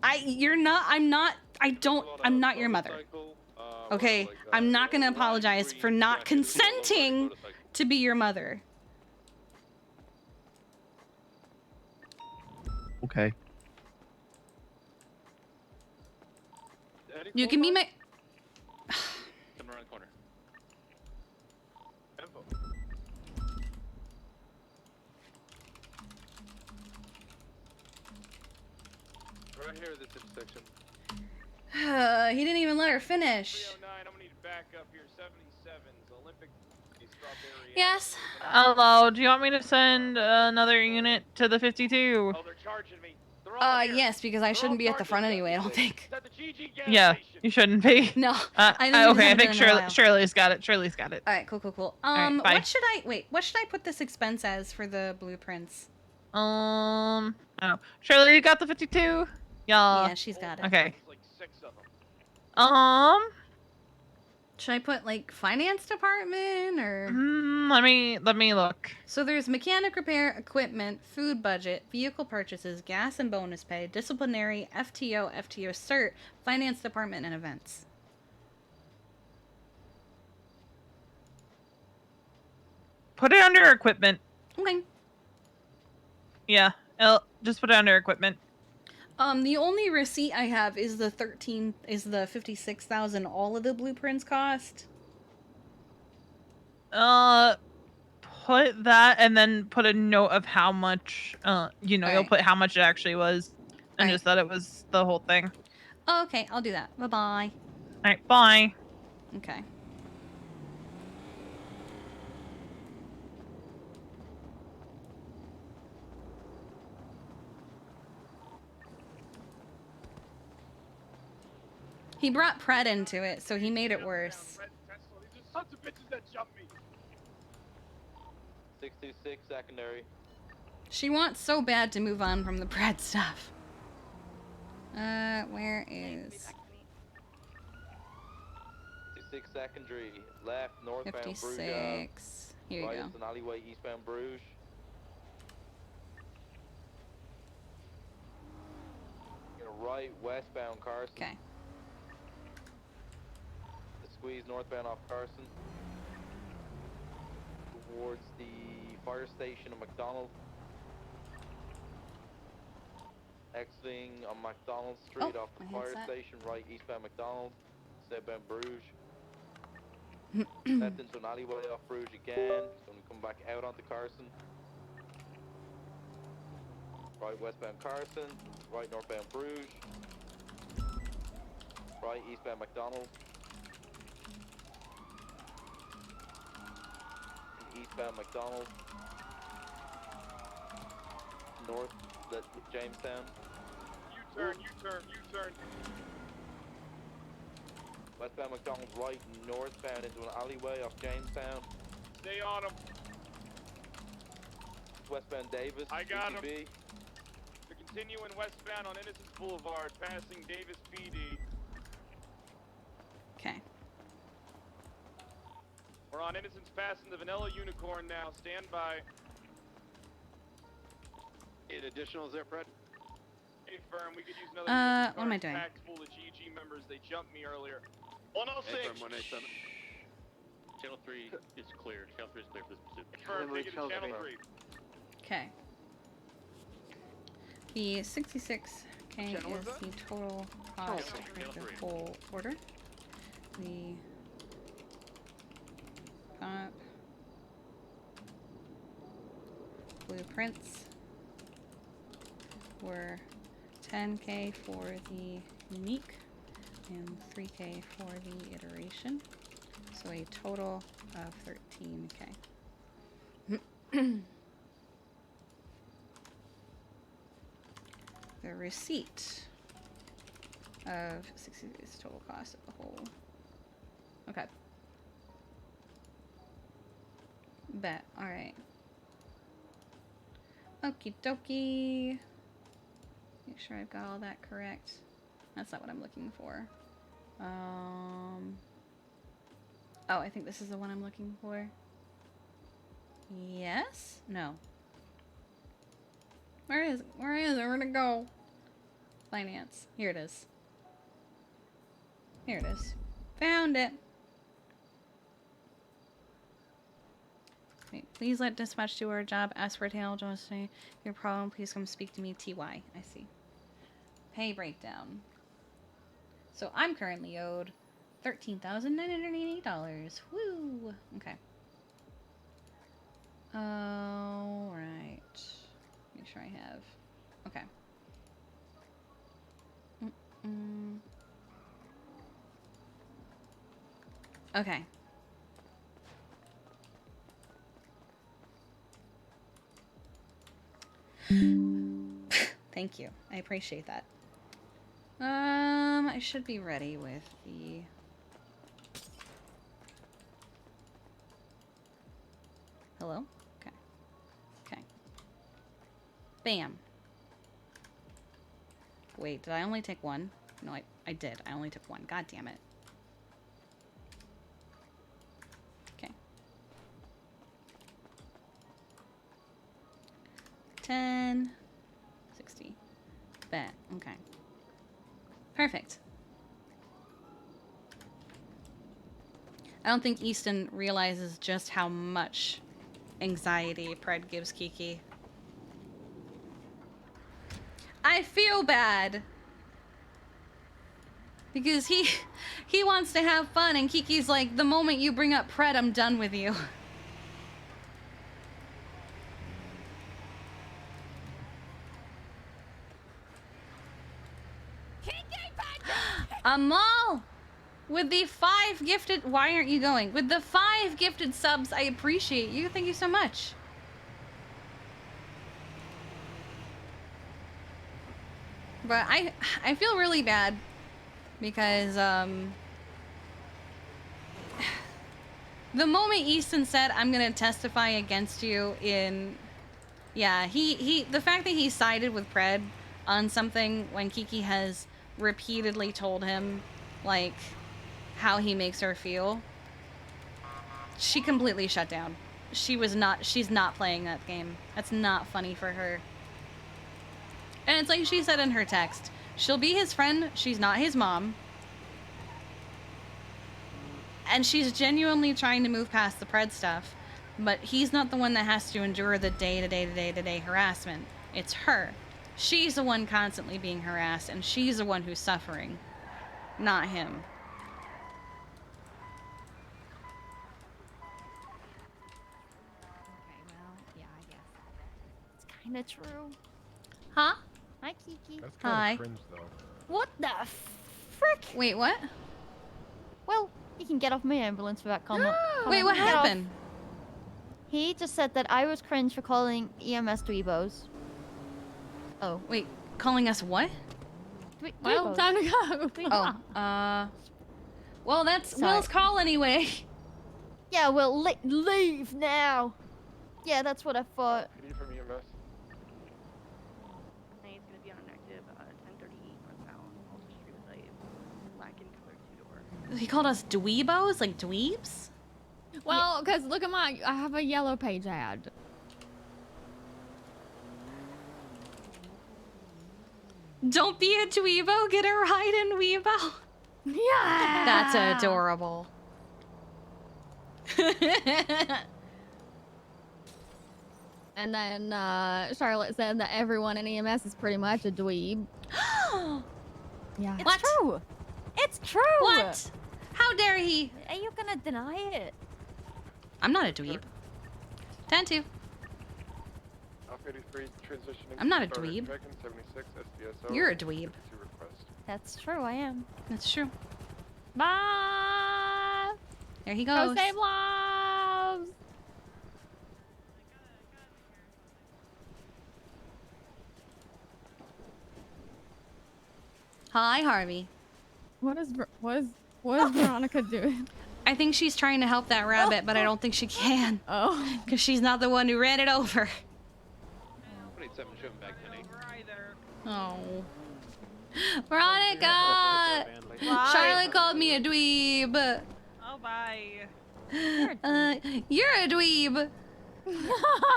Speaker 2: I'm not your mother. Okay? I'm not gonna apologize for not consenting to be your mother.
Speaker 20: Okay.
Speaker 2: You can be my...
Speaker 6: Come around the corner.
Speaker 5: Right here at this intersection.
Speaker 2: He didn't even let her finish.
Speaker 6: 309, I'm gonna need to back up here. 77's Olympic strawberry.
Speaker 2: Yes.
Speaker 7: Hello, do you want me to send another unit to the 52?
Speaker 6: Oh, they're charging me.
Speaker 2: Yes, because I shouldn't be at the front anyway, I don't think.
Speaker 7: Yeah, you shouldn't be.
Speaker 2: No,
Speaker 7: okay, I think Shirley's got it. Shirley's got it.
Speaker 2: All right, cool.
Speaker 7: Alright, bye.
Speaker 2: What should I put this expense as for the blueprints?
Speaker 7: Oh, Shirley, you got the 52?
Speaker 2: Yeah, she's got it.
Speaker 7: Okay.
Speaker 6: Like 6 of them.
Speaker 2: Should I put like finance department or?
Speaker 7: Let me look.
Speaker 2: So there's mechanic repair, equipment, food budget, vehicle purchases, gas and bonus pay, disciplinary, FTO cert, finance department, and events.
Speaker 7: Put it under equipment.
Speaker 2: Okay.
Speaker 7: Yeah, just put it under equipment.
Speaker 2: The only receipt I have is the 56,000 all of the blueprints cost.
Speaker 7: Put that and then put a note of how much, you'll put how much it actually was and just that it was the whole thing.
Speaker 2: Oh, okay, I'll do that. Bye-bye.
Speaker 7: Alright, bye.
Speaker 2: Okay. He brought Pred into it, so he made it worse.
Speaker 6: Sons of bitches that jump me.
Speaker 5: 626 secondary.
Speaker 2: She wants so bad to move on from the Pred stuff. Where is...
Speaker 5: 66 secondary. Left, northbound
Speaker 2: 56. Here you
Speaker 5: right,
Speaker 2: go.
Speaker 5: It's an alleyway, eastbound Bruges. Right, westbound Carson.
Speaker 2: Okay.
Speaker 5: Squeeze northbound off Carson towards the fire station of McDonald. Exiting on McDonald Street off the fire station, right eastbound McDonald, southbound Bruges. Left into an alleyway off Bruges again, so we come back out onto Carson. Right westbound Carson, right northbound Bruges. Right eastbound McDonald. Eastbound McDonald. North, that's Jamestown.
Speaker 6: U-turn.
Speaker 5: Westbound McDonald right, northbound into an alleyway off Jamestown.
Speaker 6: Stay on him.
Speaker 5: Westbound Davis.
Speaker 6: I got him.
Speaker 5: PTB.
Speaker 6: They're continuing westbound on Innocence Boulevard, passing Davis PD.
Speaker 2: Okay.
Speaker 6: We're on Innocence passing the Vanilla Unicorn now. Stand by.
Speaker 5: Any additionals there, Fred?
Speaker 6: Hey, firm, we could use another
Speaker 2: what am I doing?
Speaker 6: packed full of GG members. They jumped me earlier.
Speaker 5: 106.
Speaker 6: Hey, firm, 187.
Speaker 15: Channel 3 is clear. Channel 3 is clear for this pursuit.
Speaker 6: Firm, take it to channel 3.
Speaker 2: Okay. The 66K is the total cost for the whole order. The blueprints were 10K for the unique and 3K for the iteration. So a total of 13K. The receipt of 60 days total cost of the whole. Okay. Bet. Alright. Okie dokie. Make sure I've got all that correct. That's not what I'm looking for. Oh, I think this is the one I'm looking for. Yes? No. Where is it? Where is it? Where'd it go? Finance. Here it is. Here it is. Found it. Wait, please let dispatch do our job. Ask for a tail. Just say your problem. Please come speak to me. TY. I see. Pay breakdown. So I'm currently owed $13,988. Woo! Okay. All right. Make sure I have. Okay. Okay. Thank you. I appreciate that. I should be ready with the... Hello? Okay. Okay. Bam. Wait, did I only take one? No, I did. I only took one. God damn it. Okay. 10. 60. Bet. Okay. Perfect. I don't think Easton realizes just how much anxiety Pred gives Kiki. I feel bad. Because he wants to have fun and Kiki's like, the moment you bring up Pred, I'm done with you. Amal! With the 5 gifted... Why aren't you going? With the 5 gifted subs, I appreciate you. Thank you so much. But I feel really bad because the moment Easton said, I'm gonna testify against you in... Yeah, the fact that he sided with Pred on something when Kiki has repeatedly told him, like, how he makes her feel, she completely shut down. She's not playing that game. That's not funny for her. And it's like she said in her text, she'll be his friend, she's not his mom. And she's genuinely trying to move past the Pred stuff, but he's not the one that has to endure the day-to-day harassment. It's her. She's the one constantly being harassed, and she's the one who's suffering, not him.
Speaker 14: Okay, well, yeah, I guess. It's kind of true.
Speaker 2: Huh?
Speaker 14: Hi, Kiki.
Speaker 16: That's
Speaker 2: Hi.
Speaker 16: cringe, though.
Speaker 14: What the frick?
Speaker 2: Wait, what?
Speaker 14: Well, you can get off my ambulance for that comment.
Speaker 2: Wait, what happened?
Speaker 14: He just said that I was cringe for calling EMS dweebos.
Speaker 2: Oh, wait, calling us what?
Speaker 4: Well, time to go.
Speaker 2: Oh, well, that's Will's call anyway.
Speaker 14: Yeah, well, leave now. Yeah, that's what I thought.
Speaker 16: PD from EMS.
Speaker 12: He's gonna be on an active 1038 northbound, also street with a black and colored 2-door.
Speaker 2: He called us dweebos? Like dweebs?
Speaker 4: Well, because look at I have a yellow page ad.
Speaker 2: Don't be a dweebo, get a ride in Weebo.
Speaker 4: Yeah!
Speaker 2: That's adorable.
Speaker 4: And then Charlotte said that everyone in EMS is pretty much a dweeb. Yeah.
Speaker 14: It's true. It's true.
Speaker 2: What? How dare he?
Speaker 14: Are you gonna deny it?
Speaker 2: I'm not a dweeb. 10-2.
Speaker 16: Alpha 83 transitioning.
Speaker 2: I'm not a
Speaker 16: started
Speaker 2: dweeb.
Speaker 16: Dragon 76 SDSO.
Speaker 2: You're a dweeb.
Speaker 14: That's true, I am.
Speaker 2: That's true.
Speaker 4: Bye.
Speaker 2: There he
Speaker 4: Go
Speaker 2: goes.
Speaker 4: save lives.
Speaker 2: Hi, Harvey.
Speaker 4: What is Veronica doing?
Speaker 2: I think she's trying to help that rabbit, but I don't think she can.
Speaker 4: Oh.
Speaker 2: Because she's not the one who ran it over.
Speaker 5: 27 shooting back 10-8.
Speaker 2: Oh. Veronica! Charlotte called me a dweeb.
Speaker 7: Oh, bye.
Speaker 2: You're a dweeb.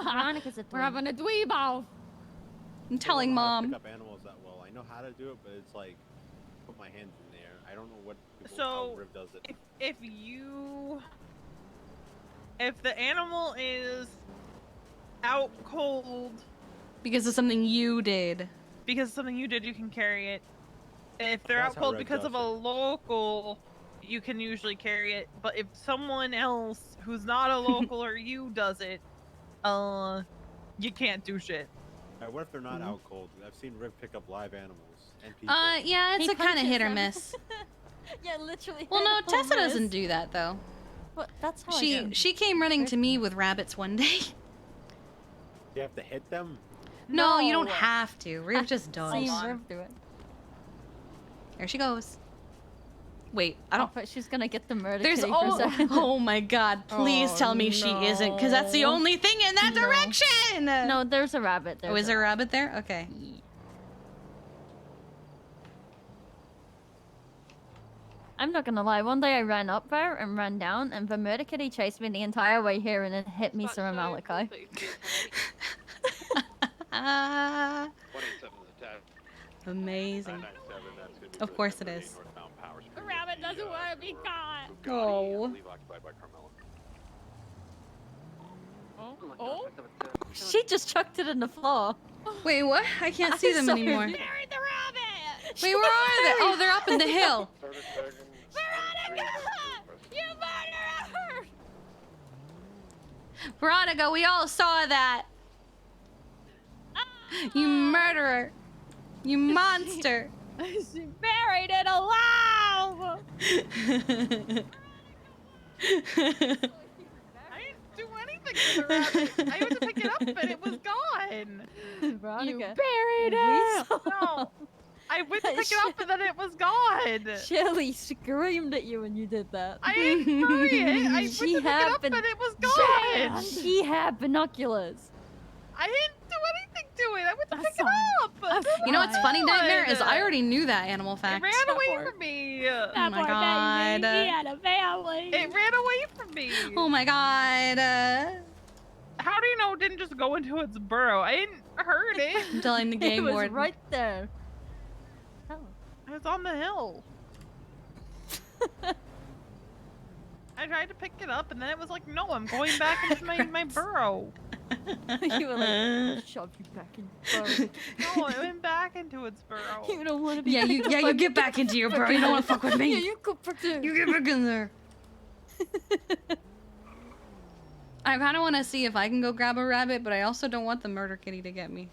Speaker 14: Veronica's a dweeb.
Speaker 4: We're having a dweeb off.
Speaker 2: I'm telling Mom.
Speaker 11: Pick up animals that well. I know how to do it, but it's like put my hands in there. I don't know what how
Speaker 7: So,
Speaker 11: Riv does it.
Speaker 7: if the animal is out cold
Speaker 2: Because of something you did.
Speaker 7: because of something you did, you can carry it. If they're
Speaker 11: That's
Speaker 7: out
Speaker 11: how
Speaker 7: cold
Speaker 11: Riv
Speaker 7: because
Speaker 11: does
Speaker 7: of a local, you can usually carry it. But if someone else who's not a local or you does it, you can't do shit.
Speaker 11: Alright, what if they're not out cold? I've seen Riv pick up live animals and people.
Speaker 2: Yeah, it's
Speaker 14: He
Speaker 2: a kind of
Speaker 14: punches
Speaker 2: hit or
Speaker 14: them.
Speaker 2: miss.
Speaker 14: Yeah, literally.
Speaker 2: Well, no,
Speaker 14: hit or
Speaker 2: Tessa doesn't
Speaker 14: miss.
Speaker 2: do that though.
Speaker 14: Well, that's how I do.
Speaker 2: She came running to me with rabbits one day.
Speaker 11: You have to hit them.
Speaker 2: No, you don't have to. Riv just does.
Speaker 14: Seen Riv do it.
Speaker 2: There she goes. Wait, I don't.
Speaker 14: But she's gonna get the murder.
Speaker 2: There's
Speaker 14: kitty for a second.
Speaker 2: oh my god! Please tell me she isn't, because that's the
Speaker 14: no.
Speaker 2: only thing in that
Speaker 14: No.
Speaker 2: direction.
Speaker 14: No, there's a rabbit there.
Speaker 2: Oh, is there a rabbit there? Okay.
Speaker 14: I'm not gonna lie. One day I ran up there and ran down, and the murder kitty chased me the entire way here, and then hit me some Malachi.
Speaker 5: 27 is attacked.
Speaker 2: Amazing. Of course it is.
Speaker 4: The rabbit doesn't want to be caught.
Speaker 2: Oh.
Speaker 4: Oh.
Speaker 14: She just chucked it in the floor.
Speaker 2: Wait, what? I can't see them anymore.
Speaker 4: Buried the rabbit.
Speaker 2: Wait, where are they? Oh, they're up in the hill.
Speaker 4: Veronica! You murderer!
Speaker 2: Veronica, we all saw that. You murderer. You monster.
Speaker 4: She buried it alive!
Speaker 7: I didn't do anything to the rabbit. I went to pick it up, but it was gone.
Speaker 14: Veronica,
Speaker 4: You buried it!
Speaker 7: No. I went to pick it up, and then it was gone.
Speaker 14: Shelly screamed at you when you did that.
Speaker 7: I didn't bury it. I went to pick it up, and it was gone.
Speaker 14: She had binoculars.
Speaker 7: I didn't do anything to it. I went to pick it up.
Speaker 2: You know what's funny, Nightmare, is I already knew that animal
Speaker 7: It
Speaker 2: fact.
Speaker 7: ran away from me.
Speaker 2: Oh my god.
Speaker 4: He had a family.
Speaker 7: It ran away from me.
Speaker 2: Oh my god.
Speaker 7: How do you know it didn't just go into its burrow? I didn't hurt it.
Speaker 2: I'm telling the game
Speaker 14: It was
Speaker 2: warden.
Speaker 14: right there.
Speaker 7: It was on the hill. I tried to pick it up, and then it was like, no, I'm going back into my burrow.
Speaker 14: You were like, shove you back in burrow.
Speaker 7: No, it went back into its burrow.
Speaker 14: You don't want to be.
Speaker 2: Yeah, you get back into your burrow. You don't want to fuck with me.
Speaker 14: Yeah, you go back there.
Speaker 2: You get back in there. I kind of want to see if I can go grab a rabbit, but I also don't want the murder kitty to get me.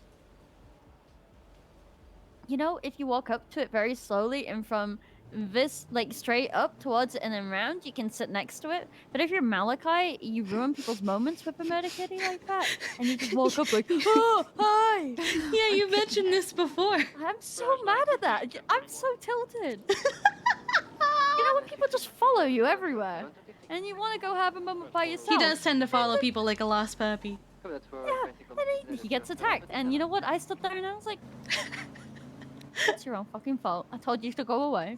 Speaker 14: You know, if you walk up to it very slowly and from this, like, straight up towards it and then round, you can sit next to it. But if you're Malachi, you ruin people's moments with a murder kitty like that. And you just walk up like, oh, hi!
Speaker 2: Yeah, you mentioned this before.
Speaker 14: I'm so mad at that. I'm so tilted. You know when people just follow you everywhere? And you want to go have a moment by yourself.
Speaker 2: He does tend to follow people like a lost puppy.
Speaker 14: Yeah, and he gets attacked. And you know what? I stood there and I was like, it's your own fucking fault. I told you to go away.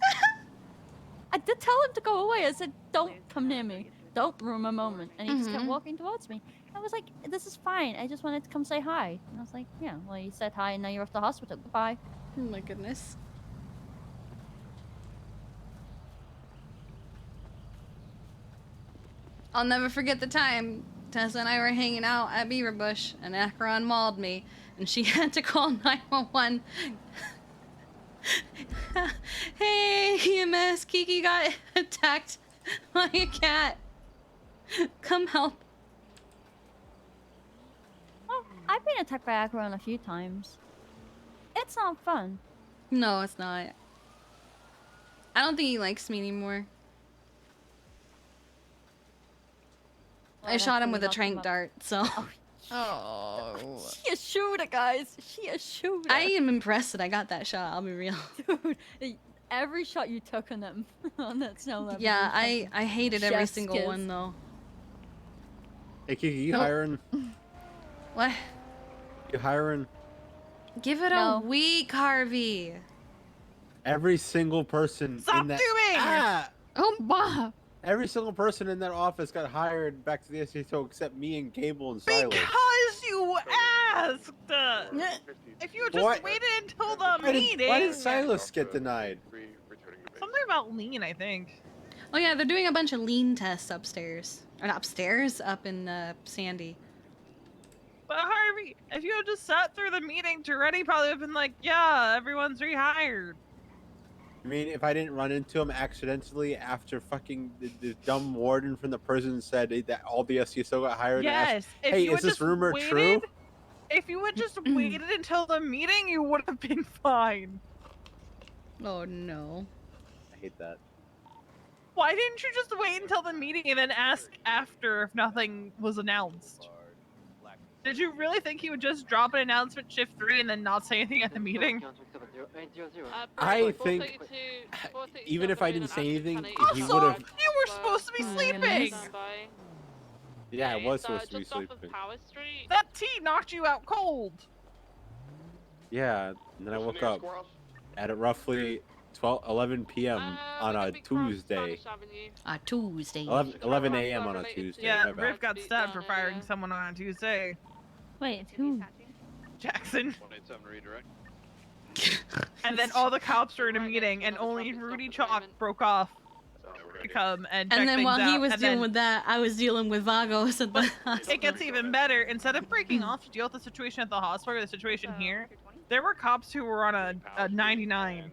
Speaker 14: I did tell him to go away. I said, don't come near me. Don't ruin my moment. And he just kept walking towards me. I was like, this is fine. I just wanted to come say hi. And I was like, yeah, well, you said hi and now you're off to the hospital. Goodbye.
Speaker 2: Oh my goodness. I'll never forget the time Tessa and I were hanging out at Beaver Bush and Akron mauled me and she had to call 911. Hey, EMS, Kiki got attacked by a cat. Come help.
Speaker 14: I've been attacked by Acheron a few times. It's not fun.
Speaker 2: No, it's not. I don't think he likes me anymore. I shot him with a trank dart, so.
Speaker 14: Oh. She a shooter, guys. She a shooter.
Speaker 2: I am impressed that I got that shot. I'll be real.
Speaker 14: Dude, every shot you took on them on that snow level.
Speaker 2: Yeah, I hated every
Speaker 14: Chef's
Speaker 2: single
Speaker 14: kiss.
Speaker 2: one though.
Speaker 11: Hey, Kiki, you hiring?
Speaker 2: What?
Speaker 11: You hiring?
Speaker 2: Give it a week, Harvey.
Speaker 11: Every single person
Speaker 7: Stop
Speaker 11: in that.
Speaker 7: doing!
Speaker 11: Ah!
Speaker 4: Oh, Bob.
Speaker 11: Every single person in that office got hired back to the SHO except me and Gable and Silas.
Speaker 7: Because you asked! If you had just
Speaker 11: What?
Speaker 7: waited until the
Speaker 11: Why
Speaker 7: meeting!
Speaker 11: did Silas get denied?
Speaker 7: Something about lean, I think.
Speaker 2: Oh yeah, they're doing a bunch of lean tests upstairs. Or not upstairs, up in Sandy.
Speaker 7: But Harvey, if you had just sat through the meeting, Toretti probably would have been like, yeah, everyone's rehired.
Speaker 11: I mean, if I didn't run into him accidentally after fucking the dumb warden from the prison said that all the SCSO got hired.
Speaker 7: Yes.
Speaker 11: And asked,
Speaker 7: If
Speaker 11: hey,
Speaker 7: you
Speaker 11: is
Speaker 7: had
Speaker 11: this
Speaker 7: just
Speaker 11: rumor
Speaker 7: waited,
Speaker 11: true?
Speaker 7: If you had just waited until the meeting, you would have been fine.
Speaker 2: Oh no.
Speaker 11: I hate that.
Speaker 7: Why didn't you just wait until the meeting and then ask after if nothing was announced? Did you really think he would just drop an announcement shift 3 and then not say anything at the meeting?
Speaker 11: I think even if I didn't say anything, he would
Speaker 7: Also,
Speaker 11: have.
Speaker 7: you were supposed to be sleeping!
Speaker 11: Yeah, I was supposed to be sleeping.
Speaker 7: That tea knocked you out cold!
Speaker 11: Yeah, and then I woke up at roughly 11 p.m. on a Tuesday.
Speaker 2: A Tuesday.
Speaker 11: 11 a.m. on a Tuesday.
Speaker 7: Yeah,
Speaker 11: my bad.
Speaker 7: Riff got stabbed for firing someone on a Tuesday.
Speaker 14: Wait, who?
Speaker 7: Jackson.
Speaker 9: 187 redirect.
Speaker 7: And then all the cops were in a meeting, and only Rudy Chalk broke off to come and check
Speaker 2: And then
Speaker 7: things
Speaker 2: while he
Speaker 7: out,
Speaker 2: was
Speaker 7: and
Speaker 2: dealing
Speaker 7: then
Speaker 2: with that, I was dealing with Vagos at the hospital.
Speaker 7: it gets even better. Instead of breaking off to deal with the situation at the hospital or the situation here, there were cops who were on a 99.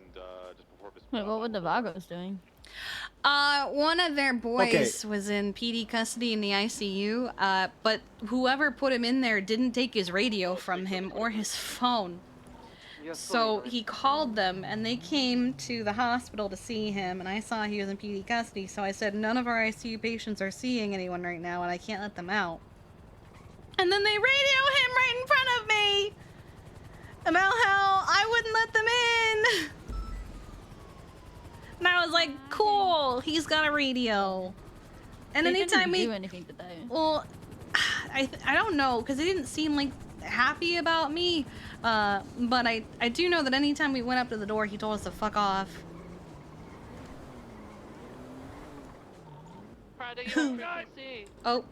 Speaker 14: Wait, what were the Vagos doing?
Speaker 2: One of their boys was in PD custody in the ICU, but whoever put him in there didn't take his radio from him or his phone. So he called them, and they came to the hospital to see him, and I saw he was in PD custody, so I said, none of our ICU patients are seeing anyone right now, and I can't let them out. And then they radio him right in front of me about how I wouldn't let them in. And I was like, cool, he's got a radio. And
Speaker 14: They
Speaker 2: anytime
Speaker 14: didn't do anything today.
Speaker 2: well, I don't know, because they didn't seem like happy about me. But I do know that anytime we went up to the door, he told us to fuck off. Oh.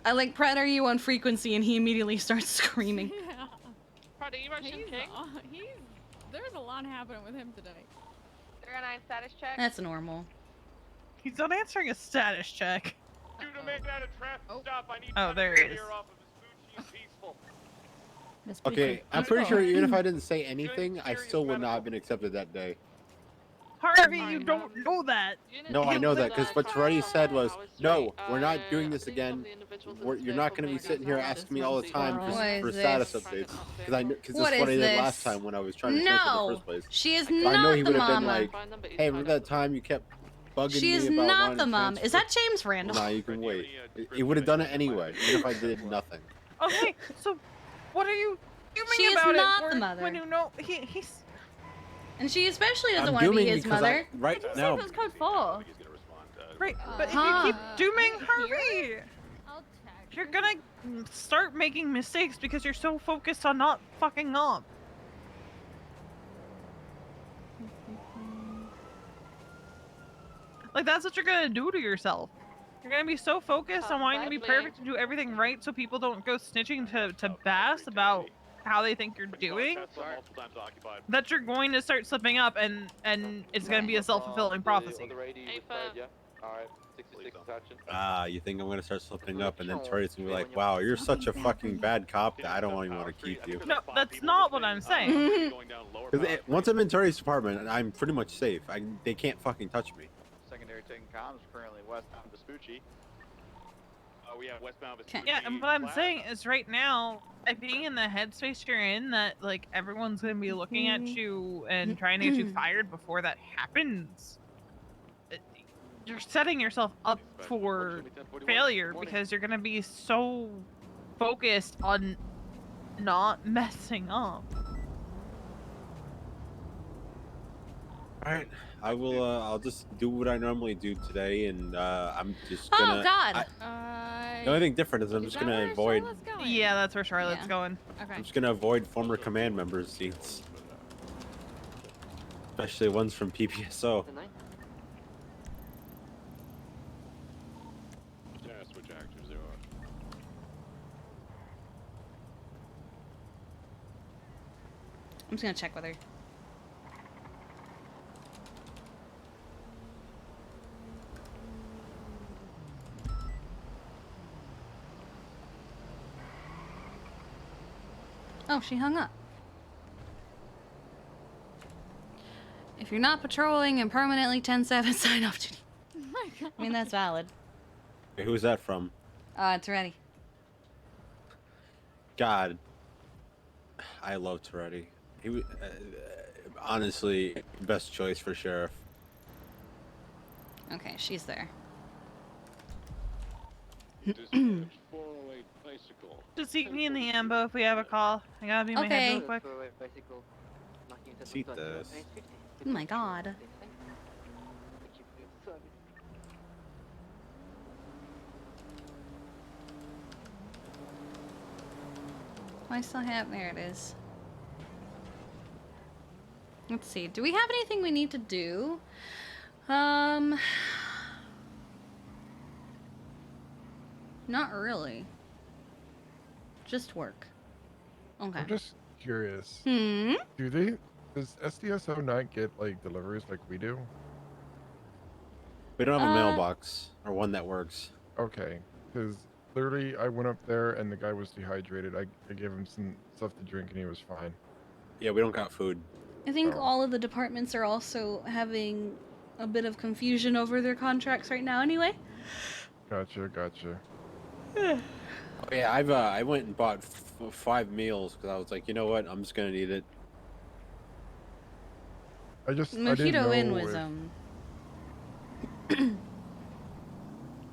Speaker 2: I like, Pred, are you on frequency? And he immediately starts screaming.
Speaker 4: Yeah.
Speaker 12: Prada, you Russian King?
Speaker 4: There's a lot happening with him today.
Speaker 12: 309 status check.
Speaker 2: That's normal.
Speaker 7: He's not answering a status check.
Speaker 3: Due to make that a traffic stop, I need
Speaker 7: Oh, there
Speaker 3: to
Speaker 7: it is.
Speaker 3: clear off of Vespucci and Peaceful.
Speaker 11: Okay, I'm pretty sure even if I didn't say anything, I still would not have been accepted that day.
Speaker 7: Harvey, you don't know that.
Speaker 11: No, I know that because what Toretti said was, no, we're not doing this again. You're not going to be sitting here asking me all the time for status updates. Because this is what I did last time when I was trying to transfer in the first place.
Speaker 2: She is
Speaker 11: I
Speaker 2: not
Speaker 11: know he
Speaker 2: the
Speaker 11: would have been
Speaker 2: mama.
Speaker 11: like, hey, remember that time you kept bugging
Speaker 2: She
Speaker 11: me
Speaker 2: is
Speaker 11: about
Speaker 2: not
Speaker 11: wanting
Speaker 2: the
Speaker 11: to
Speaker 2: mom.
Speaker 11: transfer?
Speaker 2: Is that James Randall?
Speaker 11: Nah, you can wait. It would have done it anyway, even if I did nothing.
Speaker 7: Okay, so what are you doing
Speaker 2: She is
Speaker 7: about
Speaker 2: not
Speaker 7: it?
Speaker 2: the mother.
Speaker 7: When you know he's.
Speaker 2: And she especially doesn't
Speaker 11: I'm
Speaker 2: want to be
Speaker 11: dooming
Speaker 2: his
Speaker 11: because
Speaker 2: mother.
Speaker 11: right now,
Speaker 14: What's code 4?
Speaker 7: Right, but if you keep dooming Harvey, you're gonna start making mistakes because you're so focused on not fucking up. Like, that's what you're gonna do to yourself. You're gonna be so focused on wanting to be perfect and do everything right so people don't go snitching to Bass about how they think you're doing, that you're going to start slipping up and it's gonna be a self-fulfilling prophecy.
Speaker 11: you think I'm going to start slipping up and then Tori's going to be like, wow, you're such a fucking bad cop that I don't even want to keep you.
Speaker 7: No, that's not what I'm saying.
Speaker 11: Once I'm in Tori's department, I'm pretty much safe. They can't fucking touch me.
Speaker 9: Secondary taking comms currently west on Vespucci.
Speaker 6: we have westbound.
Speaker 7: Yeah, and what I'm saying is right now, I being in the headspace you're in, that like everyone's gonna be looking at you and trying to get you fired before that happens. You're setting yourself up for failure because you're gonna be so focused on not messing up.
Speaker 11: All right, I will. I'll just do what I normally do today, and I'm just gonna.
Speaker 2: Oh God!
Speaker 11: The only thing different is I'm just gonna avoid.
Speaker 7: Yeah, that's where Charlotte's going.
Speaker 4: Okay.
Speaker 11: I'm just gonna avoid former command members' scenes, especially ones from PPSO.
Speaker 3: Just which actors there are.
Speaker 2: I'm just gonna check with her. Oh, she hung up. If you're not patrolling and permanently 10-7, sign off duty. I mean, that's valid.
Speaker 11: Hey, who's that from?
Speaker 2: It's ready.
Speaker 11: God, I love Toretti. He, honestly, best choice for sheriff.
Speaker 2: Okay, she's there.
Speaker 7: Just seek me in the ambo if we have a call. I gotta be in my head real quick.
Speaker 11: See this.
Speaker 2: Oh my God. I still have, there it is. Let's see, do we have anything we need to do? Not really. Just work. Okay.
Speaker 1: I'm just curious.
Speaker 2: Hmm?
Speaker 1: Does SDSO not get like deliveries like we do?
Speaker 11: We don't have a mailbox or one that works.
Speaker 1: Okay, because literally I went up there and the guy was dehydrated. I gave him some stuff to drink and he was fine.
Speaker 11: Yeah, we don't got food.
Speaker 2: I think all of the departments are also having a bit of confusion over their contracts right now anyway.
Speaker 1: Gotcha.
Speaker 11: Oh, yeah, I went and bought 5 meals because I was like, you know what, I'm just gonna need it.
Speaker 1: I didn't
Speaker 2: Mojito
Speaker 1: know
Speaker 2: Inn was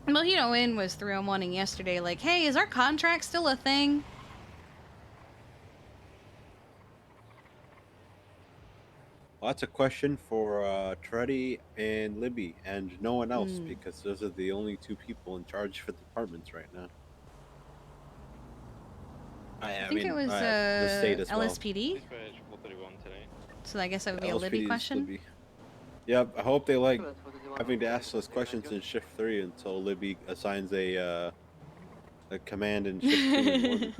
Speaker 2: Mojito Inn was through on wanting yesterday, like, hey, is our contract still a thing?
Speaker 11: Well, that's a question for Toretti and Libby and no one else because those are the only 2 people in charge for the departments right now.
Speaker 2: I think it was
Speaker 11: the state as
Speaker 2: LSPD. So I guess that would be a Libby
Speaker 11: LSPD is
Speaker 2: question.
Speaker 11: Libby. Yep, I hope they like having to ask those questions in shift 3 until Libby assigns a command in shift 2 in order.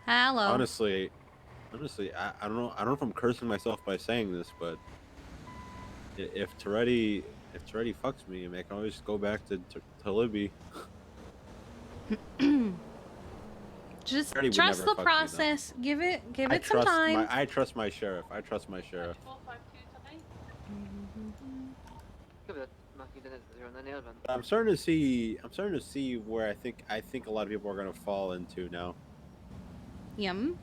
Speaker 2: Hello.
Speaker 11: Honestly, I don't know if I'm cursing myself by saying this, but if Toretti fucks me, I can always go back to Libby.
Speaker 2: Just
Speaker 11: Toretti would
Speaker 2: trust
Speaker 11: never
Speaker 2: the
Speaker 11: fuck me,
Speaker 2: process. Give it
Speaker 11: I
Speaker 2: some time.
Speaker 11: I trust my sheriff. I'm starting to see where I think a lot of people are gonna fall into now.
Speaker 2: Yum.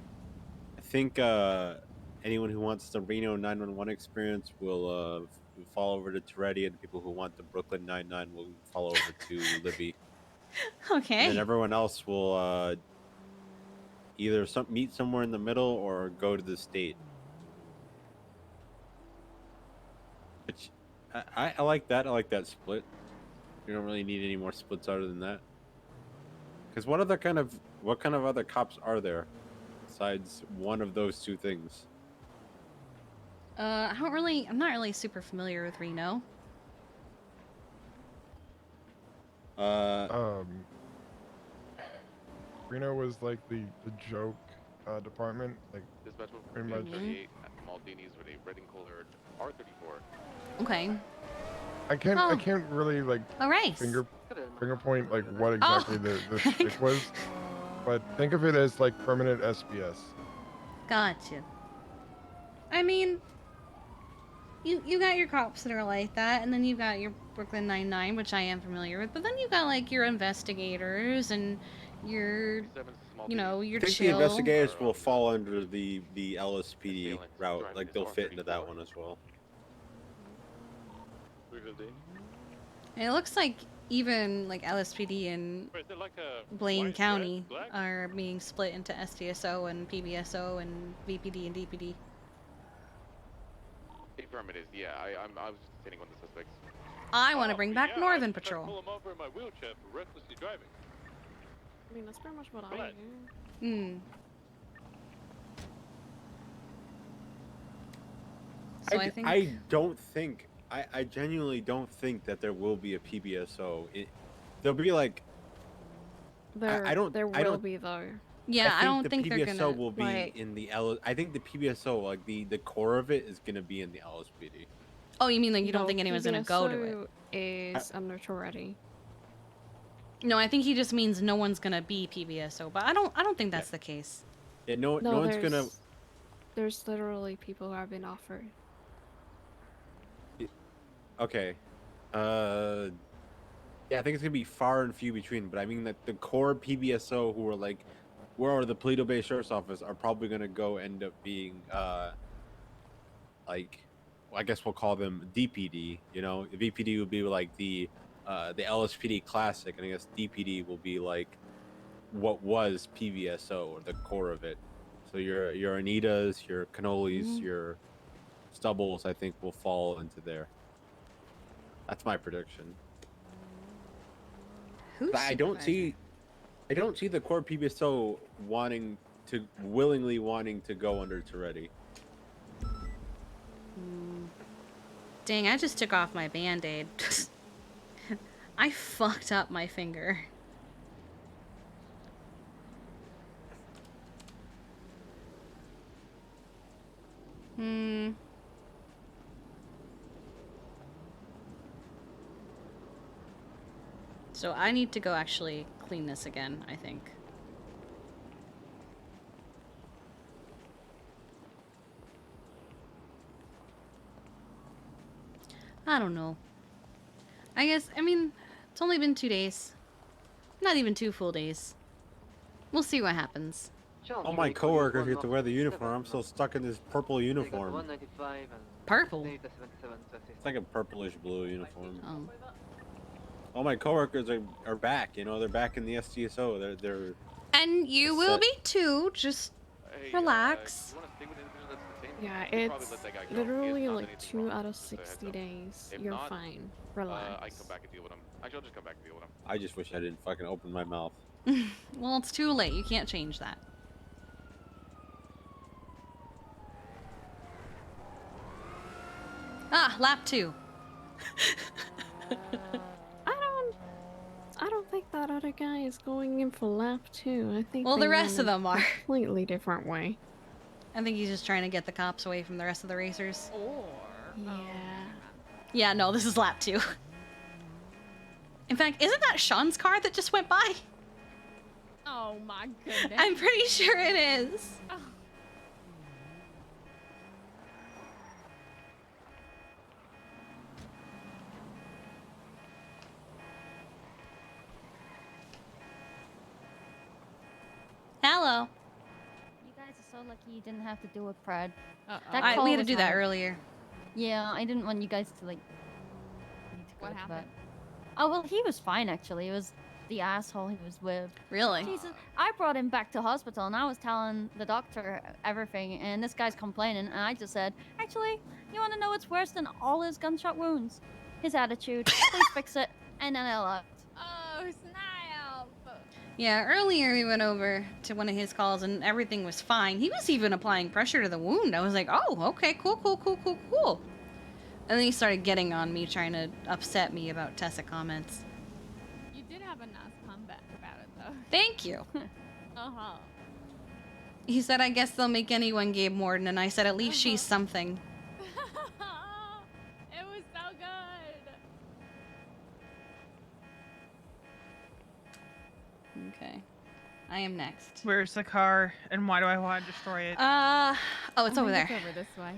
Speaker 11: I think anyone who wants the Reno 911 experience will fall over to Toretti, and people who want the Brooklyn 99 will fall over to Libby.
Speaker 2: Okay.
Speaker 11: And then everyone else will either meet somewhere in the middle or go to the state. Which I like that. I like that split. You don't really need any more splits other than that. Because what kind of other cops are there besides one of those 2 things?
Speaker 2: I'm not really super familiar with Reno.
Speaker 1: Reno was like the joke department, like pretty much.
Speaker 5: 38 at Maldini's with a red and colored R34.
Speaker 2: Okay.
Speaker 1: I can't really like finger point like what exactly the stick was, but think of it as like permanent SBS.
Speaker 2: Gotcha. I mean, you got your cops that are like that, and then you got your Brooklyn Nine-Nine, which I am familiar with, but then you got like your investigators and your, you know, your
Speaker 11: I think
Speaker 2: chill.
Speaker 11: the investigators will fall under the LSPD route. Like they'll fit into that one as well.
Speaker 2: And it looks like even like LSPD and Blaine County are being split into SDSO and PBSO and VPD and DPD.
Speaker 5: Affirmative. Yeah, I was sitting on the suspects.
Speaker 2: I want to bring back Northern Patrol.
Speaker 15: Pull him over in my wheelchair for recklessly driving.
Speaker 12: I mean, that's pretty much what I do.
Speaker 2: So I think
Speaker 11: I don't think I genuinely don't think that there will be a PBSO. There'll be like I don't
Speaker 12: be though.
Speaker 2: Yeah, I don't think
Speaker 11: the
Speaker 2: they're
Speaker 11: PBSO
Speaker 2: gonna
Speaker 11: will be in the L. I think the PBSO, like the core of it, is gonna be in the LSPD.
Speaker 2: Oh, you mean like you don't think anyone's gonna go to it?
Speaker 12: Is under already.
Speaker 2: No, I think he just means no one's gonna be PBSO, but I don't think that's the case.
Speaker 11: Yeah, no one's gonna.
Speaker 12: There's literally people who have been offered.
Speaker 11: Okay, yeah, I think it's gonna be far and few between. But I mean that the core PBSO who are like, where are the Toledo Bay Sheriff's Office are probably gonna go end up being like, well, I guess we'll call them DPD. You know, VPD would be like the LSPD classic, and I guess DPD will be like what was PBSO or the core of it. So your Anitas, your Cannolis, your Stubbles, I think will fall into there. That's my prediction. I don't see the core PBSO willingly wanting to go under Toretti.
Speaker 2: Dang, I just took off my Band-Aid. I fucked up my finger. So I need to go actually clean this again, I think. I don't know. I mean, it's only been 2 days. Not even 2 full days. We'll see what happens.
Speaker 11: All my coworkers get to wear the uniform. I'm still stuck in this purple uniform.
Speaker 2: Purple?
Speaker 11: It's like a purplish blue uniform.
Speaker 2: Oh.
Speaker 11: All my coworkers are back. You know, they're back in the STSO. They're.
Speaker 2: And you will be too. Just relax.
Speaker 12: Yeah, it's literally like 2 out of 60 days. You're fine. Relax.
Speaker 5: I can come back and deal with him. Actually, I'll just come back and deal with him.
Speaker 11: I just wish I didn't fucking open my mouth.
Speaker 2: Well, it's too late. You can't change that. Ah, lap 2.
Speaker 12: I don't think that other guy is going in for lap 2. I think.
Speaker 2: Well, the rest of them are.
Speaker 12: Completely different way.
Speaker 2: I think he's just trying to get the cops away from the rest of the racers.
Speaker 12: Yeah.
Speaker 2: Yeah, no, this is lap 2. In fact, isn't that Sean's car that just went by?
Speaker 4: Oh my goodness.
Speaker 2: I'm pretty sure it is.
Speaker 4: Oh.
Speaker 2: Hello.
Speaker 14: You guys are so lucky you didn't have to do it, Brad.
Speaker 2: We had to do that earlier.
Speaker 14: Yeah, I didn't want you guys to like.
Speaker 4: What happened?
Speaker 14: Oh well, he was fine actually. It was the asshole he was with.
Speaker 2: Really?
Speaker 14: Jesus, I brought him back to hospital and I was telling the doctor everything, and this guy's complaining, and I just said, actually, you want to know what's worse than all his gunshot wounds? His attitude. Please fix it, and then I left.
Speaker 4: Oh snap!
Speaker 2: Yeah, earlier we went over to one of his calls and everything was fine. He was even applying pressure to the wound. I was like, oh, okay, cool. And then he started getting on me, trying to upset me about Tessa comments.
Speaker 4: You did have a nice comeback about it, though.
Speaker 2: Thank you.
Speaker 4: Uh-huh.
Speaker 2: He said, I guess they'll make anyone Gabe Morden, and I said, at least she's something.
Speaker 4: It was so good.
Speaker 2: Okay. I am next.
Speaker 7: Where's the car, and why do I want to destroy it?
Speaker 2: Oh, it's over there.
Speaker 4: It's over this way.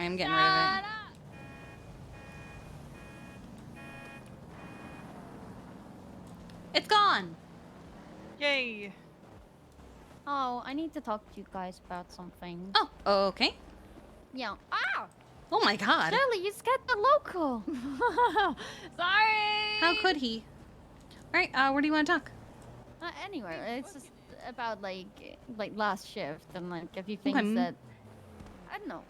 Speaker 2: am getting rid of it. It's gone!
Speaker 7: Yay!
Speaker 14: Oh, I need to talk to you guys about something.
Speaker 2: Oh, okay.
Speaker 14: Yeah. Ah!
Speaker 2: Oh my god.
Speaker 14: Shelly, you scared the local.
Speaker 4: Sorry!
Speaker 2: How could he? Alright, where do you want to talk?
Speaker 14: Anyway, it's just about like last shift and like a few things that I don't know.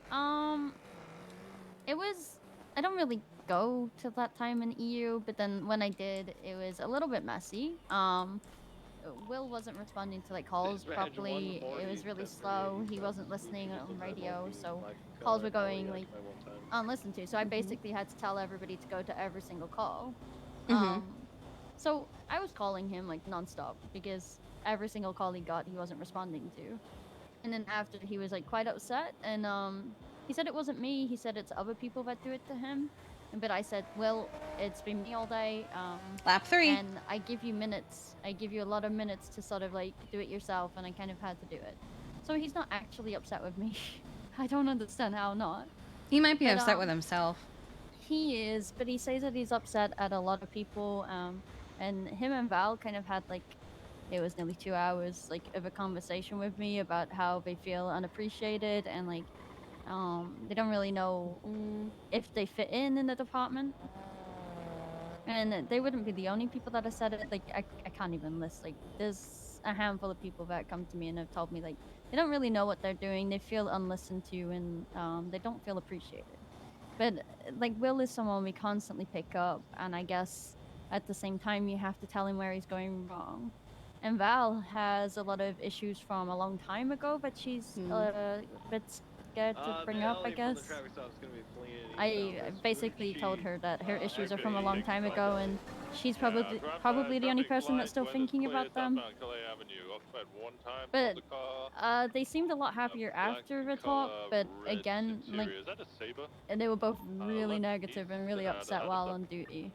Speaker 14: It was I don't really go to that time in EU, but then when I did, it was a little bit messy. Will wasn't responding to like calls properly. It was really slow. He wasn't listening on radio, so calls were going like unlistened to. So I basically had to tell everybody to go to every single call. So I was calling him like nonstop because every single call he got, he wasn't responding to. And then after, he was like quite upset, and he said it wasn't me. He said it's other people that do it to him. But I said, well, it's been me all day.
Speaker 2: Lap 3.
Speaker 14: And I give you minutes. I give you a lot of minutes to sort of like do it yourself, and I kind of had to do it. So he's not actually upset with me. I don't understand how not.
Speaker 2: He might be upset with himself.
Speaker 14: He is, but he says that he's upset at a lot of people. And him and Val kind of had like, it was nearly 2 hours like of a conversation with me about how they feel unappreciated and like they don't really know if they fit in the department. And they wouldn't be the only people that have said it. Like I can't even list. Like there's a handful of people that come to me and have told me like they don't really know what they're doing. They feel unlistened to, and they don't feel appreciated. But like Will is someone we constantly pick up, and I guess at the same time you have to tell him where he's going wrong. And Val has a lot of issues from a long time ago that she's a bit scared to bring up, I guess. I basically told her that her issues are from a long time ago, and she's probably the only person that's still thinking about them. But they seemed a lot happier after the talk, but again, like, and they were both really negative and really upset while on duty.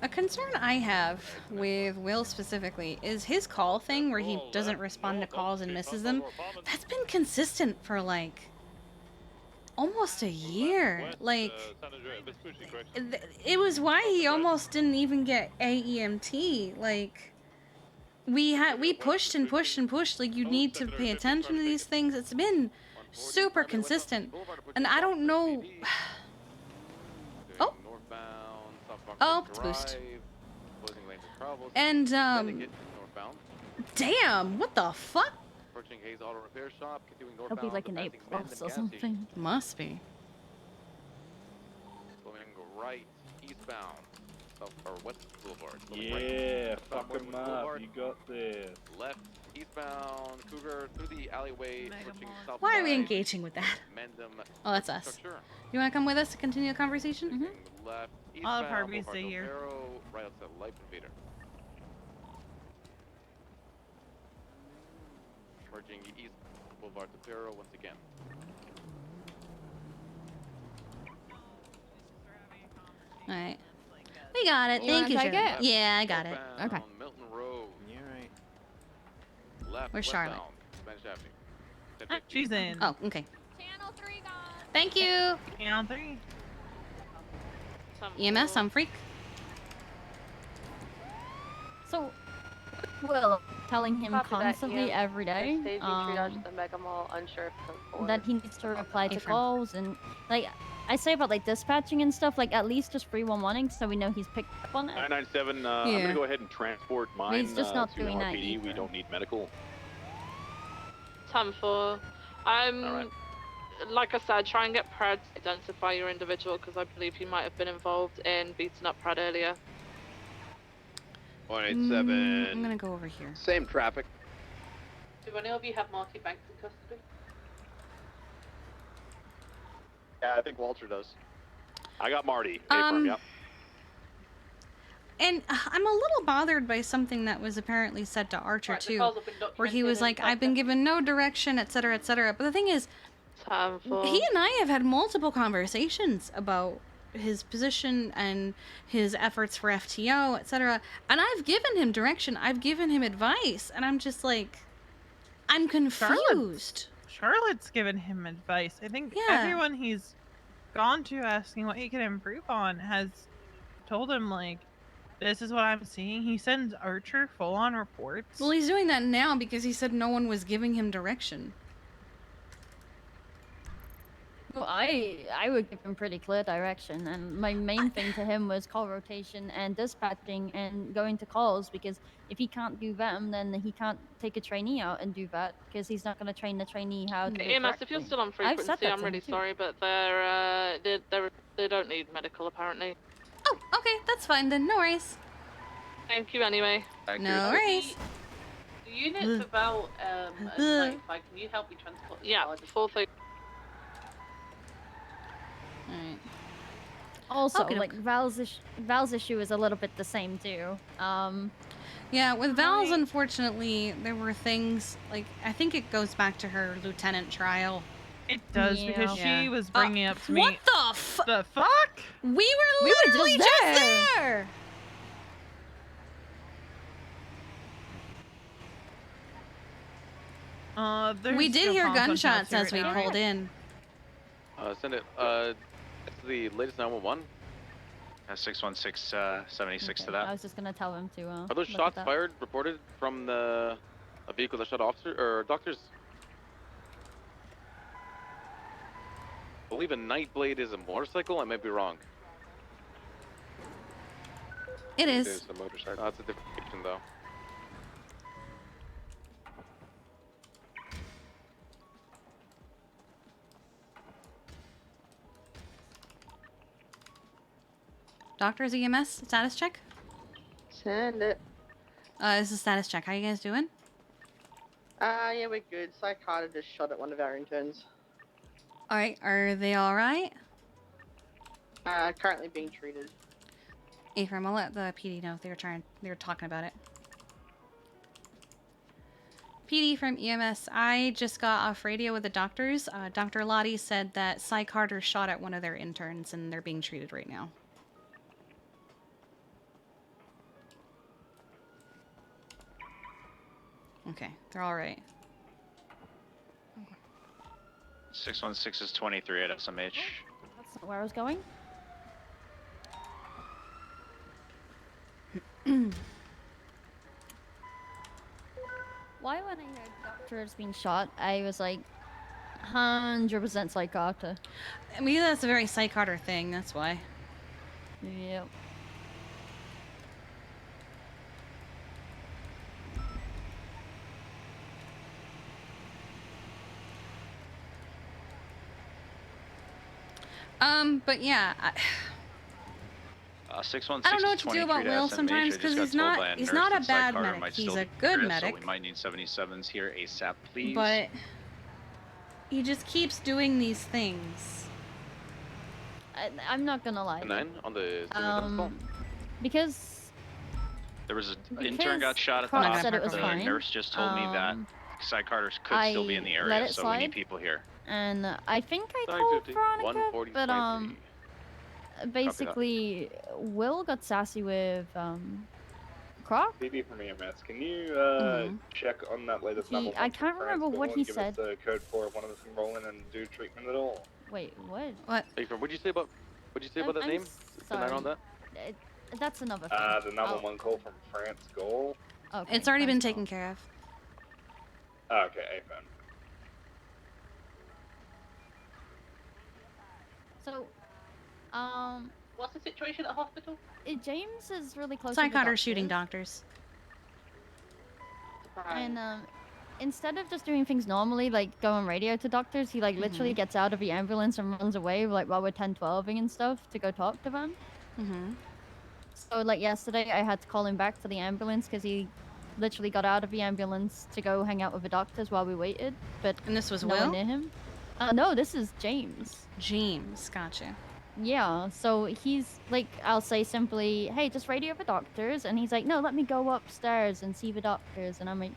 Speaker 2: A concern I have with Will specifically is his call thing where he doesn't respond to calls and misses them. That's been consistent for like almost a year. Like it was why he almost didn't even get AEMT. Like we pushed and pushed and pushed. Like you need to pay attention to these things. It's been super consistent, and I don't know. Oh, it's boost. And, damn, what the fuck?
Speaker 14: He'll be like an 8+ or something.
Speaker 2: Must be.
Speaker 5: Going right, eastbound. Or West Boulevard.
Speaker 22: Yeah, fuck him up. You got this.
Speaker 5: Left, eastbound, Cougar, through the alleyway.
Speaker 2: Why are we engaging with that? Oh, that's us. You want to come with us to continue the conversation?
Speaker 5: Left,
Speaker 7: I'll have Harvey stay here.
Speaker 5: Right outside Light Invader. Merging east Boulevard to Pero once again.
Speaker 2: Alright. We got it. Thank you, Shirley. Yeah, I got it. Okay.
Speaker 5: Milton Road.
Speaker 11: You're right.
Speaker 5: Left,
Speaker 2: where's Charlotte?
Speaker 5: Spanish Avenue.
Speaker 7: She's in.
Speaker 2: Oh, okay.
Speaker 4: Channel 3 gone.
Speaker 2: Thank you.
Speaker 7: Channel 3.
Speaker 2: EMS, I'm freak.
Speaker 14: So, Will telling him constantly every day that he needs to reply to calls, and like I say about like dispatching and stuff, like at least just 311 so we know he's picked up on it.
Speaker 3: 997, I'm gonna go ahead and transport mine
Speaker 14: He's just not
Speaker 3: to
Speaker 14: doing that
Speaker 3: RPD.
Speaker 14: either.
Speaker 3: We don't need medical.
Speaker 12: 10-4. Like I said, try and get Prad to identify your individual, because I believe he might have been involved in beating up Prad earlier.
Speaker 3: 187.
Speaker 2: I'm gonna go over here.
Speaker 5: Same traffic.
Speaker 12: Do any of you have Marty Banks in custody?
Speaker 3: Yeah, I think Walter does. I got Marty. Firm, yep.
Speaker 2: And I'm a little bothered by something that was apparently said to Archer too, where he was like, "I've been given no direction, etc., etc." But the thing is, he and I have had multiple conversations about his position and his efforts for FTO, etc. And I've given him direction. I've given him advice, and I'm just like, I'm confused.
Speaker 7: Charlotte's given him advice. I think everyone he's gone to asking what he can improve on has told him, like, this is what I'm seeing. He sends Archer full-on reports.
Speaker 2: Well, he's doing that now because he said no one was giving him direction.
Speaker 14: Well, I would give him pretty clear direction, and my main thing to him was call rotation and dispatching and going to calls, because if he can't do them, then he can't take a trainee out and do that, because he's not going to train the trainee how to do it
Speaker 12: EMS, if you're
Speaker 14: correctly.
Speaker 12: still on
Speaker 14: I've said
Speaker 12: frequency,
Speaker 14: that
Speaker 12: I'm
Speaker 14: to him
Speaker 12: really
Speaker 14: too.
Speaker 12: sorry, but they don't need medical apparently.
Speaker 2: Oh, okay, that's fine then. No worries.
Speaker 12: Thank you anyway.
Speaker 2: No worries.
Speaker 12: The unit about notified. Can you help me transport? Yeah, 4:30.
Speaker 2: Alright.
Speaker 14: Also,
Speaker 2: Okay,
Speaker 14: like Val's issue is a little bit the same too.
Speaker 2: Yeah, with Val's, unfortunately, there were things like I think it goes back to her lieutenant trial.
Speaker 7: It does, because she was bringing up to me.
Speaker 2: What the
Speaker 7: fuck?
Speaker 2: We were literally just there. We did hear gunshots as we pulled in.
Speaker 3: Send it. It's the latest 911.
Speaker 9: 616, 76 to that.
Speaker 14: I was just gonna tell him to.
Speaker 3: Are those
Speaker 14: look
Speaker 3: shots
Speaker 14: at that.
Speaker 3: fired reported from a vehicle that shot officer or doctors? I believe a Nightblade is a motorcycle. I might be wrong.
Speaker 2: It is.
Speaker 3: It's a motorcycle. That's a different fiction, though.
Speaker 2: Doctors, EMS, status check?
Speaker 12: Send it.
Speaker 2: This is status check. How you guys doing?
Speaker 12: Yeah, we're good. Psychiatrist just shot at one of our interns.
Speaker 2: Alright, are they alright?
Speaker 12: Currently being treated.
Speaker 2: Ephraim, I'll let the PD know if they were talking about it. PD from EMS, I just got off radio with the doctors. Dr. Lottie said that Cy Carter shot at one of their interns and they're being treated right now. Okay, they're all right.
Speaker 9: 616 is 23 at SMH.
Speaker 14: That's not where I was going. Why, when I heard doctors being shot, I was like, 100% Cy Carter.
Speaker 2: Maybe that's a very Cy Carter thing, that's why.
Speaker 14: Yep.
Speaker 2: But yeah,
Speaker 9: 616
Speaker 2: I don't know what to do about Will sometimes because he's not a bad medic. He's a good medic.
Speaker 9: So we might need 77s here ASAP, please.
Speaker 2: But he just keeps doing these things.
Speaker 14: I'm not gonna lie.
Speaker 3: 9 on the
Speaker 14: because
Speaker 9: there was an intern got shot at the hospital. The nurse just told me that Cy Carter could still be in the area, so we need people here.
Speaker 14: And I think I told Veronica, but basically, Will got sassy with Croc.
Speaker 16: DD from EMS, can you check on that latest number?
Speaker 14: I can't remember what he said.
Speaker 16: Give us the code for one of us can roll in and do treatment at all.
Speaker 14: Wait, what?
Speaker 2: What?
Speaker 3: What'd you say about that name?
Speaker 14: Sorry.
Speaker 3: On that?
Speaker 14: That's another thing.
Speaker 16: The 911 call from France Goal.
Speaker 14: Okay,
Speaker 2: it's already been taken care of.
Speaker 16: Okay, AFM.
Speaker 14: So,
Speaker 12: what's the situation at the hospital?
Speaker 14: James is really close.
Speaker 2: Cy Carter's shooting doctors.
Speaker 14: And instead of just doing things normally, like go on radio to doctors, he like literally gets out of the ambulance and runs away, like while we're 10-12ing and stuff to go talk to them. So like yesterday, I had to call him back to the ambulance because he literally got out of the ambulance to go hang out with the doctors while we waited.
Speaker 2: And this was
Speaker 14: no
Speaker 2: Will?
Speaker 14: one near him. No, this is James.
Speaker 2: James, gotcha.
Speaker 14: Yeah, so he's like, I'll say simply, hey, just radio the doctors. And he's like, no, let me go upstairs and see the doctors. And I'm like,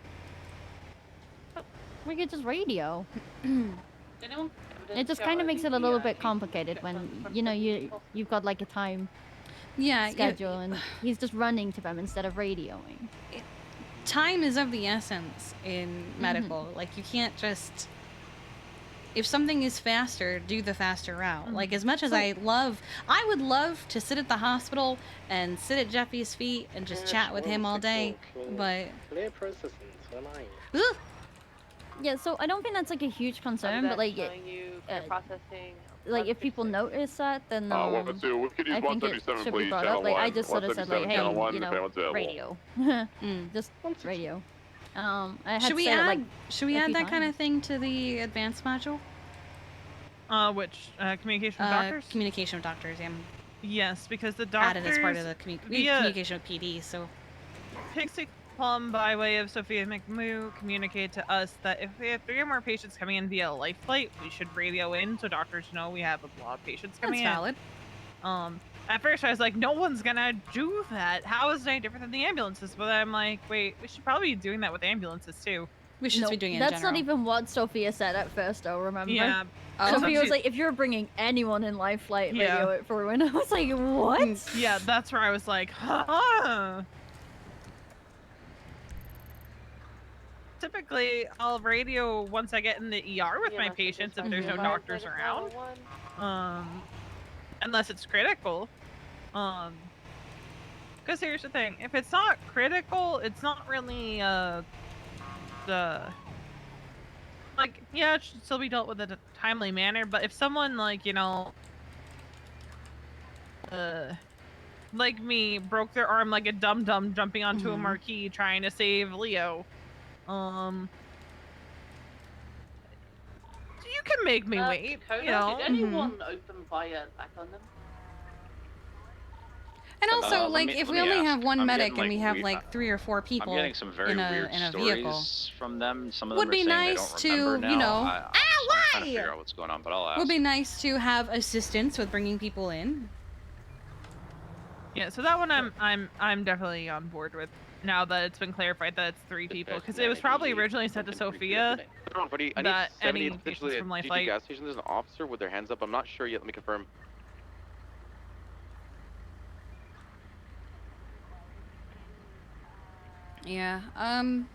Speaker 14: oh, we could just radio. It just kind of makes it a little bit complicated when, you know, you've got like a time schedule and he's just running to them instead of radioing.
Speaker 2: Time is of the essence in medical. Like, you can't just... if something is faster, do the faster route. Like, as much as I would love to sit at the hospital and sit at Jeffy's feet and just chat with him all day, but...
Speaker 8: Clear processing, turn on.
Speaker 14: Yeah, so I don't think that's like a huge concern, but like, like if people notice that, then I think it should be brought up. Like I just sort of said, like, hey, you know, radio, just radio. I had
Speaker 2: should we
Speaker 14: to say
Speaker 2: add
Speaker 14: that, like,
Speaker 2: should we add that kind of thing to the advanced module?
Speaker 7: Which communication with doctors?
Speaker 2: Communication with doctors, yeah.
Speaker 7: Yes, because the doctors
Speaker 2: added as part of the communication with PD. So
Speaker 7: Pixie Plum, by way of Sophia McMoo, communicate to us that if we have 3 or more patients coming in via life flight, we should radio in so doctors know we have a lot of patients coming in.
Speaker 2: That's
Speaker 7: valid. At first I was like, no one's gonna do that. How is it any different than the ambulances? But I'm like, wait, we should probably be doing that with ambulances too.
Speaker 2: We should be doing it in
Speaker 14: That's
Speaker 2: general.
Speaker 14: not even what Sophia said at first, though, remember?
Speaker 7: Yeah.
Speaker 14: Sophia was like, if you're bringing anyone in life flight, radio it for when I was like, what?
Speaker 7: Yeah, that's where I was like, huh. Typically, I'll radio once I get in the ER with my patients if there's no doctors around. Unless it's critical. Because here's the thing, if it's not critical, it's not really, like, yeah, it should still be dealt with in a timely manner, but if someone, like, you know, like me, broke their arm like a dum-dum jumping onto a marquee trying to save Leo, you can make me wait,
Speaker 12: Dakota,
Speaker 7: you know?
Speaker 12: did anyone open fire back on them?
Speaker 2: And also, like, if we only have one medic
Speaker 9: getting,
Speaker 2: and we have like 3 or 4 people
Speaker 9: I'm getting some very
Speaker 2: in
Speaker 9: weird
Speaker 2: a
Speaker 9: stories
Speaker 2: vehicle,
Speaker 9: from them. Some of them
Speaker 2: would
Speaker 9: are
Speaker 2: be
Speaker 9: saying
Speaker 2: nice
Speaker 9: they don't remember
Speaker 2: to, you know,
Speaker 9: now. So I'm trying to figure out what's going on, but I'll ask.
Speaker 2: would be nice to have assistance with bringing people in.
Speaker 7: Yeah, so that one I'm definitely on board with now that it's been clarified that it's 3 people, because it was probably originally sent to Sophia.
Speaker 5: Buddy, I need 70 potentially at GG gas station. There's an officer with their hands up. I'm not sure yet. Let me confirm.
Speaker 2: Yeah. And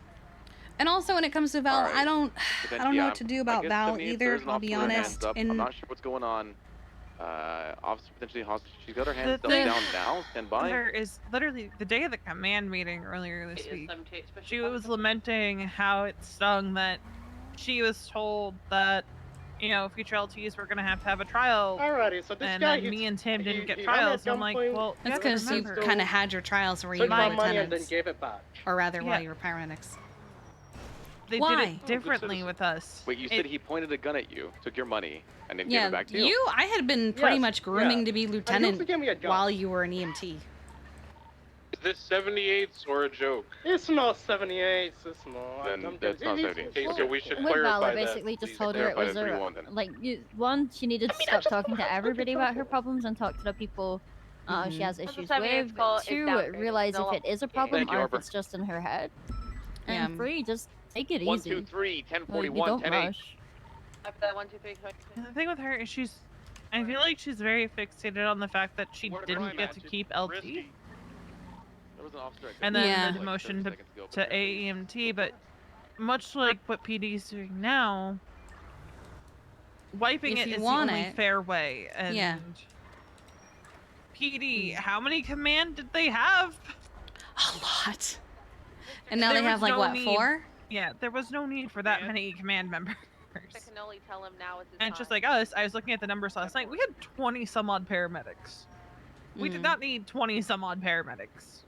Speaker 2: also when it comes to Val, I don't know what to do about Val either. I'll be honest.
Speaker 5: I'm not sure what's going on. Officer potentially hostage. She's got her hands down now. Stand by.
Speaker 7: There is literally the day of the command meeting earlier this week. She was lamenting how it stung that she was told that, you know, future LTs were gonna have to have a trial.
Speaker 8: Alrighty, so this
Speaker 7: and
Speaker 8: guy,
Speaker 7: then me and Tim didn't get trials. So I'm like, well,
Speaker 2: that's because you kind of had your trials where you were
Speaker 8: money and then
Speaker 2: lieutenants,
Speaker 8: gave it back.
Speaker 2: or rather, while you were paramedics.
Speaker 7: They did it differently with us.
Speaker 5: Wait, you said he pointed a gun at you, took your money, and then gave it back to you?
Speaker 2: I had been pretty much grooming to be lieutenant while you were an EMT.
Speaker 16: Is this 78s or a joke?
Speaker 8: It's not 78s, it's not.
Speaker 5: Then that's not 78.
Speaker 16: Okay, so we should
Speaker 14: With
Speaker 16: clarify
Speaker 14: Valor,
Speaker 16: that.
Speaker 14: basically just told her it was like, one, she needed to stop talking to everybody about her problems and talk to the people she has issues with. 2, realize if it is a problem or if it's just in her head. And 3, just take it easy.
Speaker 5: 1, 2, 3, 1041,
Speaker 14: don't
Speaker 5: 10
Speaker 14: rush.
Speaker 7: The thing with her is I feel like she's very fixated on the fact that she didn't get to keep LT. And then the demotion to AEMT, but much like what PD is doing now, wiping it is the only fair way. And PD, how many command did they have?
Speaker 2: A lot. And now they have like, what, 4?
Speaker 7: Yeah, there was no need for that many command members.
Speaker 12: I can only tell him now is
Speaker 7: And just like us, I was looking at the numbers last night, we had 20 some odd paramedics. We did not need 20 some odd paramedics.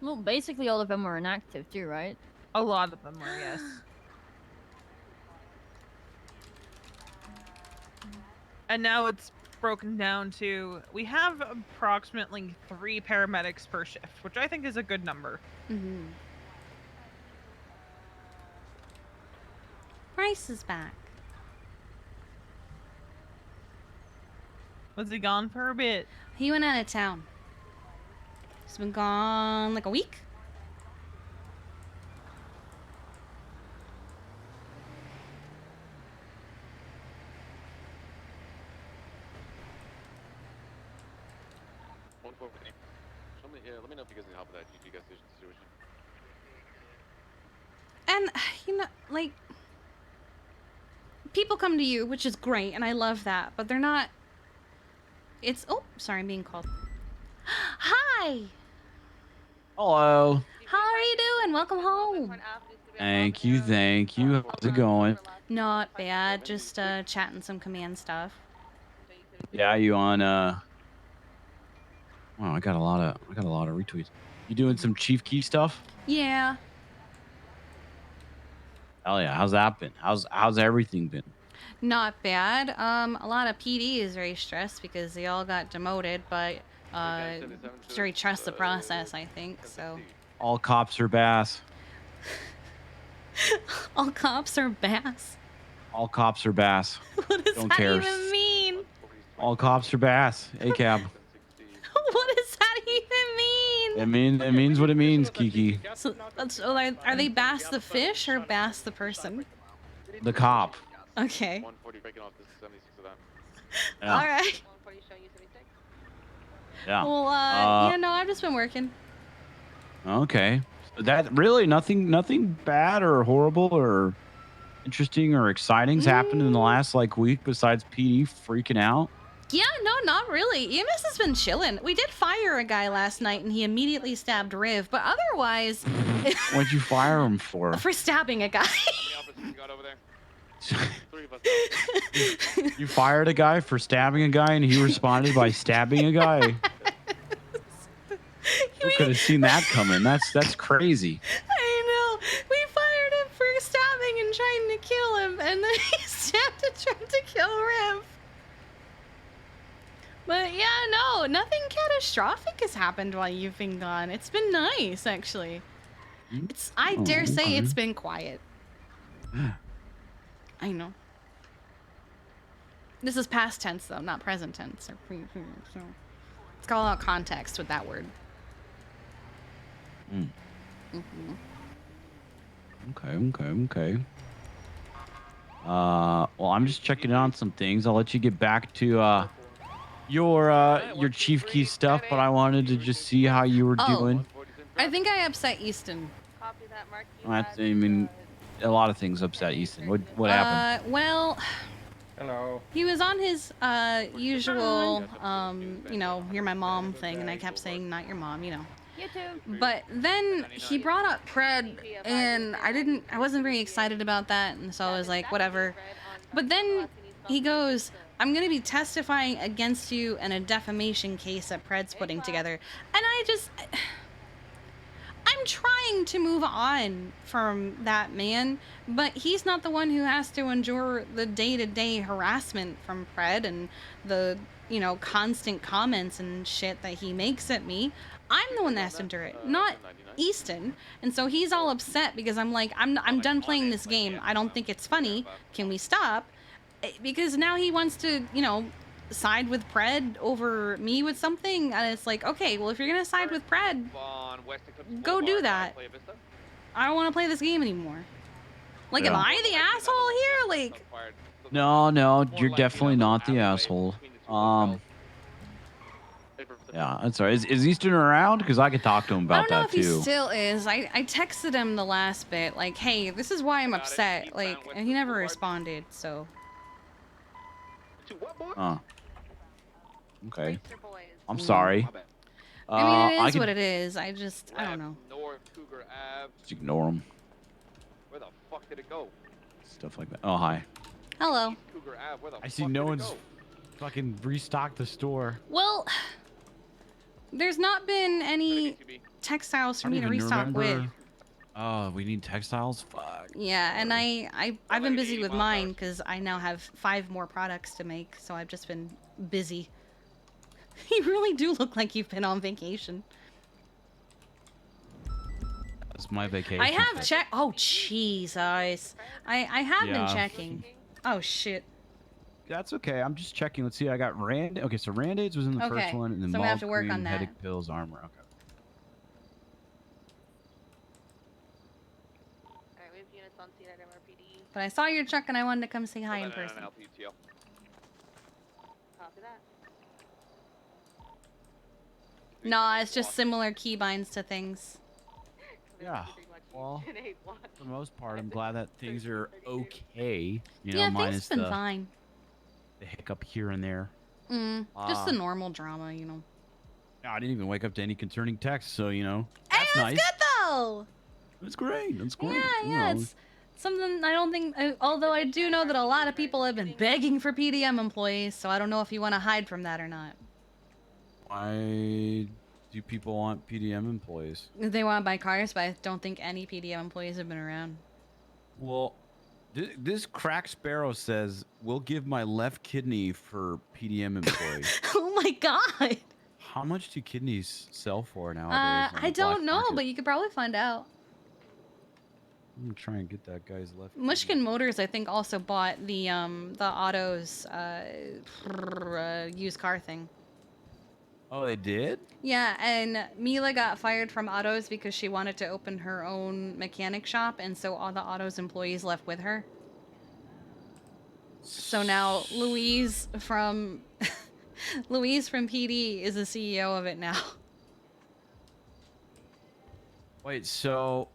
Speaker 14: Well, basically all of them were inactive too, right?
Speaker 7: A lot of them were, yes. And now it's broken down to, we have approximately 3 paramedics per shift, which I think is a good number.
Speaker 2: Bryce is back.
Speaker 7: Was he gone for a bit?
Speaker 2: He went out of town. He's been gone like a week.
Speaker 5: Let me know if you guys need help with that GG gas station situation.
Speaker 2: And, you know, like, people come to you, which is great, and I love that, but they're not. It's sorry, I'm being called. Hi.
Speaker 10: Hello.
Speaker 2: How are you doing? Welcome home.
Speaker 10: Thank you. How's it going?
Speaker 2: Not bad. Just chatting some command stuff.
Speaker 10: Yeah, you on Wow, I got a lot of retweets. You doing some Chief Key stuff?
Speaker 2: Yeah.
Speaker 10: Hell yeah. How's that been? How's everything been?
Speaker 2: Not bad. A lot of PD is very stressed because they all got demoted, but very trust the process, I think. So.
Speaker 10: All cops are bass.
Speaker 2: All cops are bass.
Speaker 10: All cops are bass.
Speaker 2: What does that even mean?
Speaker 10: All cops are bass. ACAB.
Speaker 2: What does that even mean?
Speaker 10: It means what it means, Kiki.
Speaker 2: So are they Bass the fish or Bass the person?
Speaker 10: The cop.
Speaker 2: Okay.
Speaker 10: Yeah.
Speaker 2: All right.
Speaker 10: Yeah.
Speaker 2: Well, yeah, no, I've just been working.
Speaker 10: Okay. That really nothing bad or horrible or interesting or exciting's happened in the last week besides PD freaking out.
Speaker 2: Yeah, no, not really. EMS has been chilling. We did fire a guy last night, and he immediately stabbed Riv, but otherwise...
Speaker 10: What'd you fire him for?
Speaker 2: For stabbing a guy.
Speaker 10: You fired a guy for stabbing a guy, and he responded by stabbing a guy? Who could have seen that coming? That's crazy.
Speaker 2: I know. We fired him for stabbing and trying to kill him, and then he stabbed and tried to kill Riv. But yeah, no, nothing catastrophic has happened while you've been gone. It's been nice, actually. I dare say it's been quiet. I know. This is past tense, though, not present tense. So it's got a lot of context with that word.
Speaker 10: Okay. Well, I'm just checking on some things. I'll let you get back to your Chief Key stuff, but I wanted to just see how you were doing.
Speaker 2: I think I upset Easton.
Speaker 10: I mean, a lot of things upset Easton. What happened?
Speaker 2: Well,
Speaker 8: hello.
Speaker 2: He was on his usual, you know, you're my mom thing, and I kept saying, not your mom, you know.
Speaker 14: You too.
Speaker 2: But then he brought up Pred, and I wasn't very excited about that, and so I was like, whatever. But then he goes, I'm going to be testifying against you in a defamation case that Pred's putting together. And I'm trying to move on from that man, but he's not the one who has to endure the day-to-day harassment from Pred and the, you know, constant comments and shit that he makes at me. I'm the one that has to endure it, not Easton. And so he's all upset because I'm like, I'm done playing this game. I don't think it's funny. Can we stop? Because now he wants to, you know, side with Pred over me with something. And it's like, okay, well, if you're going to side with Pred, go do that. I don't want to play this game anymore. Like, am I the asshole here? Like,
Speaker 10: No, you're definitely not the asshole. Yeah, that's all right. Is Easton around? Because I could talk to him about that too.
Speaker 2: I don't know if he still is. I texted him the last bit, like, hey, this is why I'm upset. Like, and he never responded, so.
Speaker 10: Oh. Okay. I'm sorry.
Speaker 2: I mean, it is what it is. I don't know.
Speaker 10: Just ignore him.
Speaker 13: Where the fuck did it go?
Speaker 10: Stuff like that. Oh, hi.
Speaker 2: Hello.
Speaker 22: I see no one's fucking restocked the store.
Speaker 2: Well, there's not been any textiles for me to restock with.
Speaker 10: Oh, we need textiles? Fuck.
Speaker 2: Yeah, and I've been busy with mine because I now have 5 more products to make, so I've just been busy. You really do look like you've been on vacation.
Speaker 10: That's my vacation.
Speaker 2: I have checked. Oh, jeez, eyes. I have been checking. Oh, shit.
Speaker 10: That's okay. I'm just checking. Let's see. I got Rand. Okay, so Rand-Aids was in the first one, and then
Speaker 2: so we have to work
Speaker 10: cream,
Speaker 2: on that.
Speaker 10: headache pills, armor. Okay.
Speaker 2: But I saw your truck and I wanted to come say hi in person. Nah, it's just similar keybinds to things.
Speaker 10: Yeah. Well, for the most part, I'm glad that things are okay. You know,
Speaker 2: Yeah,
Speaker 10: minus
Speaker 2: things have been fine.
Speaker 10: the hiccup here and there.
Speaker 2: Just the normal drama, you know.
Speaker 10: I didn't even wake up to any concerning texts, so you know.
Speaker 2: Hey,
Speaker 10: That's
Speaker 2: that's
Speaker 10: nice.
Speaker 2: good though.
Speaker 10: That's great. That's great.
Speaker 2: Yeah, it's something I don't think. Although I do know that a lot of people have been begging for PDM employees, so I don't know if you want to hide from that or not.
Speaker 10: Why do people want PDM employees?
Speaker 2: They want to buy cars, but I don't think any PDM employees have been around.
Speaker 10: Well, this crack sparrow says, "We'll give my left kidney for PDM employee."
Speaker 2: Oh my god!
Speaker 10: How much do kidneys sell for nowadays?
Speaker 2: I don't know, but you could probably find out.
Speaker 10: I'm gonna try and get that guy's left.
Speaker 2: Mushkin Motors, I think, also bought the Autos used car thing.
Speaker 10: Oh, they did?
Speaker 2: Yeah, and Mila got fired from Autos because she wanted to open her own mechanic shop, and so all the Autos employees left with her. So now Louise from PD is the CEO of it now.
Speaker 10: Wait, so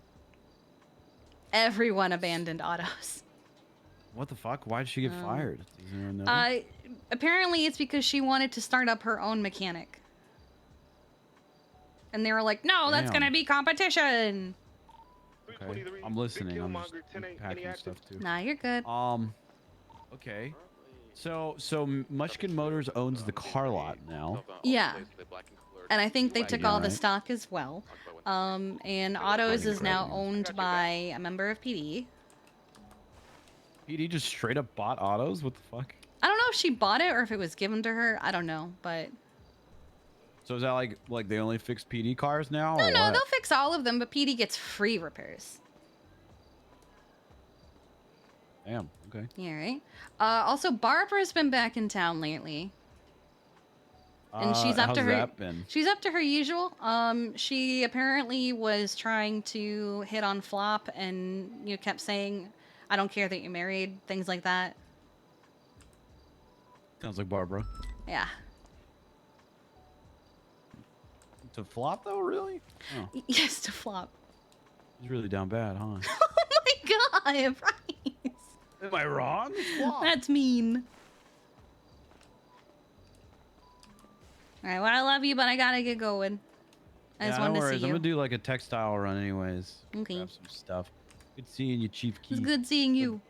Speaker 2: Everyone abandoned Autos.
Speaker 10: what the fuck? Why did she get fired? Does anyone know?
Speaker 2: Apparently it's because she wanted to start up her own mechanic. And they were like, no, that's
Speaker 10: Damn.
Speaker 2: gonna be competition.
Speaker 10: Okay. I'm listening. I'm just packing stuff too.
Speaker 2: Nah, you're good.
Speaker 10: Okay. So Mushkin Motors owns the car lot now.
Speaker 2: Yeah. And I think they took all the
Speaker 10: Right.
Speaker 2: stock as well. And Autos is now owned by a member of PD.
Speaker 10: PD just straight up bought Autos? What the fuck?
Speaker 2: I don't know if she bought it or if it was given to her. I don't know, but
Speaker 10: So is that like they only fix PD cars now?
Speaker 2: no,
Speaker 10: or
Speaker 2: no,
Speaker 10: what?
Speaker 2: they'll fix all of them, but PD gets free repairs.
Speaker 10: Damn. Okay.
Speaker 2: Yeah, right. Also, Barbara's been back in town lately. And she's up to her.
Speaker 10: How's that been?
Speaker 2: She's up to her usual. She apparently was trying to hit on Flop, and kept saying, "I don't care that you're married," things like that.
Speaker 10: Sounds like Barbara.
Speaker 2: Yeah.
Speaker 10: To Flop though, really? Oh,
Speaker 2: Yes, to Flop.
Speaker 10: he's really down bad, huh?
Speaker 2: Oh my god, Bryce.
Speaker 10: Am I wrong? It's Flop.
Speaker 2: That's mean. All right, well, I love you, but I gotta get going. I just
Speaker 10: no
Speaker 2: wanted to
Speaker 10: worries.
Speaker 2: see
Speaker 10: I'm
Speaker 2: you.
Speaker 10: gonna do like a textile run anyways.
Speaker 2: Okay.
Speaker 10: Grab some stuff. Good seeing you, Chief Key.
Speaker 2: It's good seeing you.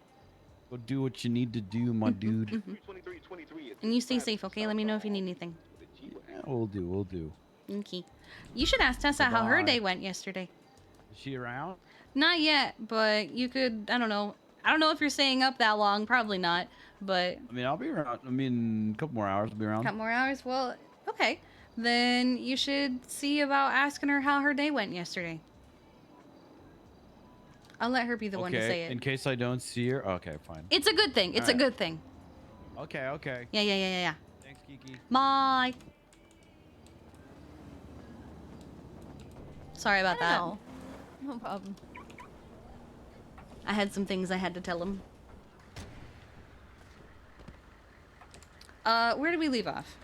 Speaker 10: Go do what you need to do, my dude.
Speaker 2: And you stay safe, okay? Let me know if you need anything.
Speaker 10: Yeah, we'll do.
Speaker 2: Okay. You should ask Tessa how her
Speaker 10: Bye-bye.
Speaker 2: day went yesterday.
Speaker 10: Is she around?
Speaker 2: Not yet, but you could, I don't know. I don't know if you're staying up that long. Probably not, but
Speaker 10: I mean, I'll be around. I mean, a couple more hours. I'll be around.
Speaker 2: a couple more hours. Well, okay. Then you should see about asking her how her day went yesterday. I'll let her be the one to say it.
Speaker 10: In case I don't see her. Okay, fine.
Speaker 2: It's a good thing. It's a good thing.
Speaker 10: Okay.
Speaker 2: Yeah.
Speaker 10: Thanks, Kiki.
Speaker 2: Bye. Sorry about that.
Speaker 14: No problem.
Speaker 2: I had some things I had to tell him. Where did we leave off?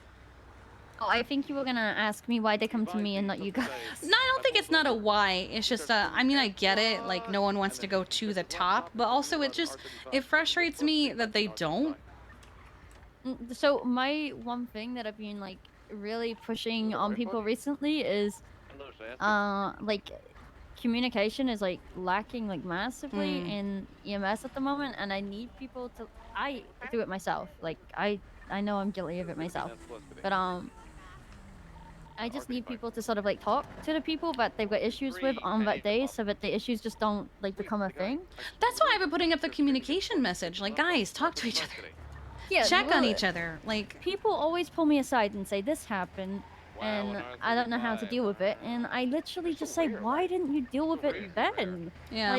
Speaker 14: Oh, I think you were gonna ask me why they come to me and not you guys.
Speaker 2: No, I don't think it's not a why. It's just, I mean, I get it. Like, no one wants to go to the top, but also it frustrates me that they don't.
Speaker 14: So my one thing that I've been like really pushing on people recently is, like, communication is like lacking like massively in EMS at the moment, and I need people to. I do it myself. Like I know I'm guilty of it myself, but I just need people to sort of like talk to the people that they've got issues with on that day, so that the issues just don't like become a thing.
Speaker 2: That's why I've been putting up the communication message. Like, guys, talk to each other.
Speaker 14: Yeah,
Speaker 2: Check on
Speaker 14: well,
Speaker 2: each other. Like,
Speaker 14: people always pull me aside and say this happened, and I don't know how to deal with it. And I literally just say, why didn't you deal with it then?
Speaker 2: Yeah.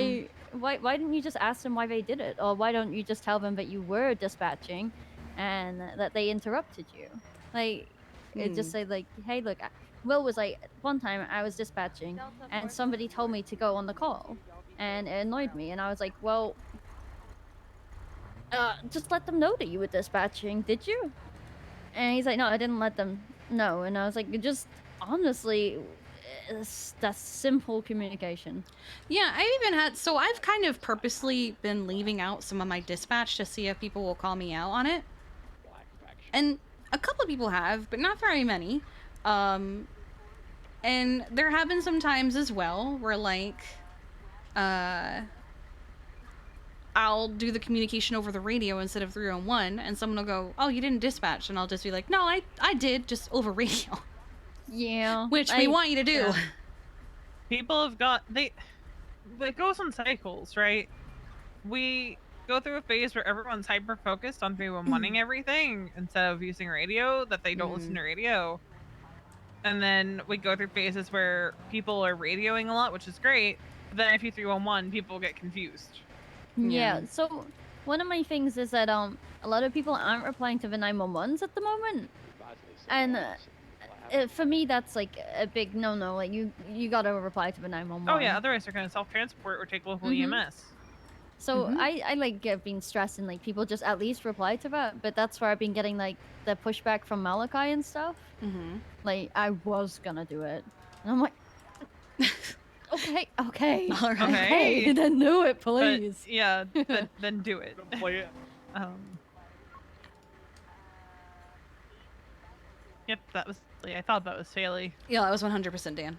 Speaker 14: Like, why didn't you just ask them why they did it, or why don't you just tell them that you were dispatching, and that they interrupted you? Like, it just say like, hey, look. Will was like, one time I was dispatching, and somebody told me to go on the call, and it annoyed me, and I was like, well, just let them know that you were dispatching, did you? And he's like, no, I didn't let them know. And I was like, just honestly, that's simple communication.
Speaker 2: Yeah, I've kind of purposely been leaving out some of my dispatch to see if people will call me out on it. And a couple of people have, but not very many. And there have been some times as well where, like, I'll do the communication over the radio instead of 301, and someone will go, "Oh, you didn't dispatch," and I'll just be like, "No, I did, just over radio."
Speaker 14: Yeah.
Speaker 2: Which we want you to do.
Speaker 7: Yeah. People have got it goes in cycles, right? We go through a phase where everyone's hyper focused on 311ing everything instead of using radio, that they don't listen to radio. And then we go through phases where people are radioing a lot, which is great. But then if you 311, people get confused.
Speaker 14: Yeah, so one of my things is that a lot of people aren't replying to the 911s at the moment. And for me, that's like a big no-no. Like, you gotta reply to the 911.
Speaker 7: Oh yeah, otherwise they're gonna self-transport or take local EMS.
Speaker 14: So I like been stressing like people just at least reply to that, but that's where I've been getting like the pushback from Malachi and stuff. Like, I was gonna do it, and I'm like, okay,
Speaker 2: All right.
Speaker 14: okay, then do it, please.
Speaker 7: But, yeah, then do it. Yep, that was. I thought that was Faley.
Speaker 2: Yeah, that was 100% Dan.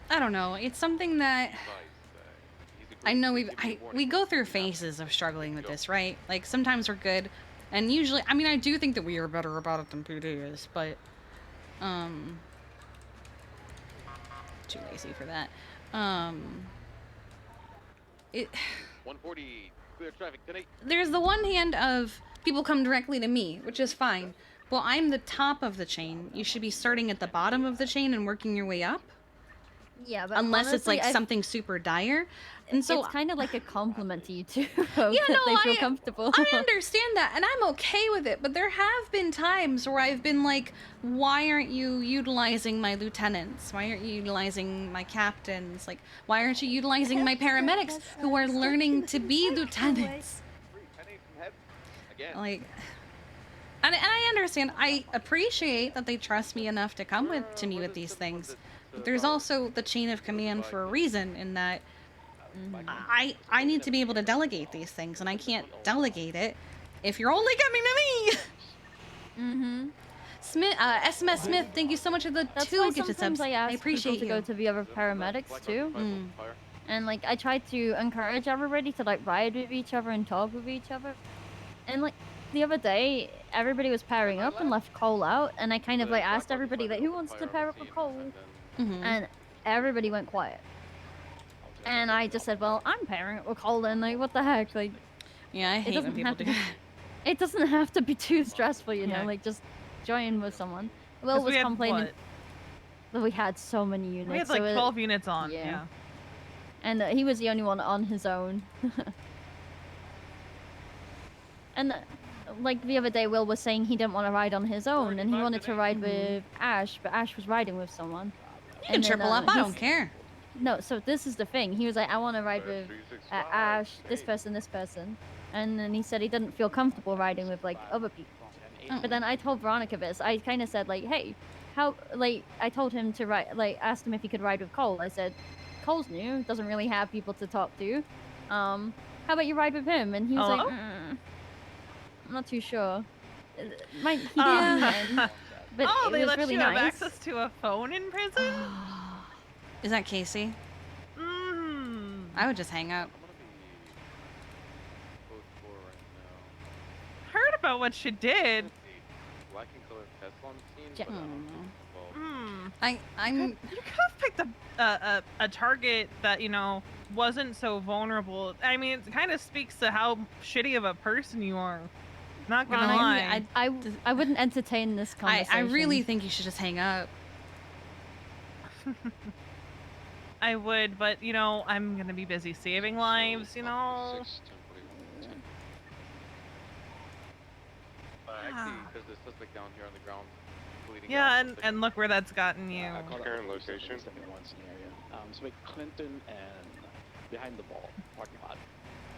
Speaker 2: I don't know. It's something that I know we go through phases of struggling with this, right? Like, sometimes we're good, and usually, I mean, I do think that we are better about it than PD is, but too lazy for that.
Speaker 5: 140 clear traffic tonight.
Speaker 2: There's the one hand of people come directly to me, which is fine. Well, I'm the top of the chain. You should be starting at the bottom of the chain and working your way up.
Speaker 14: Yeah, but
Speaker 2: unless
Speaker 14: honestly,
Speaker 2: it's like something super dire. And so
Speaker 14: it's kind of like a compliment to you too.
Speaker 2: Yeah, no,
Speaker 14: they feel comfortable.
Speaker 2: I understand that, and I'm okay with it. But there have been times where I've been like, "Why aren't you utilizing my lieutenants? Why aren't you utilizing my captains? Like, why aren't you utilizing my paramedics who are learning to be lieutenants?" Like, and I understand. I appreciate that they trust me enough to come to me with these things. But there's also the chain of command for a reason, in that I need to be able to delegate these things, and I can't delegate it if you're only coming to me. Smith, SMS Smith, thank you so much for the
Speaker 14: That's
Speaker 2: 2
Speaker 14: why
Speaker 2: gifted
Speaker 14: sometimes
Speaker 2: subs.
Speaker 14: I ask
Speaker 2: appreciate
Speaker 14: people to go to the other paramedics too. And like, I try to encourage everybody to like ride with each other and talk with each other. And like the other day, everybody was pairing up and left Cole out, and I kind of like asked everybody like, who wants to pair up with Cole? And everybody went quiet. And I just said, well, I'm pairing up with Cole then, like, what the heck? Like,
Speaker 2: yeah, I hate when people do that.
Speaker 14: It doesn't have to be too stressful, you know, like, just join with someone. Will was complaining that we had so many units.
Speaker 7: We had like 12 units on, yeah.
Speaker 14: And he was the only one on his own. And like the other day, Will was saying he didn't want to ride on his own, and he wanted to ride with Ash, but Ash was riding with someone.
Speaker 2: You can triple up, I don't care.
Speaker 14: No, so this is the thing. He was like, I want to ride with Ash, this person. And then he said he didn't feel comfortable riding with, like, other people. But then I told Veronica this. I kind of said, like, hey, how, like, I told him to ride, like, asked him if he could ride with Cole. I said, Cole's new, doesn't really have people to talk to. How about you ride with him? And he was like, I'm not too sure. He did, but
Speaker 7: oh,
Speaker 14: it
Speaker 7: they
Speaker 14: was
Speaker 7: let
Speaker 14: really
Speaker 7: you
Speaker 14: nice.
Speaker 7: have access to a phone in prison?
Speaker 2: Is that Casey? I would just hang up.
Speaker 7: Heard about what she did.
Speaker 2: I'm.
Speaker 7: You could have picked a target that, you know, wasn't so vulnerable. I mean, it kind of speaks to how shitty of a person you are. Not gonna lie.
Speaker 14: I wouldn't entertain this conversation.
Speaker 2: I really think you should just hang up.
Speaker 7: I would, but, you know, I'm gonna be busy saving lives, you know.
Speaker 5: Actually, there's this suspect down here on the ground.
Speaker 7: Yeah, and look where that's gotten you.
Speaker 5: Current location.
Speaker 6: So like Clinton and behind the ball parking lot.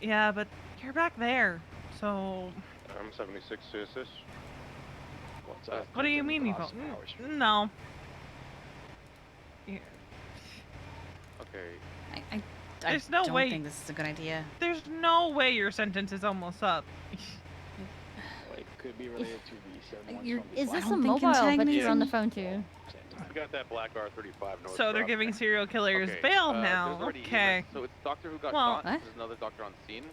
Speaker 7: Yeah, but you're back there, so.
Speaker 16: I'm 76 to assist.
Speaker 13: What's up?
Speaker 7: What do you mean you don't? No. Yeah.
Speaker 16: Okay.
Speaker 2: I
Speaker 7: There's no
Speaker 2: don't
Speaker 7: way.
Speaker 2: think this is a good idea.
Speaker 7: There's no way your sentence is almost up.
Speaker 15: It could be related to
Speaker 14: Is this a mobile? But you're on the phone too.
Speaker 3: We got that black R35 north.
Speaker 7: So they're giving serial killers
Speaker 13: Okay,
Speaker 7: bail
Speaker 13: there's
Speaker 7: now.
Speaker 13: already
Speaker 7: Okay.
Speaker 13: EMS. So it's doctor who got
Speaker 7: Well,
Speaker 13: shot.
Speaker 2: what?
Speaker 13: There's another doctor on scene.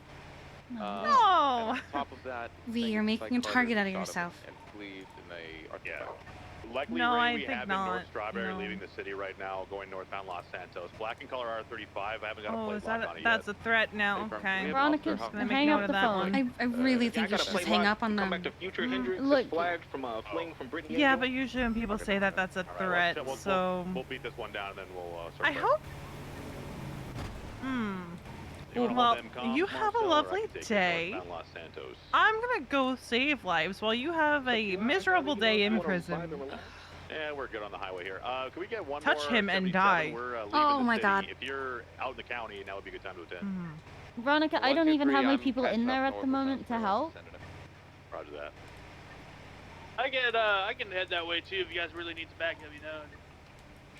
Speaker 7: No.
Speaker 13: On top of that,
Speaker 2: V, you're making a target out of yourself.
Speaker 13: And fleed in a
Speaker 3: Yeah. Luckily,
Speaker 7: No,
Speaker 3: Ray,
Speaker 7: I
Speaker 3: we
Speaker 7: think
Speaker 3: have
Speaker 7: not.
Speaker 3: in North Strawberry
Speaker 7: No.
Speaker 3: leaving the city right now, going northbound Los Santos. Black and color R35. I haven't got a
Speaker 7: Oh,
Speaker 3: plate
Speaker 7: is
Speaker 3: lock
Speaker 7: that
Speaker 3: on it
Speaker 7: that's
Speaker 3: yet.
Speaker 7: a threat now? Okay.
Speaker 14: Veronica,
Speaker 7: Gonna make
Speaker 14: hang
Speaker 7: note
Speaker 14: up
Speaker 7: of
Speaker 14: the
Speaker 7: that
Speaker 14: phone.
Speaker 7: one.
Speaker 2: I really think you should just hang up on
Speaker 15: Come
Speaker 2: them.
Speaker 15: back to future Hendrix
Speaker 14: Look-
Speaker 15: is flagged from fleeing from Brittany.
Speaker 7: Yeah,
Speaker 15: Angel.
Speaker 7: but usually when people say that, that's a
Speaker 3: All right,
Speaker 7: threat.
Speaker 3: we'll
Speaker 7: So
Speaker 3: beat this one down and then we'll
Speaker 7: I
Speaker 3: circle back.
Speaker 7: hope.
Speaker 3: You wanna
Speaker 7: Well,
Speaker 3: hold them comms,
Speaker 7: you have a
Speaker 3: Marcel, or I
Speaker 7: lovely
Speaker 3: can take you
Speaker 7: day.
Speaker 3: northbound Los Santos?
Speaker 7: I'm gonna go save lives while you have a miserable day in prison.
Speaker 3: Yeah, we're good on the highway here. Can we get one
Speaker 7: Touch
Speaker 3: more
Speaker 7: him and
Speaker 3: 77?
Speaker 7: die.
Speaker 3: We're leaving
Speaker 2: Oh
Speaker 3: the
Speaker 2: my
Speaker 3: city.
Speaker 2: God.
Speaker 3: If you're out in the county, now would be a good time to attend.
Speaker 14: Veronica, I don't
Speaker 13: 123,
Speaker 14: even have my
Speaker 13: I'm
Speaker 14: people in
Speaker 13: catching
Speaker 14: there
Speaker 13: up
Speaker 14: at the
Speaker 13: north of
Speaker 14: moment to
Speaker 13: San
Speaker 14: help.
Speaker 13: Senator.
Speaker 3: Roger that.
Speaker 6: I can head that way too if you guys really need to back up, you know.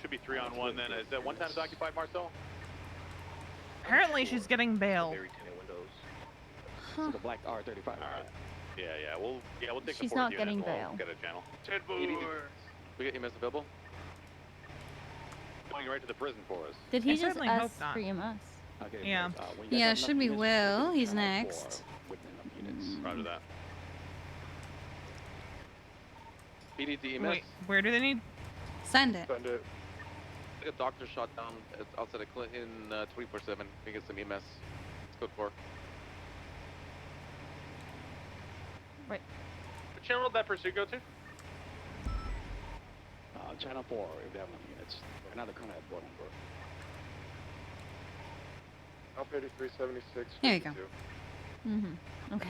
Speaker 3: Should be 3-on-1 then. Is that one time's occupied, Marcel?
Speaker 7: Apparently, she's getting bail.
Speaker 15: Very tinted windows.
Speaker 14: Huh.
Speaker 15: So the black R35.
Speaker 3: Alright. Yeah, we'll take
Speaker 14: She's
Speaker 3: the
Speaker 14: not
Speaker 3: 4th
Speaker 14: getting
Speaker 3: unit and
Speaker 14: bail.
Speaker 3: we'll get a channel.
Speaker 6: 10-4.
Speaker 13: We get EMS available.
Speaker 3: Going right to the prison for us.
Speaker 14: Did he
Speaker 7: I
Speaker 14: just
Speaker 7: certainly hope
Speaker 14: ask
Speaker 7: not.
Speaker 14: for EMS?
Speaker 15: Okay,
Speaker 7: Yeah.
Speaker 15: when you guys
Speaker 2: Yeah,
Speaker 15: have
Speaker 2: should
Speaker 15: enough
Speaker 2: be
Speaker 15: units,
Speaker 2: Will.
Speaker 15: we
Speaker 2: He's
Speaker 15: can channel
Speaker 2: next.
Speaker 15: for with enough units.
Speaker 3: Roger that.
Speaker 13: PD to EMS.
Speaker 7: Wait, where do they need?
Speaker 2: Send it.
Speaker 16: Send it.
Speaker 13: A doctor shot down outside of Clinton 24/7. We get some EMS. It's code 4.
Speaker 14: Right.
Speaker 6: What channel did that pursuit go to?
Speaker 15: Channel 4 if they have enough units. Right now they're kind of at boarding for.
Speaker 16: Alpha 8376.
Speaker 2: There you go.
Speaker 14: Okay.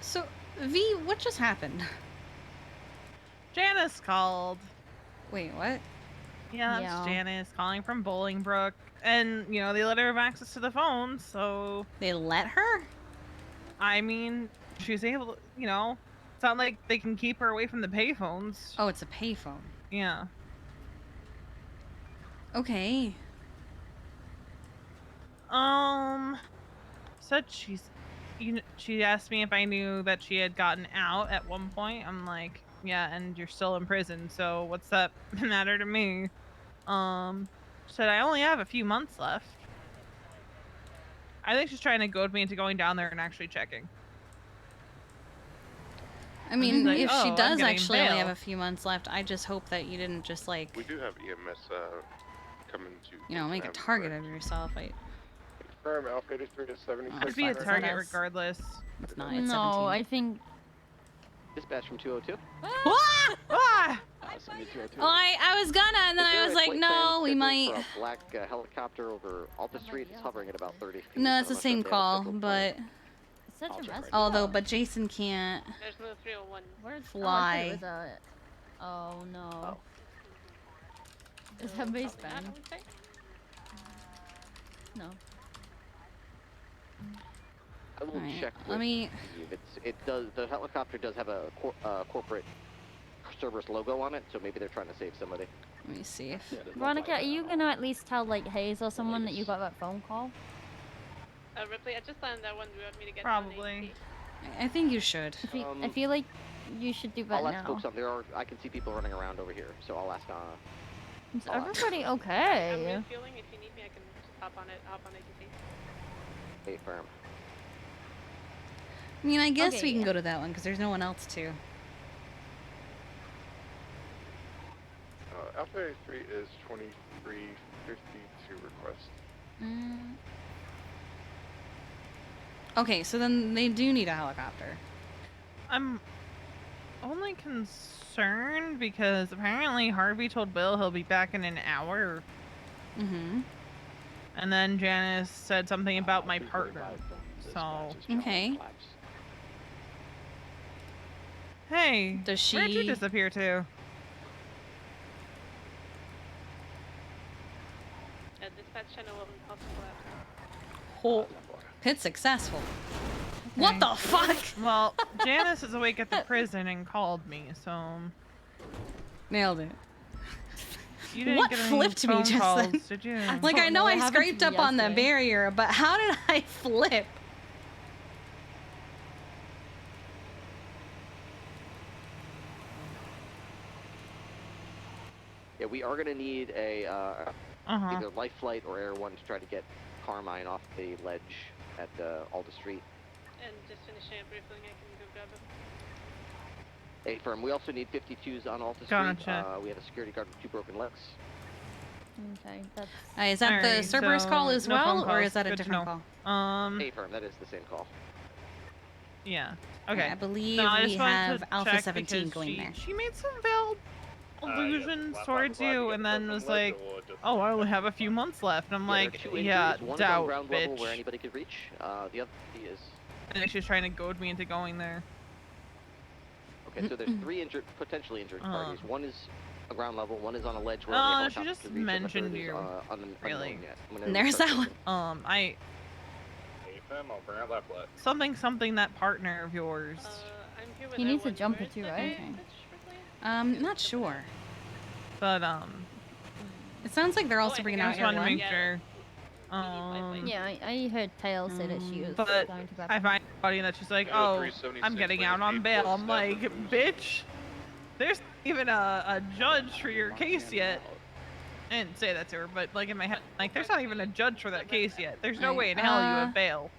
Speaker 2: So, V, what just happened?
Speaker 7: Janice called.
Speaker 2: Wait, what?
Speaker 7: Yeah, that's
Speaker 14: Yeah.
Speaker 7: Janice calling from Bolingbrook. And, you know, they let her have access to the phone, so.
Speaker 2: They let her?
Speaker 7: I mean, she's able to, you know. It's not like they can keep her away from the payphones.
Speaker 2: Oh, it's a payphone.
Speaker 7: Yeah.
Speaker 2: Okay.
Speaker 7: Said she asked me if I knew that she had gotten out at one point. I'm like, yeah, and you're still in prison, so what's that matter to me? Said I only have a few months left. I think she's trying to goad me into going down there and actually checking.
Speaker 2: I mean,
Speaker 7: like,
Speaker 2: if
Speaker 7: "Oh,
Speaker 2: she
Speaker 7: I'm
Speaker 2: does
Speaker 7: getting
Speaker 2: actually only
Speaker 7: bail."
Speaker 2: have a few months left, I just hope that you didn't just like,
Speaker 16: We do have EMS coming to.
Speaker 2: you know, make a target of yourself.
Speaker 16: Confirm Alpha 83 to 76.
Speaker 7: It'd be a
Speaker 2: Fuck,
Speaker 7: target
Speaker 2: that's-
Speaker 7: regardless.
Speaker 2: It's not. It's
Speaker 14: No,
Speaker 2: 17.
Speaker 14: I think.
Speaker 19: Dispatch from 202.
Speaker 2: Ah!
Speaker 7: Ah!
Speaker 19: 202.
Speaker 2: Oh, I was gonna, and then I was like, no, we might.
Speaker 19: For a black helicopter over Alta Street. It's hovering at about 30 feet.
Speaker 2: No, it's
Speaker 19: so
Speaker 2: the
Speaker 19: I'm
Speaker 2: same
Speaker 19: not sure if they have a
Speaker 2: call,
Speaker 19: scheduled
Speaker 2: but
Speaker 14: It's such a mess.
Speaker 2: although, but Jason can't
Speaker 12: There's no 301.
Speaker 14: Where's
Speaker 2: fly.
Speaker 14: Oh no. Is that base band? No.
Speaker 19: I will
Speaker 2: Alright,
Speaker 19: check.
Speaker 2: let
Speaker 19: with
Speaker 2: me-
Speaker 19: Steve. It does. The helicopter does have a corporate Cerberus logo on it, so maybe they're trying to save somebody.
Speaker 2: Let me see if.
Speaker 14: Veronica, are you gonna at least tell like Hayes or someone that you got that phone call?
Speaker 12: Ripley, I just found that one. Do you want me to get
Speaker 7: Probably.
Speaker 2: I think you should.
Speaker 14: I feel like you should do that
Speaker 19: I'll
Speaker 14: now.
Speaker 19: ask folks up there. I can see people running around over here, so I'll ask.
Speaker 14: Is everybody okay?
Speaker 12: I'm refueling. If you need me, I can just hop on ATC.
Speaker 19: Hey, firm.
Speaker 2: I mean, I guess
Speaker 14: Okay,
Speaker 2: we can
Speaker 14: yeah.
Speaker 2: go to that one because there's no one else to.
Speaker 16: Alpha 83 is 2352 request.
Speaker 2: Okay, so then they do need a helicopter.
Speaker 7: I'm only concerned because apparently Harvey told Bill he'll be back in an hour.
Speaker 2: Mm-hmm.
Speaker 7: And then Janice said something about my partner. So.
Speaker 2: Okay.
Speaker 7: Hey,
Speaker 2: Does
Speaker 7: where'd you
Speaker 2: she-
Speaker 7: disappear to?
Speaker 12: This dispatch channel will possible.
Speaker 2: Oh, hit successful. What the fuck?
Speaker 7: Well, Janice is awake at the prison and called me, so...
Speaker 2: Nailed it.
Speaker 7: You didn't
Speaker 2: what
Speaker 7: get any
Speaker 2: flipped me
Speaker 7: phone
Speaker 2: just
Speaker 7: calls,
Speaker 2: then?
Speaker 7: did you?
Speaker 2: Like, I know I scraped up on the barrier, but how did I flip?
Speaker 19: Yeah, we are gonna need a either life flight or Air 1 to try to get Carmine off the ledge at Alda Street.
Speaker 12: And just finishing up briefing, I can go grab him.
Speaker 19: Hey, firm. We also need 52s on Alta Street.
Speaker 7: Gotcha.
Speaker 19: We have a security guard with 2 broken legs.
Speaker 14: Okay, that's...
Speaker 2: Is that the Cerberus call as
Speaker 7: no
Speaker 2: well,
Speaker 7: phone
Speaker 2: or
Speaker 7: calls.
Speaker 2: is that a
Speaker 7: Good to
Speaker 2: different
Speaker 7: know.
Speaker 2: call?
Speaker 19: Hey, firm. That is the same call.
Speaker 7: Yeah. Okay.
Speaker 2: I believe
Speaker 7: No, I
Speaker 2: we
Speaker 7: just wanted
Speaker 2: have
Speaker 7: to
Speaker 2: Alpha
Speaker 7: check
Speaker 2: 17
Speaker 7: because
Speaker 2: going there.
Speaker 7: She made some veiled allusions towards you, and then was like, "Oh, I only have a few months left." And I'm like, "Yeah,
Speaker 19: One is on
Speaker 7: doubt,
Speaker 19: ground level
Speaker 7: bitch."
Speaker 19: where anybody could reach. The other is...
Speaker 7: I think she's trying to goad me into going there.
Speaker 19: Okay, so there's 3 potentially injured parties. One is a ground level, one is on a ledge where
Speaker 7: Oh,
Speaker 19: only a
Speaker 7: she
Speaker 19: helicopter
Speaker 7: just
Speaker 19: could reach, and the
Speaker 7: mentioned
Speaker 19: third is,
Speaker 7: you. Really?
Speaker 19: yet.
Speaker 2: And there's that one.
Speaker 7: I... Something that partner of yours.
Speaker 14: He needs a jumper too, right?
Speaker 2: Not sure.
Speaker 7: But,
Speaker 2: It sounds like they're also bringing
Speaker 7: I
Speaker 2: out
Speaker 7: just
Speaker 2: Air
Speaker 7: wanted to
Speaker 2: 1.
Speaker 7: make sure.
Speaker 14: Yeah, I heard Tail say that she was
Speaker 7: But
Speaker 14: going to
Speaker 7: I find it funny that she's like, "Oh, I'm getting out on bail." I'm like, "Bitch, there's not even a judge for your case yet." I didn't say that to her, but like in my head, like, there's not even a judge for that case yet. There's no way in hell you have bail.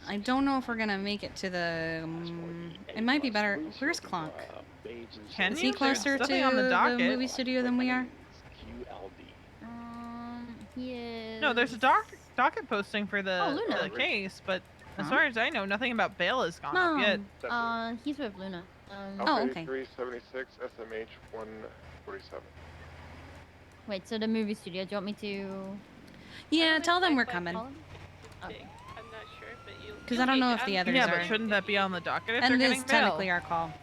Speaker 2: I don't know if we're gonna make it to the. It might be better. Where's Clonk? Is he closer to the movie studio than we are?
Speaker 14: He is...
Speaker 7: No, there's a docket posting for the case, but as far as I know, nothing about bail has gone up yet.
Speaker 14: He's with Luna.
Speaker 2: Oh, okay.
Speaker 1: 376 SMH 147.
Speaker 14: Wait, so the movie studio, do you want me to...
Speaker 2: Yeah, tell them we're coming.
Speaker 14: Okay.
Speaker 12: I'm not sure, but you...
Speaker 2: Because I don't know if the others are.
Speaker 7: Yeah, but shouldn't that be on the docket if
Speaker 2: and
Speaker 7: they're
Speaker 2: it
Speaker 7: getting
Speaker 2: is
Speaker 7: bail?
Speaker 2: technically our call.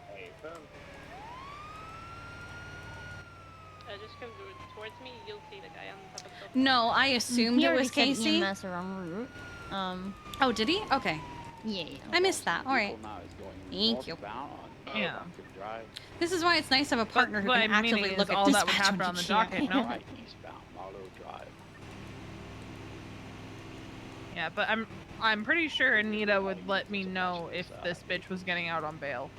Speaker 12: Just come towards me, you'll see the guy on top of the building.
Speaker 2: No, I assumed it was
Speaker 14: Casey.
Speaker 2: Casey.
Speaker 14: EMS are en route.
Speaker 2: Oh, did he? Okay.
Speaker 14: Yeah.
Speaker 2: I missed that. All right. Thank you.
Speaker 7: Yeah.
Speaker 2: This is why it's nice to have a partner who can actively look at
Speaker 7: all that would
Speaker 2: dispatch
Speaker 7: happen
Speaker 2: when
Speaker 7: on
Speaker 2: you
Speaker 7: the
Speaker 2: can't.
Speaker 7: docket, no? Yeah, but I'm pretty sure Anita would let me know if this bitch was getting out on bail.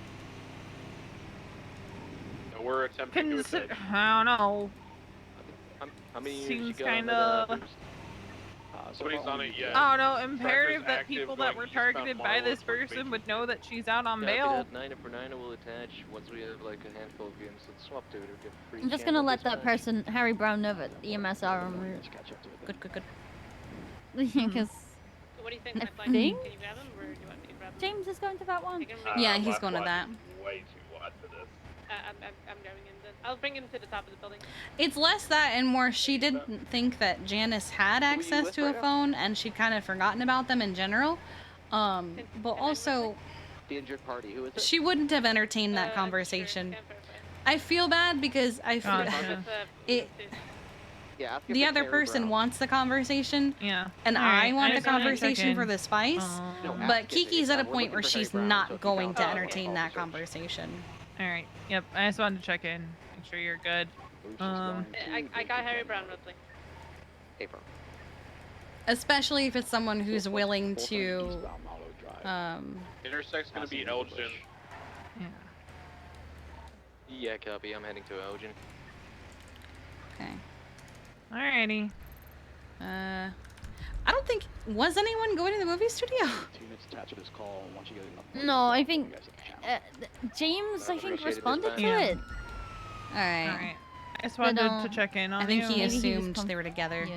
Speaker 3: We're attempting to attach.
Speaker 7: I don't know.
Speaker 3: How many years
Speaker 7: Seems
Speaker 3: you
Speaker 7: kind of...
Speaker 3: Somebody's on it yet.
Speaker 7: Oh no, imperative that people that were targeted by this person would know that she's out on bail.
Speaker 17: 9 for 9 will attach once we have like a handful of units. Let's swap to it or get free.
Speaker 14: I'm just gonna let that person, Harry Brown, know that EMS are en route.
Speaker 2: Good.
Speaker 14: Because
Speaker 12: What do you think?
Speaker 14: I
Speaker 12: Can
Speaker 14: think
Speaker 12: you grab him, or do you want me to grab him?
Speaker 14: James is going to that one.
Speaker 2: Yeah, he's going to that.
Speaker 3: Way too wide for this.
Speaker 12: I'm grabbing him then. I'll bring him to the top of the building.
Speaker 2: It's less that and more she didn't think that Janice had access to a phone and she'd kind of forgotten about them in general. But also,
Speaker 19: The injured party. Who is it?
Speaker 2: she wouldn't have entertained that conversation. I feel bad because I feel
Speaker 19: Yeah,
Speaker 2: the other person wants the conversation.
Speaker 7: Yeah.
Speaker 2: And
Speaker 7: Alright,
Speaker 2: I want
Speaker 7: I
Speaker 2: the
Speaker 7: just wanted to
Speaker 2: conversation
Speaker 7: check
Speaker 2: for
Speaker 7: in.
Speaker 2: the spice. But Kiki's at a point where she's not going to entertain that conversation.
Speaker 7: Alright, yep, I just wanted to check in. Make sure you're good.
Speaker 12: I got Harry Brown roughly.
Speaker 19: April.
Speaker 2: Especially if it's someone who's willing to
Speaker 3: Intersect's gonna be Elgin.
Speaker 17: Yeah, copy. I'm heading to Elgin.
Speaker 2: Okay.
Speaker 7: Alrighty.
Speaker 2: I don't think was anyone going to the movie studio?
Speaker 14: No, I think James, I think, responded to it.
Speaker 2: Alright.
Speaker 7: I just wanted to check in on
Speaker 2: I think
Speaker 7: you.
Speaker 2: he assumed they were together.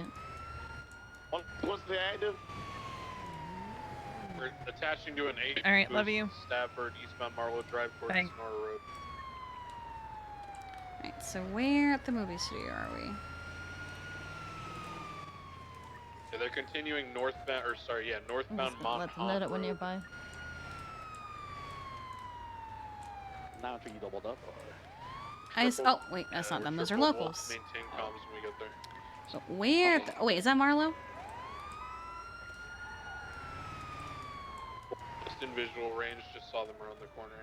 Speaker 3: What's the active? We're attaching to an 8.
Speaker 7: Alright, love you.
Speaker 3: Stafford, eastbound Marlow Drive towards
Speaker 7: Thanks.
Speaker 3: Sonora Road.
Speaker 2: Alright, so where at the movie studio are we?
Speaker 3: Yeah, they're continuing northbound, or sorry, yeah, northbound Mont
Speaker 14: Let it when nearby.
Speaker 17: Now after you doubled up, or...
Speaker 2: Oh wait, that's not them. Those are locals.
Speaker 3: Maintain comms when we get there.
Speaker 2: So where? Oh wait, is that Marlo?
Speaker 16: Just in visual range, just saw them around the corner.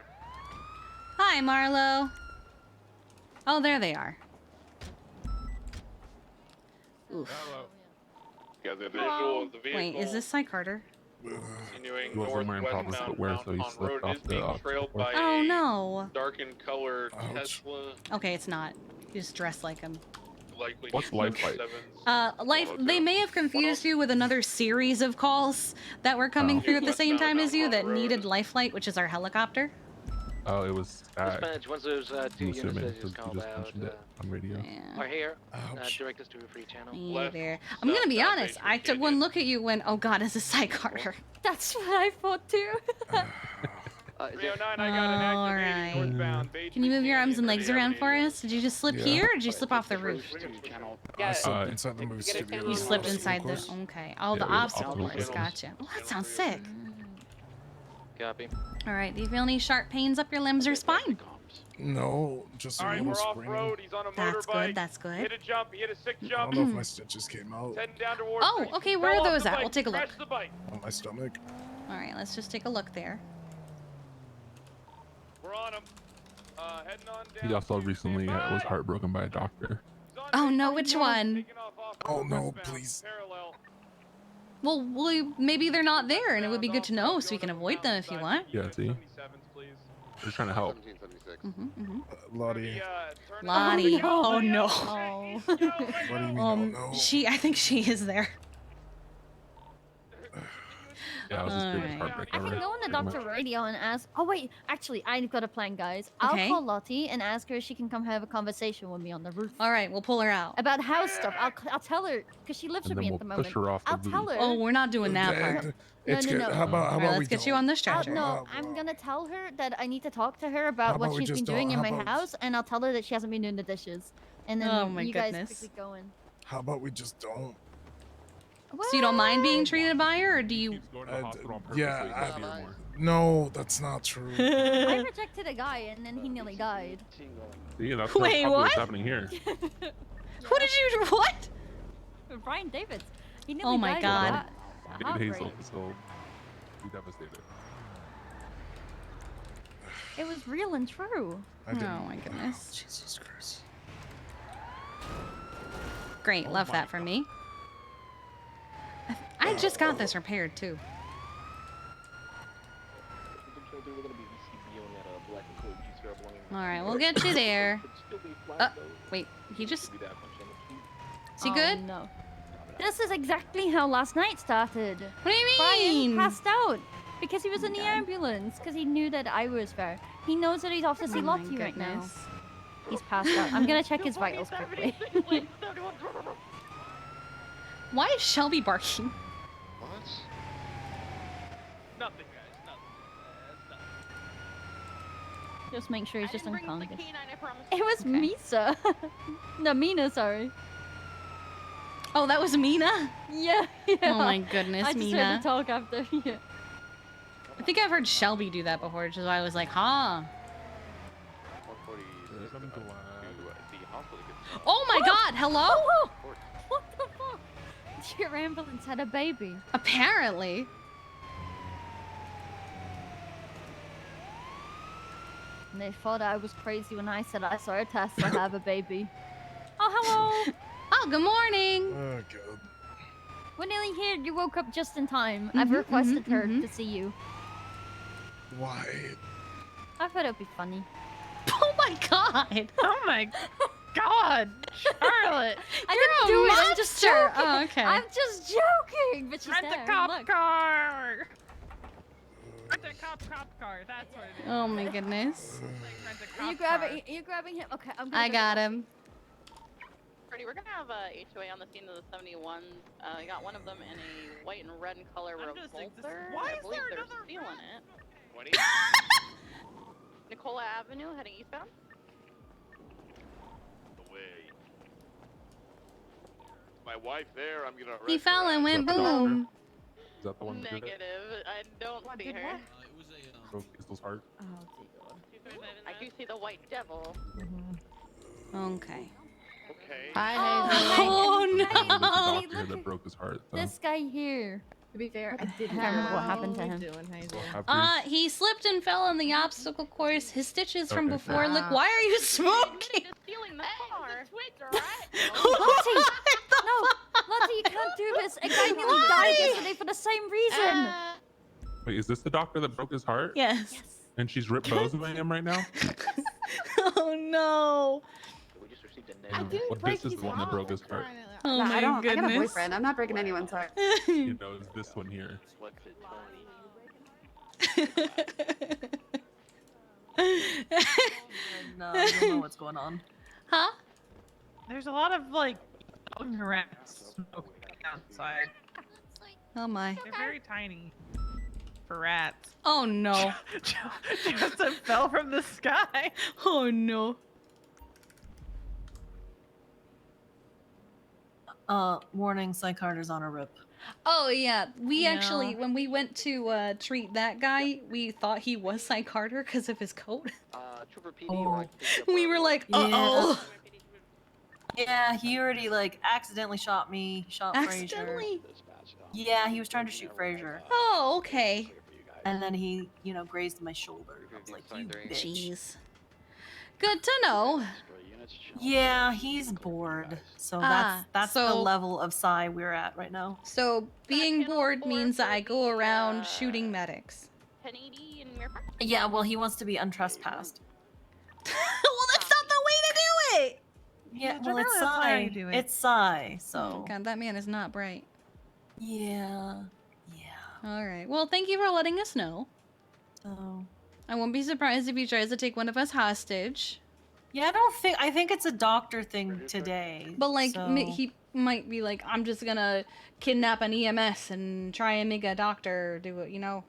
Speaker 2: Hi, Marlo. Oh, there they are. Oof.
Speaker 16: Yeah, the visual of the vehicle.
Speaker 2: Wait, is this Cy Carter?
Speaker 16: Continuing northwest Mountain Road is being trailed by
Speaker 2: Oh no.
Speaker 16: darkened color Tesla.
Speaker 2: Okay, it's not. You just dress like him.
Speaker 16: Likely
Speaker 22: What's life like?
Speaker 2: Life. They may have confused you with another series of calls that were coming through at the same time as you that needed life flight, which is our helicopter.
Speaker 22: Oh, it was Stag.
Speaker 17: Once those two units that you just called out
Speaker 22: on radio.
Speaker 17: are here, direct us to a free channel.
Speaker 2: Hey there. I'm gonna be honest. I took one look at you and went, "Oh God, is this Cy Carter?"
Speaker 14: That's what I thought too.
Speaker 3: 309, I got an activating northbound.
Speaker 2: Can you move your arms and legs around for us? Did you just slip here, or did you slip off the roof?
Speaker 22: Inside the move studio.
Speaker 2: You slipped inside the. Okay. Oh, the obstacle course. Gotcha. Oh, that sounds sick.
Speaker 17: Copy.
Speaker 2: All right. Do you feel any sharp pains up your limbs or spine?
Speaker 18: No, just a little spring.
Speaker 3: He's on a
Speaker 2: That's
Speaker 3: motorbike.
Speaker 2: good. That's good.
Speaker 3: Hit a jump. He hit a sick
Speaker 18: I
Speaker 3: jump.
Speaker 18: don't know if my stitches came out
Speaker 3: Heading down towards
Speaker 2: Oh, okay. Where are those at? We'll take a look.
Speaker 3: The bike.
Speaker 18: on my stomach.
Speaker 2: All right. Let's just take a look there.
Speaker 3: We're on him. Heading on down.
Speaker 22: He also recently was heartbroken by a doctor.
Speaker 2: Oh no, which one?
Speaker 18: Oh no, please.
Speaker 2: Well, maybe they're not there, and it would be good to know so we can avoid them if you want.
Speaker 22: Yeah, see? They're trying to help.
Speaker 18: Lottie.
Speaker 2: Lottie. Oh no.
Speaker 18: What do you mean, oh no?
Speaker 2: I think she is there.
Speaker 22: Yeah, I was just biggest heartbreak
Speaker 14: I can
Speaker 22: ever.
Speaker 14: go on the doctor radio and ask. Oh wait, actually, I've got a plan, guys.
Speaker 2: Okay.
Speaker 14: I'll call Lottie and ask her if she can come have a conversation with me on the roof.
Speaker 2: All right, we'll pull her out.
Speaker 14: About house stuff. I'll tell her because she lives
Speaker 22: And
Speaker 14: with me
Speaker 22: then
Speaker 14: at the
Speaker 22: we'll
Speaker 14: moment.
Speaker 22: push her off the
Speaker 14: I'll tell her.
Speaker 2: Oh, we're not doing that part.
Speaker 14: No.
Speaker 18: How about
Speaker 2: All right,
Speaker 18: we
Speaker 2: let's get you on the stretcher.
Speaker 14: No, I'm gonna tell her that I need to talk to her about what she's been doing in my house, and I'll tell her that she hasn't been doing the dishes. And then
Speaker 2: Oh my
Speaker 14: you
Speaker 2: goodness.
Speaker 14: guys quickly go in.
Speaker 18: How about we just don't?
Speaker 2: So you don't mind being treated by her, or do you?
Speaker 18: No, that's not true.
Speaker 14: I rejected a guy, and then he nearly died.
Speaker 22: See, that's
Speaker 2: Wait,
Speaker 22: probably
Speaker 2: what?
Speaker 22: what's happening here.
Speaker 2: Who did you? What?
Speaker 14: Brian Davids. He nearly
Speaker 2: Oh my
Speaker 14: died.
Speaker 2: God.
Speaker 22: David Hazel, so be devastated.
Speaker 14: It was real and true.
Speaker 2: Oh my goodness.
Speaker 18: Jesus Christ.
Speaker 2: Great, love that for me. I just got this repaired too. All right, we'll get you there. Wait, he just. Is he good?
Speaker 14: No. This is exactly how last night started.
Speaker 2: What do you mean?
Speaker 14: Brian passed out because he was in the ambulance because he knew that I was there. He knows that he's off to see Lottie right now. He's passed out. I'm gonna check his vitals quickly.
Speaker 2: Why is Shelby barking?
Speaker 3: What?
Speaker 7: Nothing, guys. Nothing.
Speaker 14: Just make sure he's just unconscious.
Speaker 12: I promise.
Speaker 14: It was Misa. No, Mina, sorry.
Speaker 2: Oh, that was Mina?
Speaker 14: Yeah.
Speaker 2: Oh my goodness,
Speaker 14: I just
Speaker 2: Mina.
Speaker 14: heard the talk after. Yeah.
Speaker 2: I think I've heard Shelby do that before, which is why I was like, huh. Oh my God! Hello?
Speaker 14: What the fuck? Your ambulance had a baby.
Speaker 2: Apparently.
Speaker 14: And they thought I was crazy when I said I saw a test to have a baby. Oh, hello.
Speaker 2: Oh, good morning.
Speaker 18: Oh God.
Speaker 14: We're nearly here. You woke up just in time. I've requested her to see you.
Speaker 18: Why?
Speaker 14: I thought it'd be funny.
Speaker 2: Oh my God.
Speaker 7: Oh my God, Charlotte.
Speaker 14: I didn't do it. I'm just
Speaker 2: monster.
Speaker 14: joking.
Speaker 2: Oh, okay.
Speaker 14: I'm just joking. But she's
Speaker 7: Rent
Speaker 14: there.
Speaker 7: a cop
Speaker 14: Look.
Speaker 7: car. Rent a cop car. That's what it is.
Speaker 2: Oh my goodness.
Speaker 7: Rent a
Speaker 14: Are you
Speaker 7: cop car.
Speaker 14: grabbing? You grabbing him? Okay, I'm. Gonna
Speaker 2: I
Speaker 14: go
Speaker 2: got
Speaker 14: get
Speaker 2: him.
Speaker 12: Freddie, we're gonna have a HOA on the scene of the 71. I got one of them in a white and red color revolter.
Speaker 7: Why
Speaker 12: I
Speaker 7: is
Speaker 12: believe
Speaker 7: there
Speaker 12: they're
Speaker 7: another
Speaker 12: stealing it.
Speaker 3: 20?
Speaker 12: Nicola Avenue, heading eastbound.
Speaker 3: Away. My wife there, I'm gonna arrest
Speaker 2: He fell and went boom.
Speaker 22: Is that the one that did it?
Speaker 12: Negative. I don't see her.
Speaker 22: Broke Crystal's heart.
Speaker 12: I do see the white devil.
Speaker 2: Okay.
Speaker 3: okay?
Speaker 14: Hi,
Speaker 2: Oh
Speaker 14: no!
Speaker 20: Doctor that broke his heart. Though.
Speaker 14: This guy here.
Speaker 12: To be fair, I did
Speaker 14: can't remember what happened to him.
Speaker 2: He slipped and fell on the obstacle course. His stitches from before. Look, why are you smoking?
Speaker 12: Stealing the car.
Speaker 14: Lottie! No! Lottie, you can't do this! A guy nearly died yesterday for the same reason!
Speaker 20: Wait, is this the doctor that broke his heart?
Speaker 2: Yes.
Speaker 20: And she's Rip Bozoing him right now?
Speaker 2: Oh no.
Speaker 20: Well, this is the one that broke his heart.
Speaker 2: Oh
Speaker 21: no,
Speaker 2: my
Speaker 21: I got a
Speaker 2: goodness.
Speaker 21: boyfriend. I'm not breaking anyone's heart.
Speaker 20: You know, it's this one here.
Speaker 7: No, I don't know what's going on.
Speaker 2: Huh?
Speaker 7: There's a lot of like young rats smoking outside.
Speaker 2: Oh my.
Speaker 7: They're very tiny for rats.
Speaker 2: Oh no.
Speaker 7: Joseph fell from the sky.
Speaker 2: Oh no.
Speaker 7: Warning, Psych Carter's on a rip.
Speaker 2: Oh yeah, we
Speaker 7: Yeah.
Speaker 2: actually, when we went to treat that guy, we thought he was Psych Carter because of his coat.
Speaker 19: Trooper PD or
Speaker 2: We were like, uh-oh.
Speaker 7: Yeah, he already like accidentally shot me, shot
Speaker 2: Accidentally?
Speaker 7: Frazier. Yeah, he was trying to shoot Frazier.
Speaker 2: Oh, okay.
Speaker 7: And then he, grazed my shoulder. I was like, you bitch.
Speaker 2: Jeez. Good to know.
Speaker 7: Yeah, he's bored. So that's the level of psi we're at right now.
Speaker 2: So being bored means that I go around shooting medics.
Speaker 12: 1080 in your park.
Speaker 7: Yeah, well, he wants to be untrespassed.
Speaker 2: Well, that's not the way to do it.
Speaker 7: Yeah, well, it's psi. It's psi, so.
Speaker 2: Oh, God, that man is not bright.
Speaker 7: Yeah.
Speaker 2: All right. Well, thank you for letting us know.
Speaker 7: Oh.
Speaker 2: I won't be surprised if he tries to take one of us hostage.
Speaker 7: Yeah, I think it's a doctor thing today.
Speaker 2: But like,
Speaker 7: so.
Speaker 2: he might be like, I'm just gonna kidnap an EMS and try and make a doctor do it, you know?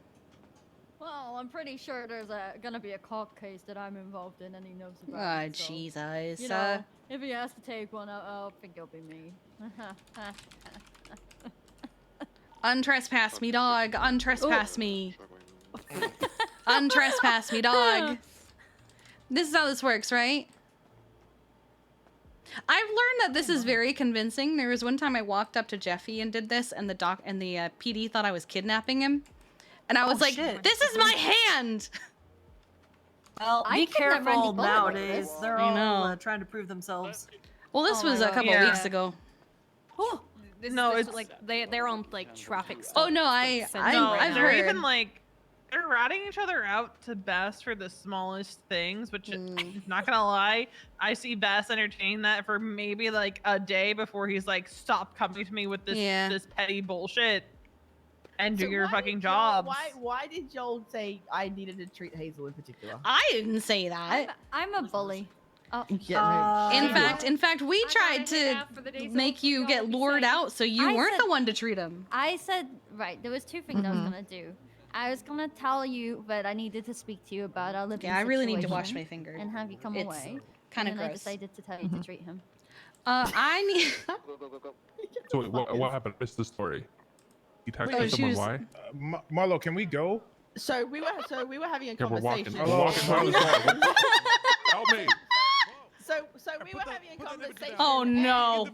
Speaker 14: Well, I'm pretty sure there's gonna be a court case that I'm involved in, and he knows about
Speaker 2: Ah,
Speaker 14: it. So,
Speaker 2: Jesus.
Speaker 14: you know, if he has to take one, I think it'll be me.
Speaker 2: Untrespass me, dog. Untrespass me. Untrespass me, dog. This is how this works, right? I've learned that this is very convincing. There was one time I walked up to Jeffy and did this, and the PD thought I was kidnapping him, and I was like,
Speaker 7: shit.
Speaker 2: "This is my hand."
Speaker 7: Well, be careful nowadays. They're
Speaker 2: I know.
Speaker 7: all trying to prove themselves.
Speaker 2: Well, this was a couple weeks ago.
Speaker 7: Oh,
Speaker 4: It's like they're on like traffic.
Speaker 2: Oh no, I've
Speaker 7: they're
Speaker 2: heard.
Speaker 7: even like they're ratting each other out to Bass for the smallest things, which not gonna lie, I see Bass entertain that for maybe like a day before he's like, stop coming to me with this this petty bullshit and do your fucking jobs.
Speaker 23: Why did Joel say I needed to treat Hazel in particular?
Speaker 2: I didn't say that.
Speaker 14: I'm a bully.
Speaker 2: In fact, we tried to make you get lured out, so you weren't the one to treat him.
Speaker 14: I said, right, there was two things I was gonna do. I was gonna tell you that I needed to speak to you about our living
Speaker 2: Yeah, I really need to
Speaker 14: situation
Speaker 2: wash my finger.
Speaker 14: and have you come
Speaker 2: It's
Speaker 14: away.
Speaker 2: kinda
Speaker 14: And then I
Speaker 2: gross.
Speaker 14: decided to tell you to treat him.
Speaker 2: I need.
Speaker 20: So wait, what happened? I missed the story. He
Speaker 2: Oh,
Speaker 20: texted someone why?
Speaker 18: Marlo, can we go?
Speaker 23: So we were having a
Speaker 20: Yeah, we're walking.
Speaker 23: conversation.
Speaker 20: We're walking around this wall. Help me.
Speaker 23: So we were having a conversation.
Speaker 2: Oh no!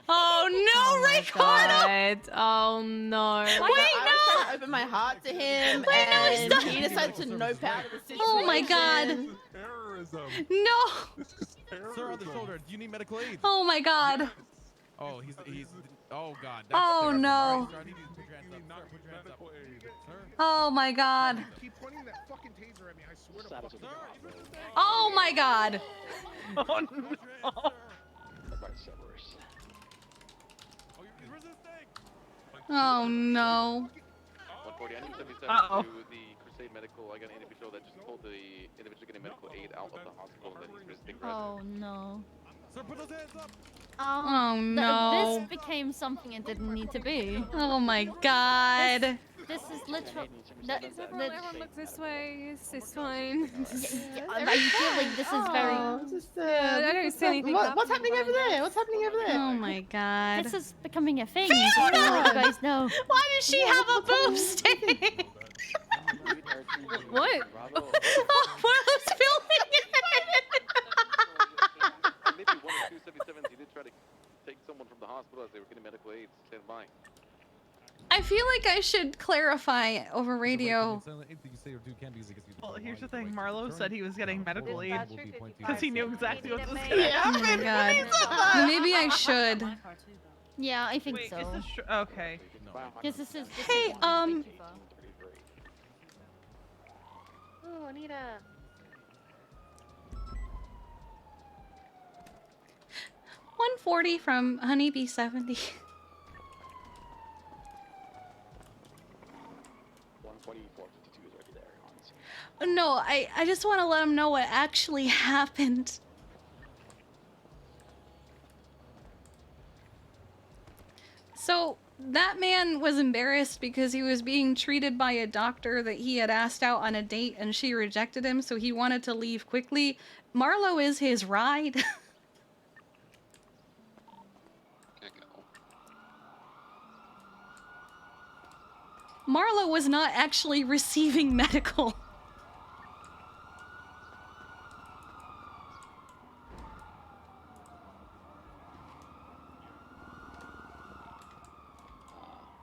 Speaker 2: Oh no, Ricardo!
Speaker 4: Oh no!
Speaker 23: I was trying to open my heart to him, and he decided to nope out of the situation.
Speaker 2: Oh my God! No!
Speaker 24: Sir, on the shoulder. Do you need medical aid?
Speaker 2: Oh my God!
Speaker 24: Oh, he's. Oh God.
Speaker 2: Oh no! Oh my God!
Speaker 18: Keep pointing that fucking taser at me. I swear to fucking God.
Speaker 2: Oh my God!
Speaker 7: Oh no!
Speaker 2: Oh no!
Speaker 5: 140, I need 77
Speaker 7: Uh-oh.
Speaker 5: to the Crusade Medical. I got an individual that just told the individual getting medical aid out of the hospital that he's resisting arrest.
Speaker 14: Oh no.
Speaker 24: Sir, put those hands up.
Speaker 2: Oh no!
Speaker 14: This became something it didn't need to be.
Speaker 2: Oh my God!
Speaker 14: This is literally.
Speaker 4: Everyone look this way. It's fine.
Speaker 14: I feel like this is very.
Speaker 4: I don't see anything.
Speaker 23: What's happening over there? What's happening over there?
Speaker 2: Oh my God!
Speaker 14: This is becoming a thing. Just to let you guys know.
Speaker 2: Why does she have a boob stain?
Speaker 4: What?
Speaker 2: Oh, Willow's filming it!
Speaker 5: hospital as they were getting medical aid. Stand by.
Speaker 2: I feel like I should clarify over radio.
Speaker 7: Well, here's the thing. Marlo said he was getting medical aid because he knew exactly what was going to
Speaker 2: Oh
Speaker 7: happen.
Speaker 2: my god. Maybe I should.
Speaker 14: Yeah, I think
Speaker 7: Wait,
Speaker 14: so.
Speaker 7: is this okay.
Speaker 14: Because this is.
Speaker 2: Hey,
Speaker 12: Oh, Anita.
Speaker 2: 140 from Honeybee 70.
Speaker 3: 144.52 is already there.
Speaker 2: No, I just want to let him know what actually happened. So, that man was embarrassed because he was being treated by a doctor that he had asked out on a date and she rejected him, so he wanted to leave quickly. Marlo is his ride. Marlo was not actually receiving medical.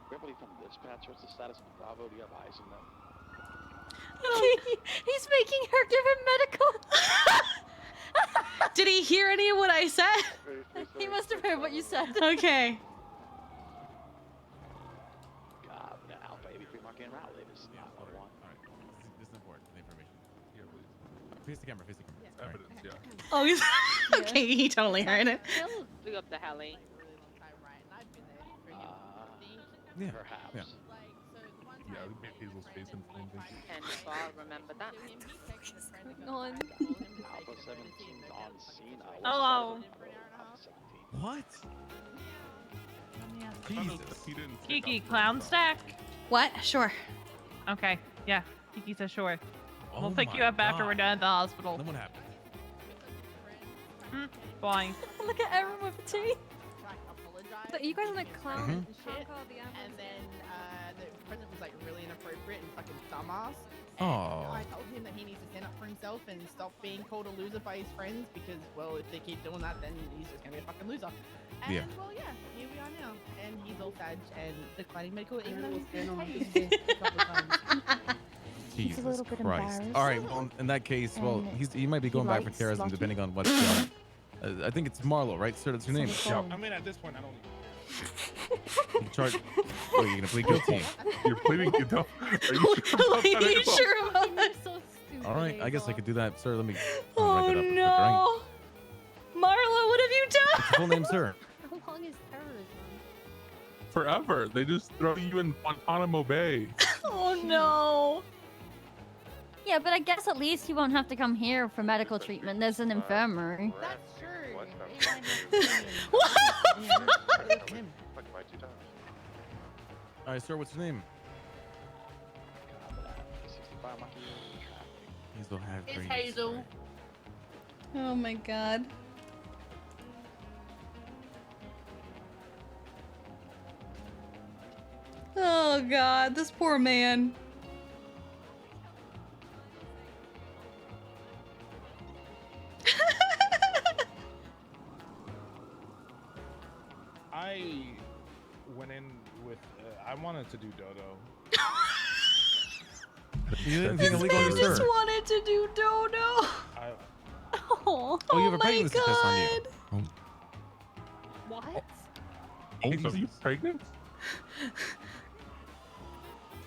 Speaker 3: Everybody from dispatch, what's the status of Bravo? Do you have eyes on them?
Speaker 14: He's making her give him medical.
Speaker 2: Did he hear any of what I said?
Speaker 14: He must have heard what you said.
Speaker 2: Okay.
Speaker 3: God, that Alpha 83 Mark and Rowley. This is not what I want.
Speaker 24: This is important. The information. Here, please. Face the camera. Face the camera.
Speaker 20: Evidence, yeah.
Speaker 2: Oh, he's okay. He totally heard it.
Speaker 12: Big up the Hallie.
Speaker 24: Yeah.
Speaker 3: Perhaps.
Speaker 24: Yeah.
Speaker 20: Yeah, we make Hazel's face and things.
Speaker 12: And Bob, remember that.
Speaker 14: On.
Speaker 3: Alpha 17 on scene.
Speaker 7: Hello.
Speaker 24: What? Jesus.
Speaker 7: Kiki, clown stack.
Speaker 2: What? Sure.
Speaker 7: Okay. Yeah. Kiki says sure.
Speaker 24: Oh
Speaker 7: We'll pick
Speaker 24: my
Speaker 7: you up after
Speaker 24: God.
Speaker 7: we're done at the hospital.
Speaker 24: Then what happened?
Speaker 7: Fine.
Speaker 14: Look at Aaron with a T.
Speaker 8: So you guys are like clown
Speaker 24: Mhm.
Speaker 8: shit, and then the president was like really inappropriate and fucking dumbass.
Speaker 24: Oh.
Speaker 8: I told him that he needs to stand up for himself and stop being called a loser by his friends because, well, if they keep doing that, then he's just gonna be a fucking loser. And,
Speaker 24: Yeah.
Speaker 8: well, yeah, here we are now, and he's all sad and declining medical, even though he's been on
Speaker 14: He's a little
Speaker 24: Jesus
Speaker 14: bit
Speaker 24: Christ.
Speaker 14: embarrassed.
Speaker 24: All right. Well, in that case, well,
Speaker 14: And
Speaker 24: he might be going back for
Speaker 14: likes
Speaker 24: terrorism,
Speaker 14: Lucky.
Speaker 24: depending on what. I think it's Marlo, right, sir? That's your name.
Speaker 18: I mean, at this point, I don't.
Speaker 24: You charge. Oh, you're gonna plead guilty.
Speaker 20: You're pleading guilty. Are you
Speaker 2: Are you sure about that?
Speaker 14: So stupid.
Speaker 24: All right. I guess I could do that, sir. Let me.
Speaker 2: Oh
Speaker 24: write that up.
Speaker 2: no. Marlo, what have you
Speaker 24: What's your
Speaker 2: done?
Speaker 24: full name, sir?
Speaker 14: How long is terrorism?
Speaker 20: Forever. They just throw you in Guantanamo Bay.
Speaker 2: Oh no.
Speaker 14: Yeah, but I guess at least you won't have to come here for medical treatment. There's an infirmary.
Speaker 8: That's true.
Speaker 24: All right, sir. What's your name? Hazel have
Speaker 12: It's
Speaker 24: green.
Speaker 12: Hazel.
Speaker 2: Oh my god. Oh god, this poor man.
Speaker 18: I went in with. I wanted to do dodo.
Speaker 24: You didn't
Speaker 2: This
Speaker 24: think illegal,
Speaker 2: man just
Speaker 24: sir?
Speaker 2: wanted to do dodo. Oh,
Speaker 24: Oh, you have a
Speaker 2: my
Speaker 24: pregnancy test on you.
Speaker 2: God.
Speaker 14: What?
Speaker 20: Are you pregnant?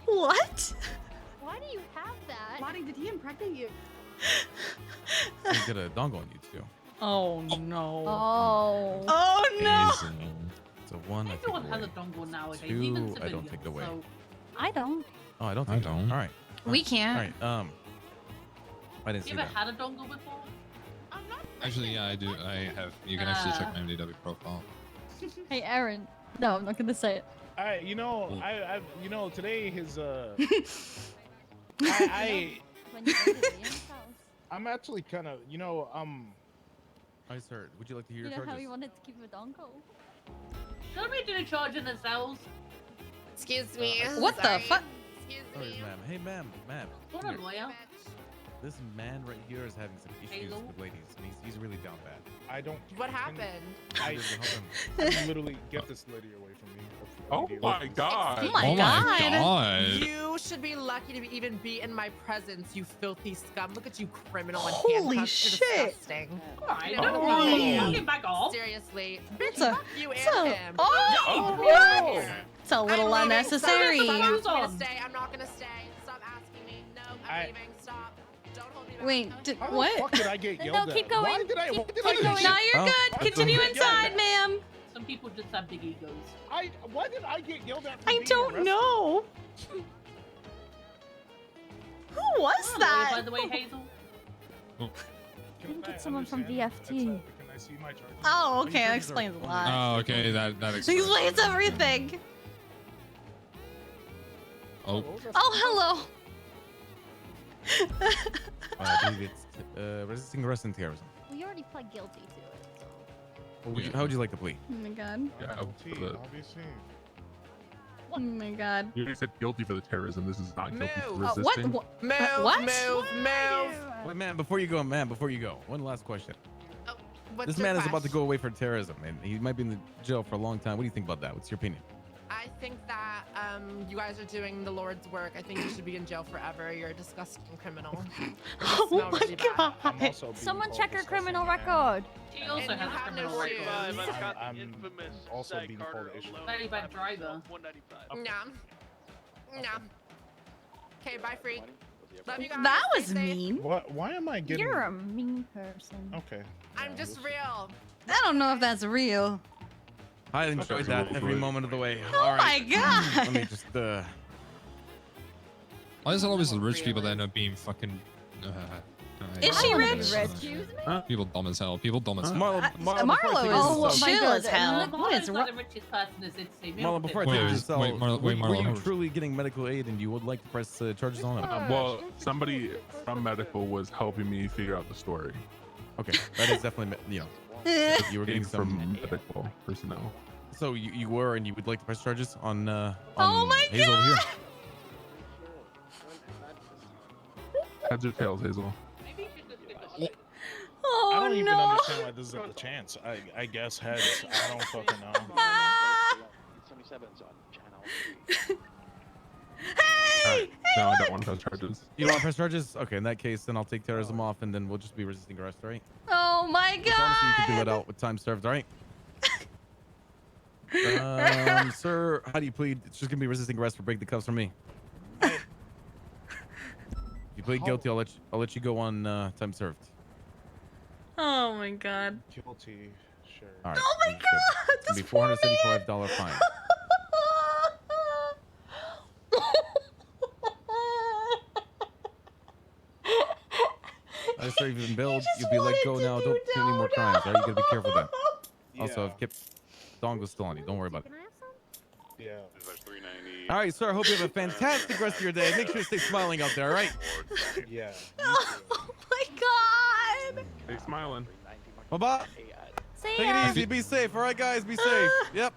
Speaker 2: What?
Speaker 14: Why do you have that?
Speaker 8: Lottie, did he impregnate you?
Speaker 24: You get a dongle on you too.
Speaker 2: Oh no.
Speaker 14: Oh.
Speaker 2: Oh no.
Speaker 24: Hazel. It's a one. I take
Speaker 12: Everyone has
Speaker 24: away.
Speaker 12: a dongle nowadays,
Speaker 24: Two,
Speaker 12: even
Speaker 24: I
Speaker 12: civilians.
Speaker 24: don't take away.
Speaker 12: So
Speaker 14: I don't.
Speaker 24: Oh, I don't think so. All right.
Speaker 2: We can't.
Speaker 24: All right. I didn't see
Speaker 12: you ever
Speaker 24: that.
Speaker 12: had a dongle before?
Speaker 9: Actually, yeah, I do. I have. You can actually check my MDW profile.
Speaker 14: Hey, Aaron. No, I'm not gonna say it.
Speaker 18: You know, you know, today his
Speaker 14: When you go to Liam's house.
Speaker 18: I'm actually kind of, you know,
Speaker 24: Hi, sir. Would you like to hear
Speaker 14: You
Speaker 24: your
Speaker 14: know how
Speaker 24: charges?
Speaker 14: he wanted to keep a dongle?
Speaker 12: Should we do charging the cells?
Speaker 8: Excuse me.
Speaker 2: What the fuck?
Speaker 24: Sorry, ma'am. Hey, ma'am.
Speaker 12: What a lawyer.
Speaker 24: This man right here is having some issues with ladies, and he's really down bad.
Speaker 18: I don't.
Speaker 23: What happened?
Speaker 24: I
Speaker 18: literally get this lady away from me.
Speaker 20: Oh my god.
Speaker 2: Oh my god.
Speaker 23: You should be lucky to even be in my presence, you filthy scum. Look at you, criminal and
Speaker 2: Holy
Speaker 23: handcuffs. You're
Speaker 2: shit.
Speaker 23: disgusting.
Speaker 2: Oh.
Speaker 23: Back off. Seriously.
Speaker 2: It's
Speaker 23: Fuck you and him.
Speaker 2: Oh! It's a little
Speaker 23: I'm leaving.
Speaker 2: unnecessary.
Speaker 23: Stop asking me to stay. I'm not gonna stay. Stop asking me. No, I'm leaving. Stop. Don't hold me back.
Speaker 2: Wait,
Speaker 18: How
Speaker 2: what?
Speaker 18: the fuck did I get yelled
Speaker 14: No,
Speaker 18: at?
Speaker 14: keep going.
Speaker 18: Why did I?
Speaker 14: Keep
Speaker 18: Why did I
Speaker 14: going.
Speaker 2: No, you're good. Continue inside, ma'am.
Speaker 12: Some people just have big egos.
Speaker 18: Why did I get yelled at? For
Speaker 2: I
Speaker 18: being
Speaker 2: don't
Speaker 18: arrested?
Speaker 2: know. Who was that?
Speaker 12: By the way, Hazel.
Speaker 14: I think it's someone from VFT.
Speaker 18: Can I see my charger?
Speaker 2: Oh, okay. That explains a lot.
Speaker 9: Oh, okay, that explains.
Speaker 2: Explains everything.
Speaker 9: Oh.
Speaker 2: Oh, hello.
Speaker 24: I believe it's resisting arrest and terrorism.
Speaker 14: We already pled guilty to it. So.
Speaker 24: How would you like to plead?
Speaker 2: Oh my god.
Speaker 20: Yeah,
Speaker 18: Obviously.
Speaker 2: Oh my god.
Speaker 20: you already said guilty for the terrorism. This is not guilty for
Speaker 2: What?
Speaker 20: resisting.
Speaker 23: Move.
Speaker 24: Wait, man, before you go, one last question.
Speaker 23: What's
Speaker 24: This
Speaker 23: your
Speaker 24: man is about to
Speaker 23: question?
Speaker 24: go away for terrorism, and he might be in the jail for a long time. What do you think about that? What's your opinion?
Speaker 23: I think that you guys are doing the Lord's work. I think you should be in jail forever. You're a disgusting criminal.
Speaker 2: Oh my god.
Speaker 14: Someone check her criminal record.
Speaker 12: She also has a criminal record.
Speaker 18: I'm also being called an issue.
Speaker 12: Very bad driver.
Speaker 3: 195.
Speaker 23: Nah. Okay, bye, freak. Love you guys.
Speaker 2: That was
Speaker 23: Stay safe.
Speaker 2: mean.
Speaker 18: Why am I getting?
Speaker 14: You're a mean person.
Speaker 18: Okay.
Speaker 23: I'm just real.
Speaker 2: I don't know if that's real.
Speaker 24: I enjoyed that every moment of the way.
Speaker 2: Oh my god.
Speaker 24: Let me just
Speaker 9: Why is it always the rich people that end up being fucking?
Speaker 2: Is she rich?
Speaker 24: Huh?
Speaker 9: People dumb as hell. People dumb as hell.
Speaker 2: Marlo is chill as hell. What is
Speaker 12: not the richest person in the city.
Speaker 24: Marlon, before I
Speaker 9: Wait,
Speaker 24: take this cell,
Speaker 9: wait, Marlon, wait,
Speaker 24: were you
Speaker 9: Marlon.
Speaker 24: truly getting medical aid and you would like to press charges on him?
Speaker 20: Well, somebody from medical was helping me figure out the story.
Speaker 24: Okay, that is definitely, you were getting
Speaker 20: from
Speaker 24: some
Speaker 20: medical personnel.
Speaker 24: So you were, and you would like to press charges on
Speaker 2: Oh my
Speaker 24: Hazel over here?
Speaker 20: Heads or tails, Hazel?
Speaker 2: Oh
Speaker 18: I don't even
Speaker 2: no.
Speaker 18: understand why this is a chance. I guess heads. I don't fucking know.
Speaker 3: 77's on channel.
Speaker 2: Hey!
Speaker 20: No, I don't want to press charges.
Speaker 24: You don't want to press charges? Okay, in that case, then I'll take terrorism off, and then we'll just be resisting arrest, all right?
Speaker 2: Oh my
Speaker 24: As long as you can do it
Speaker 2: god.
Speaker 24: out with time served, all right? Sir, how do you plead? It's just gonna be resisting arrest for break the cuffs from me. If you plead guilty, I'll let you go on time served.
Speaker 2: Oh my god.
Speaker 18: Guilty. Sure.
Speaker 24: All right.
Speaker 2: Oh my god.
Speaker 24: It's gonna be $475 fine. I just even billed. You'll be let go now. Don't do any more crimes. All right, you gotta be careful with that. Also, if Kip Dongo's still on you, don't worry about it.
Speaker 18: Yeah.
Speaker 24: All right, sir. I hope you have a fantastic rest of your day. Make sure to stay smiling out there. All right.
Speaker 18: Yeah.
Speaker 2: Oh my god.
Speaker 20: Stay smiling.
Speaker 24: Bye-bye. Take it easy. Be safe. All right, guys. Be safe. Yep.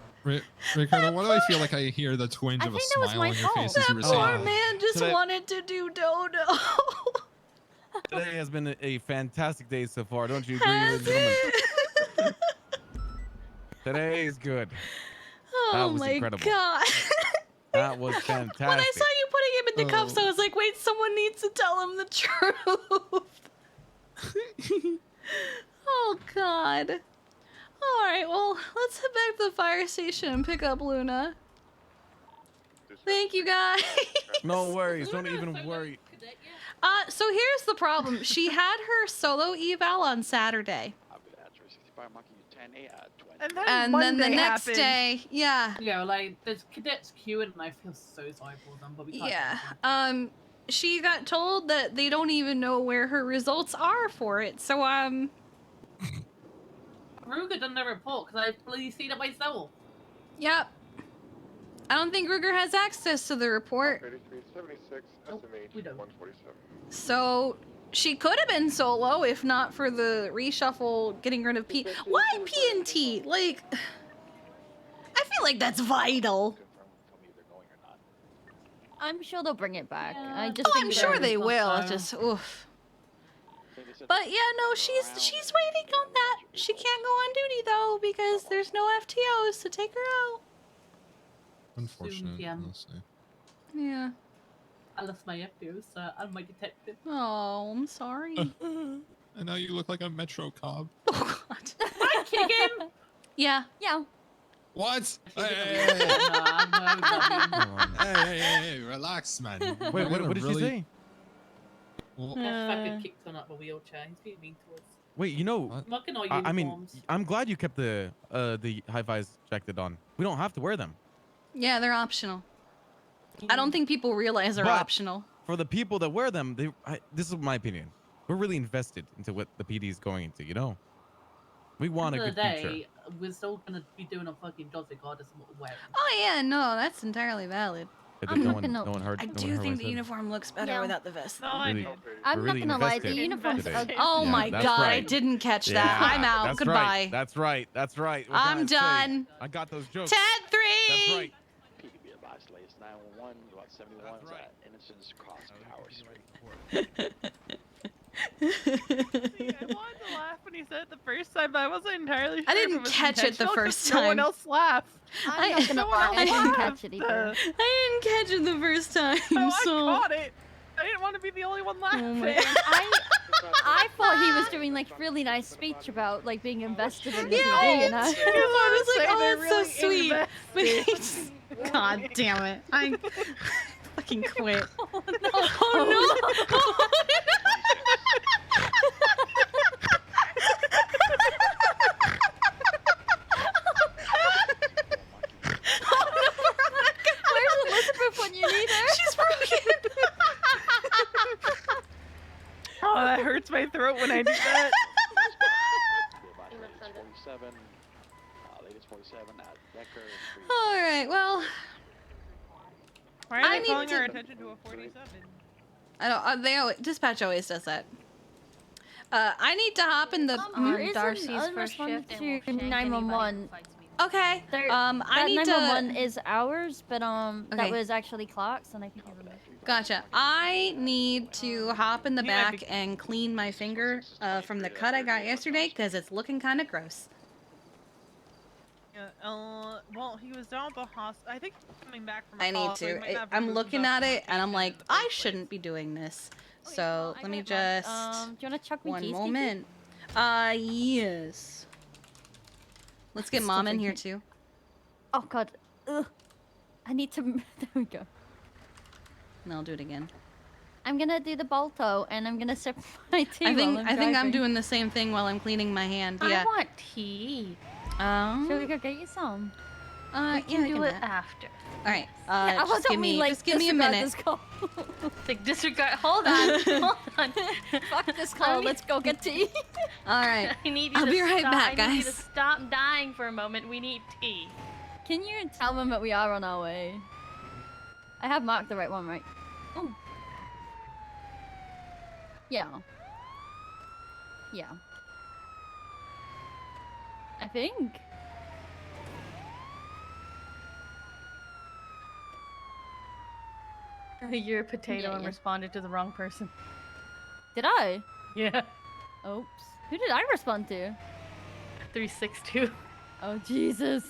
Speaker 9: Ricardo, why do I feel like I hear the twinge of a smile on your face as you were
Speaker 2: That
Speaker 9: saying
Speaker 2: poor
Speaker 9: that?
Speaker 2: man just
Speaker 24: Today-
Speaker 2: wanted to do dodo.
Speaker 24: Today has been a fantastic day so far. Don't you agree, ladies
Speaker 2: Has
Speaker 24: and gentlemen?
Speaker 2: it?
Speaker 24: Today is good.
Speaker 2: Oh
Speaker 24: That was
Speaker 2: my
Speaker 24: incredible.
Speaker 2: god.
Speaker 24: That was fantastic.
Speaker 2: When I saw you putting him into cuffs, I was like, wait, someone needs to tell him the truth. Oh god. Alright, well, let's head back to the fire station and pick up Luna. Thank you guys.
Speaker 24: No worries. Don't even worry.
Speaker 2: So here's the problem. She had her solo eval on Saturday. And then the next day, yeah.
Speaker 12: Yeah, like there's cadets queuing, and I feel so sorry for them. But we can't.
Speaker 2: Yeah. She got told that they don't even know where her results are for it. So
Speaker 12: Ruger done the report because I bloody seen it myself.
Speaker 2: Yep. I don't think Ruger has access to the report.
Speaker 16: 76, SMH, 147.
Speaker 2: So she could have been solo if not for the reshuffle getting rid of P. Why P&T? Like, I feel like that's vital.
Speaker 14: I'm sure they'll bring it back. I just
Speaker 2: Oh,
Speaker 14: think
Speaker 2: I'm sure they will. It's
Speaker 12: so.
Speaker 2: just, oof. But yeah, no, she's waiting on that. She can't go on duty though because there's no FTOs to take her out.
Speaker 9: Unfortunate,
Speaker 10: PM.
Speaker 9: honestly.
Speaker 2: Yeah.
Speaker 10: I lost my FPO, so I'm my detective.
Speaker 2: Oh, I'm sorry.
Speaker 9: And now you look like a Metro cop.
Speaker 2: Oh God.
Speaker 10: Hi, Kiki.
Speaker 2: Yeah.
Speaker 14: Yeah.
Speaker 9: What? Hey, relax, man.
Speaker 24: Wait, what did she say?
Speaker 9: Well,
Speaker 10: That fucking kicked on up a wheelchair. He's being mean to us.
Speaker 24: Wait, you know,
Speaker 10: Look at our
Speaker 24: I mean,
Speaker 10: uniforms.
Speaker 24: I'm glad you kept the high-vis jacket on. We don't have to wear them.
Speaker 2: Yeah, they're optional. I don't think people realize they're
Speaker 24: But
Speaker 2: optional.
Speaker 24: For the people that wear them, this is my opinion. We're really invested into what the PD is going into, you know? We want a good future.
Speaker 10: We're still gonna be doing a fucking job regardless of what we're wearing.
Speaker 2: Oh yeah, no, that's entirely valid.
Speaker 24: No one heard.
Speaker 2: I do think the uniform looks better without the vest.
Speaker 10: No, I
Speaker 24: Really,
Speaker 10: do.
Speaker 14: I'm not gonna lie, the
Speaker 24: invested
Speaker 14: uniform's
Speaker 24: today.
Speaker 14: ugly.
Speaker 2: Oh
Speaker 24: Yeah,
Speaker 2: my
Speaker 24: that's
Speaker 2: God, I
Speaker 24: right.
Speaker 2: didn't catch
Speaker 24: Yeah,
Speaker 2: that. I'm out.
Speaker 24: that's
Speaker 2: Goodbye.
Speaker 24: Right. That's right. That's right. What
Speaker 2: I'm
Speaker 24: can I say?
Speaker 2: done.
Speaker 24: I got those jokes.
Speaker 2: 10-3.
Speaker 24: That's right.
Speaker 3: PB advised latest 911, about 71 at Innocence Cross Power Street.
Speaker 7: I wanted to laugh when he said it the first time, but I wasn't entirely sure.
Speaker 2: I didn't
Speaker 7: if it was
Speaker 2: catch it the
Speaker 7: intentional 'cause
Speaker 2: first
Speaker 7: No one
Speaker 2: time.
Speaker 7: else laughed.
Speaker 14: I'm not gonna lie, I didn't catch it either.
Speaker 2: I didn't catch it the first time.
Speaker 7: No,
Speaker 2: so.
Speaker 7: I caught it. I didn't want to be the only one laughing.
Speaker 14: I thought he was doing like really nice speech about like being invested in the
Speaker 2: Yeah,
Speaker 14: PD, and
Speaker 2: I was like, oh, that's so sweet. But he just, God damn it. I fucking quit.
Speaker 14: Oh no. Oh, no. Where's Elizabeth when you need her?
Speaker 2: She's broken.
Speaker 7: Oh, that hurts my throat when I do that.
Speaker 3: Latest 47 at Decor.
Speaker 2: All right, well.
Speaker 7: Why are they calling our attention to a 47?
Speaker 2: I don't. They always, dispatch always does that. I need to hop in the
Speaker 14: Darcy's first shift to 911.
Speaker 2: Okay. I need
Speaker 14: 911 is ours, but
Speaker 2: Okay.
Speaker 14: that was actually Clock's, and I think he removed it.
Speaker 2: Gotcha. I need to hop in the back and clean my finger from the cut I got yesterday because it's looking kind of gross.
Speaker 7: Yeah, well, he was down at the hospital. I think he's coming back from.
Speaker 2: I need to. I'm looking at it and I'm like, I shouldn't be doing this. So let me just.
Speaker 14: Do you want to chuck me
Speaker 2: one
Speaker 14: keys,
Speaker 2: moment. Yes. Let's get Mom in here too.
Speaker 14: Oh God. Ugh. I need to. There we go.
Speaker 2: And I'll do it again.
Speaker 14: I'm gonna do the Balto, and I'm gonna sip my tea.
Speaker 2: I think
Speaker 14: while
Speaker 2: I'm
Speaker 14: driving.
Speaker 2: doing the same thing while I'm cleaning my hand. Yeah.
Speaker 11: I want tea.
Speaker 14: Should we go get you some?
Speaker 11: We
Speaker 2: yeah,
Speaker 11: can
Speaker 2: I
Speaker 11: do
Speaker 2: can
Speaker 11: it
Speaker 2: that.
Speaker 11: after.
Speaker 2: All right.
Speaker 14: Yeah,
Speaker 2: Just give me, just give me a minute.
Speaker 14: This call.
Speaker 11: Like disregard. Hold on. Hold on.
Speaker 14: Fuck this call. Let's go get tea.
Speaker 2: All right.
Speaker 11: I need you
Speaker 2: I'll
Speaker 11: to
Speaker 2: be right
Speaker 11: stop.
Speaker 2: back,
Speaker 11: I need you to
Speaker 2: guys.
Speaker 11: stop dying for a moment. We need tea.
Speaker 14: Can you tell them that we are on our way? I have marked the right one, right? Oh. Yeah. Yeah. I think.
Speaker 11: You're a potato
Speaker 14: Yeah,
Speaker 11: and
Speaker 14: yeah.
Speaker 11: responded to the wrong person.
Speaker 14: Did I?
Speaker 11: Yeah.
Speaker 14: Oops. Who did I respond to?
Speaker 11: 362.
Speaker 14: Oh, Jesus.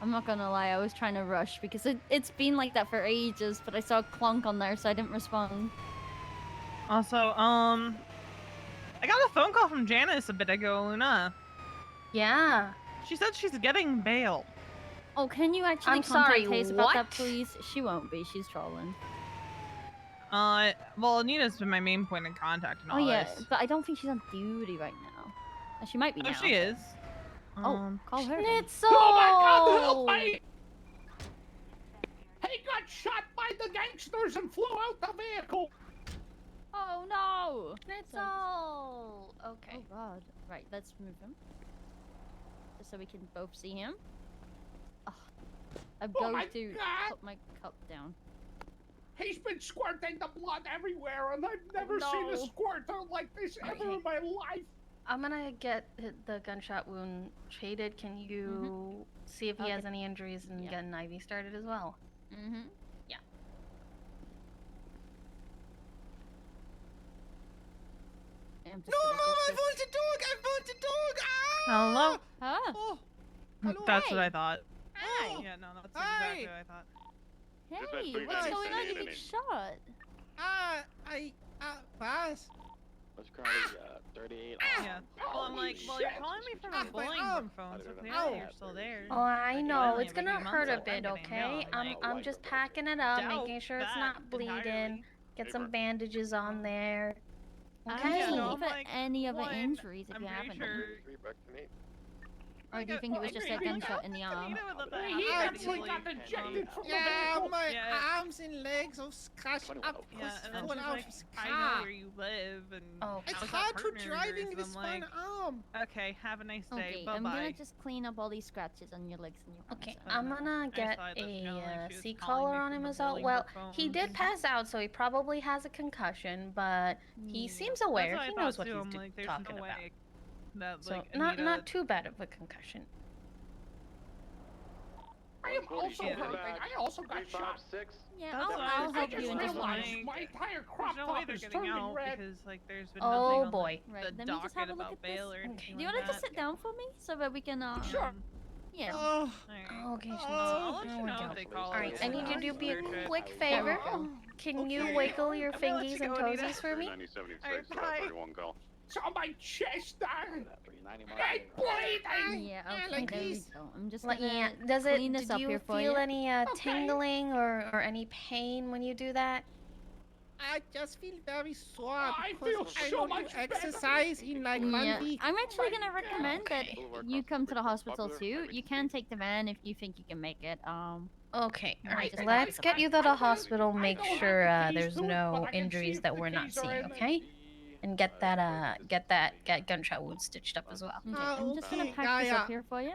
Speaker 14: I'm not gonna lie, I was trying to rush because it's been like that for ages, but I saw Clunk on there, so I didn't respond.
Speaker 7: Also, I got a phone call from Janice a bit ago, Luna.
Speaker 11: Yeah.
Speaker 7: She said she's getting bail.
Speaker 14: Oh, can you actually
Speaker 11: I'm
Speaker 14: contact
Speaker 11: sorry,
Speaker 14: Hayes about that,
Speaker 11: what?
Speaker 14: please? She won't be, she's trolling.
Speaker 7: Well, Anita's been my main point of contact and all
Speaker 14: Oh, yeah,
Speaker 7: this.
Speaker 14: but I don't think she's on duty right now. She might be now.
Speaker 7: Oh, she is.
Speaker 14: Call her.
Speaker 11: Schnitzel!
Speaker 13: Oh my God, help me! He got shot by the gangsters and flew out the vehicle.
Speaker 14: Oh no!
Speaker 11: Schnitzel! Okay.
Speaker 14: Oh God. Right, let's move him. Just so we can both see him. Ugh. I'm
Speaker 13: Oh
Speaker 14: going
Speaker 13: my
Speaker 14: to
Speaker 13: God.
Speaker 14: put my cup down.
Speaker 13: He's been squirting the blood everywhere, and I've never seen a
Speaker 11: no.
Speaker 13: squirter like this ever in my life.
Speaker 11: I'm gonna get the gunshot wound shaded. Can you see if he has any injuries and get an IV started as well?
Speaker 14: Mm-hmm.
Speaker 11: Yeah.
Speaker 14: I'm just
Speaker 23: No,
Speaker 14: gonna
Speaker 23: Mom, I
Speaker 14: get
Speaker 23: want a dog! I want a dog! Ah!
Speaker 7: Hello?
Speaker 14: Huh?
Speaker 23: Oh,
Speaker 7: That's what I thought.
Speaker 23: Hi.
Speaker 7: Yeah, no, that's
Speaker 23: Hi.
Speaker 7: exactly what I thought.
Speaker 14: Hey, what's going on? You get shot.
Speaker 23: Pass.
Speaker 3: What's currently 38
Speaker 7: Yeah. Well, I'm like, well, you're calling me from a bowling phone, so clearly you're still there.
Speaker 11: Oh, I know.
Speaker 7: Finally,
Speaker 11: It's gonna
Speaker 7: every
Speaker 11: hurt a
Speaker 7: month
Speaker 11: bit,
Speaker 7: I'm
Speaker 11: okay?
Speaker 7: getting mail,
Speaker 11: I'm just packing it up,
Speaker 7: doubt
Speaker 11: making sure it's
Speaker 7: that
Speaker 11: not bleeding.
Speaker 7: entirely.
Speaker 11: Get some bandages on there.
Speaker 14: I'm
Speaker 11: Okay.
Speaker 14: just
Speaker 7: no,
Speaker 14: looking
Speaker 7: I'm
Speaker 14: for
Speaker 7: like,
Speaker 14: any other
Speaker 7: one,
Speaker 14: injuries if
Speaker 7: I'm
Speaker 14: you
Speaker 7: pretty
Speaker 14: haven't.
Speaker 7: sure.
Speaker 14: Or do you think it was just a gunshot in the arm?
Speaker 13: He actually got ejected from the vehicle.
Speaker 23: My arms and legs are scratched up.
Speaker 7: Yeah, and then
Speaker 23: Falling
Speaker 7: she's
Speaker 23: out
Speaker 7: like,
Speaker 23: of his
Speaker 7: I
Speaker 23: car.
Speaker 7: know where you live, and
Speaker 23: It's
Speaker 7: how's that
Speaker 23: hard to
Speaker 7: partner of
Speaker 23: driving
Speaker 7: yours?
Speaker 23: with
Speaker 7: And I'm
Speaker 23: one arm.
Speaker 7: okay, have a nice day.
Speaker 14: Okay,
Speaker 7: Bye
Speaker 14: I'm
Speaker 7: bye.
Speaker 14: gonna just clean up all these scratches on your legs and your arms.
Speaker 11: Okay,
Speaker 14: and-
Speaker 11: I'm gonna get
Speaker 7: saw it, that's kinda like
Speaker 11: a
Speaker 7: she was
Speaker 11: seat
Speaker 7: calling
Speaker 11: collar
Speaker 7: me
Speaker 11: on
Speaker 7: from
Speaker 11: him
Speaker 7: the
Speaker 11: as well.
Speaker 7: Bolingbroke
Speaker 11: Well,
Speaker 7: phone.
Speaker 11: he did pass out, so he probably has a concussion, but he seems aware.
Speaker 7: That's what
Speaker 11: He
Speaker 7: I
Speaker 11: knows
Speaker 7: thought
Speaker 11: what
Speaker 7: too.
Speaker 11: he's
Speaker 7: I'm like, there's
Speaker 11: talking
Speaker 7: no
Speaker 11: about.
Speaker 7: way that,
Speaker 11: So
Speaker 7: like,
Speaker 11: not
Speaker 7: Anita...
Speaker 11: too bad of a concussion.
Speaker 13: I am also hurting. I also got shot.
Speaker 14: Yeah,
Speaker 7: That's
Speaker 14: I'll
Speaker 7: why I
Speaker 14: help
Speaker 13: I
Speaker 14: you
Speaker 13: just
Speaker 14: in just a
Speaker 13: realized
Speaker 14: minute.
Speaker 13: my entire
Speaker 7: There's
Speaker 13: crop
Speaker 7: no way
Speaker 13: top
Speaker 7: they're
Speaker 13: is
Speaker 7: getting
Speaker 13: turning
Speaker 7: out
Speaker 13: red.
Speaker 7: because, like, there's been
Speaker 11: Oh
Speaker 7: nothing
Speaker 11: boy.
Speaker 7: on
Speaker 14: Right,
Speaker 7: the
Speaker 14: let me just have a
Speaker 7: docket
Speaker 14: look
Speaker 7: about
Speaker 14: at this.
Speaker 7: bail or anything
Speaker 14: Do you
Speaker 7: like
Speaker 14: wanna just
Speaker 7: that.
Speaker 14: sit down for me so that we can
Speaker 13: Sure.
Speaker 14: yeah.
Speaker 23: Oh,
Speaker 11: Okay, so
Speaker 7: I'll let
Speaker 11: there
Speaker 7: you
Speaker 11: we
Speaker 7: know
Speaker 11: go.
Speaker 7: if they call
Speaker 11: Alright,
Speaker 7: it.
Speaker 11: I need you to do me a
Speaker 7: Search it.
Speaker 11: quick favor. Can you wiggle your
Speaker 7: I'm gonna let
Speaker 11: fingies
Speaker 7: you
Speaker 11: and
Speaker 7: go, Anita.
Speaker 11: toesies for me?
Speaker 16: 9076, so that 31 call.
Speaker 13: It's on my chest, darn. Hey, bleeding.
Speaker 14: Yeah,
Speaker 23: Yeah,
Speaker 14: okay,
Speaker 23: like
Speaker 14: there we
Speaker 23: this.
Speaker 14: go. I'm just
Speaker 11: Like,
Speaker 14: gonna
Speaker 11: yeah. Does it?
Speaker 14: clean this
Speaker 11: Do
Speaker 14: up
Speaker 11: you
Speaker 14: here for
Speaker 11: feel
Speaker 14: you.
Speaker 11: any tingling or any pain when you do that?
Speaker 23: I just feel very sore
Speaker 13: I
Speaker 23: because
Speaker 13: feel
Speaker 23: I
Speaker 13: so
Speaker 23: don't
Speaker 13: much
Speaker 23: do exercise in like 1
Speaker 14: Yeah,
Speaker 23: week.
Speaker 14: I'm actually gonna recommend that you come to the hospital
Speaker 16: Popular,
Speaker 14: too.
Speaker 16: maybe
Speaker 14: You can take the van if you think you can make it.
Speaker 11: Okay,
Speaker 14: Yeah,
Speaker 11: alright.
Speaker 14: just
Speaker 11: Let's
Speaker 14: like-
Speaker 11: get you to the hospital. Make
Speaker 13: don't have
Speaker 11: sure
Speaker 13: the keys
Speaker 11: there's
Speaker 13: to it, but
Speaker 11: no
Speaker 13: I can see
Speaker 11: injuries
Speaker 13: if
Speaker 11: that
Speaker 13: the
Speaker 11: we're not
Speaker 13: keys are
Speaker 11: seeing.
Speaker 13: in it.
Speaker 11: Okay, and get gunshot wound stitched up as well.
Speaker 14: Okay, I'm just gonna
Speaker 23: okay,
Speaker 14: pack this
Speaker 23: yeah.
Speaker 14: up here for you.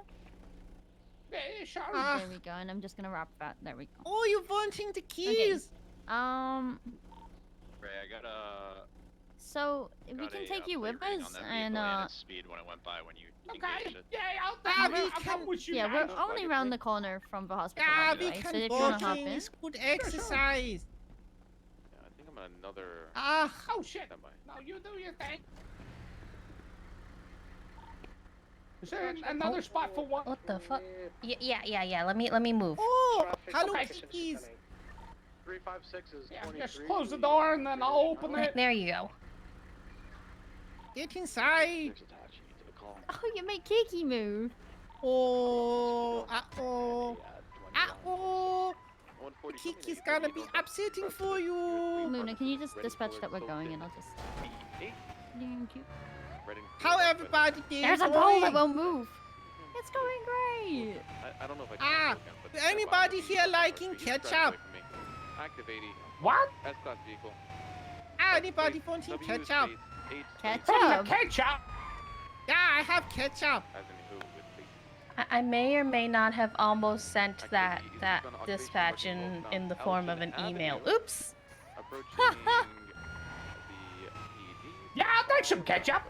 Speaker 13: Yeah, sure.
Speaker 14: There we go, and I'm just gonna wrap that. There we go.
Speaker 23: Oh, you're wanting the keys?
Speaker 16: Ray, I got a...
Speaker 14: So we can take you with us, and
Speaker 16: speed when it went by when you
Speaker 13: Okay. Yeah, I'll come with you
Speaker 14: yeah,
Speaker 13: guys.
Speaker 14: we're only around the corner from the hospital
Speaker 23: Yeah, we
Speaker 14: anyway. So
Speaker 23: can
Speaker 14: if you wanna hop
Speaker 23: walking
Speaker 14: in,
Speaker 23: is good exercise.
Speaker 16: Yeah, I think I'm on another...
Speaker 23: Ah,
Speaker 13: Oh shit.
Speaker 16: Standby.
Speaker 13: No, you do your thing. Is there another spot for one?
Speaker 11: What the fuck? Yeah. Let me move.
Speaker 23: oh, hello,
Speaker 13: Okay.
Speaker 23: Kikis.
Speaker 16: 356 is
Speaker 13: Yeah,
Speaker 16: 23.
Speaker 13: just close the door and then I'll open it.
Speaker 11: There you go.
Speaker 23: Get inside.
Speaker 14: oh, you make Kiki move.
Speaker 23: Oh, uh-oh. Uh-oh. Kiki's gonna be upsetting for you.
Speaker 14: Luna, can you just dispatch that we're going, and I'll just. Thank you.
Speaker 23: How everybody doing?
Speaker 14: There's a ball that won't move. It's going great.
Speaker 16: I don't know if I
Speaker 23: Ah, anybody here liking ketchup?
Speaker 16: Active 80.
Speaker 13: What?
Speaker 16: S-Class vehicle.
Speaker 23: Ah, anybody wanting ketchup?
Speaker 14: Ketchup.
Speaker 13: Ketchup.
Speaker 23: Yeah, I have ketchup.
Speaker 16: As in who? With
Speaker 11: I may or may not have almost sent that dispatch in the form of an email. Oops.
Speaker 16: approaching the
Speaker 13: Yeah, I'll take some ketchup.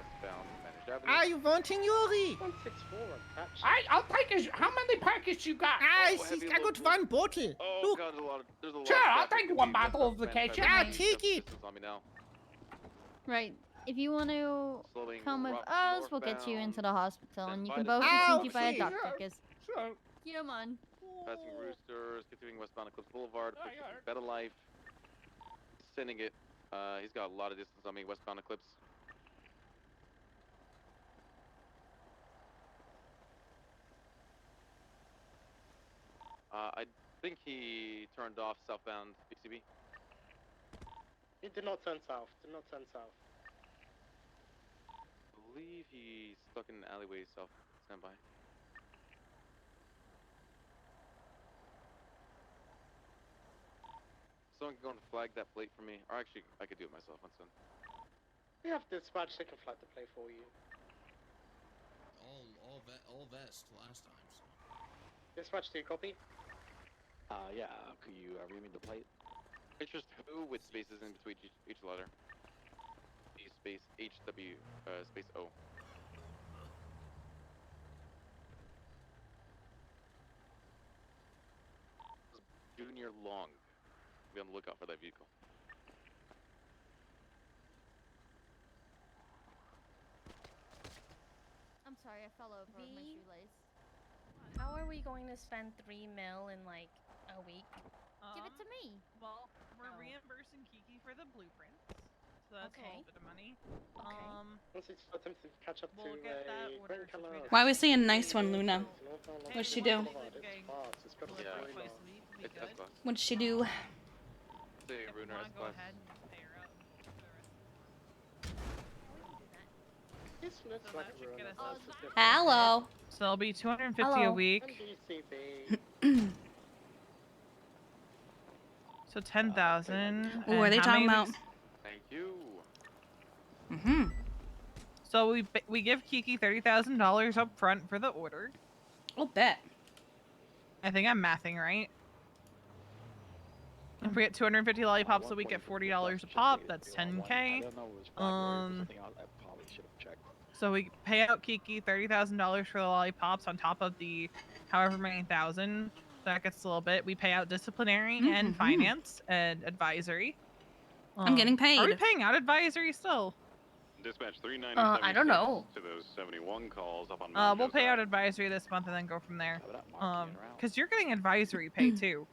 Speaker 23: Are you wanting Yuri?
Speaker 16: 164
Speaker 13: I'll take as how many packets you got?
Speaker 23: I got one bottle.
Speaker 16: Oh
Speaker 23: Look.
Speaker 16: god, there's a lot
Speaker 13: Sure,
Speaker 16: of
Speaker 13: I'll
Speaker 16: traffic.
Speaker 13: take one bottle of the ketchup.
Speaker 23: Yeah, take it.
Speaker 16: On me now.
Speaker 14: Right. If you want to
Speaker 16: Slowing
Speaker 14: come with
Speaker 16: rough
Speaker 14: us, we'll get you
Speaker 16: northbound.
Speaker 14: into the hospital, and you can
Speaker 16: Stand
Speaker 14: both
Speaker 16: by
Speaker 14: be
Speaker 23: the
Speaker 14: seen to by a
Speaker 23: Okay.
Speaker 14: doctor. Cause
Speaker 13: Sure.
Speaker 14: come on.
Speaker 16: Passing Roosters, continuing westbound Eclipse Boulevard,
Speaker 13: Yeah,
Speaker 16: approaching
Speaker 13: yeah.
Speaker 16: Better Life. Sending it. He's got a lot of distance on me, westbound Eclipse. I think he turned off southbound BCB.
Speaker 1: He did not turn south. Did not turn south.
Speaker 16: I believe he's stuck in an alleyway south. Stand by. Someone can go and flag that plate for me. Or actually, I could do it myself. One second.
Speaker 1: We have dispatch. They can flag the play for you.
Speaker 6: All vest last time. So.
Speaker 1: Dispatch, do you copy?
Speaker 3: Yeah. Could you read me the plate?
Speaker 16: It's just who with spaces in between each letter. E space HW space O. Junior Long. Be on the lookout for that vehicle.
Speaker 14: sorry, I fell over on my shoelace.
Speaker 11: How are we going to spend 3 mil in like a week?
Speaker 14: Give it to me.
Speaker 7: Well, we're reimbursing Kiki for the blueprints, so that's a little bit of money.
Speaker 1: Once it's time to catch up
Speaker 7: we'll
Speaker 1: to
Speaker 7: get that
Speaker 1: a
Speaker 7: order
Speaker 1: green color.
Speaker 2: Why was he a nice one, Luna? What'd she do?
Speaker 1: It's got to be very long.
Speaker 16: It's S-Class.
Speaker 2: What'd she do?
Speaker 16: The Runer S-Class.
Speaker 1: This looks like a ruin.
Speaker 2: Hello.
Speaker 7: So it'll be 250 a
Speaker 2: Hello.
Speaker 7: week. So 10,000.
Speaker 2: What are they talking about?
Speaker 16: Thank you.
Speaker 2: Mm-hmm.
Speaker 7: So we give Kiki $30,000 up front for the order.
Speaker 2: I'll bet.
Speaker 7: I think I'm mathing right. If we get 250 lollipops a week at $40 a pop, that's 10K. So we pay out Kiki $30,000 for the lollipops on top of the however many thousand. That gets a little bit. We pay out disciplinary and finance and advisory.
Speaker 2: I'm getting paid.
Speaker 7: Are we paying out advisory still?
Speaker 5: Dispatch 390.
Speaker 11: I don't know.
Speaker 5: To those 71 calls up on.
Speaker 7: We'll pay out advisory this month and then go from there. Because you're getting advisory pay too.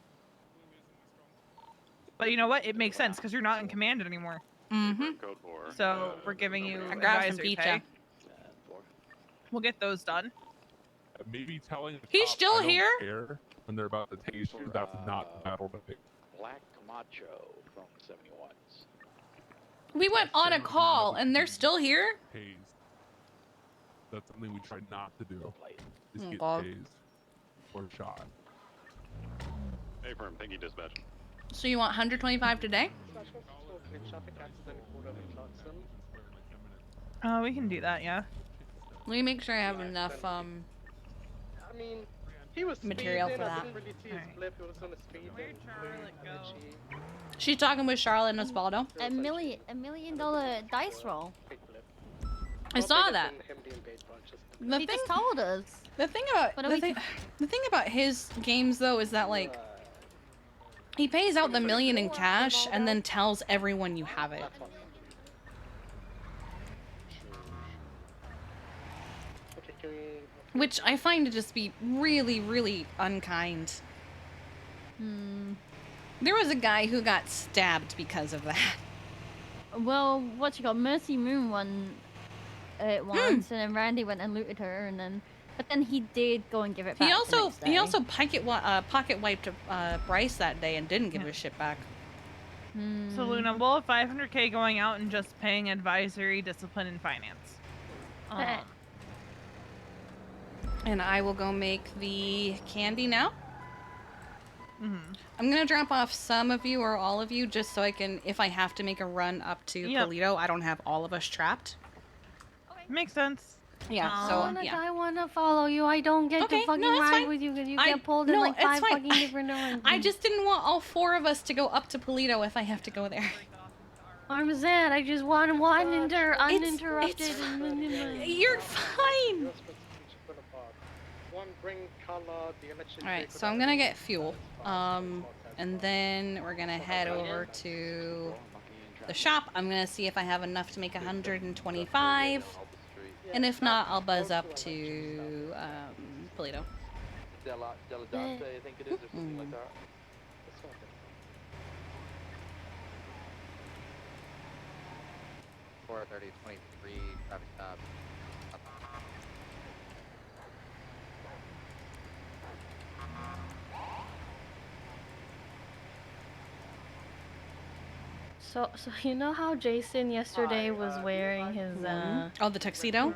Speaker 7: But you know what? It makes sense because you're not in command anymore. So we're giving you advisory pay. We'll get those done.
Speaker 20: Maybe telling the
Speaker 2: He's
Speaker 20: cop
Speaker 2: still
Speaker 20: I don't
Speaker 2: here?
Speaker 20: care when they're about to tase you, that's not battle to pick.
Speaker 3: Black Camacho from 71s.
Speaker 2: We went on a call and they're still here?
Speaker 20: Tased. That's something we try not to do. Is
Speaker 2: Oh,
Speaker 20: get
Speaker 2: God.
Speaker 20: tased or shot.
Speaker 5: Hey, firm. Thank you, dispatch.
Speaker 2: So you want 125 today?
Speaker 7: We can do that, yeah.
Speaker 2: Let me make sure I have enough
Speaker 1: I mean, he was
Speaker 2: material
Speaker 1: speeding,
Speaker 2: for
Speaker 1: I
Speaker 2: that.
Speaker 1: didn't really see his blip. It was on the speed.
Speaker 7: Where'd Charlotte go?
Speaker 2: She's talking with Charlotte and Osvaldo.
Speaker 14: $1 million dice roll.
Speaker 2: I saw that.
Speaker 14: He just told us.
Speaker 2: The thing about
Speaker 14: What are
Speaker 2: the thing about his games though is that like he pays out the $1 million in cash and then tells everyone you have it. Which I find to just be really, really unkind. There was a guy who got stabbed because of that.
Speaker 14: Well, what you got? Mercy Moon won it once, and then Randy went and looted her, and then, but then he did go and give it back.
Speaker 2: He also pocket wiped Bryce that day and didn't give his shit back.
Speaker 7: So Luna, we'll have 500K going out and just paying advisory, discipline, and finance.
Speaker 2: And I will go make the candy now. I'm gonna drop off some of you or all of you just so I can, if I have to make a run up to Polito, I don't have all of us trapped.
Speaker 7: Makes sense.
Speaker 2: Yeah,
Speaker 11: I wanna follow you. I don't get to fucking ride with you because you get pulled in like 5 fucking different directions.
Speaker 2: I just didn't want all 4 of us to go up to Polito if I have to go there.
Speaker 11: I'm sad. I just want one uninterrupted.
Speaker 2: You're fine. Alright, so I'm gonna get fuel. And then we're gonna head over to the shop. I'm gonna see if I have enough to make 125. And if not, I'll buzz up to Polito.
Speaker 3: Deladante, I think it is, or something like that.
Speaker 19: 4:30, 23 traffic stop.
Speaker 11: So you know how Jason yesterday was wearing his
Speaker 2: oh, the tuxedo?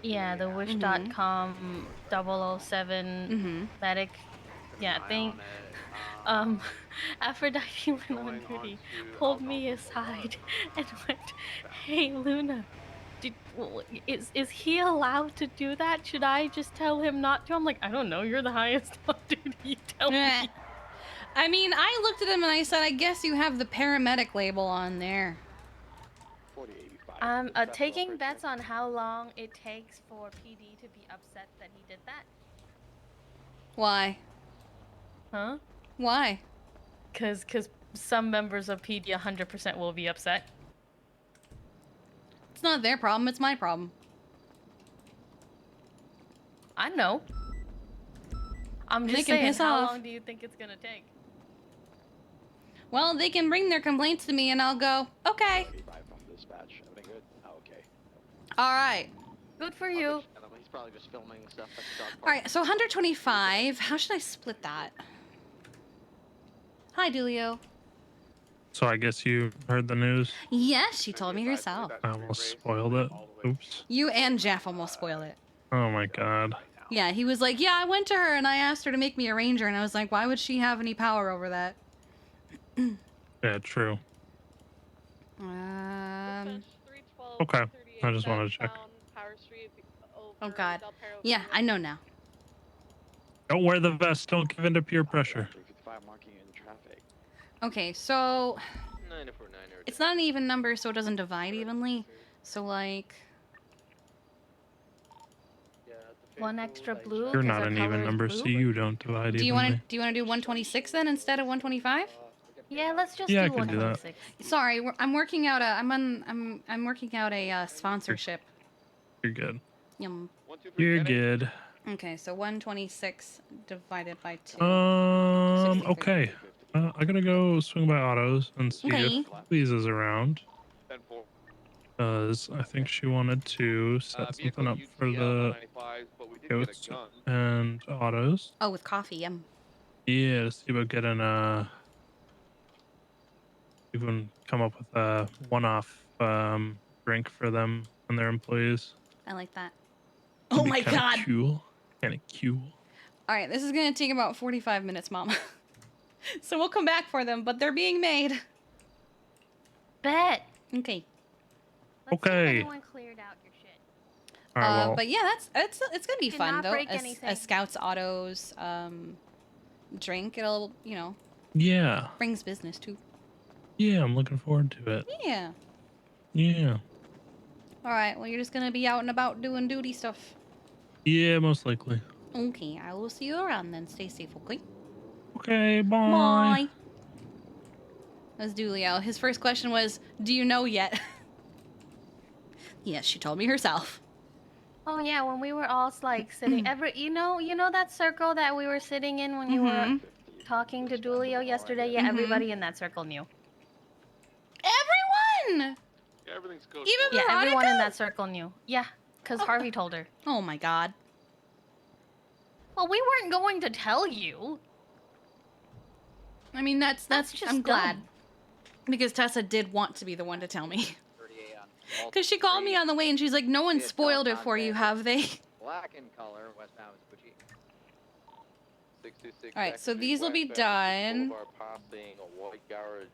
Speaker 11: Yeah, the Wish.com 007 medic thing. Aphrodite went on duty, pulled me aside, and went, "Hey Luna, is he allowed to do that? Should I just tell him not to?" I'm like, "I don't know. You're the highest on duty. You tell me."
Speaker 2: I mean, I looked at him and I said, I guess you have the paramedic label on there.
Speaker 11: I'm taking bets on how long it takes for PD to be upset that he did that.
Speaker 2: Why?
Speaker 11: Huh?
Speaker 2: Why?
Speaker 11: Because some members of PD 100% will be upset.
Speaker 2: It's not their problem, it's my problem.
Speaker 11: I know. I'm
Speaker 2: They
Speaker 11: just
Speaker 2: can
Speaker 11: saying,
Speaker 2: piss
Speaker 11: how
Speaker 2: off.
Speaker 11: long do you think it's gonna take?
Speaker 2: Well, they can bring their complaints to me and I'll go, okay.
Speaker 3: Dispatch. Everything good? Oh, okay.
Speaker 2: All right.
Speaker 11: Good for you.
Speaker 19: He's probably just filming stuff at the dog park.
Speaker 2: All right, so 125. How should I split that? Hi, Dulio.
Speaker 15: So I guess you heard the news.
Speaker 2: Yes, she told me herself.
Speaker 15: I almost spoiled it. Oops.
Speaker 2: You and Jeff almost spoil it.
Speaker 15: Oh my god.
Speaker 2: Yeah, he was like, yeah, I went to her and I asked her to make me a ranger, and I was like, why would she have any power over that?
Speaker 15: Yeah, true.
Speaker 2: Okay,
Speaker 15: I just wanted to check.
Speaker 2: Oh God. Yeah, I know now.
Speaker 15: Don't wear the vest. Don't give in to peer pressure.
Speaker 3: 355 marking in traffic.
Speaker 2: Okay, so
Speaker 3: 949
Speaker 2: it's not an even number, so it doesn't divide evenly. So like,
Speaker 11: One extra blue.
Speaker 15: You're
Speaker 11: 'cause
Speaker 15: not
Speaker 11: our
Speaker 15: an
Speaker 11: color
Speaker 15: even
Speaker 11: is
Speaker 15: number,
Speaker 11: blue?
Speaker 15: so you don't divide
Speaker 2: do you
Speaker 15: evenly.
Speaker 2: want to do 126 then instead of 125?
Speaker 11: Yeah, let's just
Speaker 15: Yeah, I
Speaker 11: do
Speaker 15: can do that.
Speaker 11: 126.
Speaker 2: Sorry, I'm working out a I'm working out a sponsorship.
Speaker 15: You're good.
Speaker 2: Yum.
Speaker 15: You're good.
Speaker 2: Okay, so 126 divided by 2.
Speaker 15: Okay. I gotta go swing by Autos and see
Speaker 2: Okay.
Speaker 15: if Please is around. Because I think she wanted to set something up for the goats and Autos.
Speaker 2: Oh, with coffee, yum.
Speaker 15: Yeah, to see about getting even come up with a one-off drink for them and their employees.
Speaker 2: I like that.
Speaker 15: It'd
Speaker 2: Oh
Speaker 15: be
Speaker 2: my
Speaker 15: kinda
Speaker 2: God.
Speaker 15: Cool. Kind of cool.
Speaker 2: All right, this is going to take about 45 minutes, Mom. So we'll come back for them, but they're being made.
Speaker 11: Bet.
Speaker 2: Okay.
Speaker 15: Okay.
Speaker 11: Everyone cleared out your shit.
Speaker 15: All right, well,
Speaker 2: But yeah, it's gonna be
Speaker 11: Did
Speaker 2: fun
Speaker 11: not
Speaker 2: though.
Speaker 11: break
Speaker 2: A
Speaker 11: anything.
Speaker 2: Scouts Autos drink. It'll
Speaker 15: yeah.
Speaker 2: brings business too.
Speaker 15: Yeah, I'm looking forward to it.
Speaker 2: Yeah.
Speaker 15: Yeah.
Speaker 2: All right. Well, you're just gonna be out and about doing duty stuff.
Speaker 15: Yeah, most likely.
Speaker 2: Okay. I will see you around then. Stay safe, okay?
Speaker 15: Okay, bye.
Speaker 2: Bye. That's Dulio. His first question was, "Do you know yet?" Yes, she told me herself.
Speaker 11: Oh yeah, when we were all like sitting, you know that circle that we were sitting in when you were talking to Dulio yesterday. Yeah, everybody in that circle knew.
Speaker 2: Everyone.
Speaker 5: Yeah, everything's good.
Speaker 2: Even
Speaker 11: Yeah,
Speaker 2: Veronica?
Speaker 11: everyone in that circle knew. Yeah, because Harvey told her.
Speaker 2: Oh my God.
Speaker 11: Well, we weren't going to tell you.
Speaker 2: I mean, that's
Speaker 11: just
Speaker 2: I'm glad.
Speaker 11: dumb.
Speaker 2: Because Tessa did want to be the one to tell me. Because she called me on the way and she's like, no one spoiled it for you, have they?
Speaker 19: Black in color, westbound is Gucci.
Speaker 5: 626
Speaker 2: Alright, so these will be done.
Speaker 5: Passing a white garage.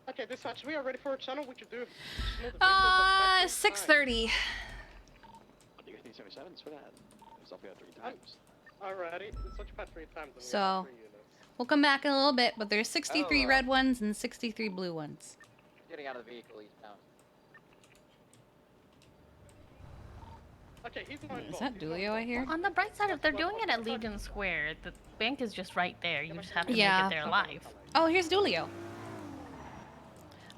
Speaker 5: Okay, dispatch, we are ready for a channel. We could do
Speaker 2: 6:30.
Speaker 3: You guys need 77s for that. It's up here 3 times.
Speaker 1: Alrighty, it's such bad 3 times. And we
Speaker 2: So,
Speaker 1: have 3 units.
Speaker 2: we'll come back in a little bit, but there's 63 red ones and 63 blue ones.
Speaker 19: Getting out of the vehicle eastbound.
Speaker 1: Okay, he's not
Speaker 2: Is that Dulio I hear?
Speaker 11: On the bright side, if they're doing it at Legion Square, the bank is just right there. You just have to
Speaker 2: Yeah.
Speaker 11: make it there live.
Speaker 2: Oh, here's Dulio.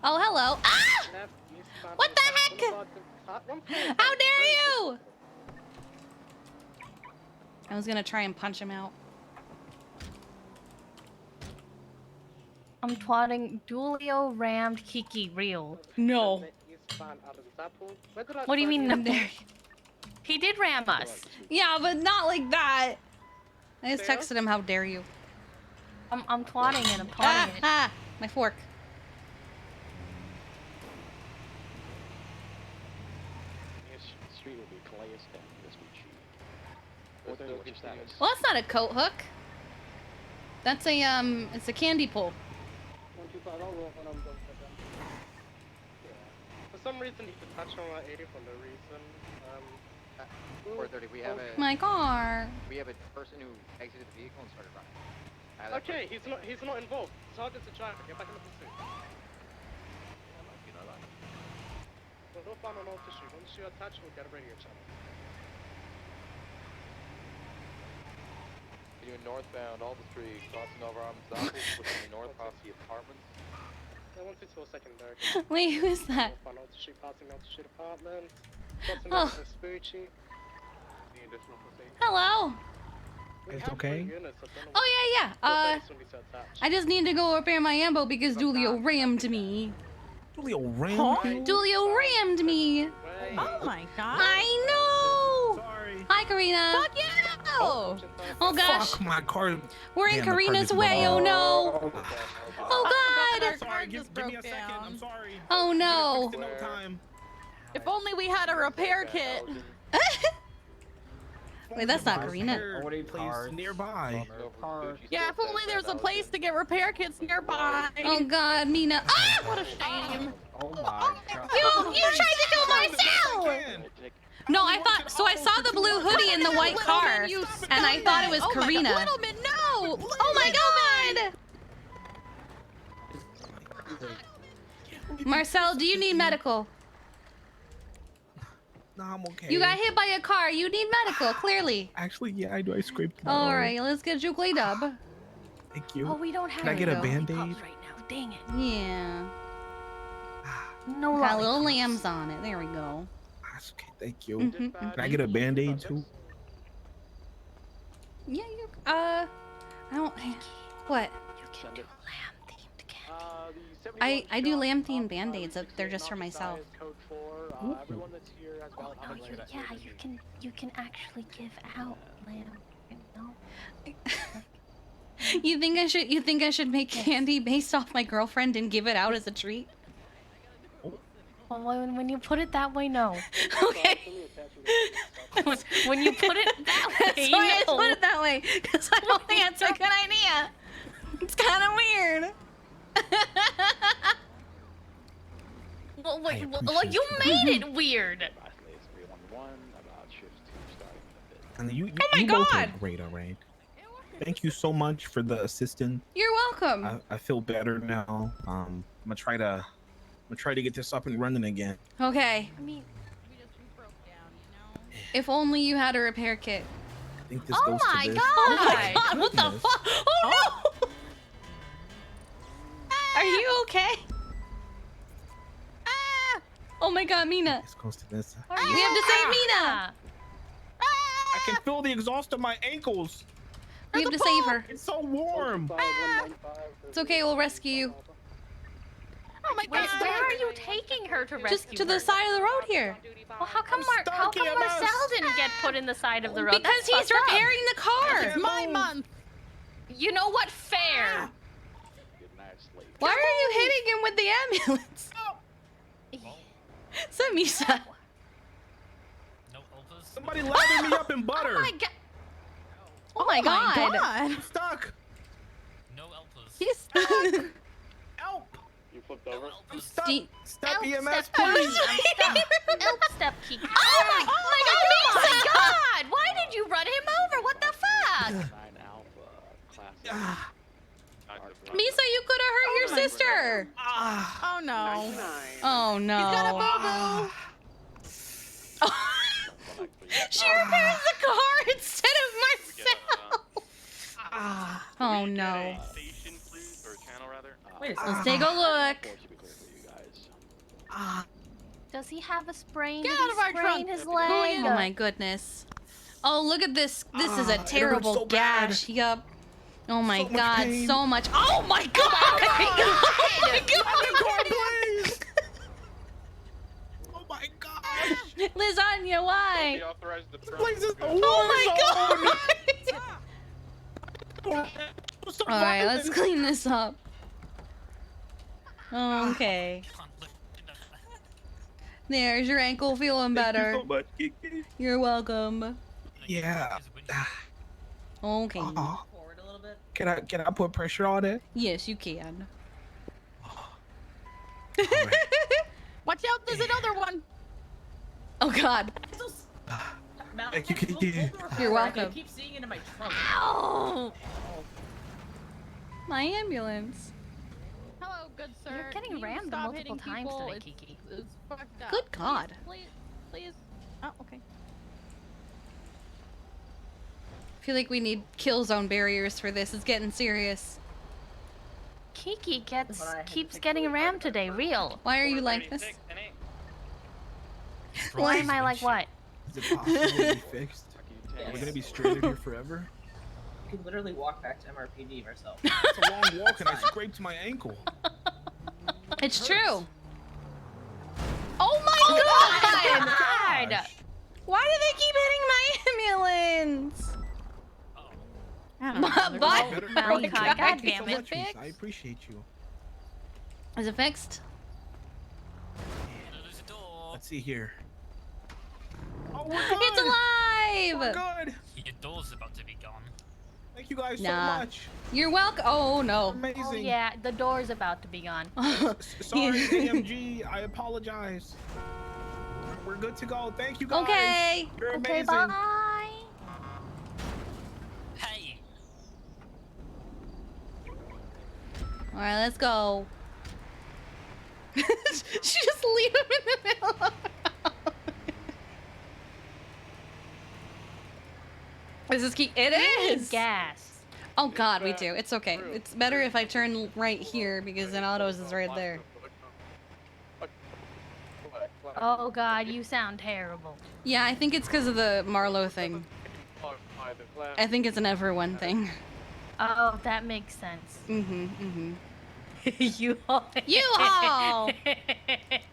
Speaker 2: Oh, hello. Ah! What the heck? How dare you! I was gonna try and punch him out.
Speaker 11: I'm twatting Dulio rammed Kiki real.
Speaker 2: No.
Speaker 11: What do you mean? He did ram us.
Speaker 2: Yeah, but not like that. I just texted him, how dare you.
Speaker 11: I'm twatting it, I'm twatting it.
Speaker 2: Ah, my fork.
Speaker 3: Street will be Calais down. This will be cheap. 430, what's your status?
Speaker 2: Well, that's not a coat hook. That's a, it's a candy pull.
Speaker 1: For some reason, he could touch on 80 for no reason.
Speaker 19: 430, we have a...
Speaker 2: My car.
Speaker 19: We have a person who exited the vehicle and started running.
Speaker 1: Okay, he's not involved. Target's a driver. Get back in the pursuit. Well, no fun on all tissue. Once you attach, we'll get a radio channel.
Speaker 5: Continuing northbound, all the street, crossing over Ambiance, pushing north past the apartments.
Speaker 1: I want it to a secondary.
Speaker 2: Wait, who is that?
Speaker 1: No fun on tissue, passing on tissue apartment. Crossing
Speaker 2: Oh.
Speaker 1: over to Spoochie.
Speaker 2: Hello.
Speaker 1: It's
Speaker 13: okay.
Speaker 2: Oh yeah, yeah. I just need to go repair my ambo because Dulio rammed me.
Speaker 13: Julio rammed you?
Speaker 2: Dulio rammed me.
Speaker 14: Oh my god.
Speaker 2: I know.
Speaker 13: Sorry.
Speaker 2: Hi, Karina.
Speaker 14: Fuck you!
Speaker 2: Oh gosh.
Speaker 13: Fuck my car.
Speaker 2: We're in
Speaker 13: Damn, the car
Speaker 2: Karina's
Speaker 13: just
Speaker 2: way.
Speaker 13: went
Speaker 2: Oh
Speaker 13: off.
Speaker 2: no. Oh god.
Speaker 13: Sorry, give me a second. I'm sorry.
Speaker 2: Oh no.
Speaker 13: No time.
Speaker 14: If only we had a repair kit.
Speaker 2: Wait, that's not Karina.
Speaker 13: Please, nearby.
Speaker 14: Yeah, if only there was a place to get repair kits nearby.
Speaker 2: Oh god, Mina. Ah!
Speaker 14: What a shame.
Speaker 1: Oh my god.
Speaker 2: You tried to kill my cell! No, I thought so. I saw the blue hoodie in the white car, and I thought it was Karina.
Speaker 14: Littleman, no!
Speaker 2: Oh my god! Marcel, do you need medical?
Speaker 13: No, I'm okay.
Speaker 2: You got hit by a car. You need medical, clearly.
Speaker 13: Actually, yeah, I do. I scraped my
Speaker 2: All
Speaker 13: arm.
Speaker 2: right, let's get you cleaned up.
Speaker 13: Thank you.
Speaker 14: Oh, we don't have
Speaker 13: Can I get a
Speaker 2: go.
Speaker 13: band-aid?
Speaker 14: right now. Dang it.
Speaker 2: Yeah.
Speaker 14: No
Speaker 2: Got little
Speaker 14: lollipops.
Speaker 2: lambs on it. There we go.
Speaker 13: That's okay. Thank you.
Speaker 2: Mhm,
Speaker 13: Can I get a band-aid too?
Speaker 2: Yeah, you. I don't. What? I do lamb themed band-aids. They're just for myself.
Speaker 11: You can actually give out lamb.
Speaker 2: You think I should make candy based off my girlfriend and give it out as a treat?
Speaker 11: Well, when you put it that way, no.
Speaker 2: Okay.
Speaker 11: When you put it that way,
Speaker 2: That's why I
Speaker 11: no.
Speaker 2: put it that way, because I don't think it's a good idea. It's kind of weird.
Speaker 11: Well, you made it weird.
Speaker 13: And you
Speaker 2: Oh my
Speaker 13: you both are
Speaker 2: God.
Speaker 13: great, all right. Thank you so much for the assistance.
Speaker 2: You're welcome.
Speaker 13: I feel better now. I'm gonna try to get this up and running again.
Speaker 2: Okay.
Speaker 14: I mean, we broke down, you know?
Speaker 2: If only you had a repair kit.
Speaker 13: I think this
Speaker 14: Oh
Speaker 13: goes
Speaker 14: my
Speaker 13: to this.
Speaker 14: God.
Speaker 2: Oh my god, what the
Speaker 13: Goodness.
Speaker 2: fuck? Oh no! Are you okay?
Speaker 14: Ah!
Speaker 2: Oh my god, Mina.
Speaker 13: This goes to this.
Speaker 2: We have to save Mina.
Speaker 13: I can feel the exhaust of my ankles.
Speaker 2: We have to save her.
Speaker 13: It's so warm.
Speaker 2: It's okay, we'll rescue you.
Speaker 14: Oh my
Speaker 11: Where
Speaker 14: god!
Speaker 11: are you taking her to rescue
Speaker 2: Just to the
Speaker 11: her?
Speaker 2: side of the road here.
Speaker 11: Well, how come
Speaker 13: stuck, EMS.
Speaker 11: Marcel didn't get put in the side of the road?
Speaker 2: Because
Speaker 11: That's
Speaker 2: he's
Speaker 11: fucked up.
Speaker 2: repairing the car.
Speaker 14: It's my month.
Speaker 11: You know what? Fair.
Speaker 2: Why are you hitting him with the ambulance? Samisa.
Speaker 13: Somebody lather me up in butter.
Speaker 11: Oh my god.
Speaker 2: Oh my god.
Speaker 13: I'm stuck.
Speaker 2: He's stuck.
Speaker 13: Help.
Speaker 5: You flipped over?
Speaker 13: I'm stuck.
Speaker 2: Ste-
Speaker 13: Step EMS,
Speaker 11: step,
Speaker 13: please.
Speaker 11: Help step, Kiki. Oh my god! Why did you run him over? What the fuck?
Speaker 3: 9 Alpha class.
Speaker 2: Misa, you could have hurt your sister.
Speaker 14: Oh no.
Speaker 2: Oh no.
Speaker 14: He's got a boo-boo.
Speaker 2: She repairs the car instead of myself. Oh no.
Speaker 16: Station, please, or channel rather.
Speaker 2: Let's take a look.
Speaker 11: Does he have a sprain?
Speaker 14: Get
Speaker 11: Did
Speaker 14: out
Speaker 11: he
Speaker 14: of our
Speaker 11: sprain
Speaker 14: trunk.
Speaker 11: his
Speaker 2: Oh
Speaker 11: leg?
Speaker 2: my goodness. Oh, look at this. This is a
Speaker 13: it hurts
Speaker 2: terrible
Speaker 13: so bad.
Speaker 2: gash. Yup. Oh my
Speaker 13: So much
Speaker 2: god,
Speaker 13: pain.
Speaker 2: so much. Oh my god! Oh my god!
Speaker 13: Oh my gosh.
Speaker 2: Lasagna, why?
Speaker 13: This place is the
Speaker 2: Oh
Speaker 13: war
Speaker 2: my
Speaker 13: zone.
Speaker 2: Alright, let's clean this up. Okay. There's your ankle feeling better.
Speaker 13: Thank you so much, Kiki.
Speaker 2: You're welcome.
Speaker 13: Yeah.
Speaker 2: Okay.
Speaker 13: Aw. Can I put pressure on it?
Speaker 2: Yes, you can.
Speaker 14: Watch out, there's another one.
Speaker 2: Oh god.
Speaker 13: Thank you, Kiki.
Speaker 2: You're welcome.
Speaker 10: I keep seeing it in my trunk.
Speaker 2: Ow! My ambulance.
Speaker 14: Hello, good sir.
Speaker 11: You're getting
Speaker 14: Can you
Speaker 11: rammed
Speaker 14: stop
Speaker 11: multiple
Speaker 14: hitting
Speaker 11: times
Speaker 14: people?
Speaker 11: today,
Speaker 14: It's-
Speaker 11: Kiki.
Speaker 14: It's fucked up.
Speaker 2: Good God.
Speaker 14: Please. Oh, okay.
Speaker 2: I feel like we need kill zone barriers for this. It's getting serious.
Speaker 11: Kiki keeps getting rammed today. Real.
Speaker 2: Why are you like this?
Speaker 11: Why am I like what?
Speaker 13: Is it possible to be fixed?
Speaker 4: Are we gonna be stranded here forever?
Speaker 10: We could literally walk back to MRPD ourselves.
Speaker 4: It's a long walk and I scraped my ankle.
Speaker 2: It's true. Oh my god! Why do they keep hitting my ambulance?
Speaker 11: Malachi,
Speaker 4: Thank
Speaker 11: God
Speaker 4: you
Speaker 11: damn
Speaker 4: so
Speaker 11: it.
Speaker 4: much, Reese. I appreciate you.
Speaker 2: Is it fixed?
Speaker 4: Let's see here. Oh,
Speaker 2: It's alive!
Speaker 4: We're good.
Speaker 17: Your door's about to be gone.
Speaker 4: Thank you guys
Speaker 2: Nah.
Speaker 4: so much.
Speaker 2: You're welcome. Oh no.
Speaker 4: Amazing.
Speaker 11: Oh yeah, the door's about to be gone.
Speaker 4: Sorry, AMG. I apologize. We're good to go. Thank you guys.
Speaker 2: Okay.
Speaker 4: You're
Speaker 11: Okay,
Speaker 4: amazing.
Speaker 11: bye.
Speaker 17: Hey.
Speaker 2: All right, let's go. She just leave him in the middle of Is this key? It is!
Speaker 11: Gas.
Speaker 2: Oh god, we do. It's okay. It's better if I turn right here because then Autos is right there.
Speaker 11: Oh god, you sound terrible.
Speaker 2: Yeah, I think it's because of the Marlowe thing. I think it's an everyone thing.
Speaker 11: Oh, that makes sense.
Speaker 2: Mm-hmm.
Speaker 11: U-Haul.
Speaker 2: U-Haul!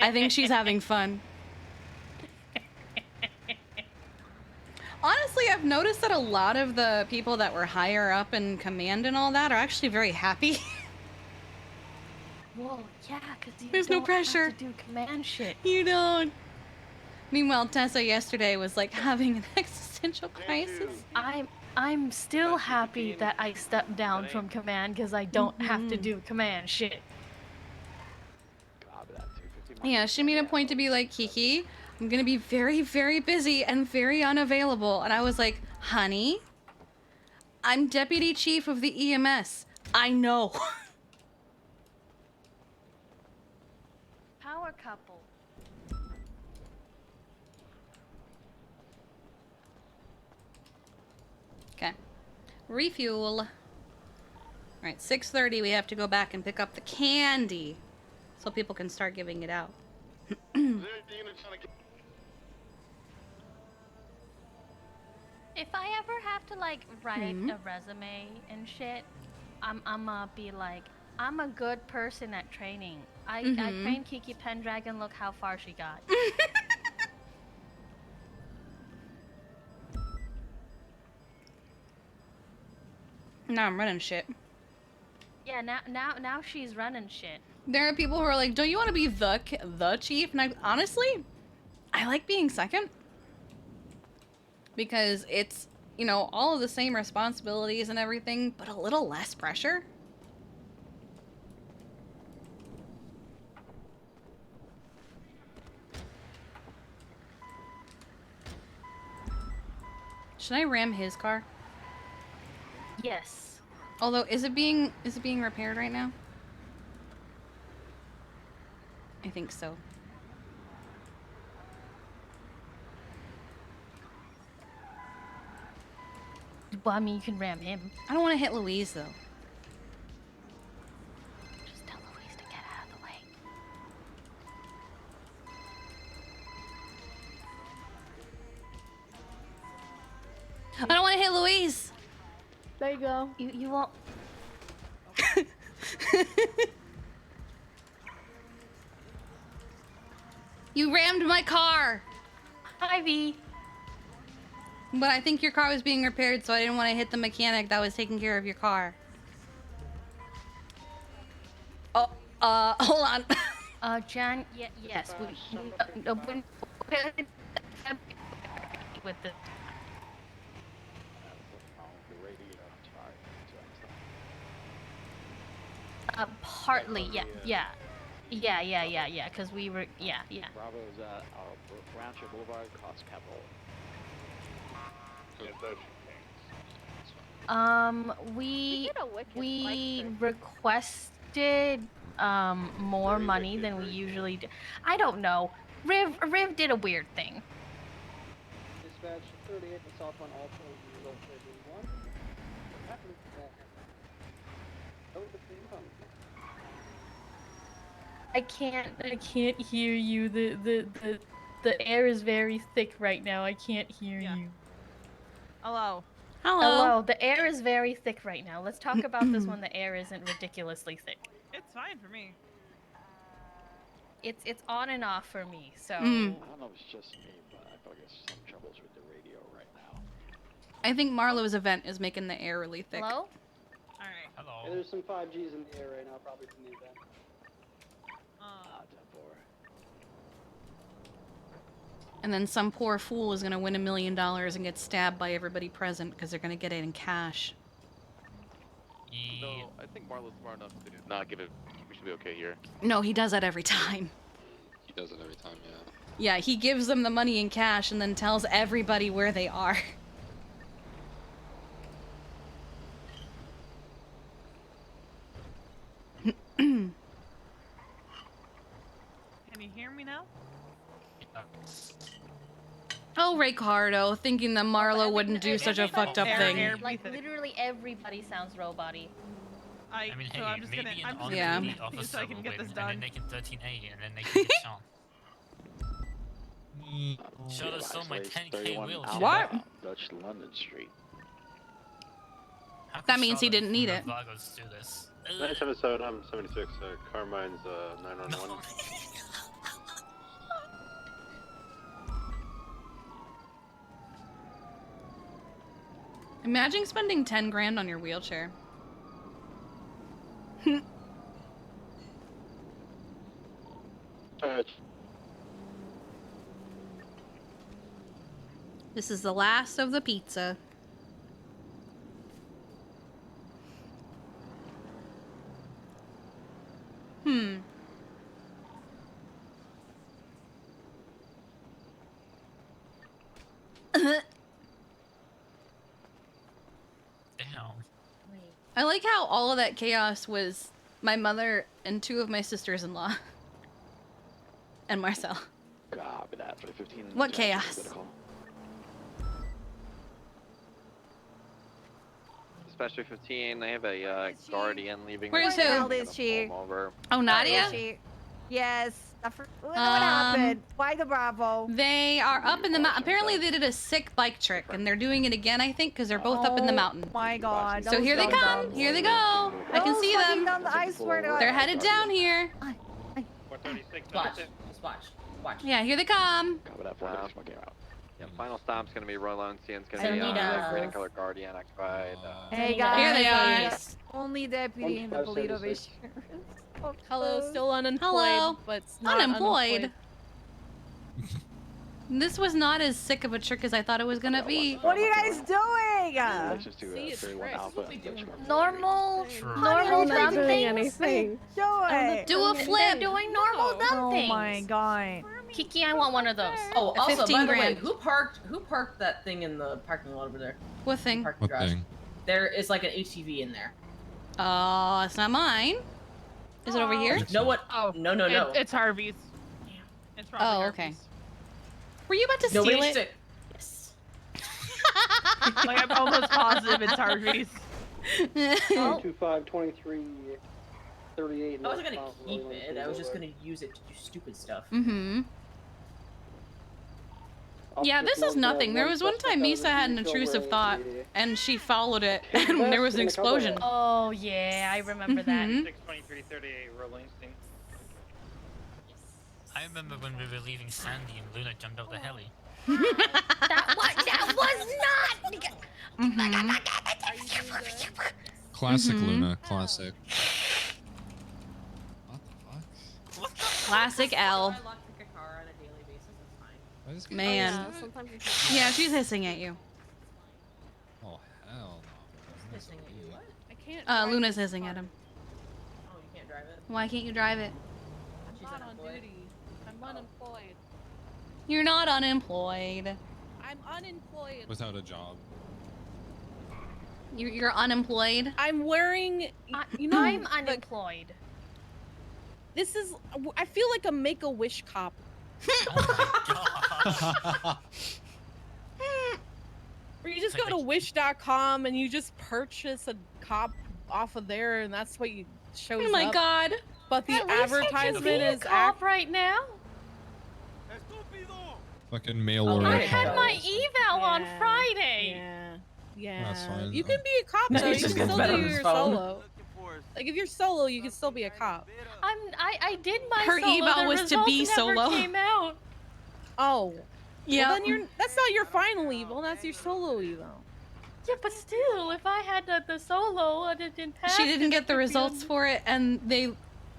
Speaker 2: I think she's having fun. Honestly, I've noticed that a lot of the people that were higher up in command and all that are actually very happy.
Speaker 11: Whoa, yeah, because you
Speaker 2: There's
Speaker 11: don't
Speaker 2: no pressure.
Speaker 11: have to do command shit.
Speaker 2: You don't. Meanwhile, Tessa yesterday was like having an existential crisis.
Speaker 11: I'm still happy that I stepped down from command because I don't have to do command shit.
Speaker 2: Yeah, she made a point to be like, Kiki, I'm gonna be very, very busy and very unavailable. And I was like, honey, I'm deputy chief of the EMS. I know.
Speaker 11: Power couple.
Speaker 2: Okay. Refuel. All right, 6:30, we have to go back and pick up the candy so people can start giving it out.
Speaker 11: If I ever have to like write a resume and shit, I'm gonna be like, I'm a good person at training. I trained Kiki Pendragon. Look how far she got.
Speaker 2: Now I'm running shit.
Speaker 11: Yeah, now she's running shit.
Speaker 2: There are people who are like, don't you want to be the chief? And honestly, I like being second. Because it's, you know, all of the same responsibilities and everything, but a little less pressure. Should I ram his car?
Speaker 11: Yes.
Speaker 2: Although, is it being repaired right now? I think so.
Speaker 11: Well, I mean, you can ram him.
Speaker 2: I don't want to hit Louise, though.
Speaker 11: Just tell Louise to get out of the way.
Speaker 2: I don't want to hit Louise!
Speaker 11: There you go. You won't.
Speaker 2: You rammed my car!
Speaker 11: Ivy.
Speaker 2: But I think your car was being repaired, so I didn't want to hit the mechanic that was taking care of your car. Oh, hold on.
Speaker 11: Jan, yes, with the. Partly, yeah, because we were, yeah.
Speaker 3: Bravo's Rancho Boulevard, cost capital.
Speaker 11: We requested more money than we usually do. I don't know. Riv did a weird thing.
Speaker 1: Dispatch 38 the South One also 031.
Speaker 11: I can't hear you. The air is very thick right now. I can't hear you.
Speaker 7: Hello.
Speaker 11: Hello. The air is very thick right now. Let's talk about this when the air isn't ridiculously thick.
Speaker 7: It's fine for me.
Speaker 11: It's on and off for me. So.
Speaker 3: I don't know if it's just me, but I feel like there's some troubles with the radio right now.
Speaker 2: I think Marlowe's event is making the air really thick.
Speaker 11: Hello?
Speaker 7: Alright.
Speaker 1: Hello. Yeah, there's some 5Gs in the air right now, probably from the event.
Speaker 2: And then some poor fool is gonna win $1 million and get stabbed by everybody present because they're gonna get it in cash.
Speaker 16: No, I think Marlo's smart enough to not give it. We should be okay here.
Speaker 2: No, he does that every time.
Speaker 9: He does it every time, yeah.
Speaker 2: Yeah, he gives them the money in cash and then tells everybody where they are.
Speaker 7: Can you hear me now?
Speaker 2: Oh, Ricardo, thinking that Marlo wouldn't do such a fucked up thing.
Speaker 11: Like literally everybody sounds robot-y.
Speaker 7: I
Speaker 6: mean,
Speaker 7: so
Speaker 6: hey,
Speaker 7: I'm just
Speaker 6: maybe
Speaker 7: gonna.
Speaker 6: an
Speaker 7: I'm just
Speaker 6: on-duty
Speaker 2: Yeah.
Speaker 7: gonna
Speaker 6: officer
Speaker 7: so I can
Speaker 6: will
Speaker 7: get
Speaker 6: win,
Speaker 7: this
Speaker 6: and
Speaker 7: done.
Speaker 6: then they can 13A, and then they can get shot. Should have sold my 10K wheelchair.
Speaker 2: What?
Speaker 3: Dutch London Street.
Speaker 6: How could
Speaker 2: That means he
Speaker 6: Charlotte
Speaker 2: didn't need it.
Speaker 6: Vagos do this?
Speaker 8: 977, I'm 76, Carmine's 911.
Speaker 2: Imagine spending 10 grand on your wheelchair. This is the last of the pizza.
Speaker 6: Damn.
Speaker 2: I like how all of that chaos was my mother and 2 of my sisters-in-law. And Marcel.
Speaker 3: Copy that for the 15.
Speaker 2: What chaos?
Speaker 16: Especially 15, they have a guardian leaving.
Speaker 2: Where's
Speaker 16: the
Speaker 2: who?
Speaker 16: scene,
Speaker 2: Where the hell
Speaker 16: gonna
Speaker 17: is she?
Speaker 16: pull 'em over.
Speaker 2: Oh, Nadia?
Speaker 17: Yes. What happened? Why the Bravo?
Speaker 2: They are up in the mountain. Apparently they did a sick bike trick, and they're doing it again, I think, because they're both up in the mountain.
Speaker 17: My God.
Speaker 2: So here they come. Here they go. I can see them.
Speaker 17: I swear to God.
Speaker 2: They're headed down here.
Speaker 1: 436.
Speaker 10: Watch. Just watch. Watch.
Speaker 2: Yeah, here they come.
Speaker 3: Copy that 436, came out.
Speaker 16: Yeah, final stop's gonna be Royal Own CN's gonna
Speaker 11: I
Speaker 16: be
Speaker 11: need
Speaker 16: a
Speaker 11: a-
Speaker 16: green and color guardian occupied.
Speaker 17: Hey guys.
Speaker 2: Here they are.
Speaker 17: Only deputy in the police of
Speaker 1: 576.
Speaker 17: insurance.
Speaker 11: Hello, still unemployed.
Speaker 2: Hello.
Speaker 11: But not
Speaker 2: Unemployed. This was not as sick of a trick as I thought it was gonna be.
Speaker 17: What are you guys doing?
Speaker 3: Relations to 31 Alpha and Dutch
Speaker 17: Normal
Speaker 11: Normal
Speaker 17: dumb
Speaker 11: doing
Speaker 17: things?
Speaker 11: anything.
Speaker 17: Do it.
Speaker 2: Do a flip.
Speaker 11: Doing normal dumb
Speaker 17: Oh
Speaker 11: things.
Speaker 17: my God.
Speaker 11: Kiki, I want one of those.
Speaker 10: Oh, also,
Speaker 2: 15
Speaker 10: by the way,
Speaker 2: grand.
Speaker 10: who parked that thing in the parking lot over there?
Speaker 2: What thing?
Speaker 10: Parking
Speaker 9: What
Speaker 10: garage.
Speaker 9: thing?
Speaker 10: There is like an ATV in there.
Speaker 2: Oh, it's not mine. Is it over here?
Speaker 10: No, what?
Speaker 7: Oh,
Speaker 10: no.
Speaker 7: It's Harvey's. It's probably
Speaker 2: Oh,
Speaker 7: Harvey's.
Speaker 2: okay. Were you about to steal
Speaker 10: Nobody
Speaker 2: it?
Speaker 10: said. Yes.
Speaker 7: Like I'm almost positive it's Harvey's.
Speaker 1: 125, 23, 38.
Speaker 10: I wasn't gonna keep it. I was just gonna use it to do stupid stuff.
Speaker 2: Mm-hmm. Yeah, this is nothing. There was one time Misa had an intrusive thought, and she followed it, and there was an explosion.
Speaker 11: Oh yeah, I remember that.
Speaker 2: Mhm.
Speaker 1: 62338 rolling thing.
Speaker 6: I remember when we were leaving Sandy and Luna jumped out the heli.
Speaker 11: That was not.
Speaker 2: Mhm.
Speaker 9: Classic
Speaker 2: Mhm.
Speaker 9: Luna, classic. What the fuck?
Speaker 2: Classic L.
Speaker 10: I lock pick a car on a daily basis. It's fine.
Speaker 9: Why does it get-
Speaker 2: Man.
Speaker 11: Yeah, sometimes you just-
Speaker 2: Yeah, she's hissing at you.
Speaker 9: Oh, hell no.
Speaker 10: Hissing at you. What?
Speaker 11: I can't.
Speaker 2: Luna's hissing at him.
Speaker 10: Oh, you can't drive it.
Speaker 2: Why can't you drive it?
Speaker 10: She's
Speaker 12: Not on
Speaker 10: unemployed.
Speaker 12: duty. I'm unemployed.
Speaker 2: You're not unemployed.
Speaker 12: I'm unemployed.
Speaker 9: Without a job.
Speaker 2: You're unemployed?
Speaker 12: I'm wearing. You know,
Speaker 11: I'm unemployed.
Speaker 12: this is. I feel like a Make-A-Wish cop. Where you just go to wish.com and you just purchase a cop off of there, and that's what you shows
Speaker 2: Oh my
Speaker 12: up.
Speaker 2: god.
Speaker 12: But the
Speaker 11: At least I can
Speaker 12: advertisement
Speaker 11: be a
Speaker 12: is
Speaker 11: cop right now.
Speaker 9: Fucking mail
Speaker 12: Oh,
Speaker 9: order.
Speaker 11: I had
Speaker 9: call.
Speaker 11: my eval on
Speaker 12: Yeah,
Speaker 11: Friday.
Speaker 12: Yeah.
Speaker 18: Yeah,
Speaker 9: That's fine.
Speaker 18: you can be a cop
Speaker 10: No,
Speaker 18: though.
Speaker 10: he
Speaker 18: You can
Speaker 10: just gets
Speaker 18: still
Speaker 10: better
Speaker 18: do
Speaker 10: on his
Speaker 18: your
Speaker 10: phone.
Speaker 18: solo. Like if you're solo, you can still be a cop.
Speaker 11: I did my
Speaker 2: Her
Speaker 11: solo.
Speaker 2: eval
Speaker 11: the
Speaker 2: was to be
Speaker 11: results never
Speaker 2: solo.
Speaker 11: Came out.
Speaker 18: Oh,
Speaker 2: Yeah.
Speaker 18: Well, then that's not your final eval. That's your solo eval.
Speaker 11: Yeah, but still, if I had the solo and it didn't pass,
Speaker 2: She didn't
Speaker 11: then
Speaker 2: get
Speaker 11: it
Speaker 2: the
Speaker 11: would be
Speaker 2: results for it, and they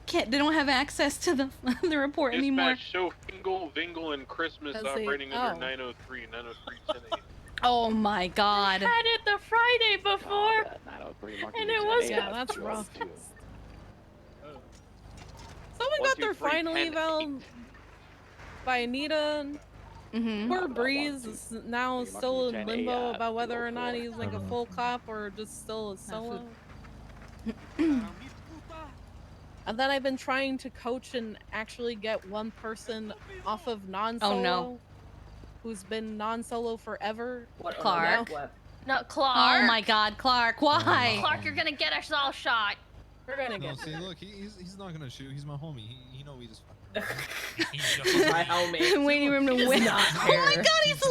Speaker 2: don't have access to the the report anymore.
Speaker 8: Dispatch, show Fingal, Vingle, and Christmas
Speaker 18: Does they-
Speaker 8: operating under
Speaker 18: oh.
Speaker 8: 903, 903,
Speaker 2: Oh my god.
Speaker 11: had it the Friday before, and it was
Speaker 18: Yeah, that's rough. Someone got their final eval by Anita. Poor Breeze is now still in limbo about whether or not he's like a full cop or just still a solo. And then I've been trying to coach and actually get one person off of non-solo.
Speaker 2: Oh, no.
Speaker 18: Who's been non-solo forever.
Speaker 2: Clark.
Speaker 11: No, Clark.
Speaker 2: Oh my god, Clark, why?
Speaker 11: Clark, you're gonna get us all shot.
Speaker 18: We're gonna
Speaker 9: No,
Speaker 18: get
Speaker 9: see, look, he's not gonna shoot. He's my homie. He know we just fucking.
Speaker 10: He's my homie.
Speaker 2: Waiting for him to
Speaker 10: He does
Speaker 2: win.
Speaker 10: not
Speaker 2: Oh my
Speaker 10: care.
Speaker 2: god, he's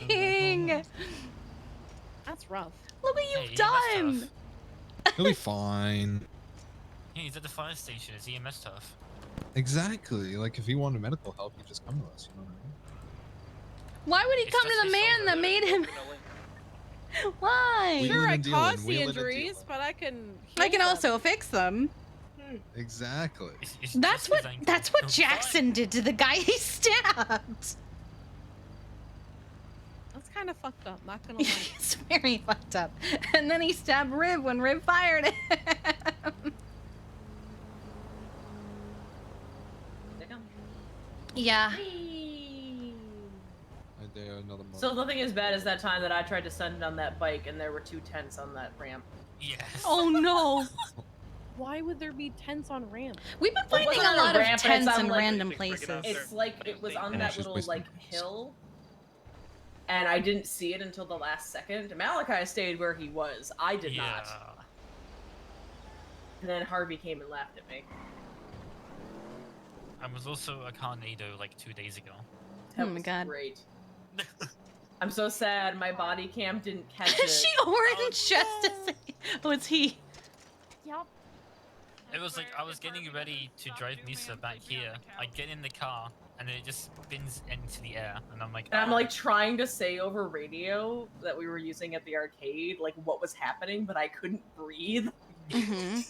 Speaker 2: limping!
Speaker 18: That's rough.
Speaker 2: Look what
Speaker 6: Hey,
Speaker 2: you've
Speaker 6: he
Speaker 2: done!
Speaker 9: He'll be fine.
Speaker 6: Yeah, he's at the fire station. It's EMS stuff.
Speaker 9: Exactly. Like if he wanted medical help, he'd just come to us. You know what I mean?
Speaker 2: Why would he come to the man that made him? Why?
Speaker 18: Sure, I
Speaker 9: and dealing,
Speaker 18: caused the
Speaker 9: wheeling and
Speaker 18: injuries, but I can.
Speaker 2: I can
Speaker 18: heal
Speaker 2: also fix them.
Speaker 9: Exactly.
Speaker 2: That's what Jackson did to the guy he stabbed.
Speaker 18: That's kind of fucked up. Not gonna lie.
Speaker 2: It's very fucked up. And then he stabbed Riv when Riv fired him. Yeah.
Speaker 9: I dare another month.
Speaker 10: Still nothing as bad as that time that I tried to send it on that bike and there were 2 tents on that ramp.
Speaker 6: Yes.
Speaker 2: Oh no.
Speaker 18: Why would there be tents on ramp?
Speaker 2: We've been
Speaker 10: Well, it
Speaker 2: finding
Speaker 10: wasn't
Speaker 2: a
Speaker 10: on
Speaker 2: lot of
Speaker 10: ramp, but it's
Speaker 2: tents
Speaker 10: on,
Speaker 2: in
Speaker 10: like,
Speaker 2: random places.
Speaker 10: It's like it was on
Speaker 9: Yeah,
Speaker 10: that
Speaker 9: she's
Speaker 10: little
Speaker 9: wasting
Speaker 10: like
Speaker 9: points.
Speaker 10: hill, and I didn't see it until the last second. Malachi stayed where he was. I did not. And then Harvey came and laughed at me.
Speaker 6: I was also a Carnado like 2 days ago.
Speaker 10: That
Speaker 2: Oh my
Speaker 10: was
Speaker 2: god.
Speaker 10: Great. I'm so sad my body cam didn't catch it.
Speaker 2: She orange justice. Oh, it's he.
Speaker 11: Yup.
Speaker 6: It was like I was getting ready to drive Misa back here. I get in the car and then it just spins into the air, and I'm like.
Speaker 10: And I'm like trying to say over radio that we were using at the arcade, like what was happening, but I couldn't breathe. And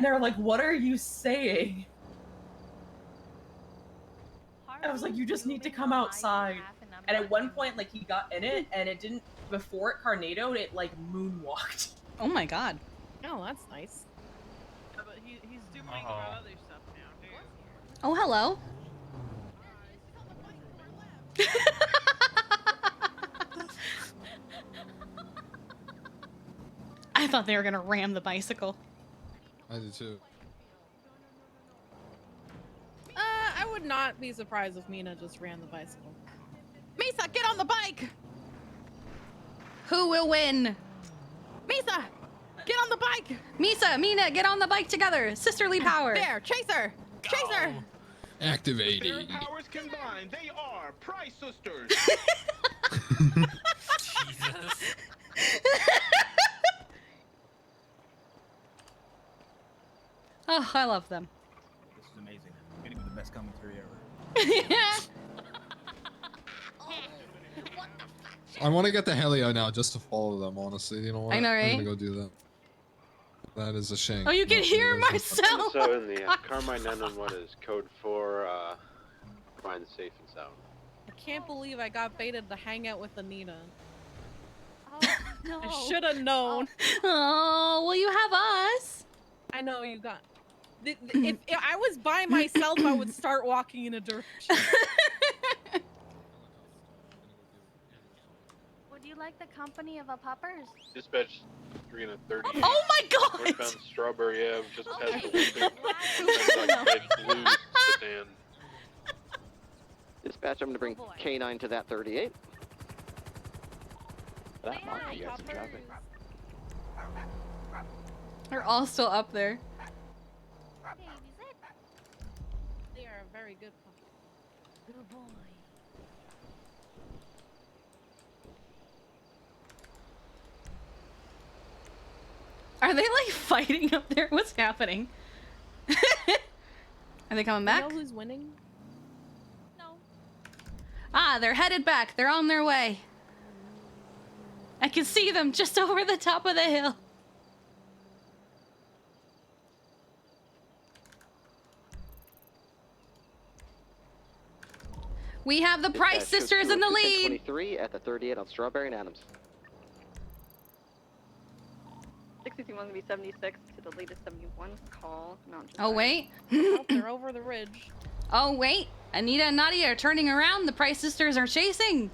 Speaker 10: they're like, "What are you saying?" I was like, "You just need to come outside." And at one point, like he got in it, and it didn't. Before it carnadoed, it like moonwalked.
Speaker 2: Oh my god.
Speaker 18: Oh, that's nice.
Speaker 7: Yeah, but he's doing other stuff now too.
Speaker 2: Oh, hello. I thought they were gonna ram the bicycle.
Speaker 9: I did too.
Speaker 18: I would not be surprised if Mina just ran the bicycle.
Speaker 2: Misa, get on the bike! Who will win?
Speaker 18: Misa, get on the bike!
Speaker 2: Misa, Mina, get on the bike together. Sisterly power.
Speaker 18: There, chaser! Chaser!
Speaker 9: Activating.
Speaker 4: Their powers combined, they are Price Sisters.
Speaker 6: Jesus.
Speaker 2: Oh, I love them.
Speaker 21: This is amazing. We're gonna be the best commentary ever.
Speaker 9: I want to get the Helio now just to follow them, honestly. You know what?
Speaker 2: I know,
Speaker 9: I'm
Speaker 2: right?
Speaker 9: gonna go do that. That is a shame.
Speaker 2: Oh, you can hear Marcel.
Speaker 8: So in the Carmine 911 is code for find safe and sound.
Speaker 18: I can't believe I got baited to hang out with Anita.
Speaker 11: No.
Speaker 18: I should have known.
Speaker 2: Oh, well, you have us.
Speaker 18: I know you got. If I was by myself, I would start walking in a direction.
Speaker 11: Would you like the company of a puppers?
Speaker 8: Dispatch 3 and a 30.
Speaker 2: Oh my god!
Speaker 8: Northbound Strawberry Ave just past the window. Red blue sedan.
Speaker 19: Dispatch, I'm gonna bring K9 to that 38.
Speaker 3: That mark you guys in traffic.
Speaker 2: They're all still up there.
Speaker 18: They are a very good puppy.
Speaker 11: Good boy.
Speaker 2: Are they like fighting up there? What's happening? Are they coming back?
Speaker 18: You know who's winning?
Speaker 2: Ah, they're headed back. They're on their way. I can see them just over the top of the hill. We have the Price sisters in the lead.
Speaker 19: 23 at the 38 on Strawberry and Adams.
Speaker 20: 62 going to be 76 to the latest 71 call.
Speaker 2: Oh, wait.
Speaker 18: Oh, they're over the ridge.
Speaker 2: Oh, wait. Anita and Nadia are turning around. The Price sisters are chasing.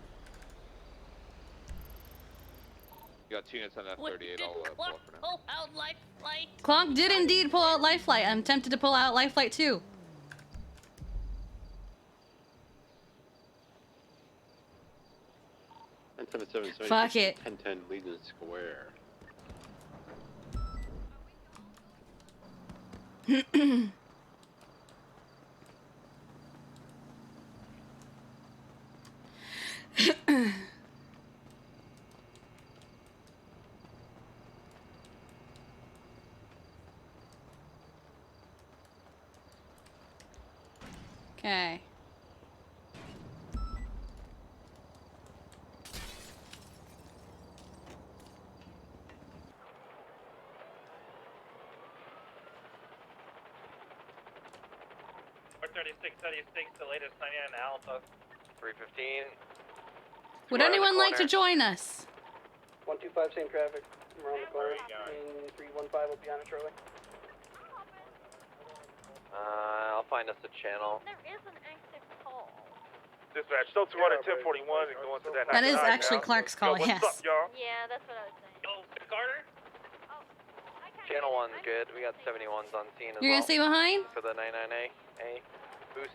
Speaker 16: You got 2 units on that 38. I'll pull up for now.
Speaker 11: Pull out life flight.
Speaker 2: Clonk did indeed pull out Life Flight. I'm tempted to pull out Life Flight too. Fuck it.
Speaker 22: 1010 Legion Square.
Speaker 2: Okay.
Speaker 23: We're 3636, the latest 99 Alpha.
Speaker 24: 315.
Speaker 2: Would anyone like to join us?
Speaker 1: 125, same traffic. I'm around the corner. And 315 will be on it shortly.
Speaker 24: I'll find us a channel.
Speaker 11: There is an active call.
Speaker 23: Dispatch, still 200, 1041, and going to that.
Speaker 2: That is actually Clark's call,
Speaker 23: Yo, what's
Speaker 2: yes.
Speaker 23: up, y'all?
Speaker 11: Yeah, that's what I was saying.
Speaker 23: Yo, Carter?
Speaker 24: Channel 1's good. We got 71s on scene as
Speaker 2: You're
Speaker 24: well.
Speaker 2: gonna stay behind?
Speaker 24: For the 99A. A boost.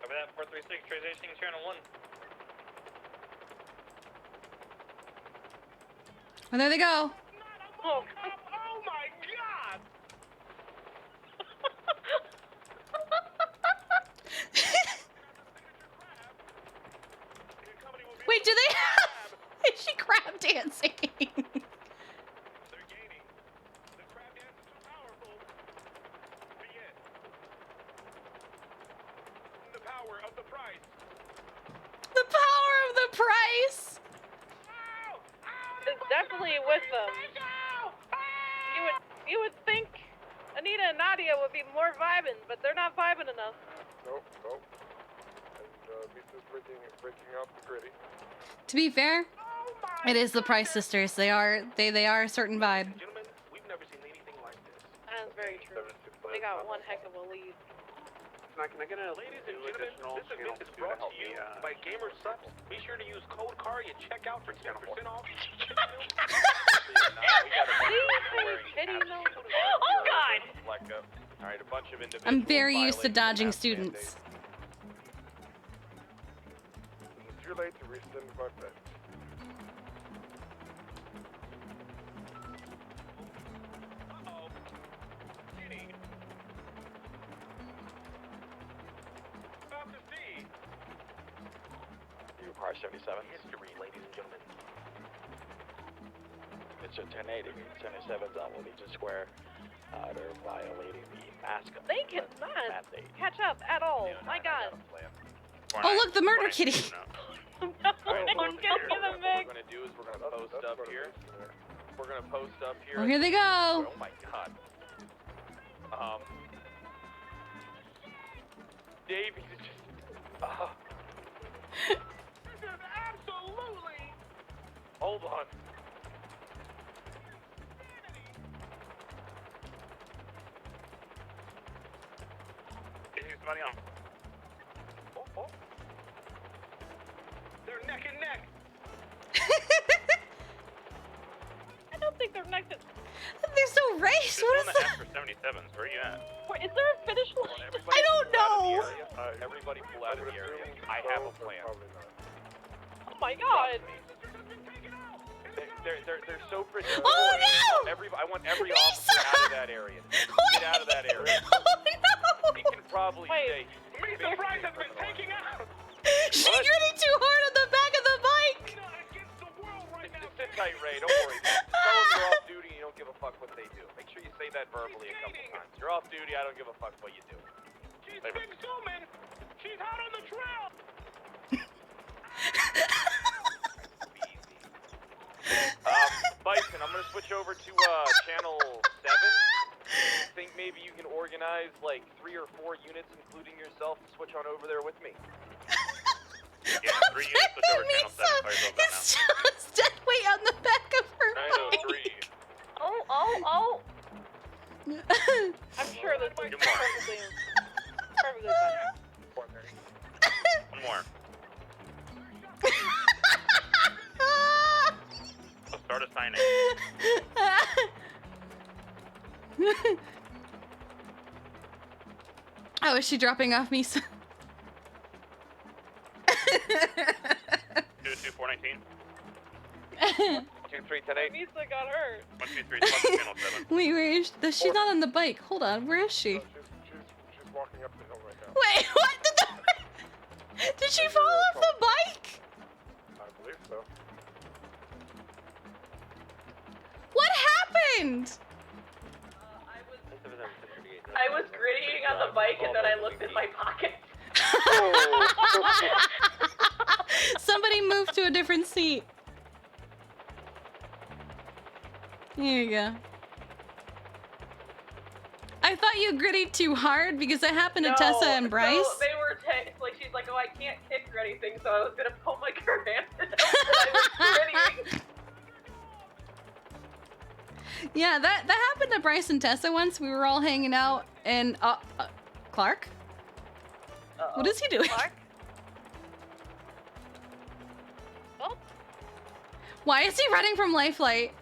Speaker 23: Over that 436, transitioning channel 1.
Speaker 2: Well, there they go.
Speaker 23: Oh my god!
Speaker 2: Wait, do they have... Is she crab dancing? The power of the Price!
Speaker 12: It's definitely with them. You would think Anita and Nadia would be more vibing, but they're not vibing enough.
Speaker 23: Nope. And Misa's breaking up the gritty.
Speaker 2: To be fair, it is the Price sisters. They are a certain vibe.
Speaker 23: Gentlemen, we've never seen anything like this.
Speaker 12: That's very true. They got one heck of a lead.
Speaker 23: Can I get a ladies and gentlemen, this event is brought to you by Gamer Subs. Be sure to use code CARI at checkout for 10% off.
Speaker 12: Oh god!
Speaker 23: Alright, a bunch of individuals.
Speaker 2: I'm very used to dodging students.
Speaker 23: It's too late to rescind my bet.
Speaker 3: You require 77. History, ladies and gentlemen. It's a 1080. 1087's on Legion Square. They're violating the mask.
Speaker 12: They cannot catch up at all. My god.
Speaker 2: Oh, look, the murder kitty.
Speaker 12: Don't get them big.
Speaker 16: What we're gonna do is we're gonna post up here. We're gonna post up here.
Speaker 2: Oh, here they go.
Speaker 16: Oh my god. Dave, he's just.
Speaker 23: Absolutely.
Speaker 16: Hold on.
Speaker 23: Here's money on. Oh. They're neck and neck.
Speaker 12: I don't think they're neck to...
Speaker 2: There's no race. What is that?
Speaker 23: For 77s, where are you at?
Speaker 12: Wait, is there a finish line?
Speaker 2: I don't know.
Speaker 16: Everybody pull out of the area. I have a plan.
Speaker 12: Oh my god.
Speaker 16: They're so pretty.
Speaker 2: Oh no!
Speaker 16: I want every officer out of that area. Get out of that area.
Speaker 2: Oh no!
Speaker 16: He can probably stay.
Speaker 23: Misa Price has been taking out.
Speaker 2: She gritted too hard on the back of the bike.
Speaker 23: it tight, Ray. Don't worry. Just tell them you're off duty and you don't give a fuck what they do. Make sure you say that verbally a couple times. You're off duty, I don't give a fuck what you do. She's consuming. She's out on the trail. Bison, I'm gonna switch over to channel 7. I think maybe you can organize like 3 or 4 units, including yourself, to switch on over there with me.
Speaker 8: Yeah, 3 units switch over channel 7. Fire those out
Speaker 2: It's just dead weight on the back of her
Speaker 8: bike. 903.
Speaker 12: Oh. I'm sure this is perfectly fine.
Speaker 8: 1 more. Let's start assigning.
Speaker 2: Oh, is she dropping off me?
Speaker 8: 22419.
Speaker 23: 2310.
Speaker 12: Misa got hurt.
Speaker 8: 123 channel 7.
Speaker 2: Wait, where is she? She's not on the bike. Hold on, where is she?
Speaker 23: She's walking up the hill right now.
Speaker 2: Wait, what? Did she fall off the bike?
Speaker 23: I believe so.
Speaker 2: What happened?
Speaker 10: I was grittying on the bike and then I looked in my pocket.
Speaker 2: Somebody moved to a different seat. Here you go. I thought you grittied too hard because it happened to Tessa and Bryce.
Speaker 10: So they were like, she's like, oh, I can't kick or anything, so I was gonna pull my Garand out, but I was grittying.
Speaker 2: Yeah, that happened to Bryce and Tessa once. We were all hanging out and Clark? What is he doing?
Speaker 12: Clark? Oh,
Speaker 2: Why is he running from Lifelight?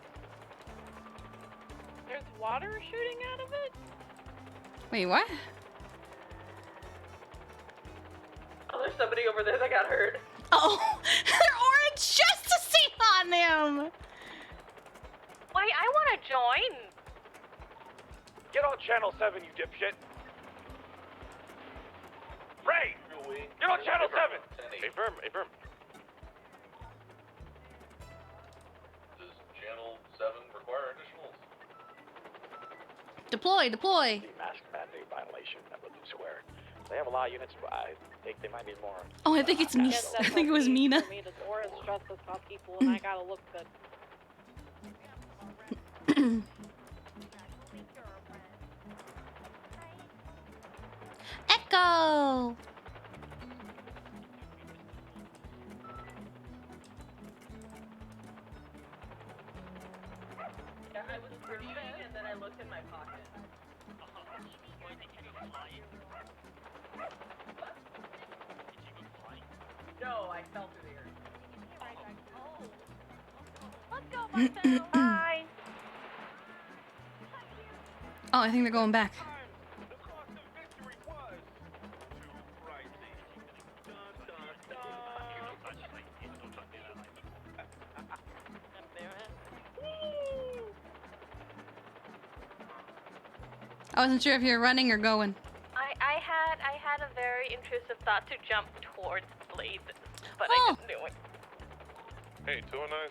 Speaker 12: there's water shooting out of it?
Speaker 2: Wait, what?
Speaker 10: Oh, there's somebody over there that got hurt.
Speaker 2: Oh, they're orange just to see on them.
Speaker 12: Wait, I want to join.
Speaker 23: Get on channel 7, you dipshit. Ray! Get on channel 7!
Speaker 8: Affirm.
Speaker 23: Does channel 7 require additionals?
Speaker 2: Deploy.
Speaker 3: Mask mandate violation, that would swear. They have a lot of units, but I think they might need more.
Speaker 2: Oh, I think it's me. I think it was Mina.
Speaker 12: For me to orange dress as top people, and I gotta look good.
Speaker 2: Echo.
Speaker 10: Yeah, I was grittying and then I looked in my pocket. No, I fell through the air.
Speaker 12: Bye.
Speaker 2: Oh, I think they're going back. I wasn't sure if you were running or going.
Speaker 11: I had a very intrusive thought to jump towards Blades, but I didn't do it.
Speaker 8: Hey, 209.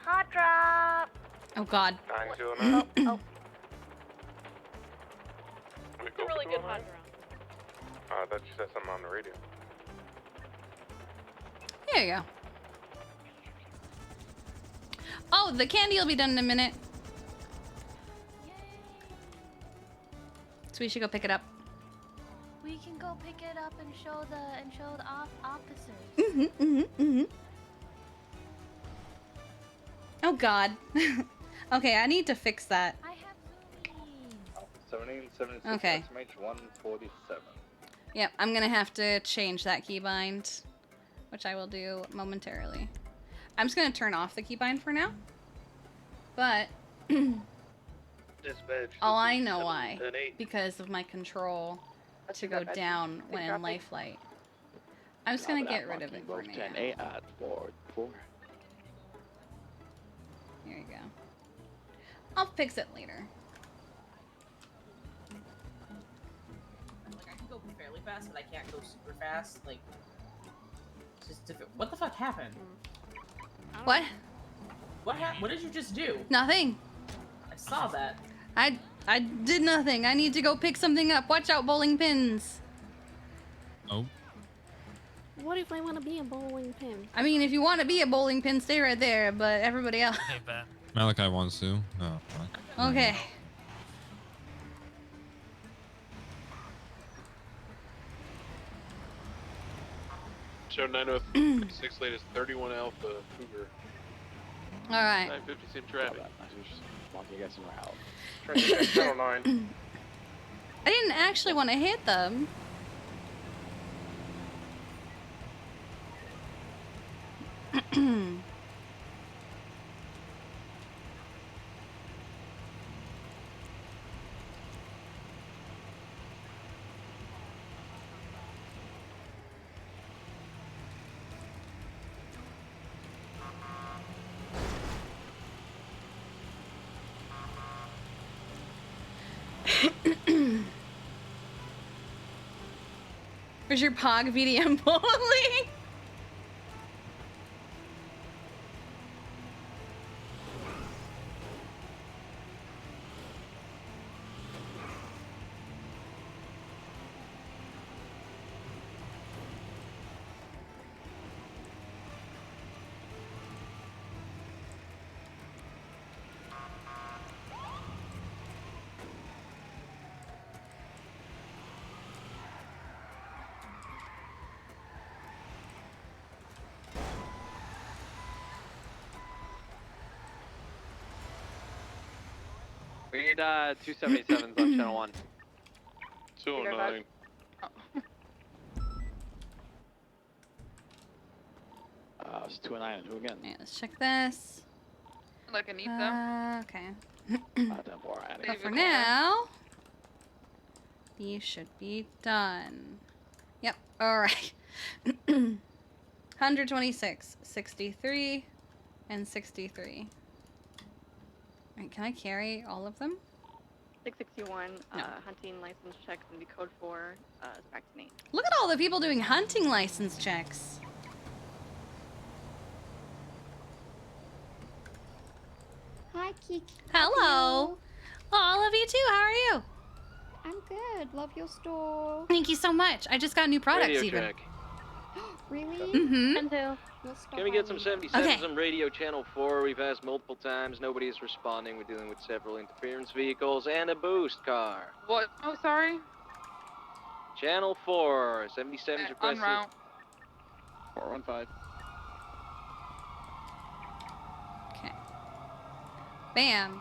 Speaker 11: Hot drop.
Speaker 2: Oh God.
Speaker 8: 929.
Speaker 11: Oh.
Speaker 12: It's a really good hot drop.
Speaker 8: I thought you said something on the radio.
Speaker 2: There you go. Oh, the candy will be done in a minute. So we should go pick it up.
Speaker 11: We can go pick it up and show the officers.
Speaker 2: Oh God. Okay, I need to fix that.
Speaker 11: I have
Speaker 5: 1776
Speaker 2: Okay.
Speaker 5: SMH 147.
Speaker 2: Yep, I'm gonna have to change that keybind, which I will do momentarily. I'm just gonna turn off the keybind for now. But all I know why, because of my control to go down when in life light. I'm just gonna get rid of it for now.
Speaker 3: 10A at 4.
Speaker 2: Here you go. I'll fix it later.
Speaker 10: fast, but I can't go super fast. Like, it's just different. What the fuck happened?
Speaker 2: What?
Speaker 10: What did you just do?
Speaker 2: Nothing.
Speaker 10: I saw that.
Speaker 2: I did nothing. I need to go pick something up. Watch out, bowling pins.
Speaker 9: Oh.
Speaker 11: What if I want to be a bowling pin?
Speaker 2: I mean, if you want to be a bowling pin, stay right there. But everybody else.
Speaker 6: Okay, bet.
Speaker 9: Malachi wants to. Oh, fuck.
Speaker 2: Okay.
Speaker 8: Show 906 latest 31 Alpha Cougar.
Speaker 2: All right.
Speaker 8: 950 same traffic.
Speaker 3: You guys somewhere out.
Speaker 1: Channel 9.
Speaker 2: I didn't actually want to hit them. Where's your Pog VDM bowling?
Speaker 3: We need 277s on channel 1.
Speaker 8: 209.
Speaker 3: It's 209 and who again?
Speaker 2: Yeah, let's check this.
Speaker 12: Like Anita.
Speaker 2: Okay.
Speaker 3: But
Speaker 2: But for now, these should be done. Yep. All right. 126, 63, and 63. Alright, can I carry all of them?
Speaker 20: 661,
Speaker 2: No.
Speaker 20: hunting license checks and be code 4, vaccinate.
Speaker 2: Look at all the people doing hunting license checks.
Speaker 5: Hi, Kiki.
Speaker 2: Hello. All of you too. How are you?
Speaker 5: I'm good. Love your store.
Speaker 2: Thank you so much. I just got new products
Speaker 16: Radio
Speaker 2: even.
Speaker 16: check.
Speaker 5: Really?
Speaker 2: Mm-hmm.
Speaker 16: Can we get some 77s on radio channel 4? We've asked multiple times. Nobody is responding. We're dealing with several interference vehicles and a boost car.
Speaker 12: What? Oh, sorry.
Speaker 16: Channel 4, 77s
Speaker 12: En
Speaker 16: requested.
Speaker 12: route.
Speaker 3: 415.
Speaker 2: Okay. Bam.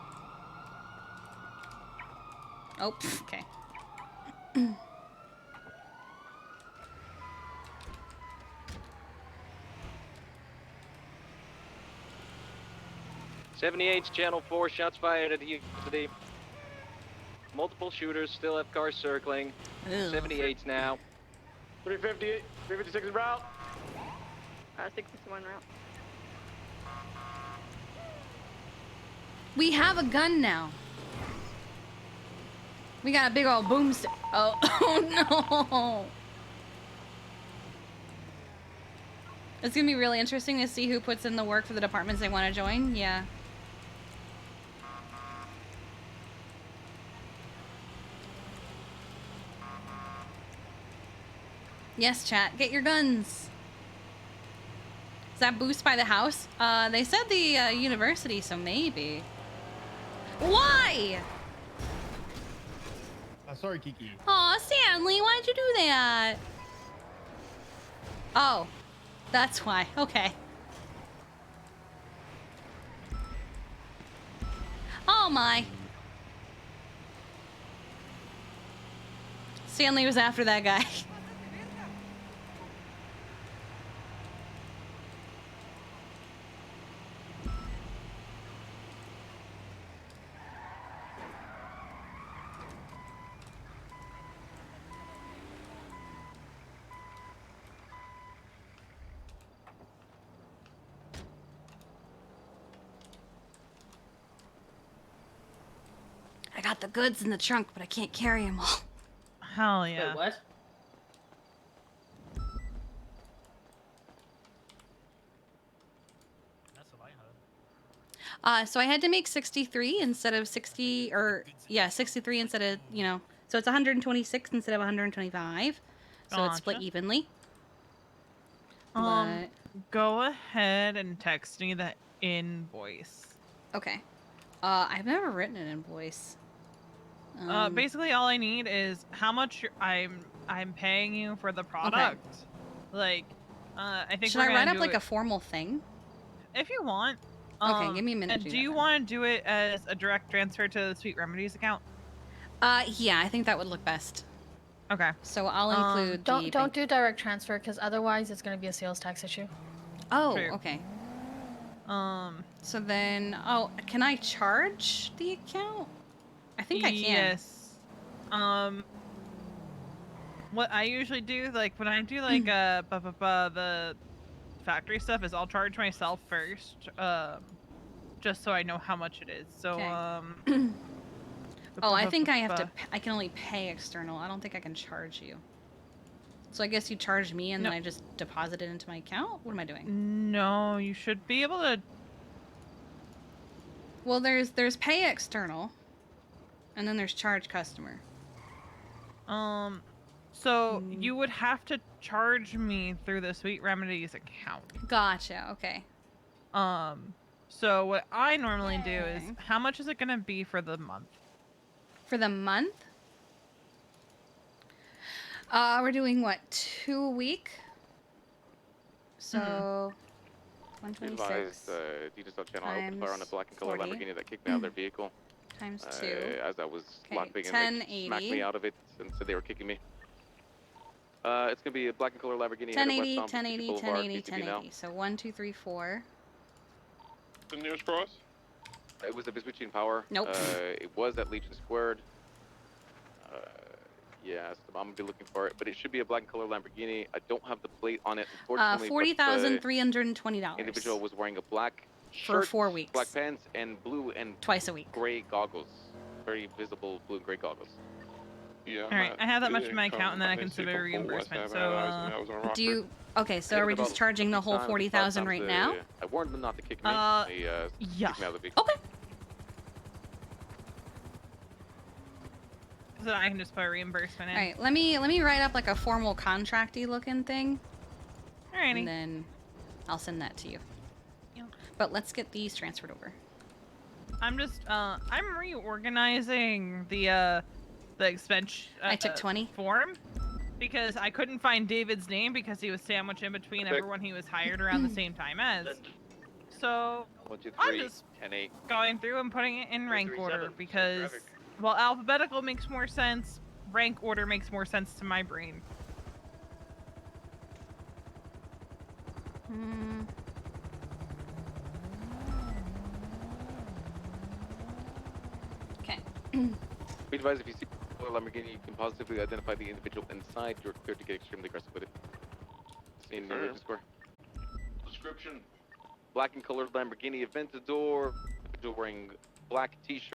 Speaker 2: Oh, pff, okay.
Speaker 16: 78's channel 4, shots fired at the today. Multiple shooters, still have cars circling.
Speaker 2: Ew.
Speaker 16: 78's now.
Speaker 23: 358, 356 en route.
Speaker 20: 661 route.
Speaker 2: We have a gun now. We got a big old boomstick. Oh, oh no. It's gonna be really interesting to see who puts in the work for the departments they want to join. Yeah. Yes, chat. Get your guns. Is that boost by the house? They said the university, so maybe. Why?
Speaker 21: Sorry, Kiki.
Speaker 2: Aw, Stanley, why'd you do that? Oh, that's why. Okay. Oh my. Stanley was after that guy. I got the goods in the trunk, but I can't carry them all.
Speaker 7: Hell yeah.
Speaker 10: Wait, what?
Speaker 2: So I had to make 63 instead of 60, or yeah, 63 instead of, you know, so it's 126 instead of 125. So it's split
Speaker 7: Gotcha.
Speaker 2: evenly. But
Speaker 7: Go ahead and text me the invoice.
Speaker 2: okay. I've never written an invoice.
Speaker 7: Basically all I need is how much I'm paying you for the product.
Speaker 2: Okay.
Speaker 7: Like, I think
Speaker 2: Should
Speaker 7: we're
Speaker 2: I
Speaker 7: gonna
Speaker 2: write up
Speaker 7: do
Speaker 2: like
Speaker 7: it
Speaker 2: a formal thing?
Speaker 7: if you want.
Speaker 2: Okay, give me a minute
Speaker 7: And
Speaker 2: to
Speaker 7: do
Speaker 2: do
Speaker 7: you
Speaker 2: that
Speaker 7: want to do it as a direct transfer to the Sweet Remedies account?
Speaker 2: Yeah, I think that would look best.
Speaker 7: Okay.
Speaker 2: So I'll include
Speaker 11: Don't do direct transfer because otherwise it's gonna be a sales tax issue.
Speaker 2: Oh,
Speaker 7: True.
Speaker 2: okay. So then, can I charge the account? I think I can.
Speaker 7: Yes. What I usually do, like when I do like the factory stuff, is I'll charge myself first, just so I know how much it is. So
Speaker 2: oh, I think I have to. I can only pay external. I don't think I can charge you. So I guess you charge me and then I just deposit it into my account? What am I doing?
Speaker 7: No, you should be able to.
Speaker 2: Well, there's pay external, and then there's charge customer.
Speaker 7: So you would have to charge me through the Sweet Remedies account.
Speaker 2: Gotcha. Okay.
Speaker 7: So what I normally do is, how much is it gonna be for the month?
Speaker 2: For the month? We're doing what, 2 a week? So 126
Speaker 13: Detail channel. I opened fire on a black and color
Speaker 2: 40.
Speaker 13: Lamborghini that kicked me out of their vehicle.
Speaker 2: Times 2.
Speaker 13: As I was
Speaker 2: Okay,
Speaker 13: lockpicking, and they smacked me out of it and said they were kicking me. It's gonna be a black and color Lamborghini.
Speaker 2: 1080,
Speaker 13: West Palm
Speaker 2: 1080,
Speaker 13: Boulevard,
Speaker 2: 1080,
Speaker 13: PCB now.
Speaker 2: 1080. So 1, 2, 3, 4.
Speaker 8: The nearest cross?
Speaker 13: It was a Vespuccian Power.
Speaker 2: Nope.
Speaker 13: It was at Legion Squared. Yeah, so I'm gonna be looking for it, but it should be a black and color Lamborghini. I don't have the plate on it, unfortunately.
Speaker 2: $40,320.
Speaker 13: Individual was wearing a black
Speaker 2: for
Speaker 13: shirt,
Speaker 2: 4 weeks.
Speaker 13: black pants, and blue and
Speaker 2: twice a week.
Speaker 13: Gray goggles, very visible blue and gray goggles.
Speaker 8: Yeah.
Speaker 7: All right, I have that much in my account, and then I can submit a reimbursement. So,
Speaker 2: do you? Okay, so are we just charging the whole 40,000 right now?
Speaker 13: I warned them not to kick me.
Speaker 2: Yeah.
Speaker 13: Kicked me out of the vehicle.
Speaker 2: Okay.
Speaker 7: so I can just put a reimbursement in.
Speaker 2: All right, let me write up like a formal contracty looking thing.
Speaker 7: Alrighty.
Speaker 2: And then I'll send that to you.
Speaker 7: Yep.
Speaker 2: But let's get these transferred over.
Speaker 7: I'm just I'm reorganizing the expense.
Speaker 2: I took 20
Speaker 7: form because I couldn't find David's name because he was sandwiched in between everyone he was hired around the same time as. So
Speaker 13: 1, 2, 3,
Speaker 7: I'm just
Speaker 13: 10, 8.
Speaker 7: going through and putting it in rank
Speaker 13: 3, 7,
Speaker 7: order because while alphabetical makes more sense, rank order makes more sense to my brain.
Speaker 2: Okay.
Speaker 13: Be advised, if you see a Lamborghini, you can positively identify the individual inside. You're cleared to get extremely aggressive with it. Seen near the square.
Speaker 8: Description.
Speaker 13: Black and colored Lamborghini Aventador. Individual wearing black t-shirt.